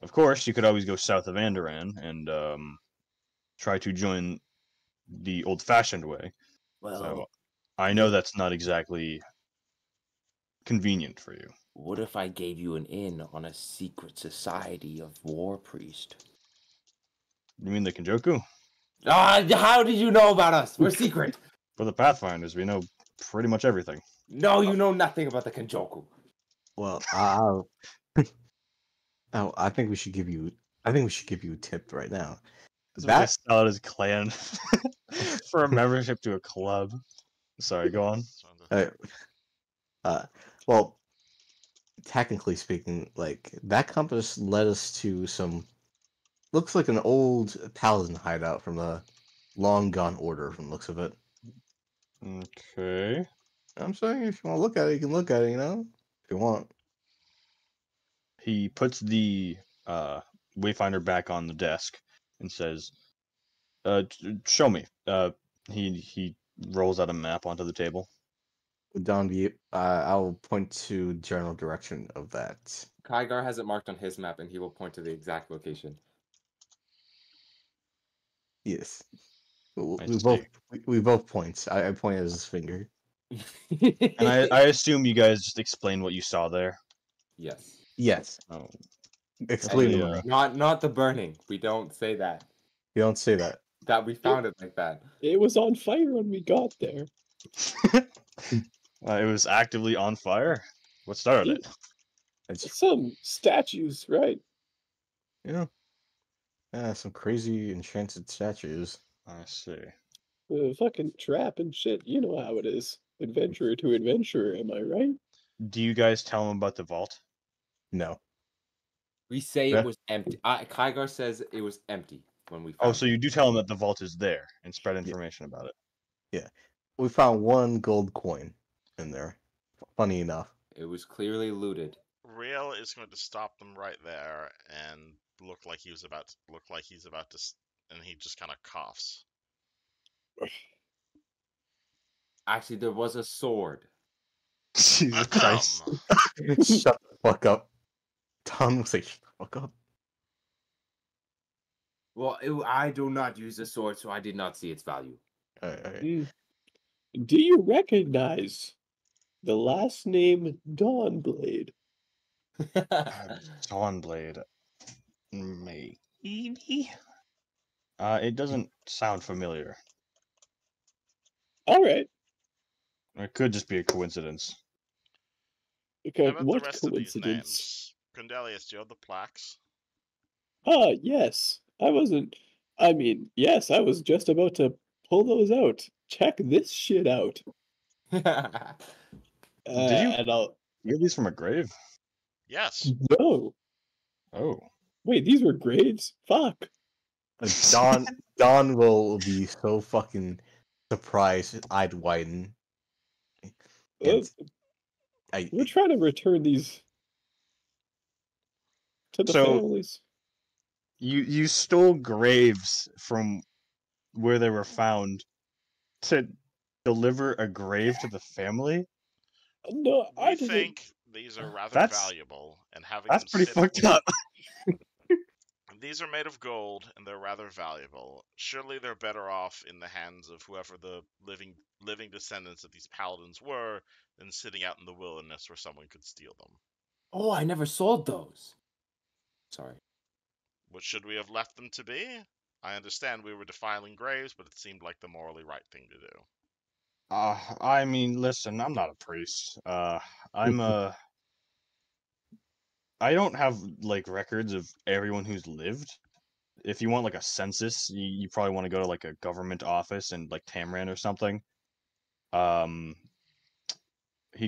S1: Of course, you could always go south of Andoran and try to join the old-fashioned way.
S7: Well,
S1: So I know that's not exactly convenient for you.
S7: what if I gave you an in on a secret society of war priest?
S1: You mean the Kenjoku?
S7: How did you know about us? We're secret.
S1: For the Pathfinders, we know pretty much everything.
S7: No, you know nothing about the Kenjoku.
S5: Well, I think we should give you. I think we should give you a tip right now.
S1: That sell out his clan for a membership to a club. Sorry, go on.
S5: Well, technically speaking, like that compass led us to some. Looks like an old paladin hideout from a long gone order. From the looks of it.
S1: Okay.
S5: I'm saying if you want to look at it, you can look at it. You know, if you want.
S1: He puts the Wayfinder back on the desk and says, show me. He rolls out a map onto the table.
S5: Don, I'll point to general direction of that.
S7: Kygar has it marked on his map, and he will point to the exact location.
S5: Yes.
S1: I
S5: We both point. I point at his finger.
S1: And I assume you guys just explain what you saw there.
S7: Yes.
S5: Yes.
S1: Oh.
S5: Explain
S1: Hey,
S5: to me.
S7: Not the burning. We don't say that.
S5: You don't say that.
S7: That we found it like that.
S3: It was on fire when we got there.
S1: It was actively on fire. What started it?
S5: It's
S3: Some statues, right?
S5: yeah, some crazy enchanted statues.
S1: I see.
S3: Fucking trap and shit. You know how it is. Adventurer to adventurer, am I right?
S1: Do you guys tell him about the vault?
S5: No.
S7: We say
S5: Yeah.
S7: it was empty. Kygar says it was empty when we
S1: Oh,
S7: found
S1: so
S7: it.
S1: you do tell him that the vault is there and spread information about it.
S5: We found one gold coin in there. Funny enough.
S7: It was clearly looted.
S2: Real is going to stop them right there and look like he's about to, and he just kind of coughs.
S7: Actually, there was a sword.
S5: Jesus Christ. Shut the fuck up. Tom was like, shut the fuck up.
S7: Well, I do not use a sword, so I did not see its value.
S5: Alright.
S3: Do you recognize the last name Dawnblade?
S1: Dawnblade. Maybe. It doesn't sound familiar.
S3: All right.
S1: It could just be a coincidence.
S3: Okay,
S2: How about the
S3: what
S2: rest of these
S3: coincidence?
S2: names? Grandelius, do you have the plaques?
S3: Ah, yes. Yes, I was just about to pull those out. Check this shit out.
S1: Did you
S3: And I'll.
S1: get these from a grave?
S2: Yes.
S3: No.
S1: Oh.
S3: Wait, these were graves? Fuck.
S5: Don will be so fucking surprised, his eyes widen. And
S3: We're trying to return these to the
S1: So-
S3: families.
S1: You stole graves from where they were found to deliver a grave to the family?
S3: No, I
S2: We
S3: didn't.
S2: think these are rather
S1: That's-
S2: valuable, and having
S1: That's
S2: them
S1: pretty
S2: sit-
S1: fucked up.
S2: These are made of gold, and they're rather valuable. Surely they're better off in the hands of whoever the living descendants of these paladins were than sitting out in the wilderness where someone could steal them.
S7: Oh, I never sold those. Sorry.
S2: What should we have left them to be? I understand we were defiling graves, but it seemed like the morally right thing to do.
S1: I mean, listen, I'm not a priest. I don't have like records of everyone who's lived. If you want like a census, you probably want to go to like a government office in like Tamran or something. He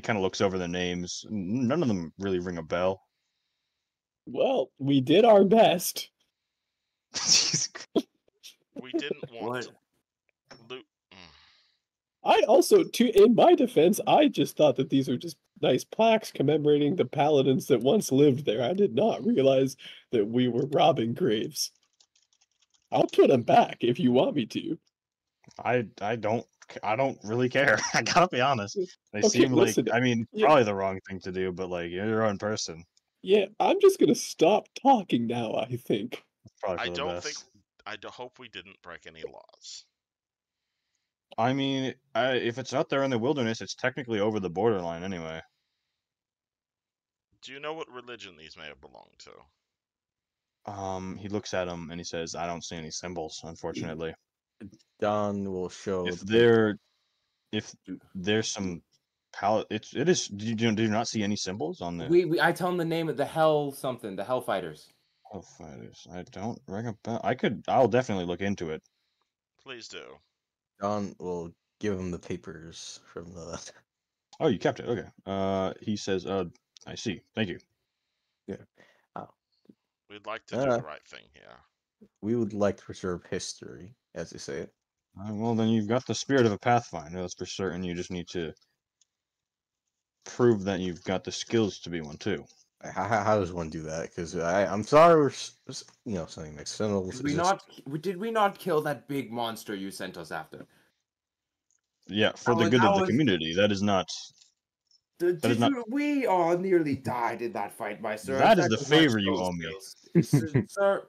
S1: kind of looks over the names. None of them really ring a bell.
S3: Well, we did our best.
S2: We didn't want to loot.
S3: I also, in my defense, I just thought that these are just nice plaques commemorating the paladins that once lived there. I did not realize that we were robbing graves. I'll put them back if you want me to.
S1: I don't really care. I gotta be honest. They
S3: Okay,
S1: seem
S3: listen,
S1: like, I mean,
S3: yeah.
S1: probably the wrong thing to do, but like you're your own person.
S3: Yeah, I'm just gonna stop talking now, I think.
S1: Probably for
S2: I
S1: the
S2: don't
S1: best.
S2: think. Hope we didn't break any laws.
S1: I mean, if it's out there in the wilderness, it's technically over the borderline anyway.
S2: Do you know what religion these may have belonged to?
S1: He looks at him and he says, "I don't see any symbols, unfortunately.
S5: Don will show.
S1: If there's some it is. Do you not see any symbols on the
S7: I tell him the name of the hell something, the Hellfighters.
S1: Hellfighters? I don't ring a bell. I'll definitely look into it.
S2: Please do.
S5: Don will give him the papers from the.
S1: Oh, you kept it. Okay. He says, I see. Thank you."
S2: We'd like to do the right thing here.
S5: We would like to preserve history, as they say it.
S1: Well, then you've got the spirit of a Pathfinder. That's for certain. You just need to prove that you've got the skills to be one too.
S5: How does one do that? Because I'm sorry, we're something makes sense.
S7: Did we not kill that big monster you sent us after?
S1: Yeah, for the good of the community. That is not.
S7: We all nearly died in that fight, my sir.
S1: That is the favor you owe me.
S7: Sir,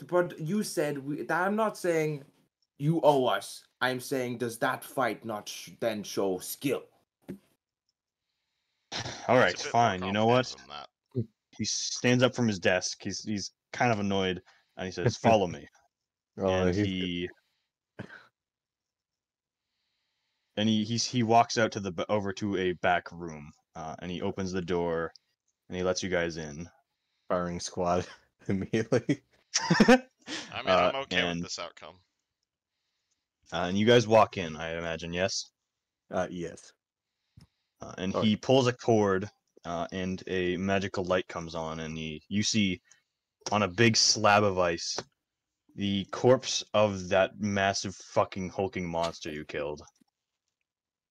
S7: but you said I'm not saying you owe us. I'm saying, does that fight not then show skill?
S1: All right,
S2: It's a bit
S1: fine.
S2: more
S1: You know what?
S2: complicated than that.
S1: He stands up from his desk. He's kind of annoyed, and he says, "Follow me." And he walks out to over to a back room, and he opens the door, and he lets you guys in.
S5: Firing squad immediately.
S2: I mean, I'm okay with this outcome.
S1: And you guys walk in, I imagine, yes?
S5: Yes.
S1: And he pulls a cord, and a magical light comes on, and you see on a big slab of ice the corpse of that massive fucking hulking monster you killed.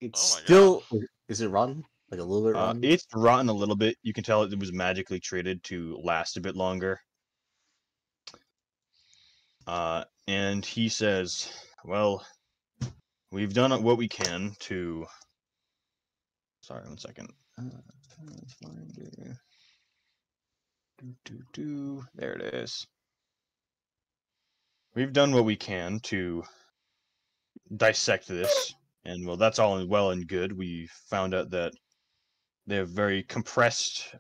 S5: It's
S2: Oh my
S5: still. Is it rotten? Like a little bit rotten?
S1: It's rotten a little bit. You can tell it was magically treated to last a bit longer. And he says, "Well, we've done what we can to." Sorry, 1 second. There it is. We've done what we can to dissect this, and well, that's all well and good. We found out that they're very compressed.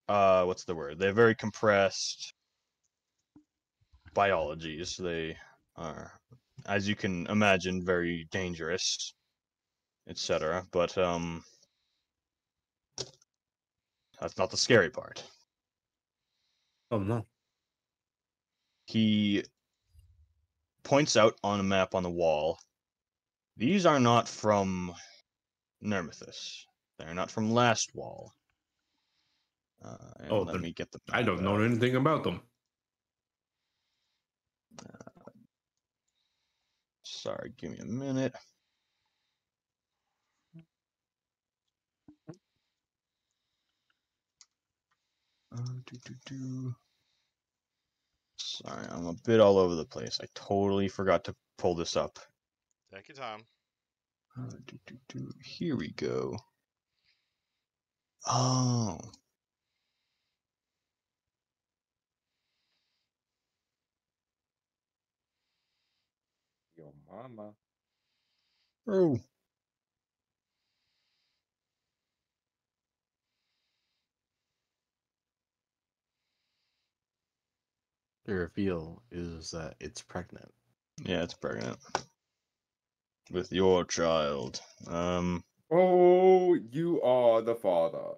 S1: What's the word? They're very compressed biologies. They are, as you can imagine, very dangerous, etc. But that's not the scary part.
S9: Oh no.
S1: He points out on a map on the wall. These are not from Nermithus. They're not from Last Wall. And
S9: Oh,
S1: let
S9: then
S1: me get the
S9: I
S1: map
S9: don't know
S1: out.
S9: anything about them.
S1: Sorry, give me a minute. Sorry, I'm a bit all over the place. I totally forgot to pull this up.
S2: Take your time.
S1: Here we go. Oh.
S7: Yo, mama.
S1: Oh.
S5: The reveal is that it's pregnant.
S1: Yeah, it's pregnant. With your child.
S7: Oh, you are the father.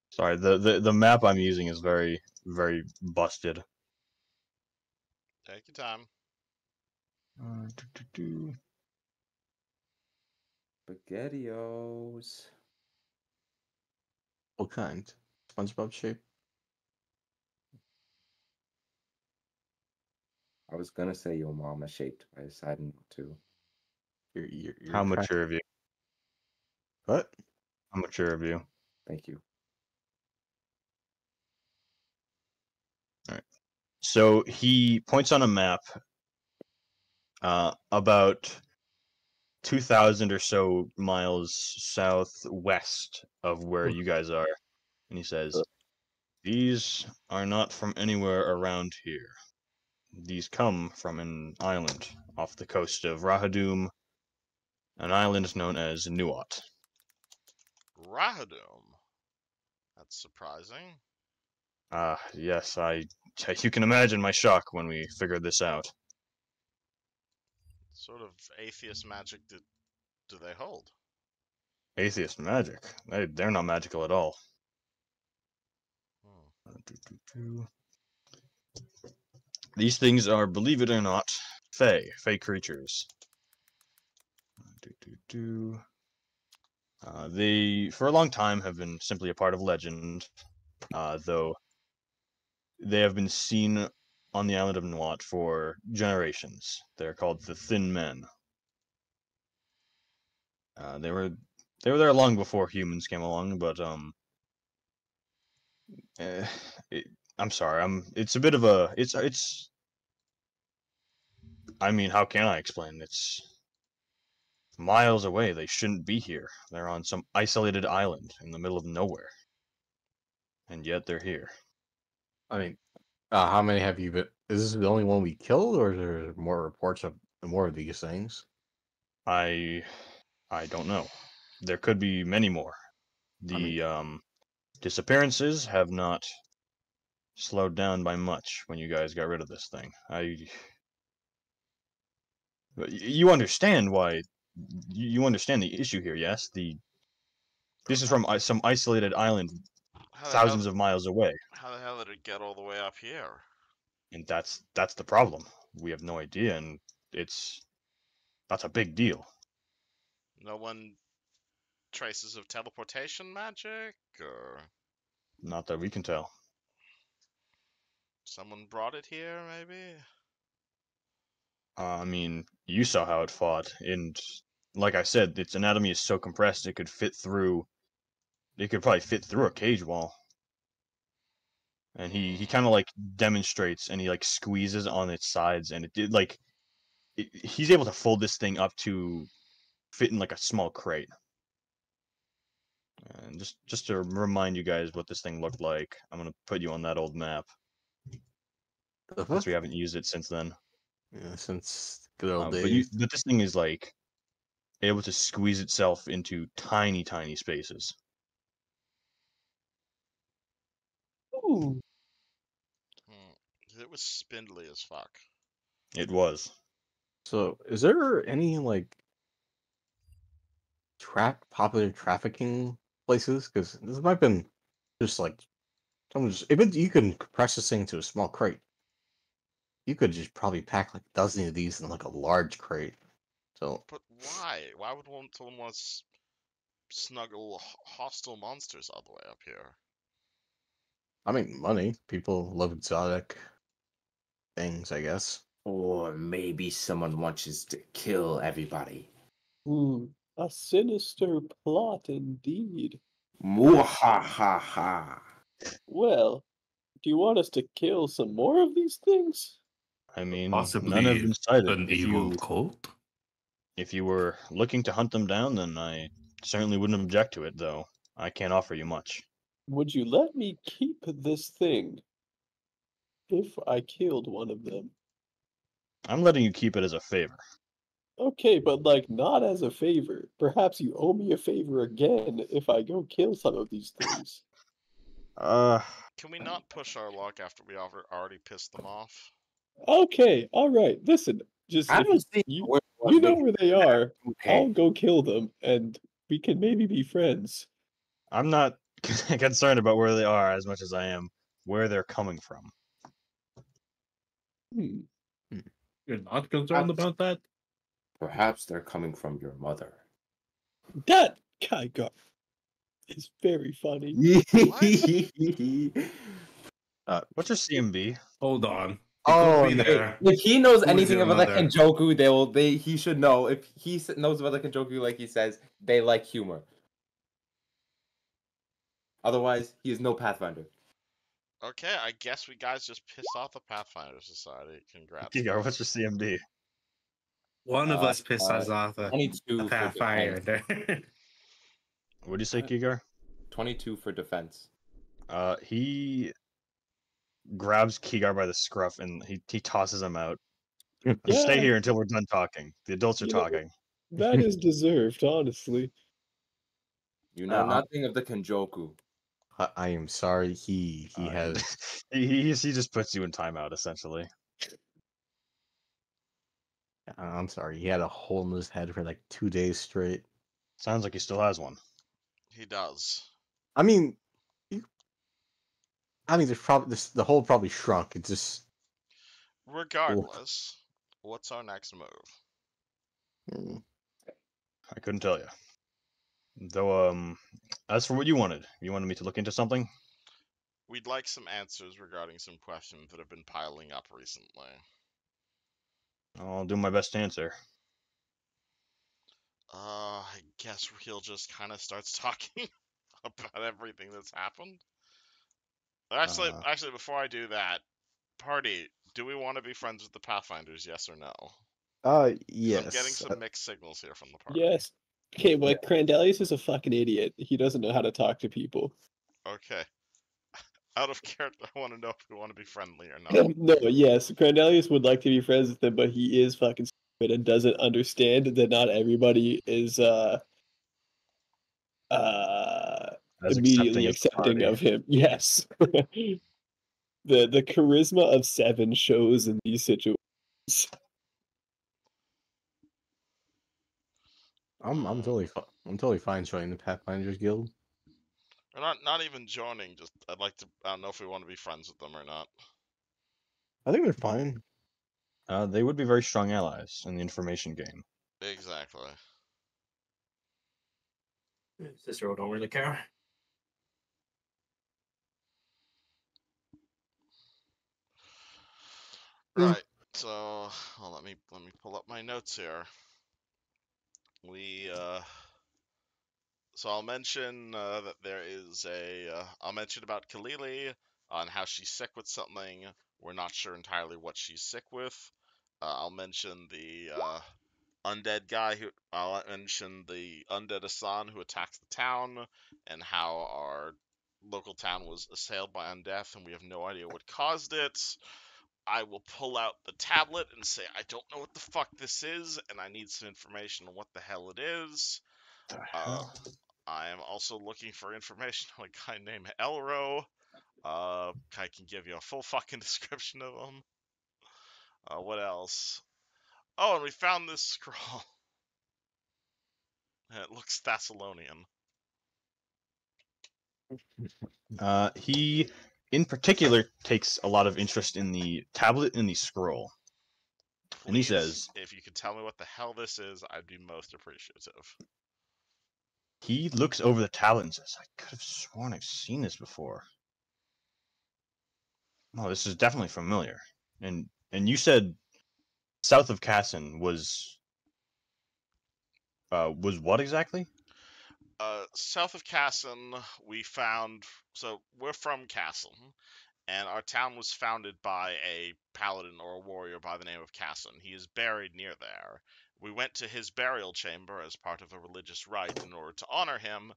S1: Sorry, the map I'm using is very, very busted.
S2: Take your time.
S7: SpaghettiOs.
S5: What kind? SpongeBob shape?
S7: I was gonna say your mama shaped, but I decided not to.
S5: You're
S1: How
S5: crack-
S1: mature of you?
S5: What?
S1: How mature of you?
S7: Thank you.
S1: So he points on a map about 2,000 or so miles southwest of where you guys are. And he says, these are not from anywhere around here. These come from an island off the coast of Rahadum, an island known as Nuot.
S2: Rahadum. That's surprising.
S1: Yes, you can imagine my shock when we figured this out.
S2: What sort of atheist magic do they hold?
S1: Atheist magic. They're not magical at all. These things are, believe it or not, Fey creatures. They, for a long time, have been simply a part of legend, though they have been seen on the island of Nuot for generations. They're called the Thin Men. They were there long before humans came along, but I'm sorry. It's a bit of a. It's. I mean, how can I explain? It's miles away. They shouldn't be here. They're on some isolated island in the middle of nowhere, and yet they're here.
S5: I mean, how many have you been? Is this the only one we killed, or is there more reports of more of these things?
S1: I don't know. There could be many more. The disappearances have not slowed down by much when you guys got rid of this thing. You understand why? You understand the issue here, yes? This is from some isolated island, thousands of miles away,
S2: How the hell did it get all the way up here?
S1: and that's the problem. We have no idea, and that's a big deal.
S2: No one traces of teleportation magic, or
S1: Not that we can tell.
S2: someone brought it here, maybe?
S1: I mean, you saw how it fought, and like I said, its anatomy is so compressed it could fit through. It could probably fit through a cage wall. And he kind of like demonstrates, and he like squeezes on its sides, and it did like he's able to fold this thing up to fit in like a small crate. And just to remind you guys what this thing looked like, I'm gonna put you on that old map since we haven't used it since then.
S5: Yeah, since good old days.
S1: But this thing is like able to squeeze itself into tiny spaces.
S3: Ooh.
S2: It was spindly as fuck.
S1: It was.
S5: So, is there any like popular trafficking places? Because this might have been just like someone just even you can compress this thing to a small crate. You could just probably pack like a dozen of these in like a large crate. So
S2: But why? Why would someone want to snuggle hostile monsters all the way up here?
S5: I mean, money. People love exotic things, I guess.
S7: Or maybe someone wants us to kill everybody.
S3: A sinister plot indeed.
S7: Mwahaha.
S3: Well, do you want us to kill some more of these things?
S1: I mean,
S9: Possibly
S1: none have been sighted.
S9: an
S1: If
S9: evil
S1: you,
S9: cult.
S1: if you were looking to hunt them down, then I certainly wouldn't object to it, though I can't offer you much.
S3: Would you let me keep this thing if I killed one of them?
S1: I'm letting you keep it as a favor.
S3: Okay, but like not as a favor. Perhaps you owe me a favor again if I go kill some of these things.
S2: Can we not push our luck after we already pissed them off?
S3: Okay, all right. Listen, just
S7: I
S3: if
S7: don't see
S3: you
S7: where
S3: you know where they are,
S7: Okay.
S3: I'll go kill them, and we can maybe be friends.
S1: I'm not concerned about where they are as much as I am where they're coming from.
S9: You're not concerned about that?
S7: Perhaps they're coming from your mother.
S3: That Kygar is very funny.
S1: What's your CMB?
S9: Hold on. It
S5: Oh,
S9: could be there.
S7: If he knows
S9: Who is
S7: anything
S9: your
S7: about the
S9: mother?
S7: Kenjoku, he should know. If he knows about the Kenjoku, like he says, they like humor. Otherwise, he is no Pathfinder.
S2: Okay, I guess we guys just pissed off the Pathfinder Society. Congrats.
S1: Gigar, what's your CMD?
S9: One of us pissed us off.
S7: 22
S9: A
S7: for
S9: Pathfinder.
S1: What do you say, Gigar?
S7: 22 for defense.
S1: He grabs Kigar by the scruff and he tosses him out. Stay here until we're done talking. The adults are
S3: You know,
S1: talking.
S3: That is deserved, honestly.
S7: You know nothing of the Kenjoku.
S5: I am sorry. He has.
S1: He just puts you in timeout essentially.
S5: I'm sorry. He had a hole in his head for like 2 days straight.
S1: Sounds like he still has one.
S2: He does.
S5: I mean, there's probably the hole probably shrunk. It's just.
S2: Regardless, what's our next move?
S1: I couldn't tell you. Though, as for what you wanted me to look into something?
S2: We'd like some answers regarding some questions that have been piling up recently.
S1: I'll do my best to answer.
S2: I guess Real just kind of starts talking about everything that's happened. Actually, before I do that, Party, do we want to be friends with the Pathfinders? Yes or no? 'Cause
S5: Yes.
S2: I'm getting some mixed signals here from the party.
S3: Yes. Okay, but Crandelius is a fucking idiot. He doesn't know how to talk to people.
S2: Okay. Out of character, I want to know if we want to be friendly or not.
S3: No, yes, Crandelius would like to be friends with him, but he is fucking stupid and doesn't understand that not everybody is immediately accepting of him. Yes. The charisma of 7 shows in these situations.
S5: I'm totally fine joining the Pathfinders Guild.
S2: Or not even joining, just I don't know if we want to be friends with them or not.
S5: I think they're fine.
S1: They would be very strong allies in the information game.
S2: Exactly.
S9: Cicero don't really care.
S2: Right. So, well, let me pull up my notes here. So I'll mention that there is I'll mention about Kalili on how she's sick with something. We're not sure entirely what she's sick with. I'll mention the undead guy I'll mention the undead Asan who attacked the town, and how our local town was assailed by undeath and we have no idea what caused it. I will pull out the tablet and say, I don't know what the fuck this is, and I need some information on what the hell it is. I am also looking for information on a guy named Elro. I can give you a full fucking description of them. What else? Oh, and we found this scroll. It looks Thessalonian.
S1: He, in particular, takes a lot of interest in the tablet and the scroll. And he
S2: Please,
S1: says,
S2: if you could tell me what the hell this is, I'd be most appreciative.
S1: he looks over the tablet and says, I could have sworn I've seen this before. Oh, this is definitely familiar. And you said south of Casson was what exactly?
S2: South of Casson, we found. So we're from Casson, and our town was founded by a paladin or a warrior by the name of Casson. He is buried near there. We went to his burial chamber as part of a religious rite in order to honor him.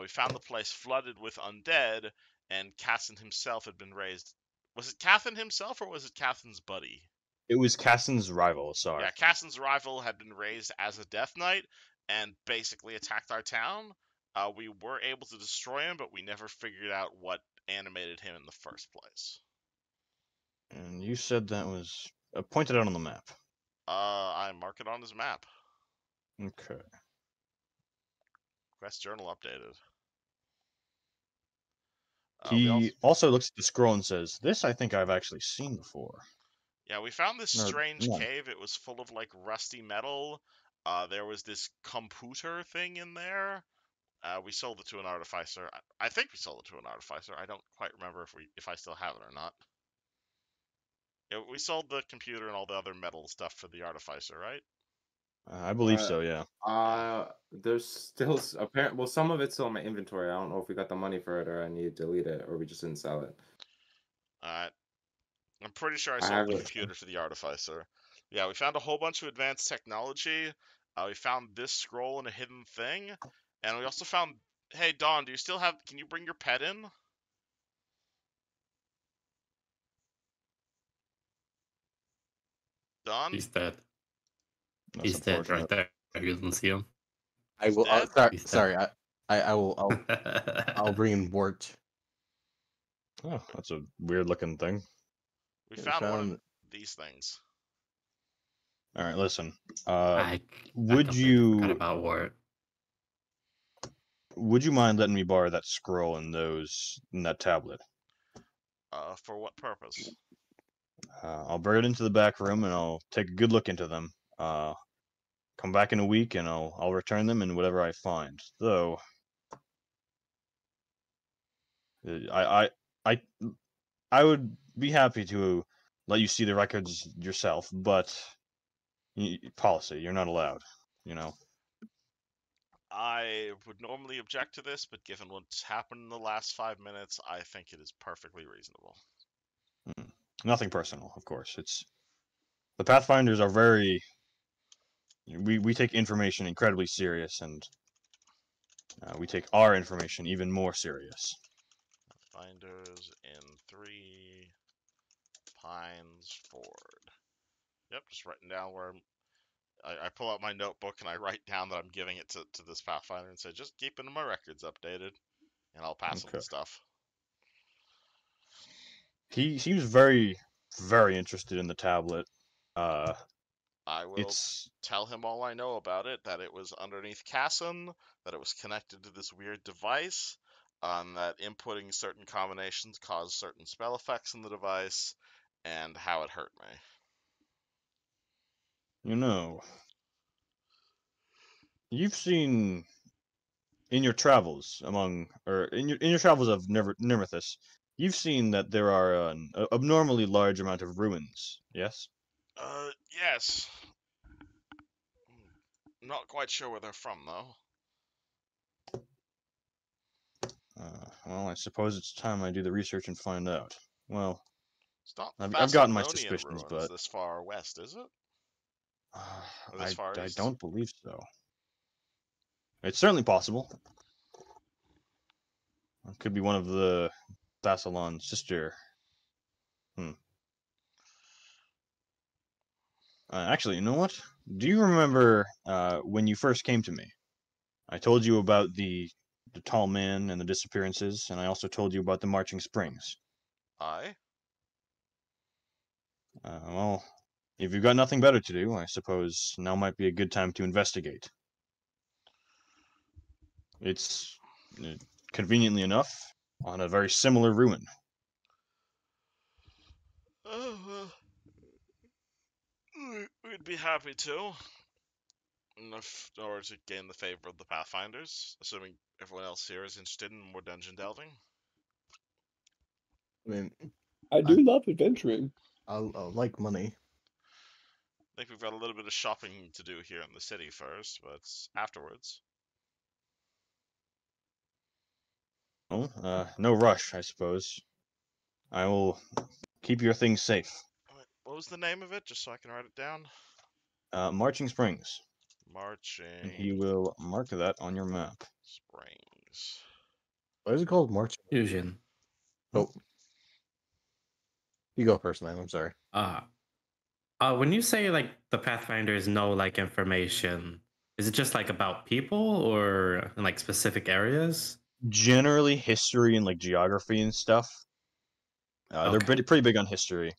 S2: We found the place flooded with undead, and Casson himself had been raised. Was it Cathan himself, or was it Cathan's buddy?
S1: It was Casson's rival, sorry.
S2: Yeah, Casson's rival had been raised as a Death Knight and basically attacked our town. We were able to destroy him, but we never figured out what animated him in the first place.
S1: And you said that was pointed out on the map.
S2: I mark it on his map.
S1: Okay.
S2: Quest journal updated.
S1: He also looks at the scroll and says, this I think I've actually seen before.
S2: Yeah, we found this
S1: No,
S2: strange
S1: no.
S2: cave. It was full of, like, rusty metal. There was this computer thing in there. We sold it to an artificer. I think we sold it to an artificer. I don't quite remember if I still have it or not. Yeah, we sold the computer and all the other metal stuff for the artificer, right?
S1: I believe so, yeah.
S7: There's still apparent. Well, some of it's still in my inventory. I don't know if we got the money for it or I need to delete it or we just didn't sell it.
S2: I'm pretty sure I sold the computer to the artificer. Yeah, we found a whole bunch of advanced technology. We found this scroll and a hidden thing, and we also found. Hey, Don, do you still have? Can you bring your pet in? Don?
S9: He's dead.
S1: That's
S9: He's dead right
S1: unfortunate.
S9: there. You didn't see him.
S1: I will.
S2: dead?
S1: Sorry. I will. I'll bring in Wart. Oh, that's a weird looking thing.
S2: We found one of these things.
S1: All right, listen.
S9: I
S1: Would
S9: completely
S1: you?
S9: forgot about Wart.
S1: Would you mind letting me borrow that scroll and that tablet?
S2: For what purpose?
S1: I'll bring it into the back room and I'll take a good look into them. Come back in a week and I'll return them and whatever I find. Though, I would be happy to let you see the records yourself, but policy, you're not allowed. You know.
S2: I would normally object to this, but given what's happened in the last 5 minutes, I think it is perfectly reasonable.
S1: Nothing personal, of course. It's the Pathfinders are very. We take information incredibly serious, and we take our information even more serious.
S2: Pathfinders in 3 Pines Ford. Yep, just writing down where I pull out my notebook and I write down that I'm giving it to this Pathfinder and say, just keeping my records updated, and I'll pass him the stuff.
S1: He seems very, very interested in the tablet.
S2: I will tell him all I know about it, that it was underneath Casson, that it was connected to this weird device, that inputting certain combinations caused certain spell effects in the device, and how it hurt me.
S1: You know, you've seen in your travels in your travels of Nemerthus, you've seen that there are an abnormally large amount of ruins. Yes.
S2: Yes. I'm not quite sure where they're from, though.
S1: Well, I suppose it's time I do the research and find out. Well,
S2: it's not
S1: I've gotten my
S2: Thessalonian
S1: suspicions,
S2: ruins
S1: but
S2: this far west, is it?
S1: I don't believe so. It's certainly possible. It could be one of the Thassalon's sister. Actually, you know what? Do you remember when you first came to me? I told you about the the tall man and the disappearances, and I also told you about the Marching Springs.
S2: Aye.
S1: Well, if you've got nothing better to do, I suppose now might be a good time to investigate. It's conveniently enough on a very similar ruin.
S2: Oh, well. We'd be happy to. In order to gain the favor of the Pathfinders, assuming everyone else here is interested in more dungeon delving.
S5: I mean,
S3: I do love adventuring.
S5: I'll like money.
S2: I think we've got a little bit of shopping to do here in the city first, but afterwards.
S1: Well, no rush, I suppose. I will keep your things safe.
S2: What was the name of it, just so I can write it down?
S1: Marching Springs.
S2: Marching.
S1: And he will mark that on your map.
S2: Springs.
S5: What is it called? Marching
S9: Fusion.
S5: Oh. You go first, man. I'm sorry.
S9: When you say like the Pathfinders know like information, is it just like about people or in like specific areas?
S1: Generally, history and like geography and stuff. They're
S9: Okay.
S1: pretty big on history.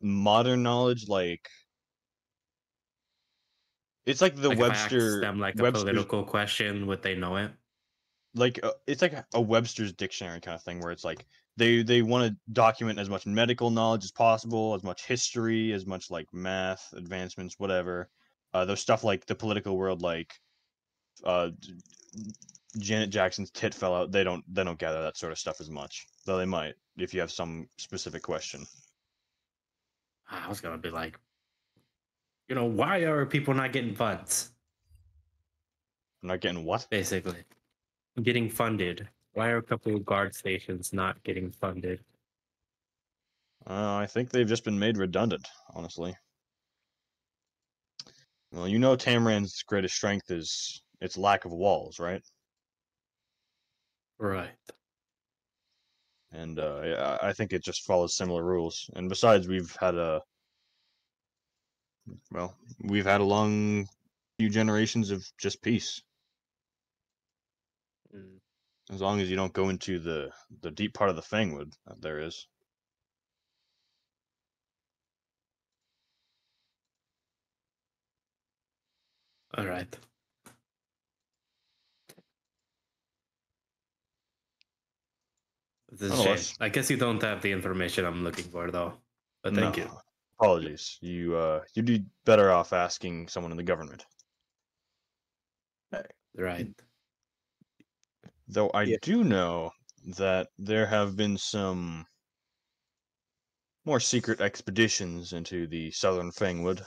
S1: Modern knowledge, like it's like the
S9: Like if I asked
S1: Webster.
S9: them like a
S1: Webster's,
S9: political question, would they know it?
S1: like it's like a Webster's dictionary kind of thing, where it's like they want to document as much medical knowledge as possible, as much history, as much like math advancements, whatever. There's stuff like the political world, like Janet Jackson's tit fell out. They don't gather that sort of stuff as much, though they might if you have some specific question.
S9: I was gonna be like, why are people not getting funds?
S1: I'm not getting what?
S9: Basically, getting funded. Why are a couple of guard stations not getting funded?
S1: I think they've just been made redundant, honestly. Well, you know Tamran's greatest strength is its lack of walls, right?
S9: Right.
S1: And I think it just follows similar rules. And besides, we've had a long few generations of just peace.
S9: Mm.
S1: As long as you don't go into the deep part of the Fangwood, there is.
S9: All right. This is a shame.
S1: Nonetheless.
S9: I guess you don't have the information I'm looking for, though. But thank you.
S1: Apologies. You'd be better off asking someone in the government.
S9: Right.
S1: Though I
S5: Yeah.
S1: do know that there have been some more secret expeditions into the southern Fangwood.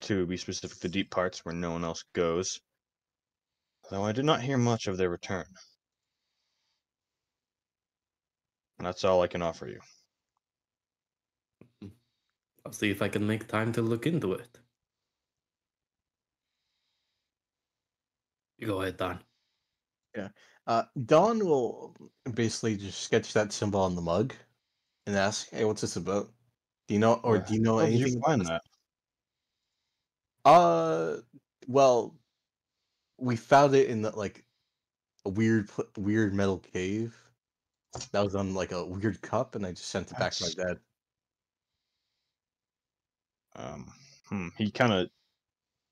S1: To be specific, the deep parts where no one else goes. Though I did not hear much of their return. And that's all I can offer you.
S9: I'll see if I can make time to look into it. You go ahead, Don.
S5: Don will basically just sketch that symbol on the mug and ask, "Hey, what's this about? Do you know, or do you know
S1: How did
S5: anything?"
S1: you find that?
S5: Well, we found it in like a weird metal cave that was on like a weird cup, and I just sent it back to my dad.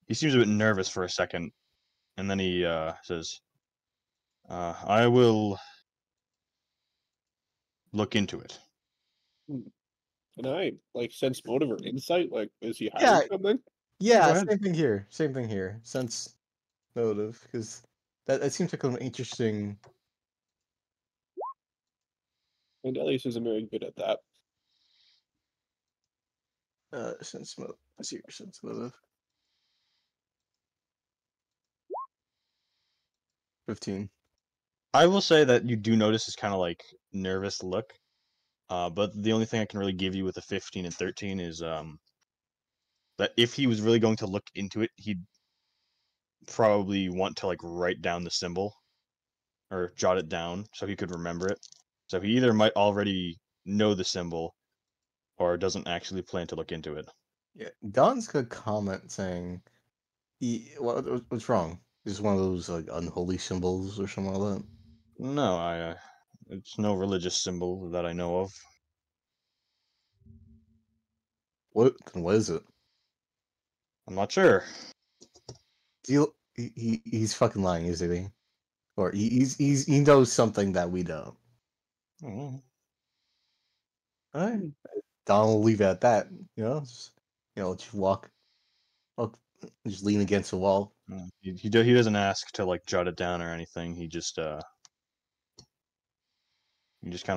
S1: He seems a bit nervous for a second, and then he says, "I will look into it."
S3: Can I like sense motive or insight? Like, is he hiding
S5: Yeah.
S3: something? Go
S5: Yeah,
S3: ahead.
S5: same thing here. Same thing here. Sense motive, because that seems like an interesting.
S3: And Elias isn't very good at that.
S5: Sense motive. I see your sense motive. 15.
S1: I will say that you do notice his kind of like nervous look. But the only thing I can really give you with a 15 and 13 is that if he was really going to look into it, he'd probably want to like write down the symbol or jot it down so he could remember it. So he either might already know the symbol or doesn't actually plan to look into it.
S5: Yeah, Don's got a comment saying, "What's wrong? Just one of those like unholy symbols or something like that.
S1: No, it's no religious symbol that I know of.
S5: What is it?
S1: I'm not sure.
S5: He's fucking lying, isn't he? Or he knows something that we don't.
S1: Oh,
S5: All right, Don will leave it at that. Just, just just lean against the wall.
S1: he doesn't ask to like jot it down or anything. He just kind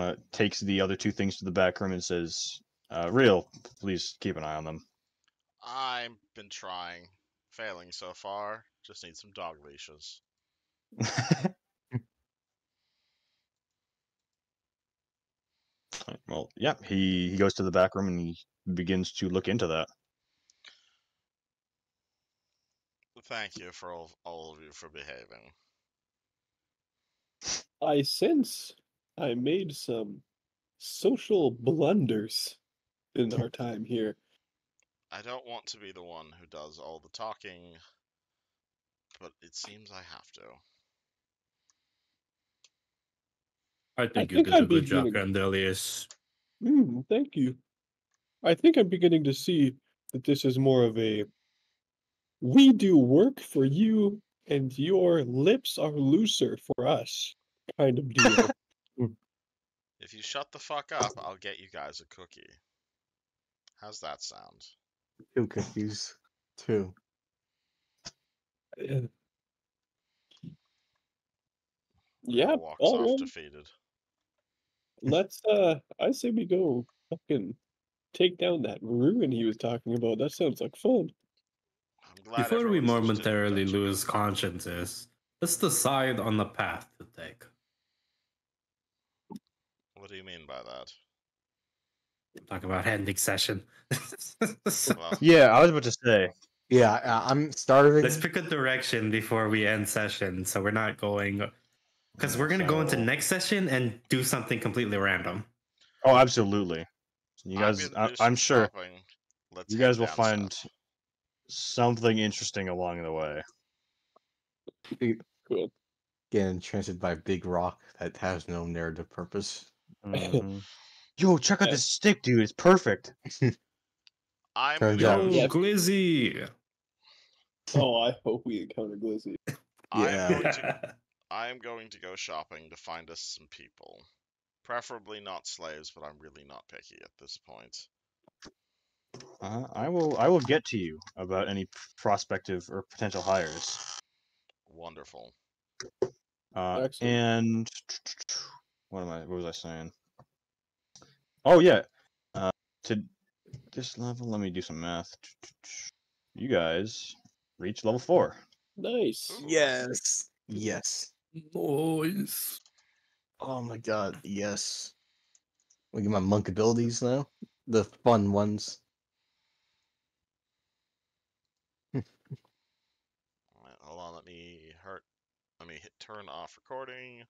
S1: of takes the other two things to the back room and says, "Real, please keep an eye on them."
S2: I've been trying. Failing so far. Just need some dog leashes.
S1: Well, yeah, he goes to the back room and he begins to look into that.
S2: Thank you for all of you for behaving.
S3: I sense I made some social blunders in our time here.
S2: I don't want to be the one who does all the talking, but it seems I have to.
S9: I think you
S3: think
S9: did a
S3: I'm
S9: good job,
S3: beginning-
S9: Grandelius.
S3: Thank you. I think I'm beginning to see that this is more of a we do work for you and your lips are looser for us kind of deal.
S2: If you shut the fuck up, I'll get you guys a cookie. How's that sound?
S5: 2 cookies. 2.
S3: Yeah,
S2: Real walks off
S3: well,
S2: defeated.
S3: let's I say we go fucking take down that ruin he was talking about. That sounds like fun.
S2: I'm glad
S9: Before we
S2: everyone's interested in
S9: momentarily
S2: dungeon
S9: lose
S2: building.
S9: consciences, let's decide on the path to take.
S2: What do you mean by that?
S9: Talk about ending session.
S2: Well,
S1: Yeah, I was about to say.
S5: Yeah, I'm starving.
S9: Let's pick a direction before we end session, so we're not going. Because we're gonna go into
S1: So-
S9: next session and do something completely random.
S1: Oh, absolutely. You guys,
S2: I'm gonna do
S1: I'm
S2: some
S1: sure
S2: shopping. Let's
S1: you
S2: head
S1: guys will
S2: down
S1: find
S2: south.
S1: something interesting along the way.
S3: Cool.
S5: Getting enchanted by a big rock that has no narrative purpose.
S1: Mhm. Yo, check out
S3: Yeah.
S1: this stick, dude. It's perfect.
S2: I'm
S5: Turns
S2: gonna
S5: out-
S2: go.
S9: Yo,
S3: Yeah.
S9: Glizzy!
S3: Oh, I hope we encounter Glizzy.
S2: I'm going to go shopping to find us some people. Preferably not slaves, but I'm really not picky at this point.
S1: I will get to you about any prospective or potential hires.
S2: Wonderful.
S3: Excellent.
S1: And what was I saying? Oh yeah. To this level, let me do some math. You guys reach level 4.
S3: Nice.
S2: Ooh.
S5: Yes. Yes.
S9: Noise.
S5: Oh my god, yes. Look at my monk abilities now. The fun ones.
S2: Alright, hold on, let me hit turn off recording.